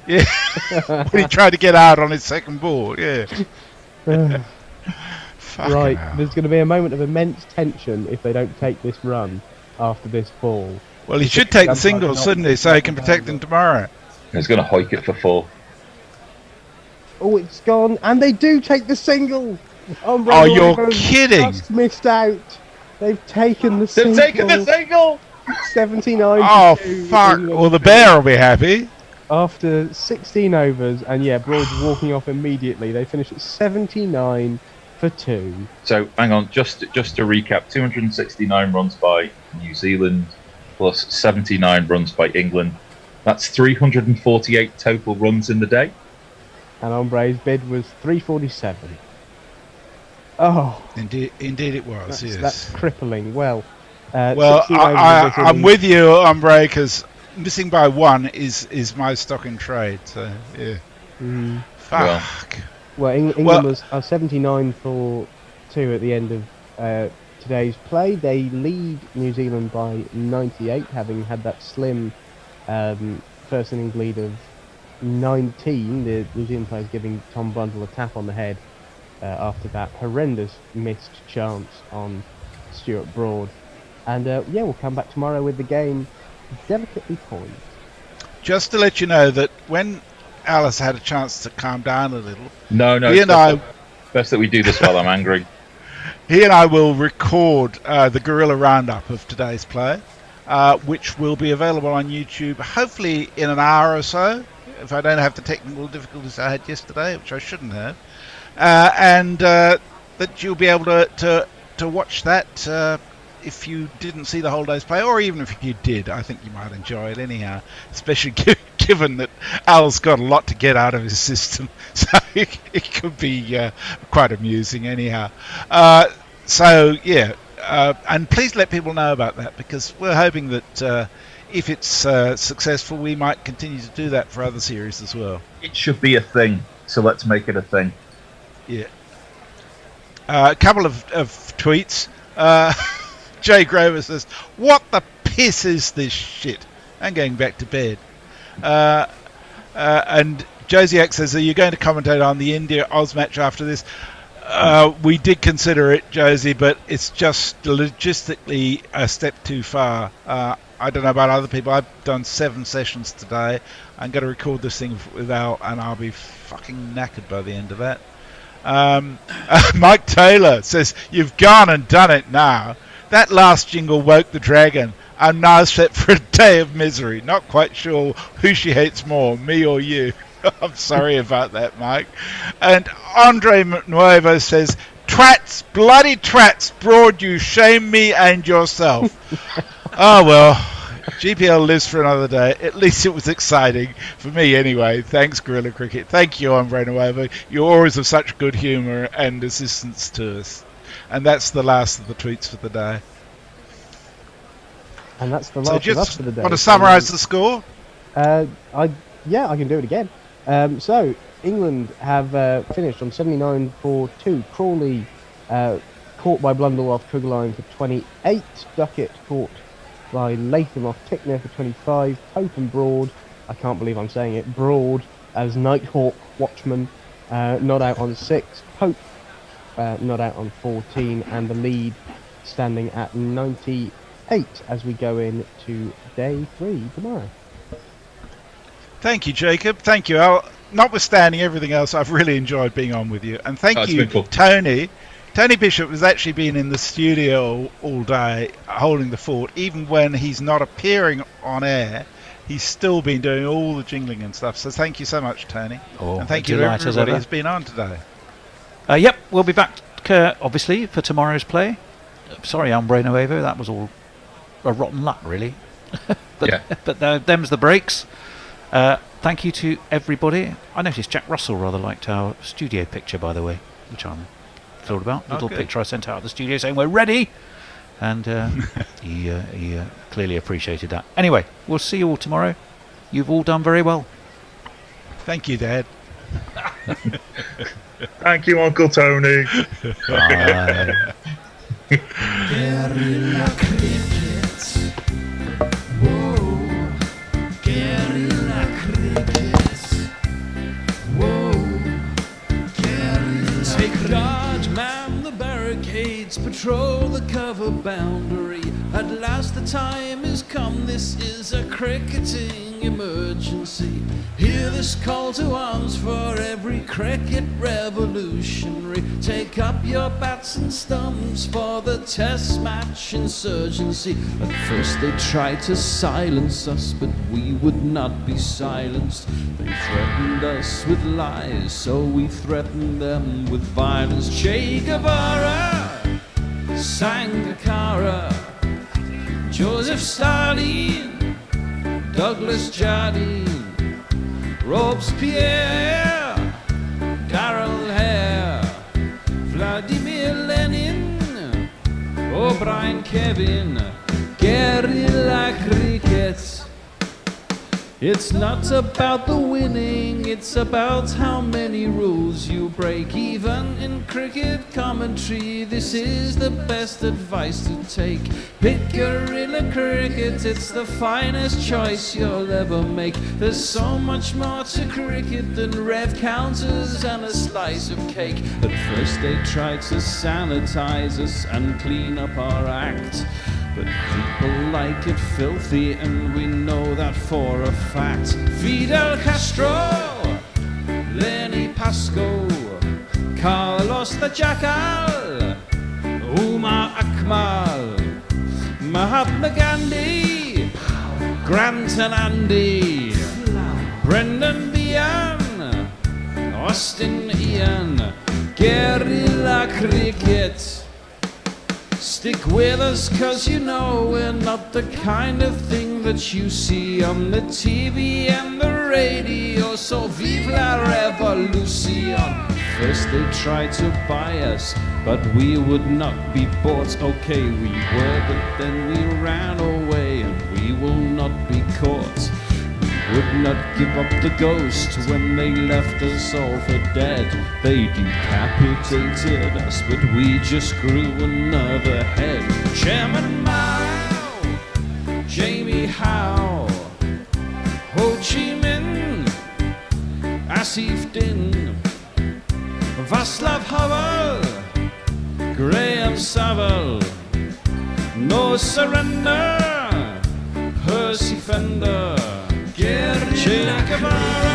Yeah, when he tried to get out on his second ball. Yeah. Right, there's going to be a moment of immense tension if they don't take this run after this ball. Well, he should take the singles, shouldn't he, so he can protect them tomorrow. He's going to hoik it for 4. Oh, it's gone, and they do take the single. Oh, you're kidding! Just missed out. They've taken the single. They've taken the single. 79. Oh fuck! Well, the bear will be happy. After 16 overs, and yeah, Broad's walking off immediately. They finish at 79 for 2. So hang on, just to recap: 269 runs by New Zealand, plus 79 runs by England. That's 348 total runs in the day. And Hombre's bid was 347. Oh, indeed it was. Yes, that's crippling. Well, I'm with you, Hombre, because missing by 1 is my stock in trade. So yeah, fuck. Well, England was 79 for 2 at the end of today's play. They lead New Zealand by 98, having had that slim first innings lead of 19. The New Zealand players giving Tom Blundell a tap on the head after that horrendous missed chance on Stuart Broad. And we'll come back tomorrow with the game delicately poised. Just to let you know that when Alice had a chance to calm down a little, best that we do this while I'm angry. He and I will record the Gorilla Roundup of today's play, which will be available on YouTube hopefully in an hour or so, if I don't have the technical difficulties I had yesterday, which I shouldn't have, and that you'll be able to watch that if you didn't see the whole day's play, or even if you did. I think you might enjoy it anyhow, especially given that Al's got a lot to get out of his system, so it could be quite amusing anyhow. And please let people know about that, because we're hoping that if it's successful, we might continue to do that for other series as well. It should be a thing, so let's make it a thing. Yeah. A couple of tweets. Jay Grover says, "What the piss is this shit?" I'm going back to bed. And Josiak says, "Are you going to commentate on the India-Oz match after this?" We did consider it, Josie, but it's just logistically a step too far. I don't know about other people. I've done 7 sessions today. I'm going to record this thing with Al, and I'll be fucking knackered by the end of that. Mike Taylor says, "You've gone and done it now. That last jingle woke the dragon. I'm now set for a day of misery. Not quite sure who she hates more, me or you." I'm sorry about that, Mike. And Andre Nuevo says, "Twats, bloody twats, Broad, you shame me and yourself." Oh, well, GPL lives for another day. At least it was exciting for me anyway. Thanks, Gorilla Cricket. Thank you, Andre Nuevo. You're always of such good humour and assistance to us. And that's the last of the tweets for the day. And that's the last of us for the day. Want to summarise the score? I can do it again. So England have finished on 79 for 2. Crawley caught by Blundell off trigger line for 28. Duckett caught by Latham off Tickner for 25. Pope and Broad, I can't believe I'm saying it, Broad as Nighthawk Watchman, not out on 6. Pope not out on 14, and the lead standing at 98 as we go into day 3 tomorrow. Thank you, Jacob. Thank you, Al. Notwithstanding everything else, I've really enjoyed being on with you. And thank you, cool. Tony. Tony Bishop has actually been in the studio all day holding the fort. Even when he's not appearing on air, he's still been doing all the jingling and stuff. So thank you so much, Tony. And thank you to everybody who's been on today. Yep, we'll be back, obviously, for tomorrow's play. Sorry, Umbre Nuevo, that was all a rotten luck, really. But them's the breaks. Thank you to everybody. I noticed Jack Russell rather liked our studio picture, by the way, which I'm thrilled about. Little picture I sent out of the studio saying we're ready, and he clearly appreciated that. Anyway, we'll see you all tomorrow. You've all done very well. Thank you, Dad. Thank you, Uncle Tony. Bye. Guerrilla crickets. Whoa. Guerrilla crickets. Whoa. Guerrilla. Take guard, man the barricades, patrol the cover boundary. At last the time is come, this is a cricketing emergency. Hear this call to arms for every cricket revolutionary. Take up your bats and stumps for the test match insurgency. At first they tried to silence us, but we would not be silenced. They threatened us with lies, so we threatened them with violence. Che Guevara, Sangakkara, Joseph Stalin, Douglas Jardine, Robespierre, Darrell Hare, Vladimir Lenin, O'Brien Kevin, guerrilla cricket. It's not about the winning, it's about how many rules you break. Even in cricket commentary, this is the best advice to take. Pick guerrilla cricket, it's the finest choice you'll ever make. There's so much more to cricket than rev counters and a slice of cake. At first they tried to sanitize us and clean up our act, but people like it filthy, and we know that for a fact. Fidel Castro, Lenny Pascoe, Carlos the Jackal, Umar Akmal, Mahatma Gandhi, Grant and Andy, Brendan Behan, Austin Ian, guerrilla cricket. Stick with us, cause you know we're not the kind of thing that you see on the TV and the radio. So vive la revolution. First they tried to buy us, but we would not be bought. Okay, we were, but then we ran away, and we will not be caught. Would not give up the ghost when they left us all for dead. They decapitated us, but we just grew another head. Chairman Mao, Jamie Howe, Ho Chi Minh, Asif Din, Václav Havel, Graham Saville, No Surrender, Percy Fender, Che Guevara.